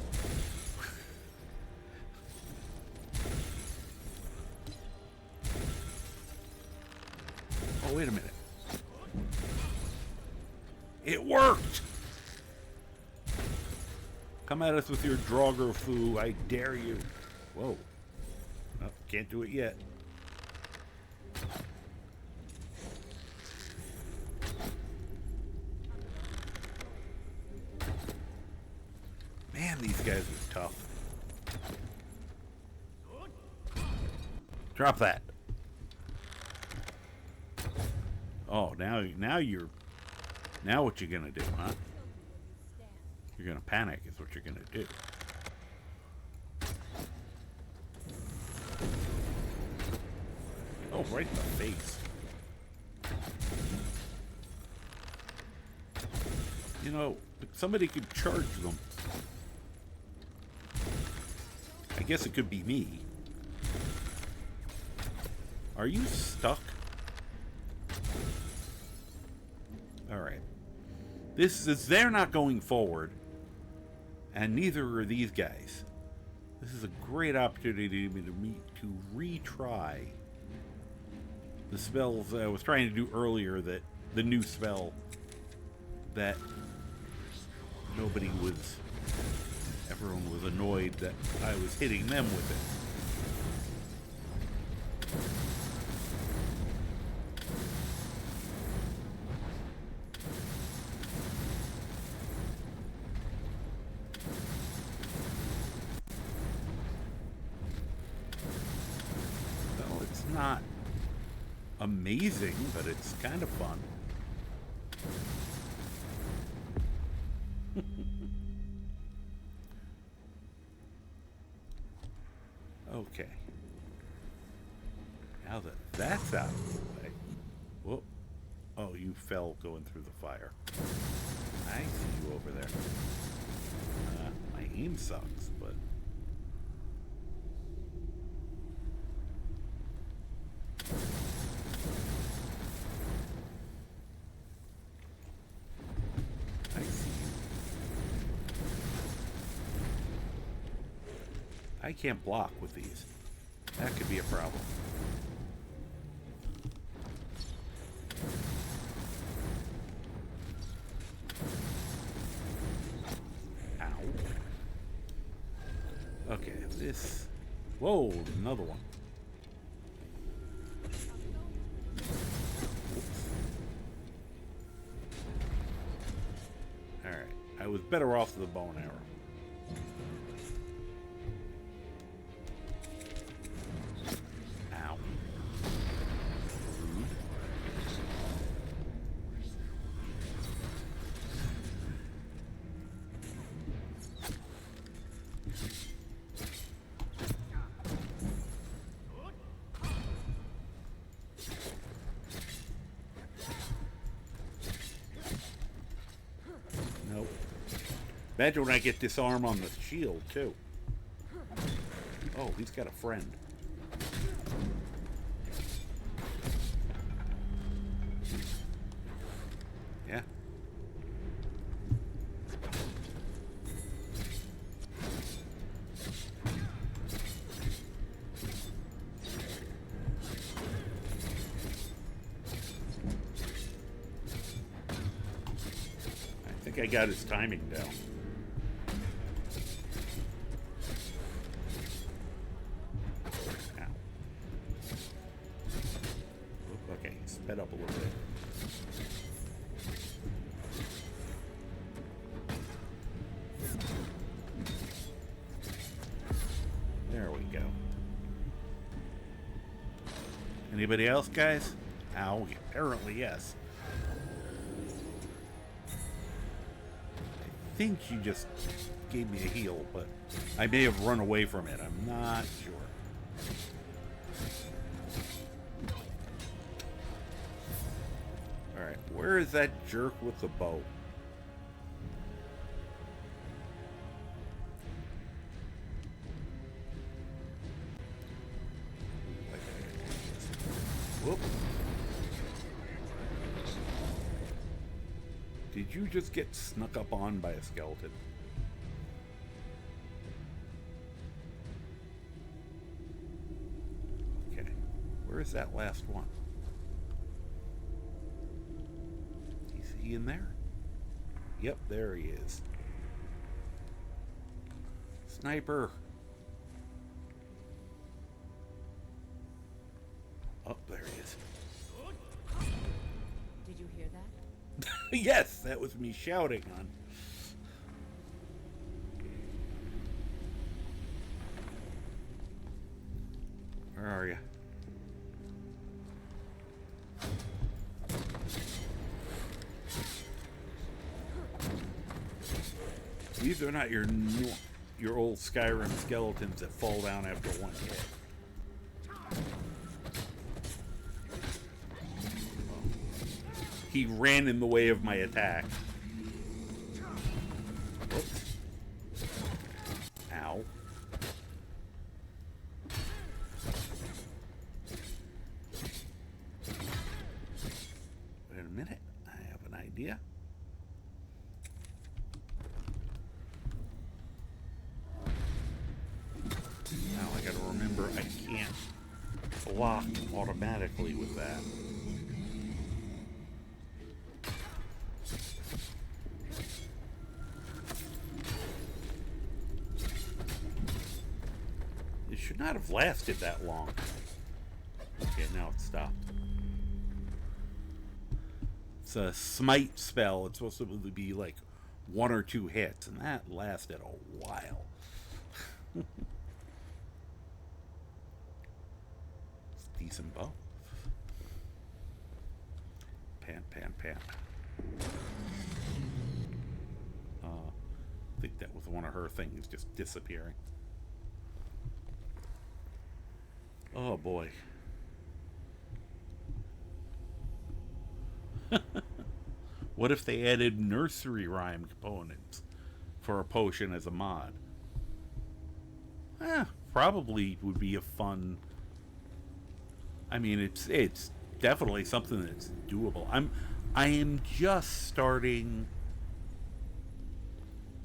Speaker 1: Oh, wait a minute. It worked! Come at us with your Draugr foo, I dare you. Whoa. Oh, can't do it yet. Man, these guys are tough. Drop that. Oh, now what you're gonna do, huh? You're gonna panic is what you're gonna do. Oh, right in the face. You know, somebody could charge them. I guess it could be me. Are you stuck? Alright. This is, they're not going forward. And neither are these guys. This is a great opportunity to retry the spells I was trying to do earlier, that the new spell that everyone was annoyed that I was hitting them with it. Well, it's not amazing, but it's kind of fun. Okay. Now that that's out of the way. Whoop. Oh, you fell going through the fire. I see you over there. My aim sucks, but... I see you. I can't block with these. That could be a problem. Ow. Okay, this... Whoa, another one. Alright, I was better off with the bow and arrow. Imagine when I get this arm on the shield, too. Oh, he's got a friend. Yeah. I got his timing down. Ow. Okay, sped up a little bit. There we go. Anybody else, guys? Ow, apparently yes. I think she just gave me a heal, but I may have run away from it. I'm not sure. Alright, where is that jerk with the bow? Whoop. Did you just get snuck up on by a skeleton? Okay. Where is that last one? Is he in there? Yep, there he is. Sniper! Oh, there he is.
Speaker 10: Did you hear that?
Speaker 1: Yes, that was me shouting on. Where are you? These are not your old Skyrim skeletons that fall down after one hit. He ran in the way of my attack. Whoops. Ow. Wait a minute. I have an idea. Now I gotta remember I can't block automatically with that. Not have lasted that long. Okay, now it's stopped. It's a smite spell. It's supposed to be like 1 or 2 hits, and that lasted a while. It's a decent bow. Pant. I think that was one of her things just disappearing. Oh boy. What if they added nursery rhyme components for a potion as a mod? Probably would be a fun... I mean, it's definitely something that's doable. I am just starting...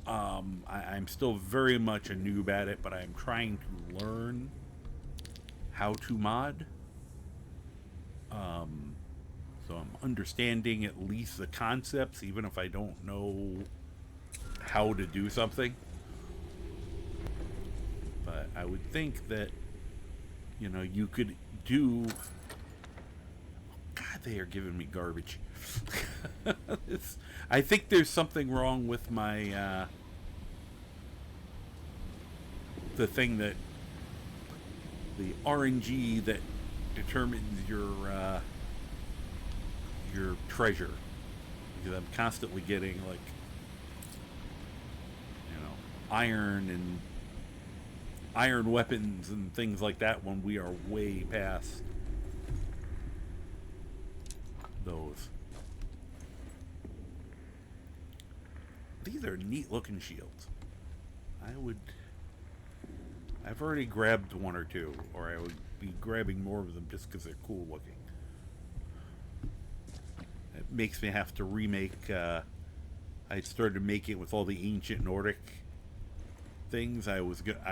Speaker 1: I'm still very much a noob at it, but I'm trying to learn how to mod. So I'm understanding at least the concepts, even if I don't know how to do something. But I would think that, you know, you could do... God, they are giving me garbage. I think there's something wrong with my, the thing that, the RNG that determines your treasure. Because I'm constantly getting, like, you know, iron weapons and things like that when we are way past those. These are neat looking shields. I've already grabbed 1 or 2, or I would be grabbing more of them just because they're cool looking. It makes me have to remake, I started making with all the ancient Nordic things. I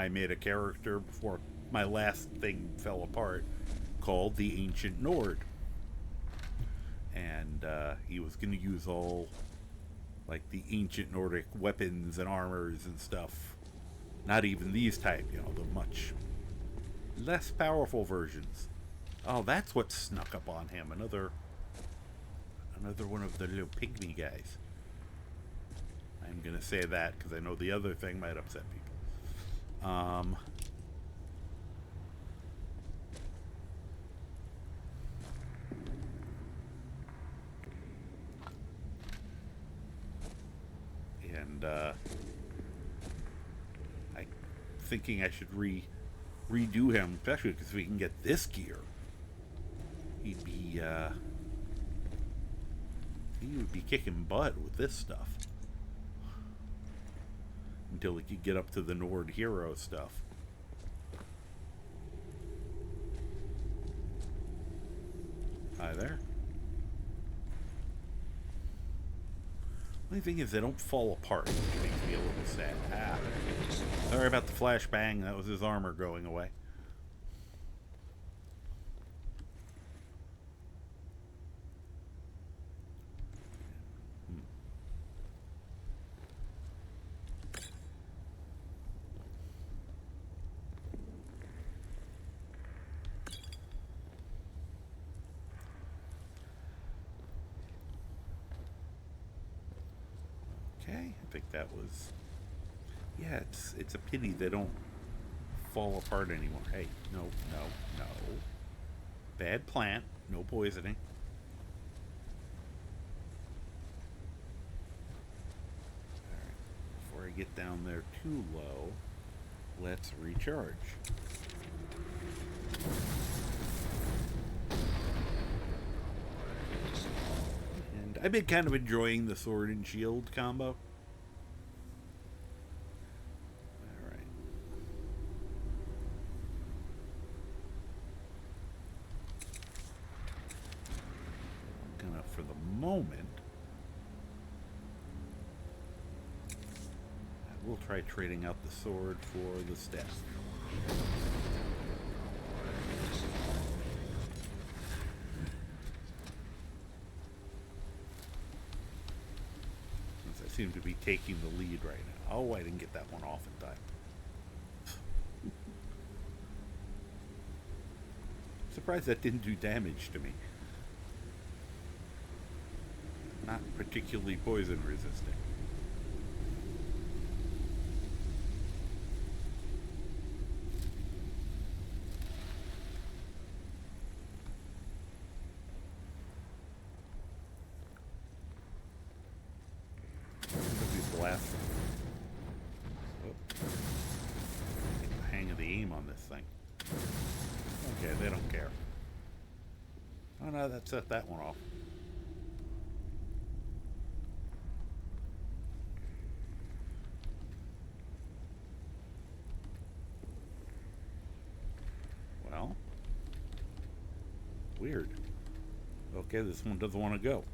Speaker 1: made a character before my last thing fell apart called the Ancient Nord. And he was going to use all like the ancient Nordic weapons and armors and stuff. Not even these type, you know, the much less powerful versions. Oh, that's what snuck up on him. Another one of the little pygmy guys. I'm gonna say that because I know the other thing might upset people. And I'm thinking I should redo him, especially because we can get this gear. He would be kicking butt with this stuff until he could get up to the Nord hero stuff. Hi there. Only thing is they don't fall apart, which makes me a little sad. Ah. Sorry about the flashbang. That was his armor going away. Okay, I think that was... Yeah, it's a pity they don't fall apart anymore. Hey, no. Bad plant, no poisoning. Alright, before I get down there too low, let's recharge. And I've been kind of enjoying the sword and shield combo. Alright. I'm gonna, for the moment, I will try trading out the sword for the staff. Seem to be taking the lead right now. Oh, I didn't get that one off in time. Surprised that didn't do damage to me. Not particularly poison resistant. That set that one off. Well, weird. Okay, this one doesn't want to go.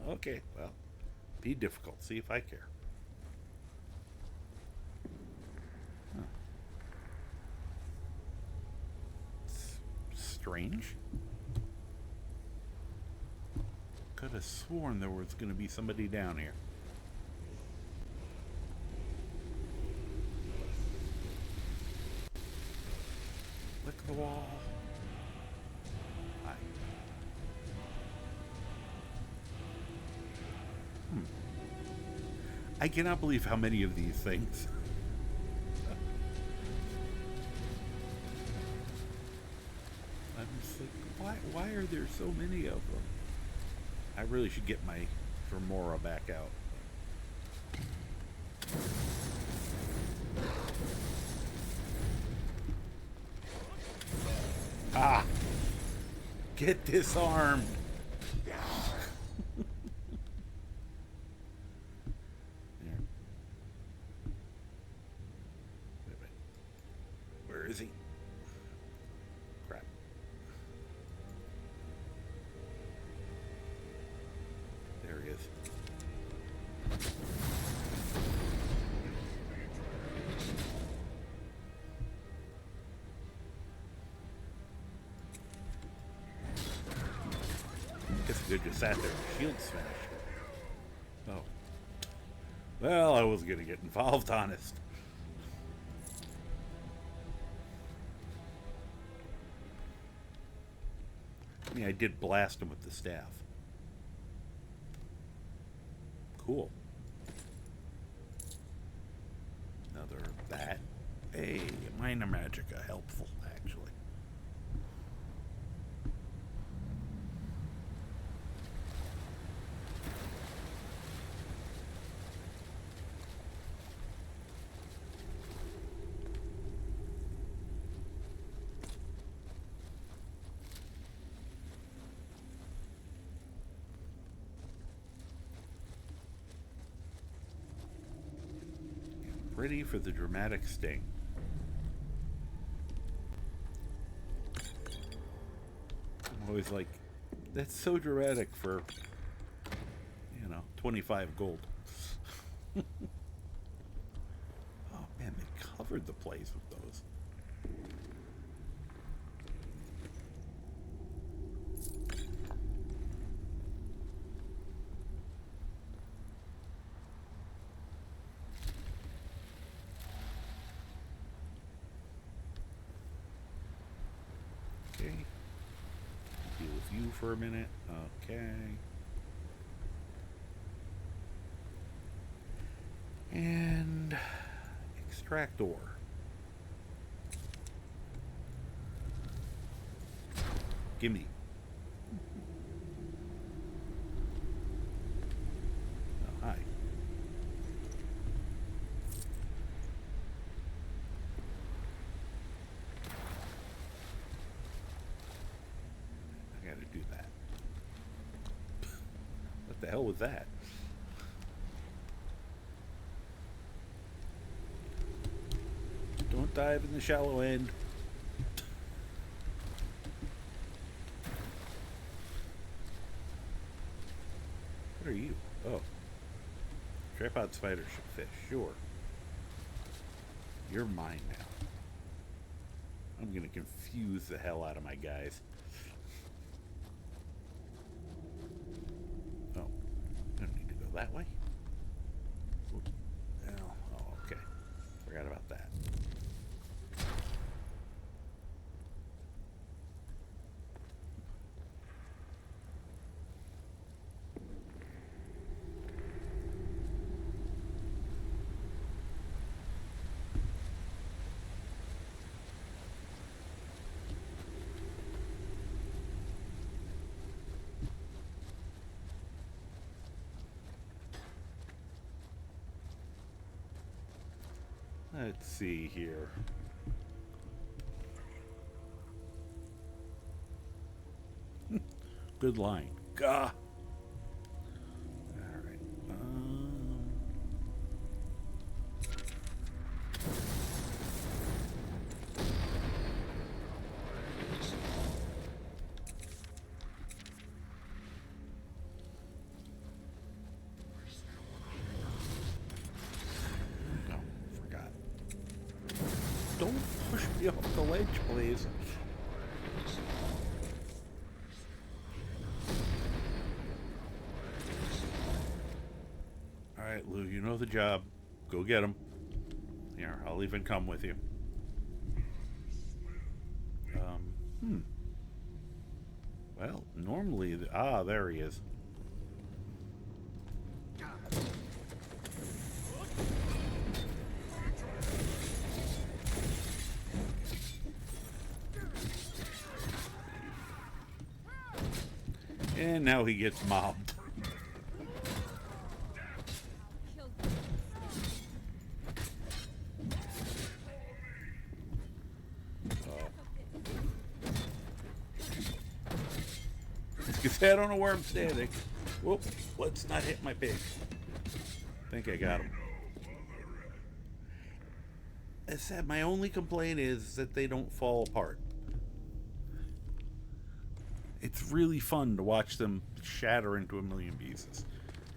Speaker 1: Okay, well, be difficult. See if I care. Strange. Could have sworn there was going to be somebody down here. Lick the wall. Hi. I cannot believe how many of these things. Why are there so many of them? I really should get my Femora back out. Ah! Get disarmed! Where is he? Crap. There he is. They just sat there and shield smashed. Oh. Well, I was gonna get involved, honest. I mean, I did blast him with the staff. Cool. Another bat. Hey, minor magica, helpful, actually. Ready for the dramatic sting. I'm always like, that's so dramatic for, 25 gold. Oh man, they covered the place with those. Okay. Deal with you for a minute. Okay. And extract ore. Gimme. Oh, hi. I gotta do that. What the hell was that? Don't dive in the shallow end. What are you? Oh. Tripod spider fish, sure. You're mine now. I'm gonna confuse the hell out of my guys. Oh. I don't need to go that way. Oh, okay. Forgot about that. Let's see here. Good line. Gah. All right. Don't push me off the ledge, please. Alright, Lou, you know the job. Go get him. Here, I'll even come with you. Well, normally... there he is. And now he gets mobbed. Let's get on a worm standing. Whoop, let's not hit my pig. I think I got him. As I said, my only complaint is that they don't fall apart. It's really fun to watch them shatter into a million pieces.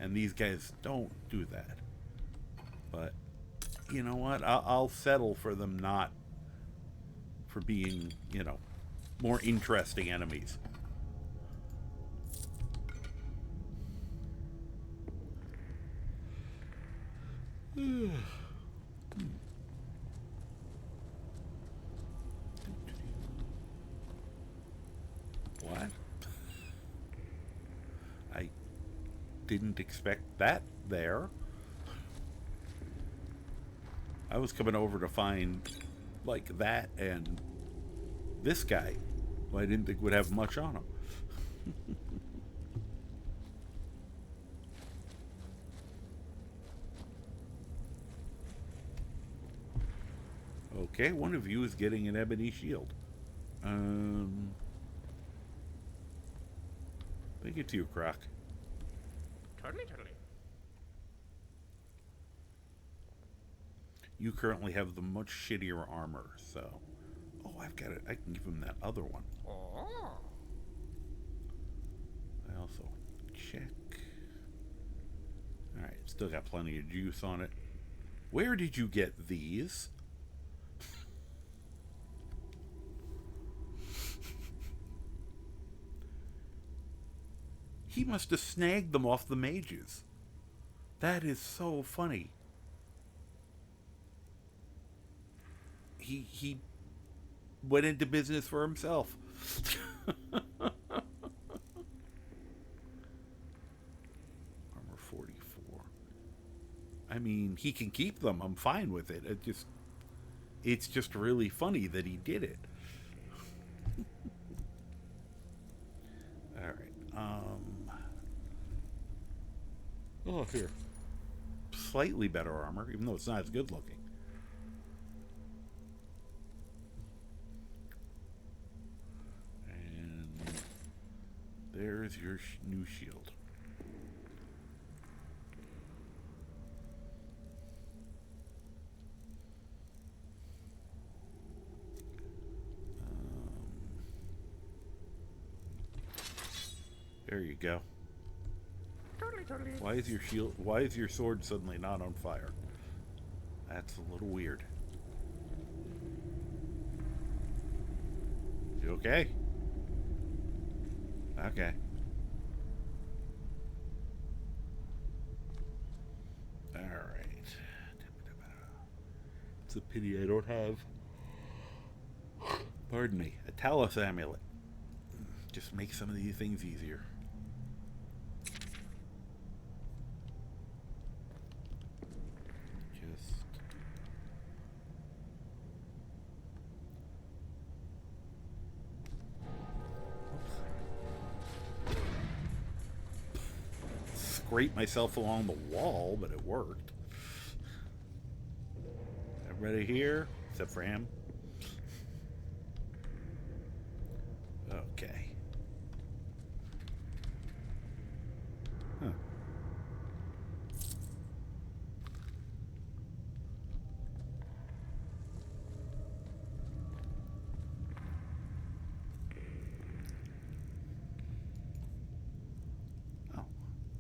Speaker 1: And these guys don't do that. But, you know what? I'll settle for them not... for being, more interesting enemies. What? I didn't expect that there. I was coming over to find, like, that and this guy, who I didn't think would have much on him. Okay, one of you is getting an ebony shield. Thank you to you, Croc.
Speaker 5: Totally.
Speaker 1: You currently have the much shittier armor, so... Oh, I've got it. I can give him that other one.
Speaker 5: Oh.
Speaker 1: I also check. Alright, still got plenty of juice on it. Where did you get these? He must have snagged them off the mages. That is so funny. He went into business for himself. Armor 44. I mean, he can keep them. I'm fine with it. It's just really funny that he did it. All right. Oh, here. Slightly better armor, even though it's not as good looking. And there's your new shield. There you go.
Speaker 5: Totally.
Speaker 1: Why is your shield? Why is your sword suddenly not on fire? That's a little weird. You okay? Okay. All right. It's a pity I don't have. Pardon me. A Talos amulet. Just make some of these things easier. Scrape myself along the wall, but it worked. Everybody here, except for him. Okay. Huh. Oh,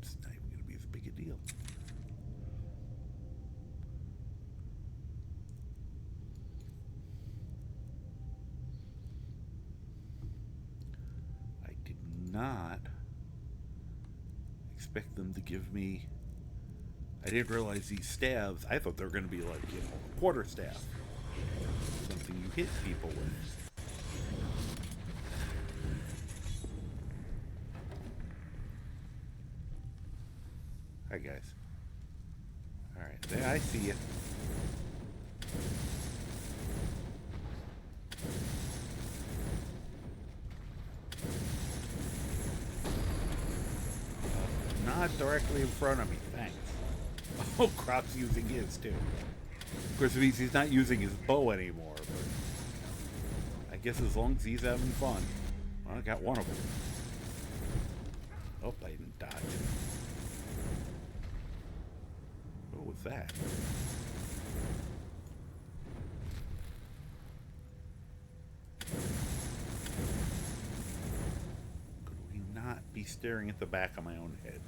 Speaker 1: it's not even going to be as big a deal. I did not expect them to give me... I didn't realize these staves, I thought they were going to be like, you know, a quarter staff. Something you hit people with. Hi, guys. Alright, there, I see you. Not directly in front of me, thanks. Oh, Croc's using his, too. Of course, it means he's not using his bow anymore, but I guess as long as he's having fun. Well, I got one of them. Oh, I didn't dodge. What was that? Could we not be staring at the back of my own head?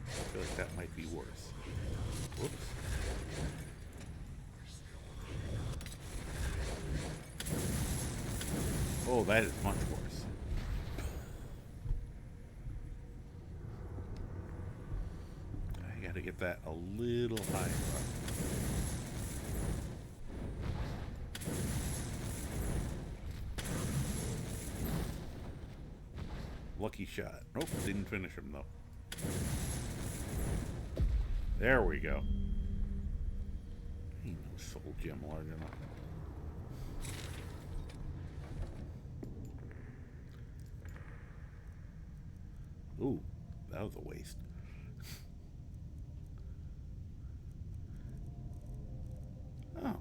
Speaker 1: I feel like that might be worse. Whoops. Oh, that is much worse. little higher up. Lucky shot. Nope, didn't finish him though. There we go. Ain't no soul gem large enough. Ooh, that was a waste. Oh.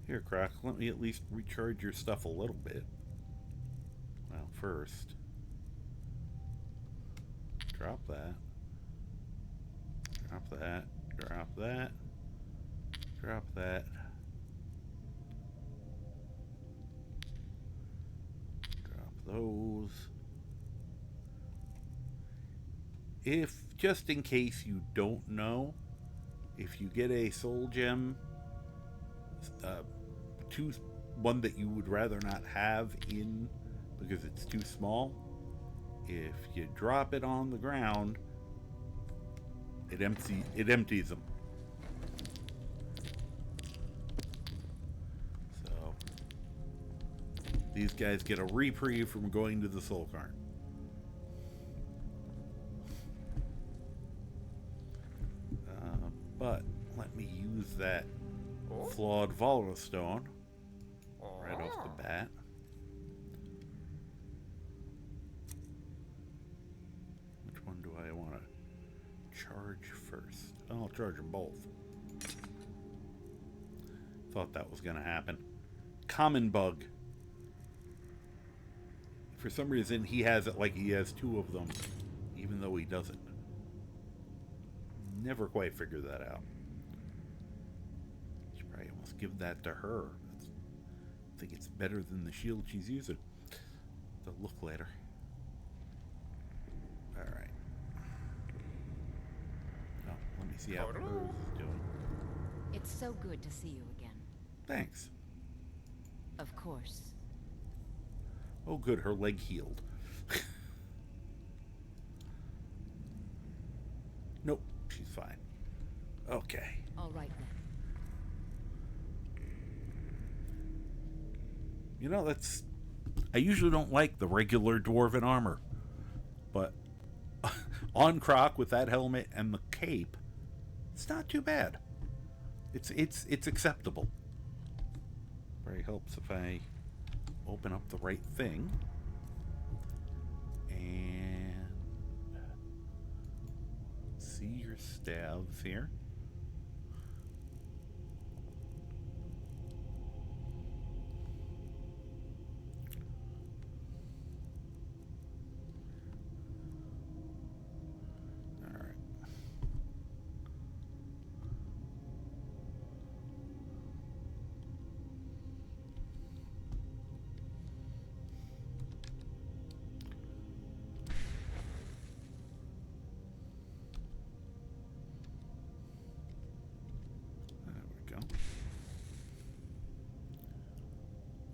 Speaker 1: Here, Croc, let me at least recharge your stuff a little bit. Well, first, drop that. Drop that. Drop that. Drop that. Drop those. If, just in case you don't know, if you get a soul gem, one that you would rather not have in because it's too small, if you drop it on the ground, it empties them. So these guys get a reprieve from going to the soul cairn. But let me use that flawed Valra stone right off the bat. Which one do I want to charge first? I'll charge them both. Thought that was going to happen. Common bug. For some reason, he has it like he has two of them, even though he doesn't. Never quite figured that out. Should probably almost give that to her. I think it's better than the shield she's using. They'll look later. Alright. Well, let me see how hers is doing.
Speaker 10: It's so good to see you again.
Speaker 1: Thanks.
Speaker 10: Of course.
Speaker 1: Oh good, her leg healed. Nope. She's fine. Okay.
Speaker 10: All right then.
Speaker 1: You know, that's... I usually don't like the regular dwarven armor. But on Croc with that helmet and the cape, it's not too bad. It's acceptable. Very helps if I open up the right thing. And... see your staves here. All right. Go.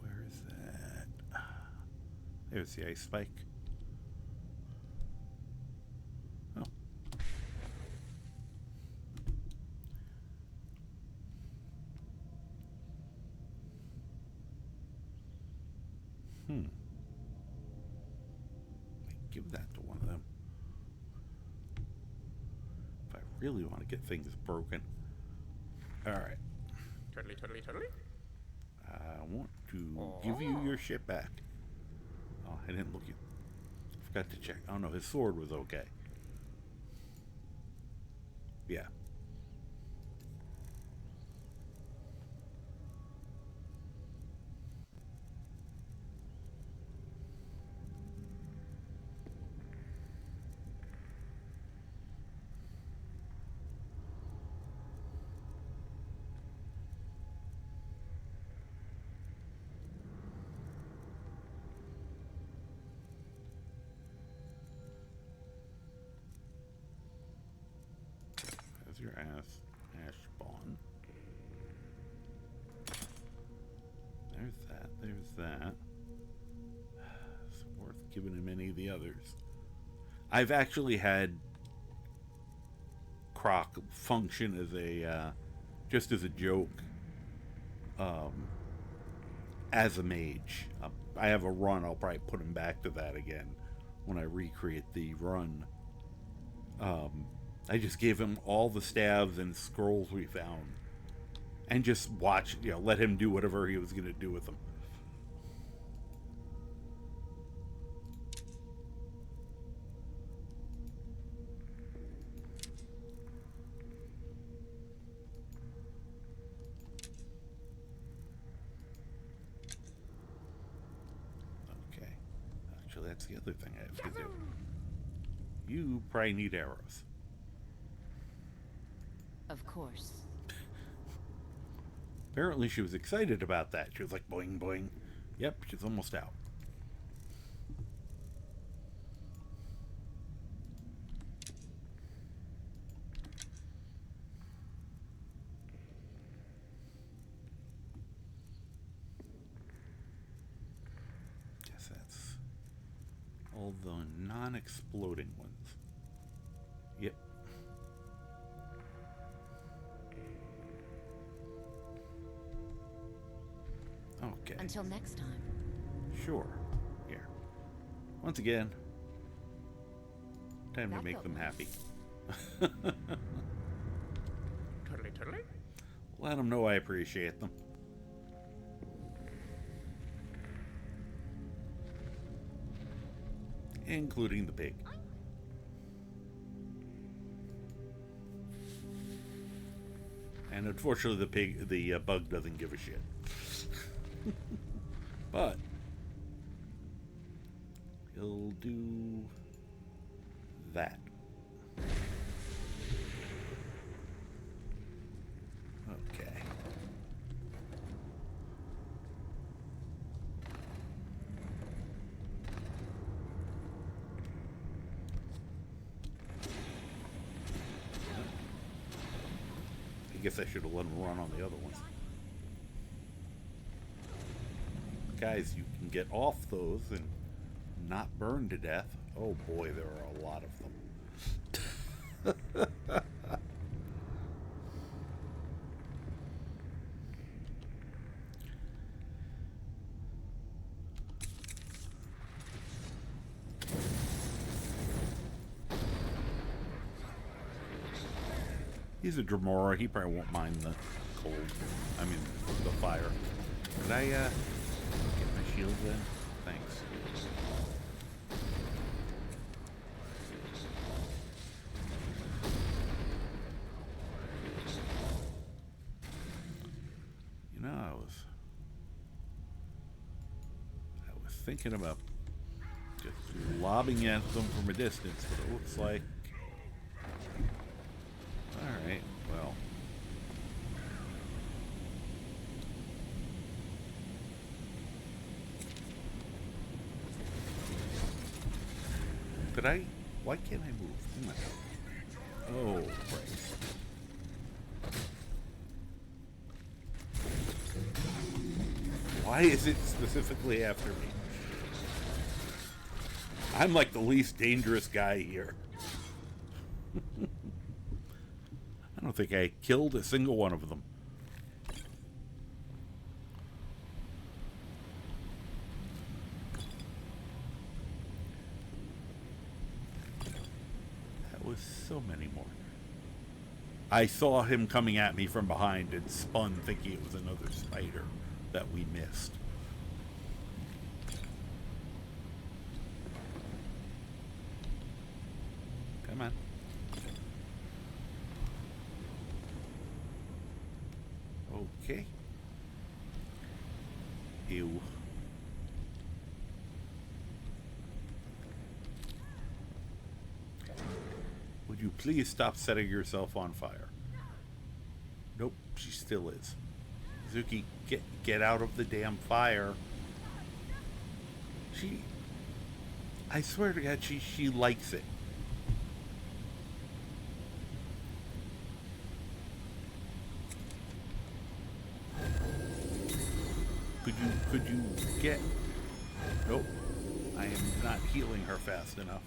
Speaker 1: Where is that? There's the ice spike. Oh. Give that to one of them. If I really want to get things broken. Alright.
Speaker 5: Totally, totally, totally.
Speaker 1: I want to give you your shit back. Oh, I didn't look. I forgot to check. Oh no, his sword was okay. Yeah. There's your ash spawn. There's that. There's that. It's worth giving him any of the others. I've actually had Croc function as a just as a joke as a mage. I have a run. I'll probably put him back to that again when I recreate the run. I just gave him all the staves and scrolls we found, and just watch, let him do whatever he was going to do with them. Okay, actually, that's the other thing I have to do. You probably need arrows.
Speaker 10: Of course.
Speaker 1: Apparently she was excited about that. She was like, boing, boing. Yep, she's almost out. Guess that's all the non-exploding ones. Yep. Okay.
Speaker 10: Until next time.
Speaker 1: Sure. Here. Once again, time to make
Speaker 10: felt
Speaker 1: them
Speaker 10: nice.
Speaker 1: happy.
Speaker 5: Turtley, turtley.
Speaker 1: Let them know I appreciate them. Including the pig. And unfortunately, the bug doesn't give a shit. But he'll do that. Okay. I guess I should have let him run on the other ones. Guys, you can get off those and not burn to death. Oh boy, there are a lot of them. He's a Dremora. He probably won't mind the cold. I mean, the fire. Did I, get my shield in? Thanks. You know, I was thinking about just lobbing at them from a distance, but it looks like... Alright, well... Could I? Why can't I move? Oh, right. Why is it specifically after me? I'm like the least dangerous guy here. I don't think I killed a single one of them. That was so many more. I saw him coming at me from behind and spun thinking it was another spider that we missed. Come on. Okay. Ew. Would you please stop setting yourself on fire? Nope, she still is. Zuki, get out of the damn fire. I swear to God, she likes it. Could you get... Nope. I am not healing her fast enough.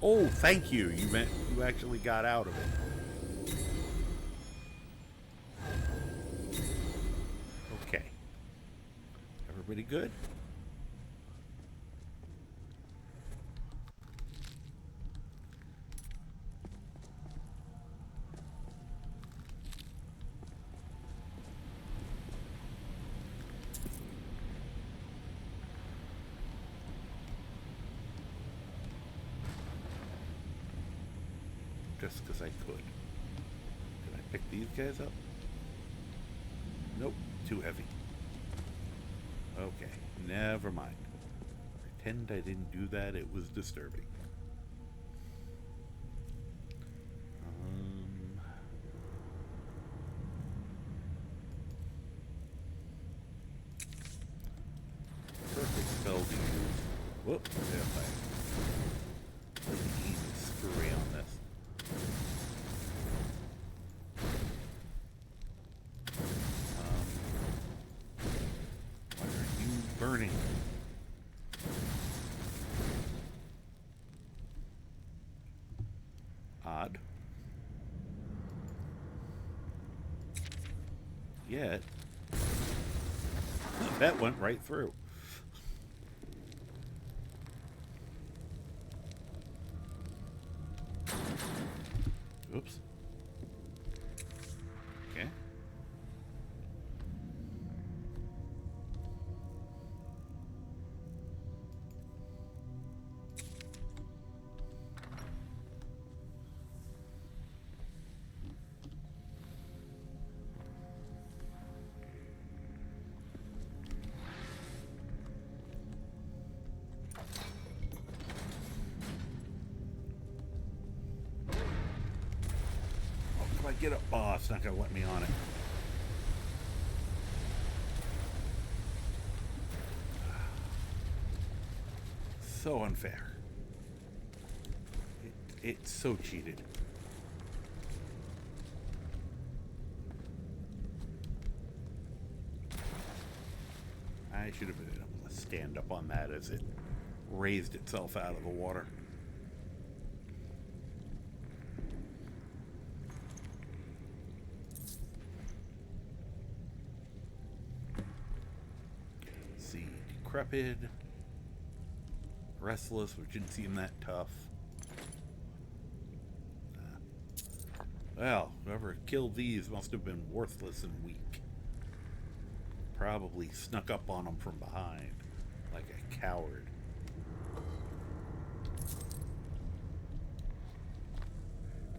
Speaker 1: Oh, thank you. You actually got out of it. Everybody good? Just because I could. Can I pick these guys up? Nope, too heavy. Okay, never mind. Pretend I didn't do that, it was disturbing. Perfect spell to use. Whoop, yeah, easy screwy on this. Why are you burning? Odd. Yet. That went right through. Oops. Okay. I get up. Oh, it's not gonna let me on it. So unfair. It's so cheated. I should have been able to stand up on that as it raised itself out of the water. Decrepit, restless, which didn't seem that tough. Well, whoever killed these must have been worthless and weak. Probably snuck up on them from behind, like a coward.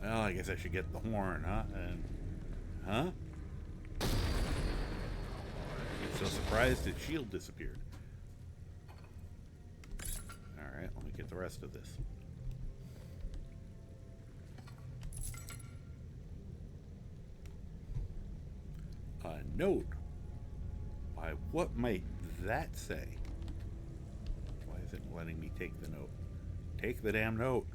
Speaker 1: Well, I guess I should get the horn, huh? And, so surprised his shield disappeared. Alright, let me get the rest of this. A note? Why, what might that say? Why isn't it letting me take the note? Take the damn note.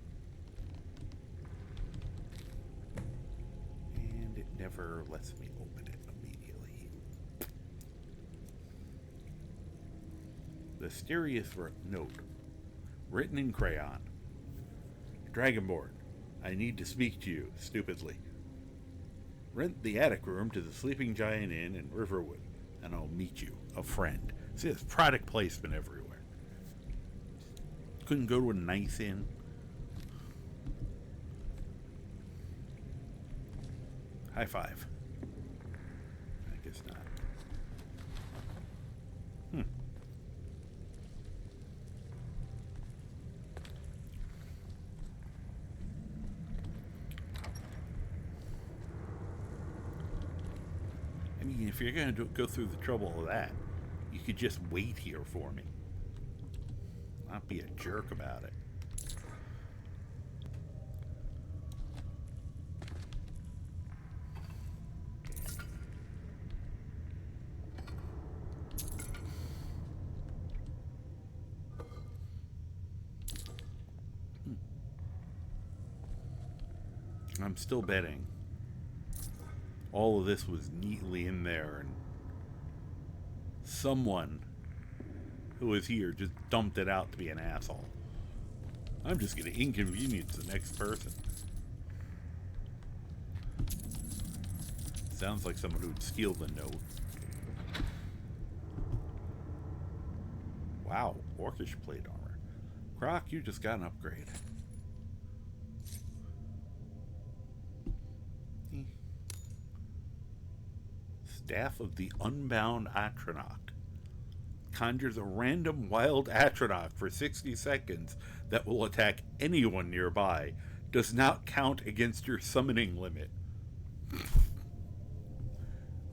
Speaker 1: And it never lets me open it immediately. The mysterious note. Written in crayon. Dragonborn, I need to speak to you, stupidly. Rent the attic room to the Sleeping Giant Inn in Riverwood, and I'll meet you, a friend. See, there's product placement everywhere. Couldn't go to a nice inn. High five. I guess not. I mean, if you're going to go through the trouble of that, you could just wait here for me. Not be a jerk about it. I'm still betting all of this was neatly in there and someone who was here just dumped it out to be an asshole. I'm just going to inconvenience the next person. Sounds like someone who would steal the note. Wow, orcish plate armor. Croc, you just got an upgrade. Staff of the Unbound Atronach. Conjures a random wild Atronach for 60 seconds that will attack anyone nearby. Does not count against your summoning limit.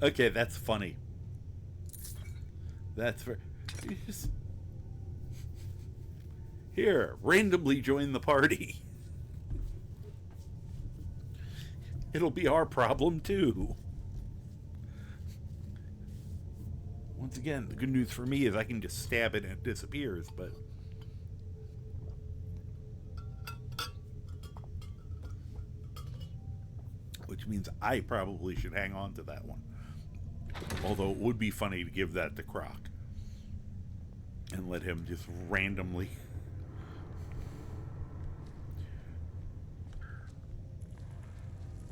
Speaker 1: Okay, that's funny. That's for... Here, randomly join the party. It'll be our problem too. Once again, the good news for me is I can just stab it and it disappears, but... Which means I probably should hang on to that one. Although it would be funny to give that to Croc. And let him just randomly...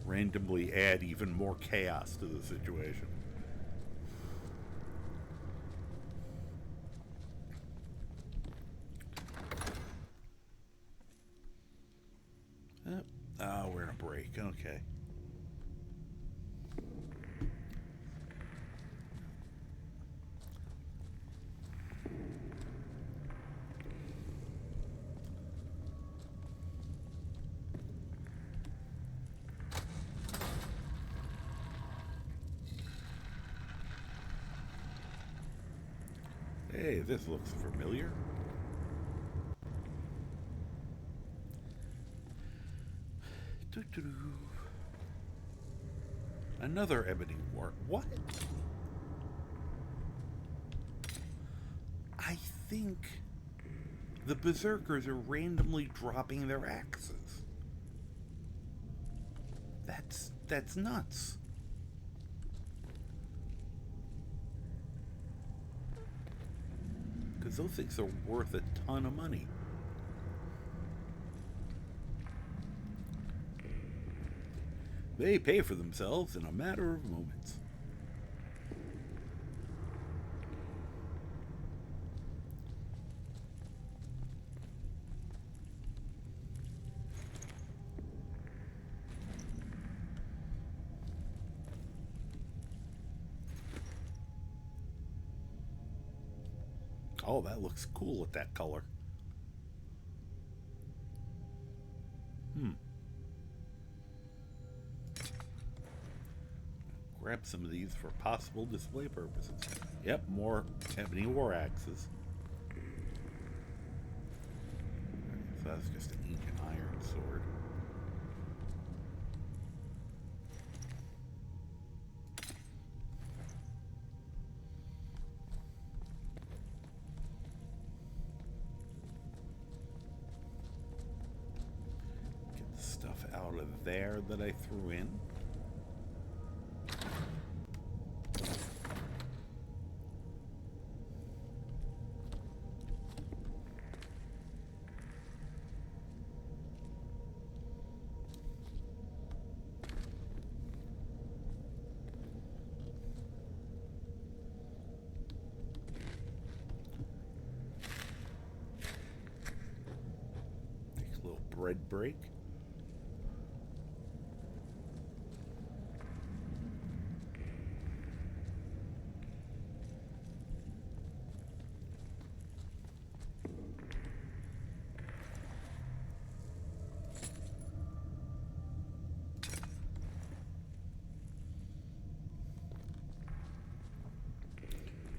Speaker 1: randomly add even more chaos to the situation. We're in a break. Okay. Hey, this looks familiar. Another ebony wart. What? I think the berserkers are randomly dropping their axes. That's nuts. Because those things are worth a ton of money. They pay for themselves in a matter of moments. Oh, that looks cool with that color. Grab some of these for possible display purposes. Yep, more ebony war axes. So that's just an ancient iron sword. Get the stuff out of there that I threw in. Bread break.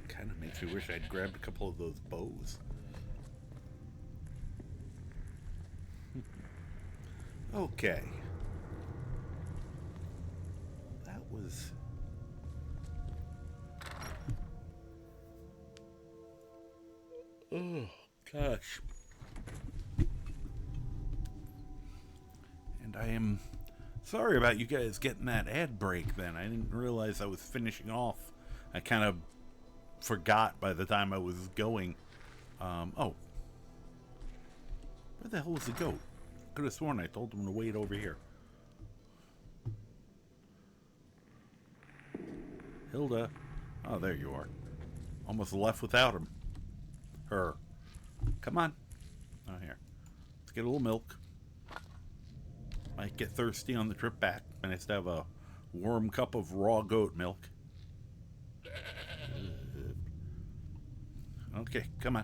Speaker 1: Kind of makes me wish I'd grabbed a couple of those bows. Okay. That was... Oh, gosh. And I am sorry about you guys getting that ad break then. I didn't realize I was finishing off. I kind of forgot by the time I was going. Oh. Where the hell was the goat? Could have sworn I told him to wait over here. Hilda. Oh, there you are. Almost left without him. Her. Come on. Oh, here. Let's get a little milk. Might get thirsty on the trip back. Nice to have a warm cup of raw goat milk. Okay, come on.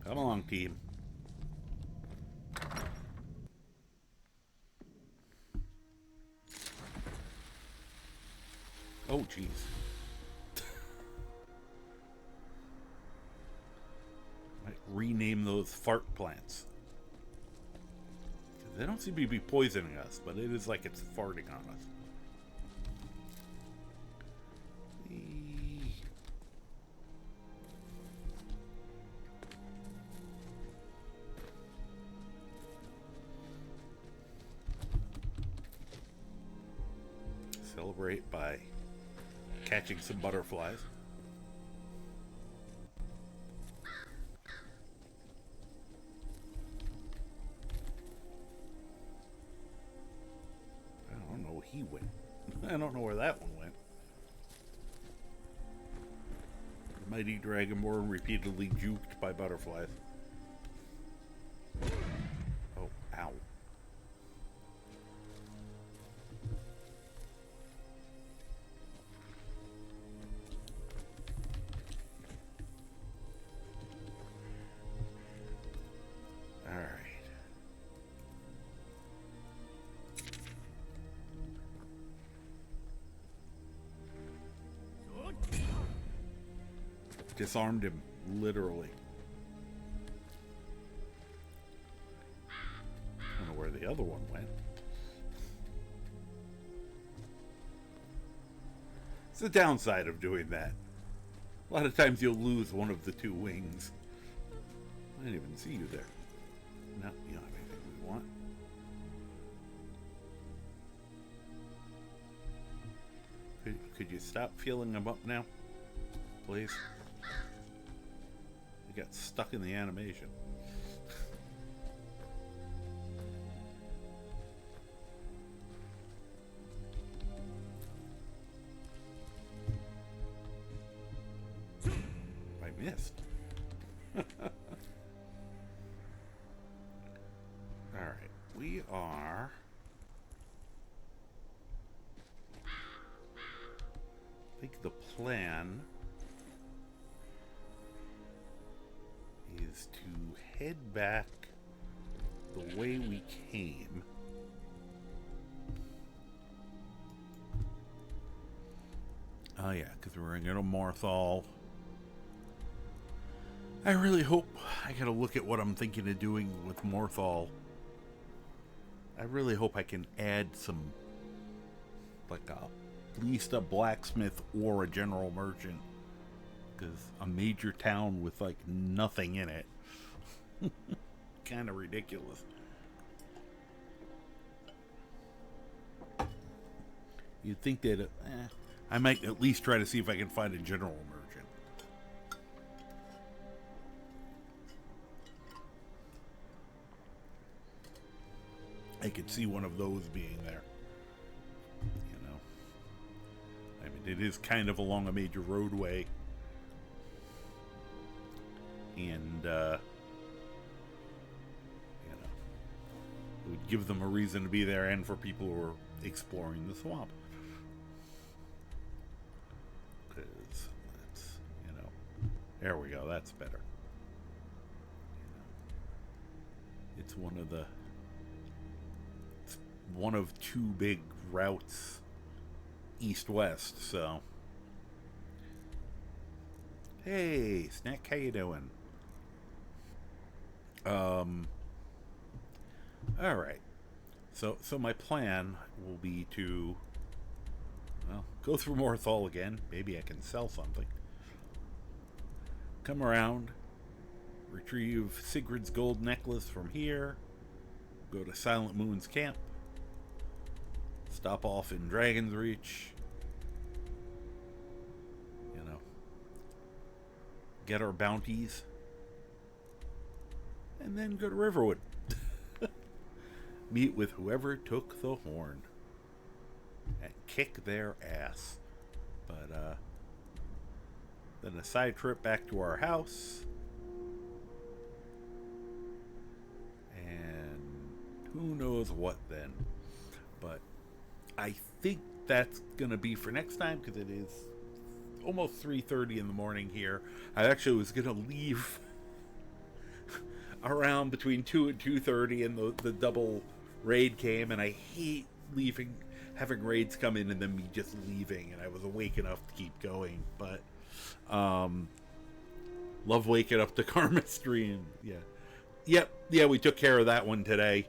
Speaker 1: Come along, team. Oh, jeez. Might rename those fart plants. They don't seem to be poisoning us, but it is like it's farting on us. Celebrate by catching some butterflies. I don't know where he went. I don't know where that one went. The mighty dragonborn repeatedly juked by butterflies. Oh, ow. Disarmed him, literally. I don't know where the other one went. It's the downside of doing that. A lot of times you'll lose one of the two wings. I didn't even see you there. No, you don't have anything we want. Could you stop feeling them up now? Please? You got stuck in the animation. I missed. Alright, we are... I think the plan is to head back the way we came. Oh yeah, because we're going to go to Morthal. I really hope... I gotta look at what I'm thinking of doing with Morthal. I really hope I can add some... like at least a blacksmith or a general merchant. Because a major town with like nothing in it. Kind of ridiculous. You'd think that I might at least try to see if I can find a general merchant. I could see one of those being there. You know. I mean, it is kind of along a major roadway. And, you know, it would give them a reason to be there and for people who are exploring the swamp. Because that's, you know, there we go, that's better. You know, it's one of two big routes east-west, so. Hey, Snack, how you doing? Alright. So my plan will be to, well, go through Morthal again. Maybe I can sell something. Come around. Retrieve Sigrid's gold necklace from here. Go to Silent Moon's camp. Stop off in Dragon's Reach. You know. Get our bounties. And then go to Riverwood. Meet with whoever took the horn. And kick their ass. But, Then a side trip back to our house. And who knows what then. But I think that's going to be for next time, because it is almost 3:30 in the morning here. I actually was going to leave around between 2 and 2:30, and the double raid came, and I hate leaving, having raids come in and then me just leaving, and I was awake enough to keep going. But love waking up to Karma Stream. Yeah, we took care of that one today.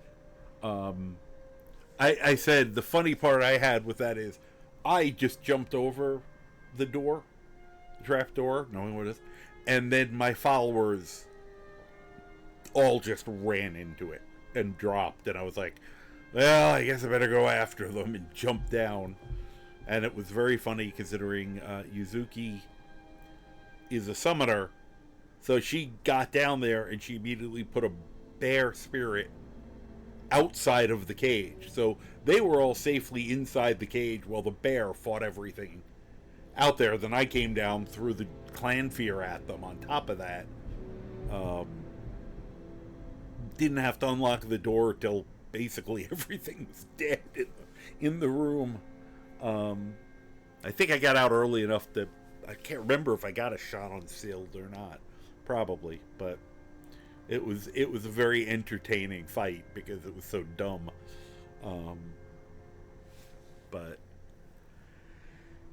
Speaker 1: I said the funny part I had with that is I just jumped over the door, trap door, knowing what it is, and then my followers all just ran into it and dropped, and I was like, well, I guess I better go after them, and jumped down. And it was very funny, considering Yuzuki is a summoner, so she got down there and she immediately put a bear spirit outside of the cage, so they were all safely inside the cage while the bear fought everything out there. Then I came down, threw the clan fear at them on top of that. Didn't have to unlock the door till basically everything was dead in the room. I think I got out early enough that I can't remember if I got a shot on Sild or not. Probably, but it was a very entertaining fight because it was so dumb. But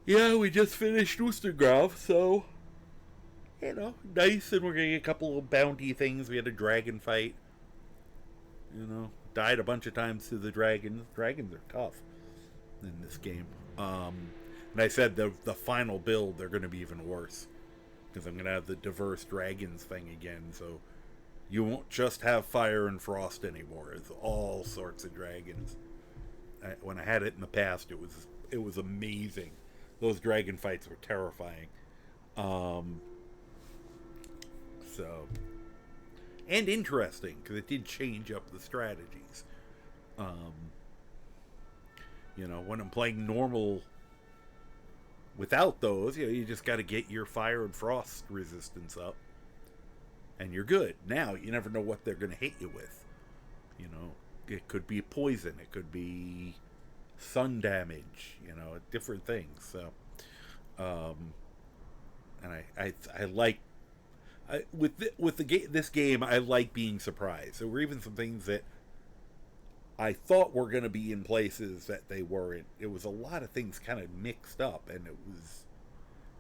Speaker 1: yeah, we just finished Ustengrav, so nice, and we're getting a couple of bounty things. We had a dragon fight. Died a bunch of times to the dragons. Dragons are tough in this game. And I said the final build, they're going to be even worse, because I'm going to have the diverse dragons thing again, so you won't just have fire and frost anymore. It's all sorts of dragons. When I had it in the past, it was amazing. Those dragon fights were terrifying. And interesting, because it did change up the strategies. When I'm playing normal without those, you just got to get your fire and frost resistance up, and you're good. Now, you never know what they're going to hit you with. It could be poison, it could be sun damage, different things. So, and I like, this game, I like being surprised. There were even some things that I thought were going to be in places that they weren't. It was a lot of things kind of mixed up, and it was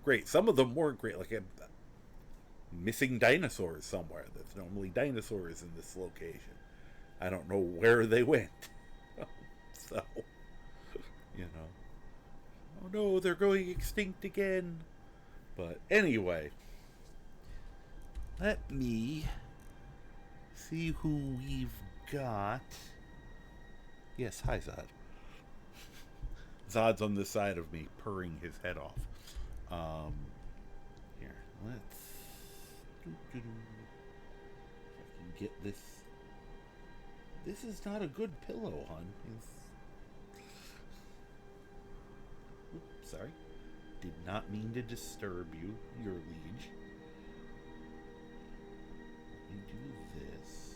Speaker 1: great. Some of them weren't great, like missing dinosaurs somewhere. There's normally dinosaurs in this location. I don't know where they went. So, oh no, they're going extinct again. But anyway, let me see who we've got. Yes, hi Zod. Zod's on this side of me, purring his head off. Here, let's... If I can get this... This is not a good pillow, hon. Oops, sorry. Did not mean to disturb you, your liege. Let me do this.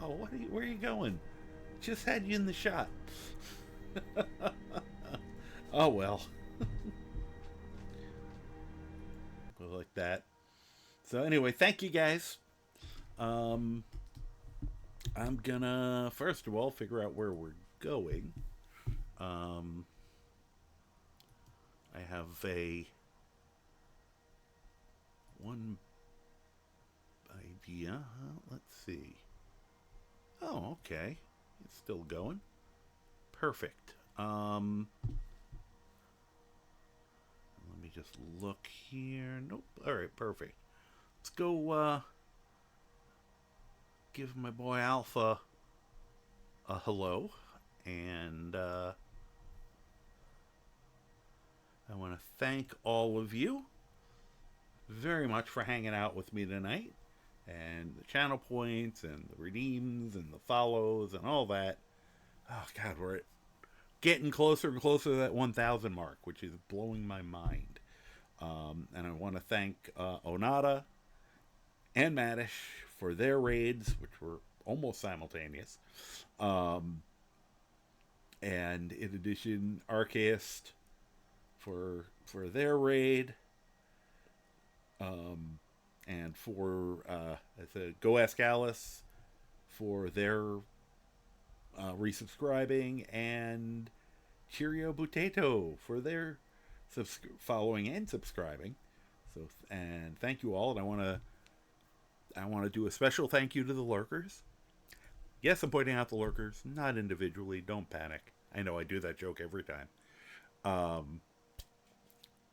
Speaker 1: Oh, where are you going? Just had you in the shot. Oh well. Go like that. So anyway, thank you guys. I'm gonna first of all figure out where we're going. I have one idea. Let's see. Oh, okay. It's still going. Perfect. Let me just look here. Nope. All right, perfect. Let's go give my boy Alpha a hello. And I want to thank all of you very much for hanging out with me tonight. And the channel points, and the redeems, and the follows, and all that. Oh, God, we're getting closer and closer to that 1,000 mark, which is blowing my mind. And I want to thank Onada and Madish for their raids, which were almost simultaneous. And in addition, Archaist for their raid. And for Go Ask Alice for their resubscribing, and Cheerio Potato for their following and subscribing. So, and thank you all. And I want to do a special thank you to the lurkers. Yes, I'm pointing out the lurkers, not individually. Don't panic. I know I do that joke every time.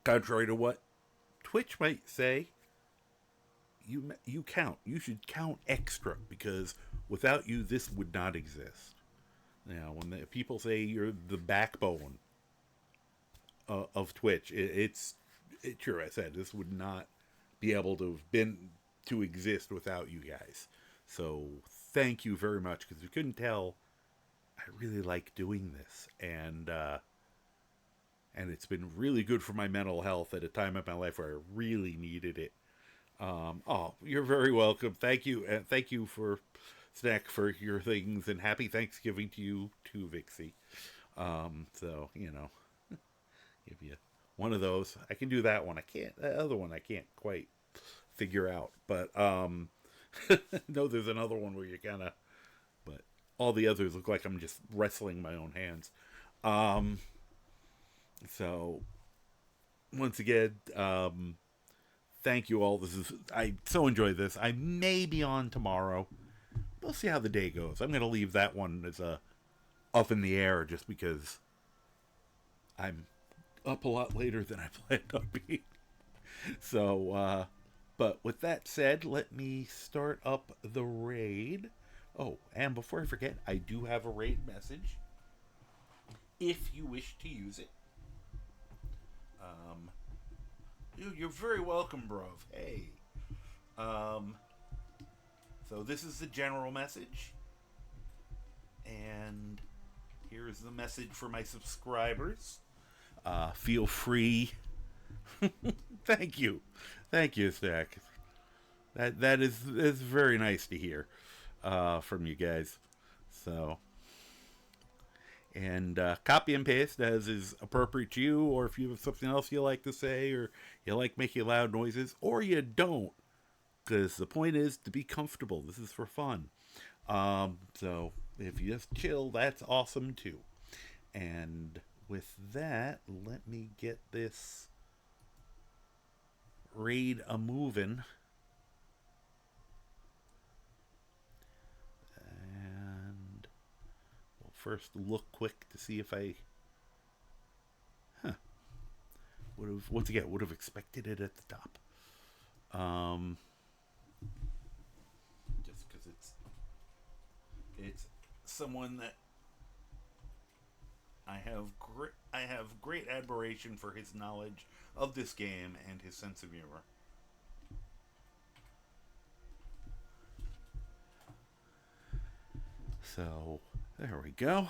Speaker 1: Contrary to what Twitch might say, you count. You should count extra, because without you, this would not exist. Now, when people say you're the backbone of Twitch, it's true. I said this would not be able to exist without you guys. So thank you very much, because you couldn't tell, I really like doing this, and it's been really good for my mental health at a time in my life where I really needed it. Oh, you're very welcome. Thank you. And thank you for Snack for your things, and happy Thanksgiving to you too, Vixie. So, give you one of those. I can do that one. I can't, the other one I can't quite figure out, but, no, there's another one where you but all the others look like I'm just wrestling my own hands. So once again, thank you all. I so enjoyed this. I may be on tomorrow. We'll see how the day goes. I'm going to leave that one as up in the air, just because I'm up a lot later than I planned on being. So, but with that said, let me start up the raid. Oh, and before I forget, I do have a raid message, if you wish to use it. You're very welcome, bruv. Hey. So this is the general message. And here's the message for my subscribers. Feel free. Thank you. Thank you, Stack. That is very nice to hear from you guys. So, and copy and paste as is appropriate to you, or if you have something else you like to say, or you like making loud noises, or you don't, because the point is to be comfortable. This is for fun. So if you just chill, that's awesome too. And with that, let me get this raid a-moving. And we'll first look quick to see if I would have expected it at the top. Just because it's someone that I have great admiration for his knowledge of this game and his sense of humor. So there we go.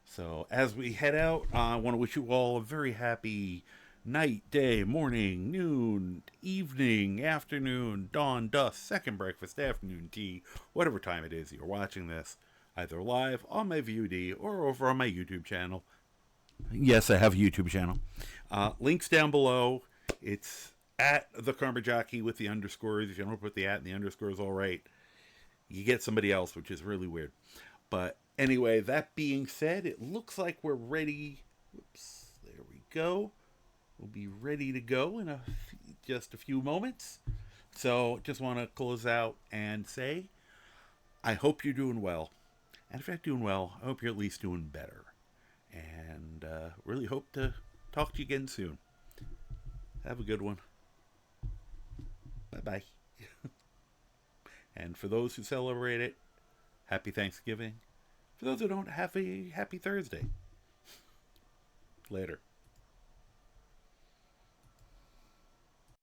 Speaker 1: So as we head out, I want to wish you all a very happy night, day, morning, noon, evening, afternoon, dawn, dusk, second breakfast, afternoon tea, whatever time it is you're watching this, either live on my VOD or over on my YouTube channel. Yes, I have a YouTube channel. Links down below. It's at the Karma Jockey with the underscores. If you don't put the at and the underscores all right, you get somebody else, which is really weird. But anyway, that being said, it looks like we're ready. Whoops, there we go. We'll be ready to go in just a few moments. So just want to close out and say, I hope you're doing well. And if you're not doing well, I hope you're at least doing better. And really hope to talk to you again soon. Have a good one. Bye-bye. And for those who celebrate it, happy Thanksgiving. For those who don't, have a happy Thursday. Later.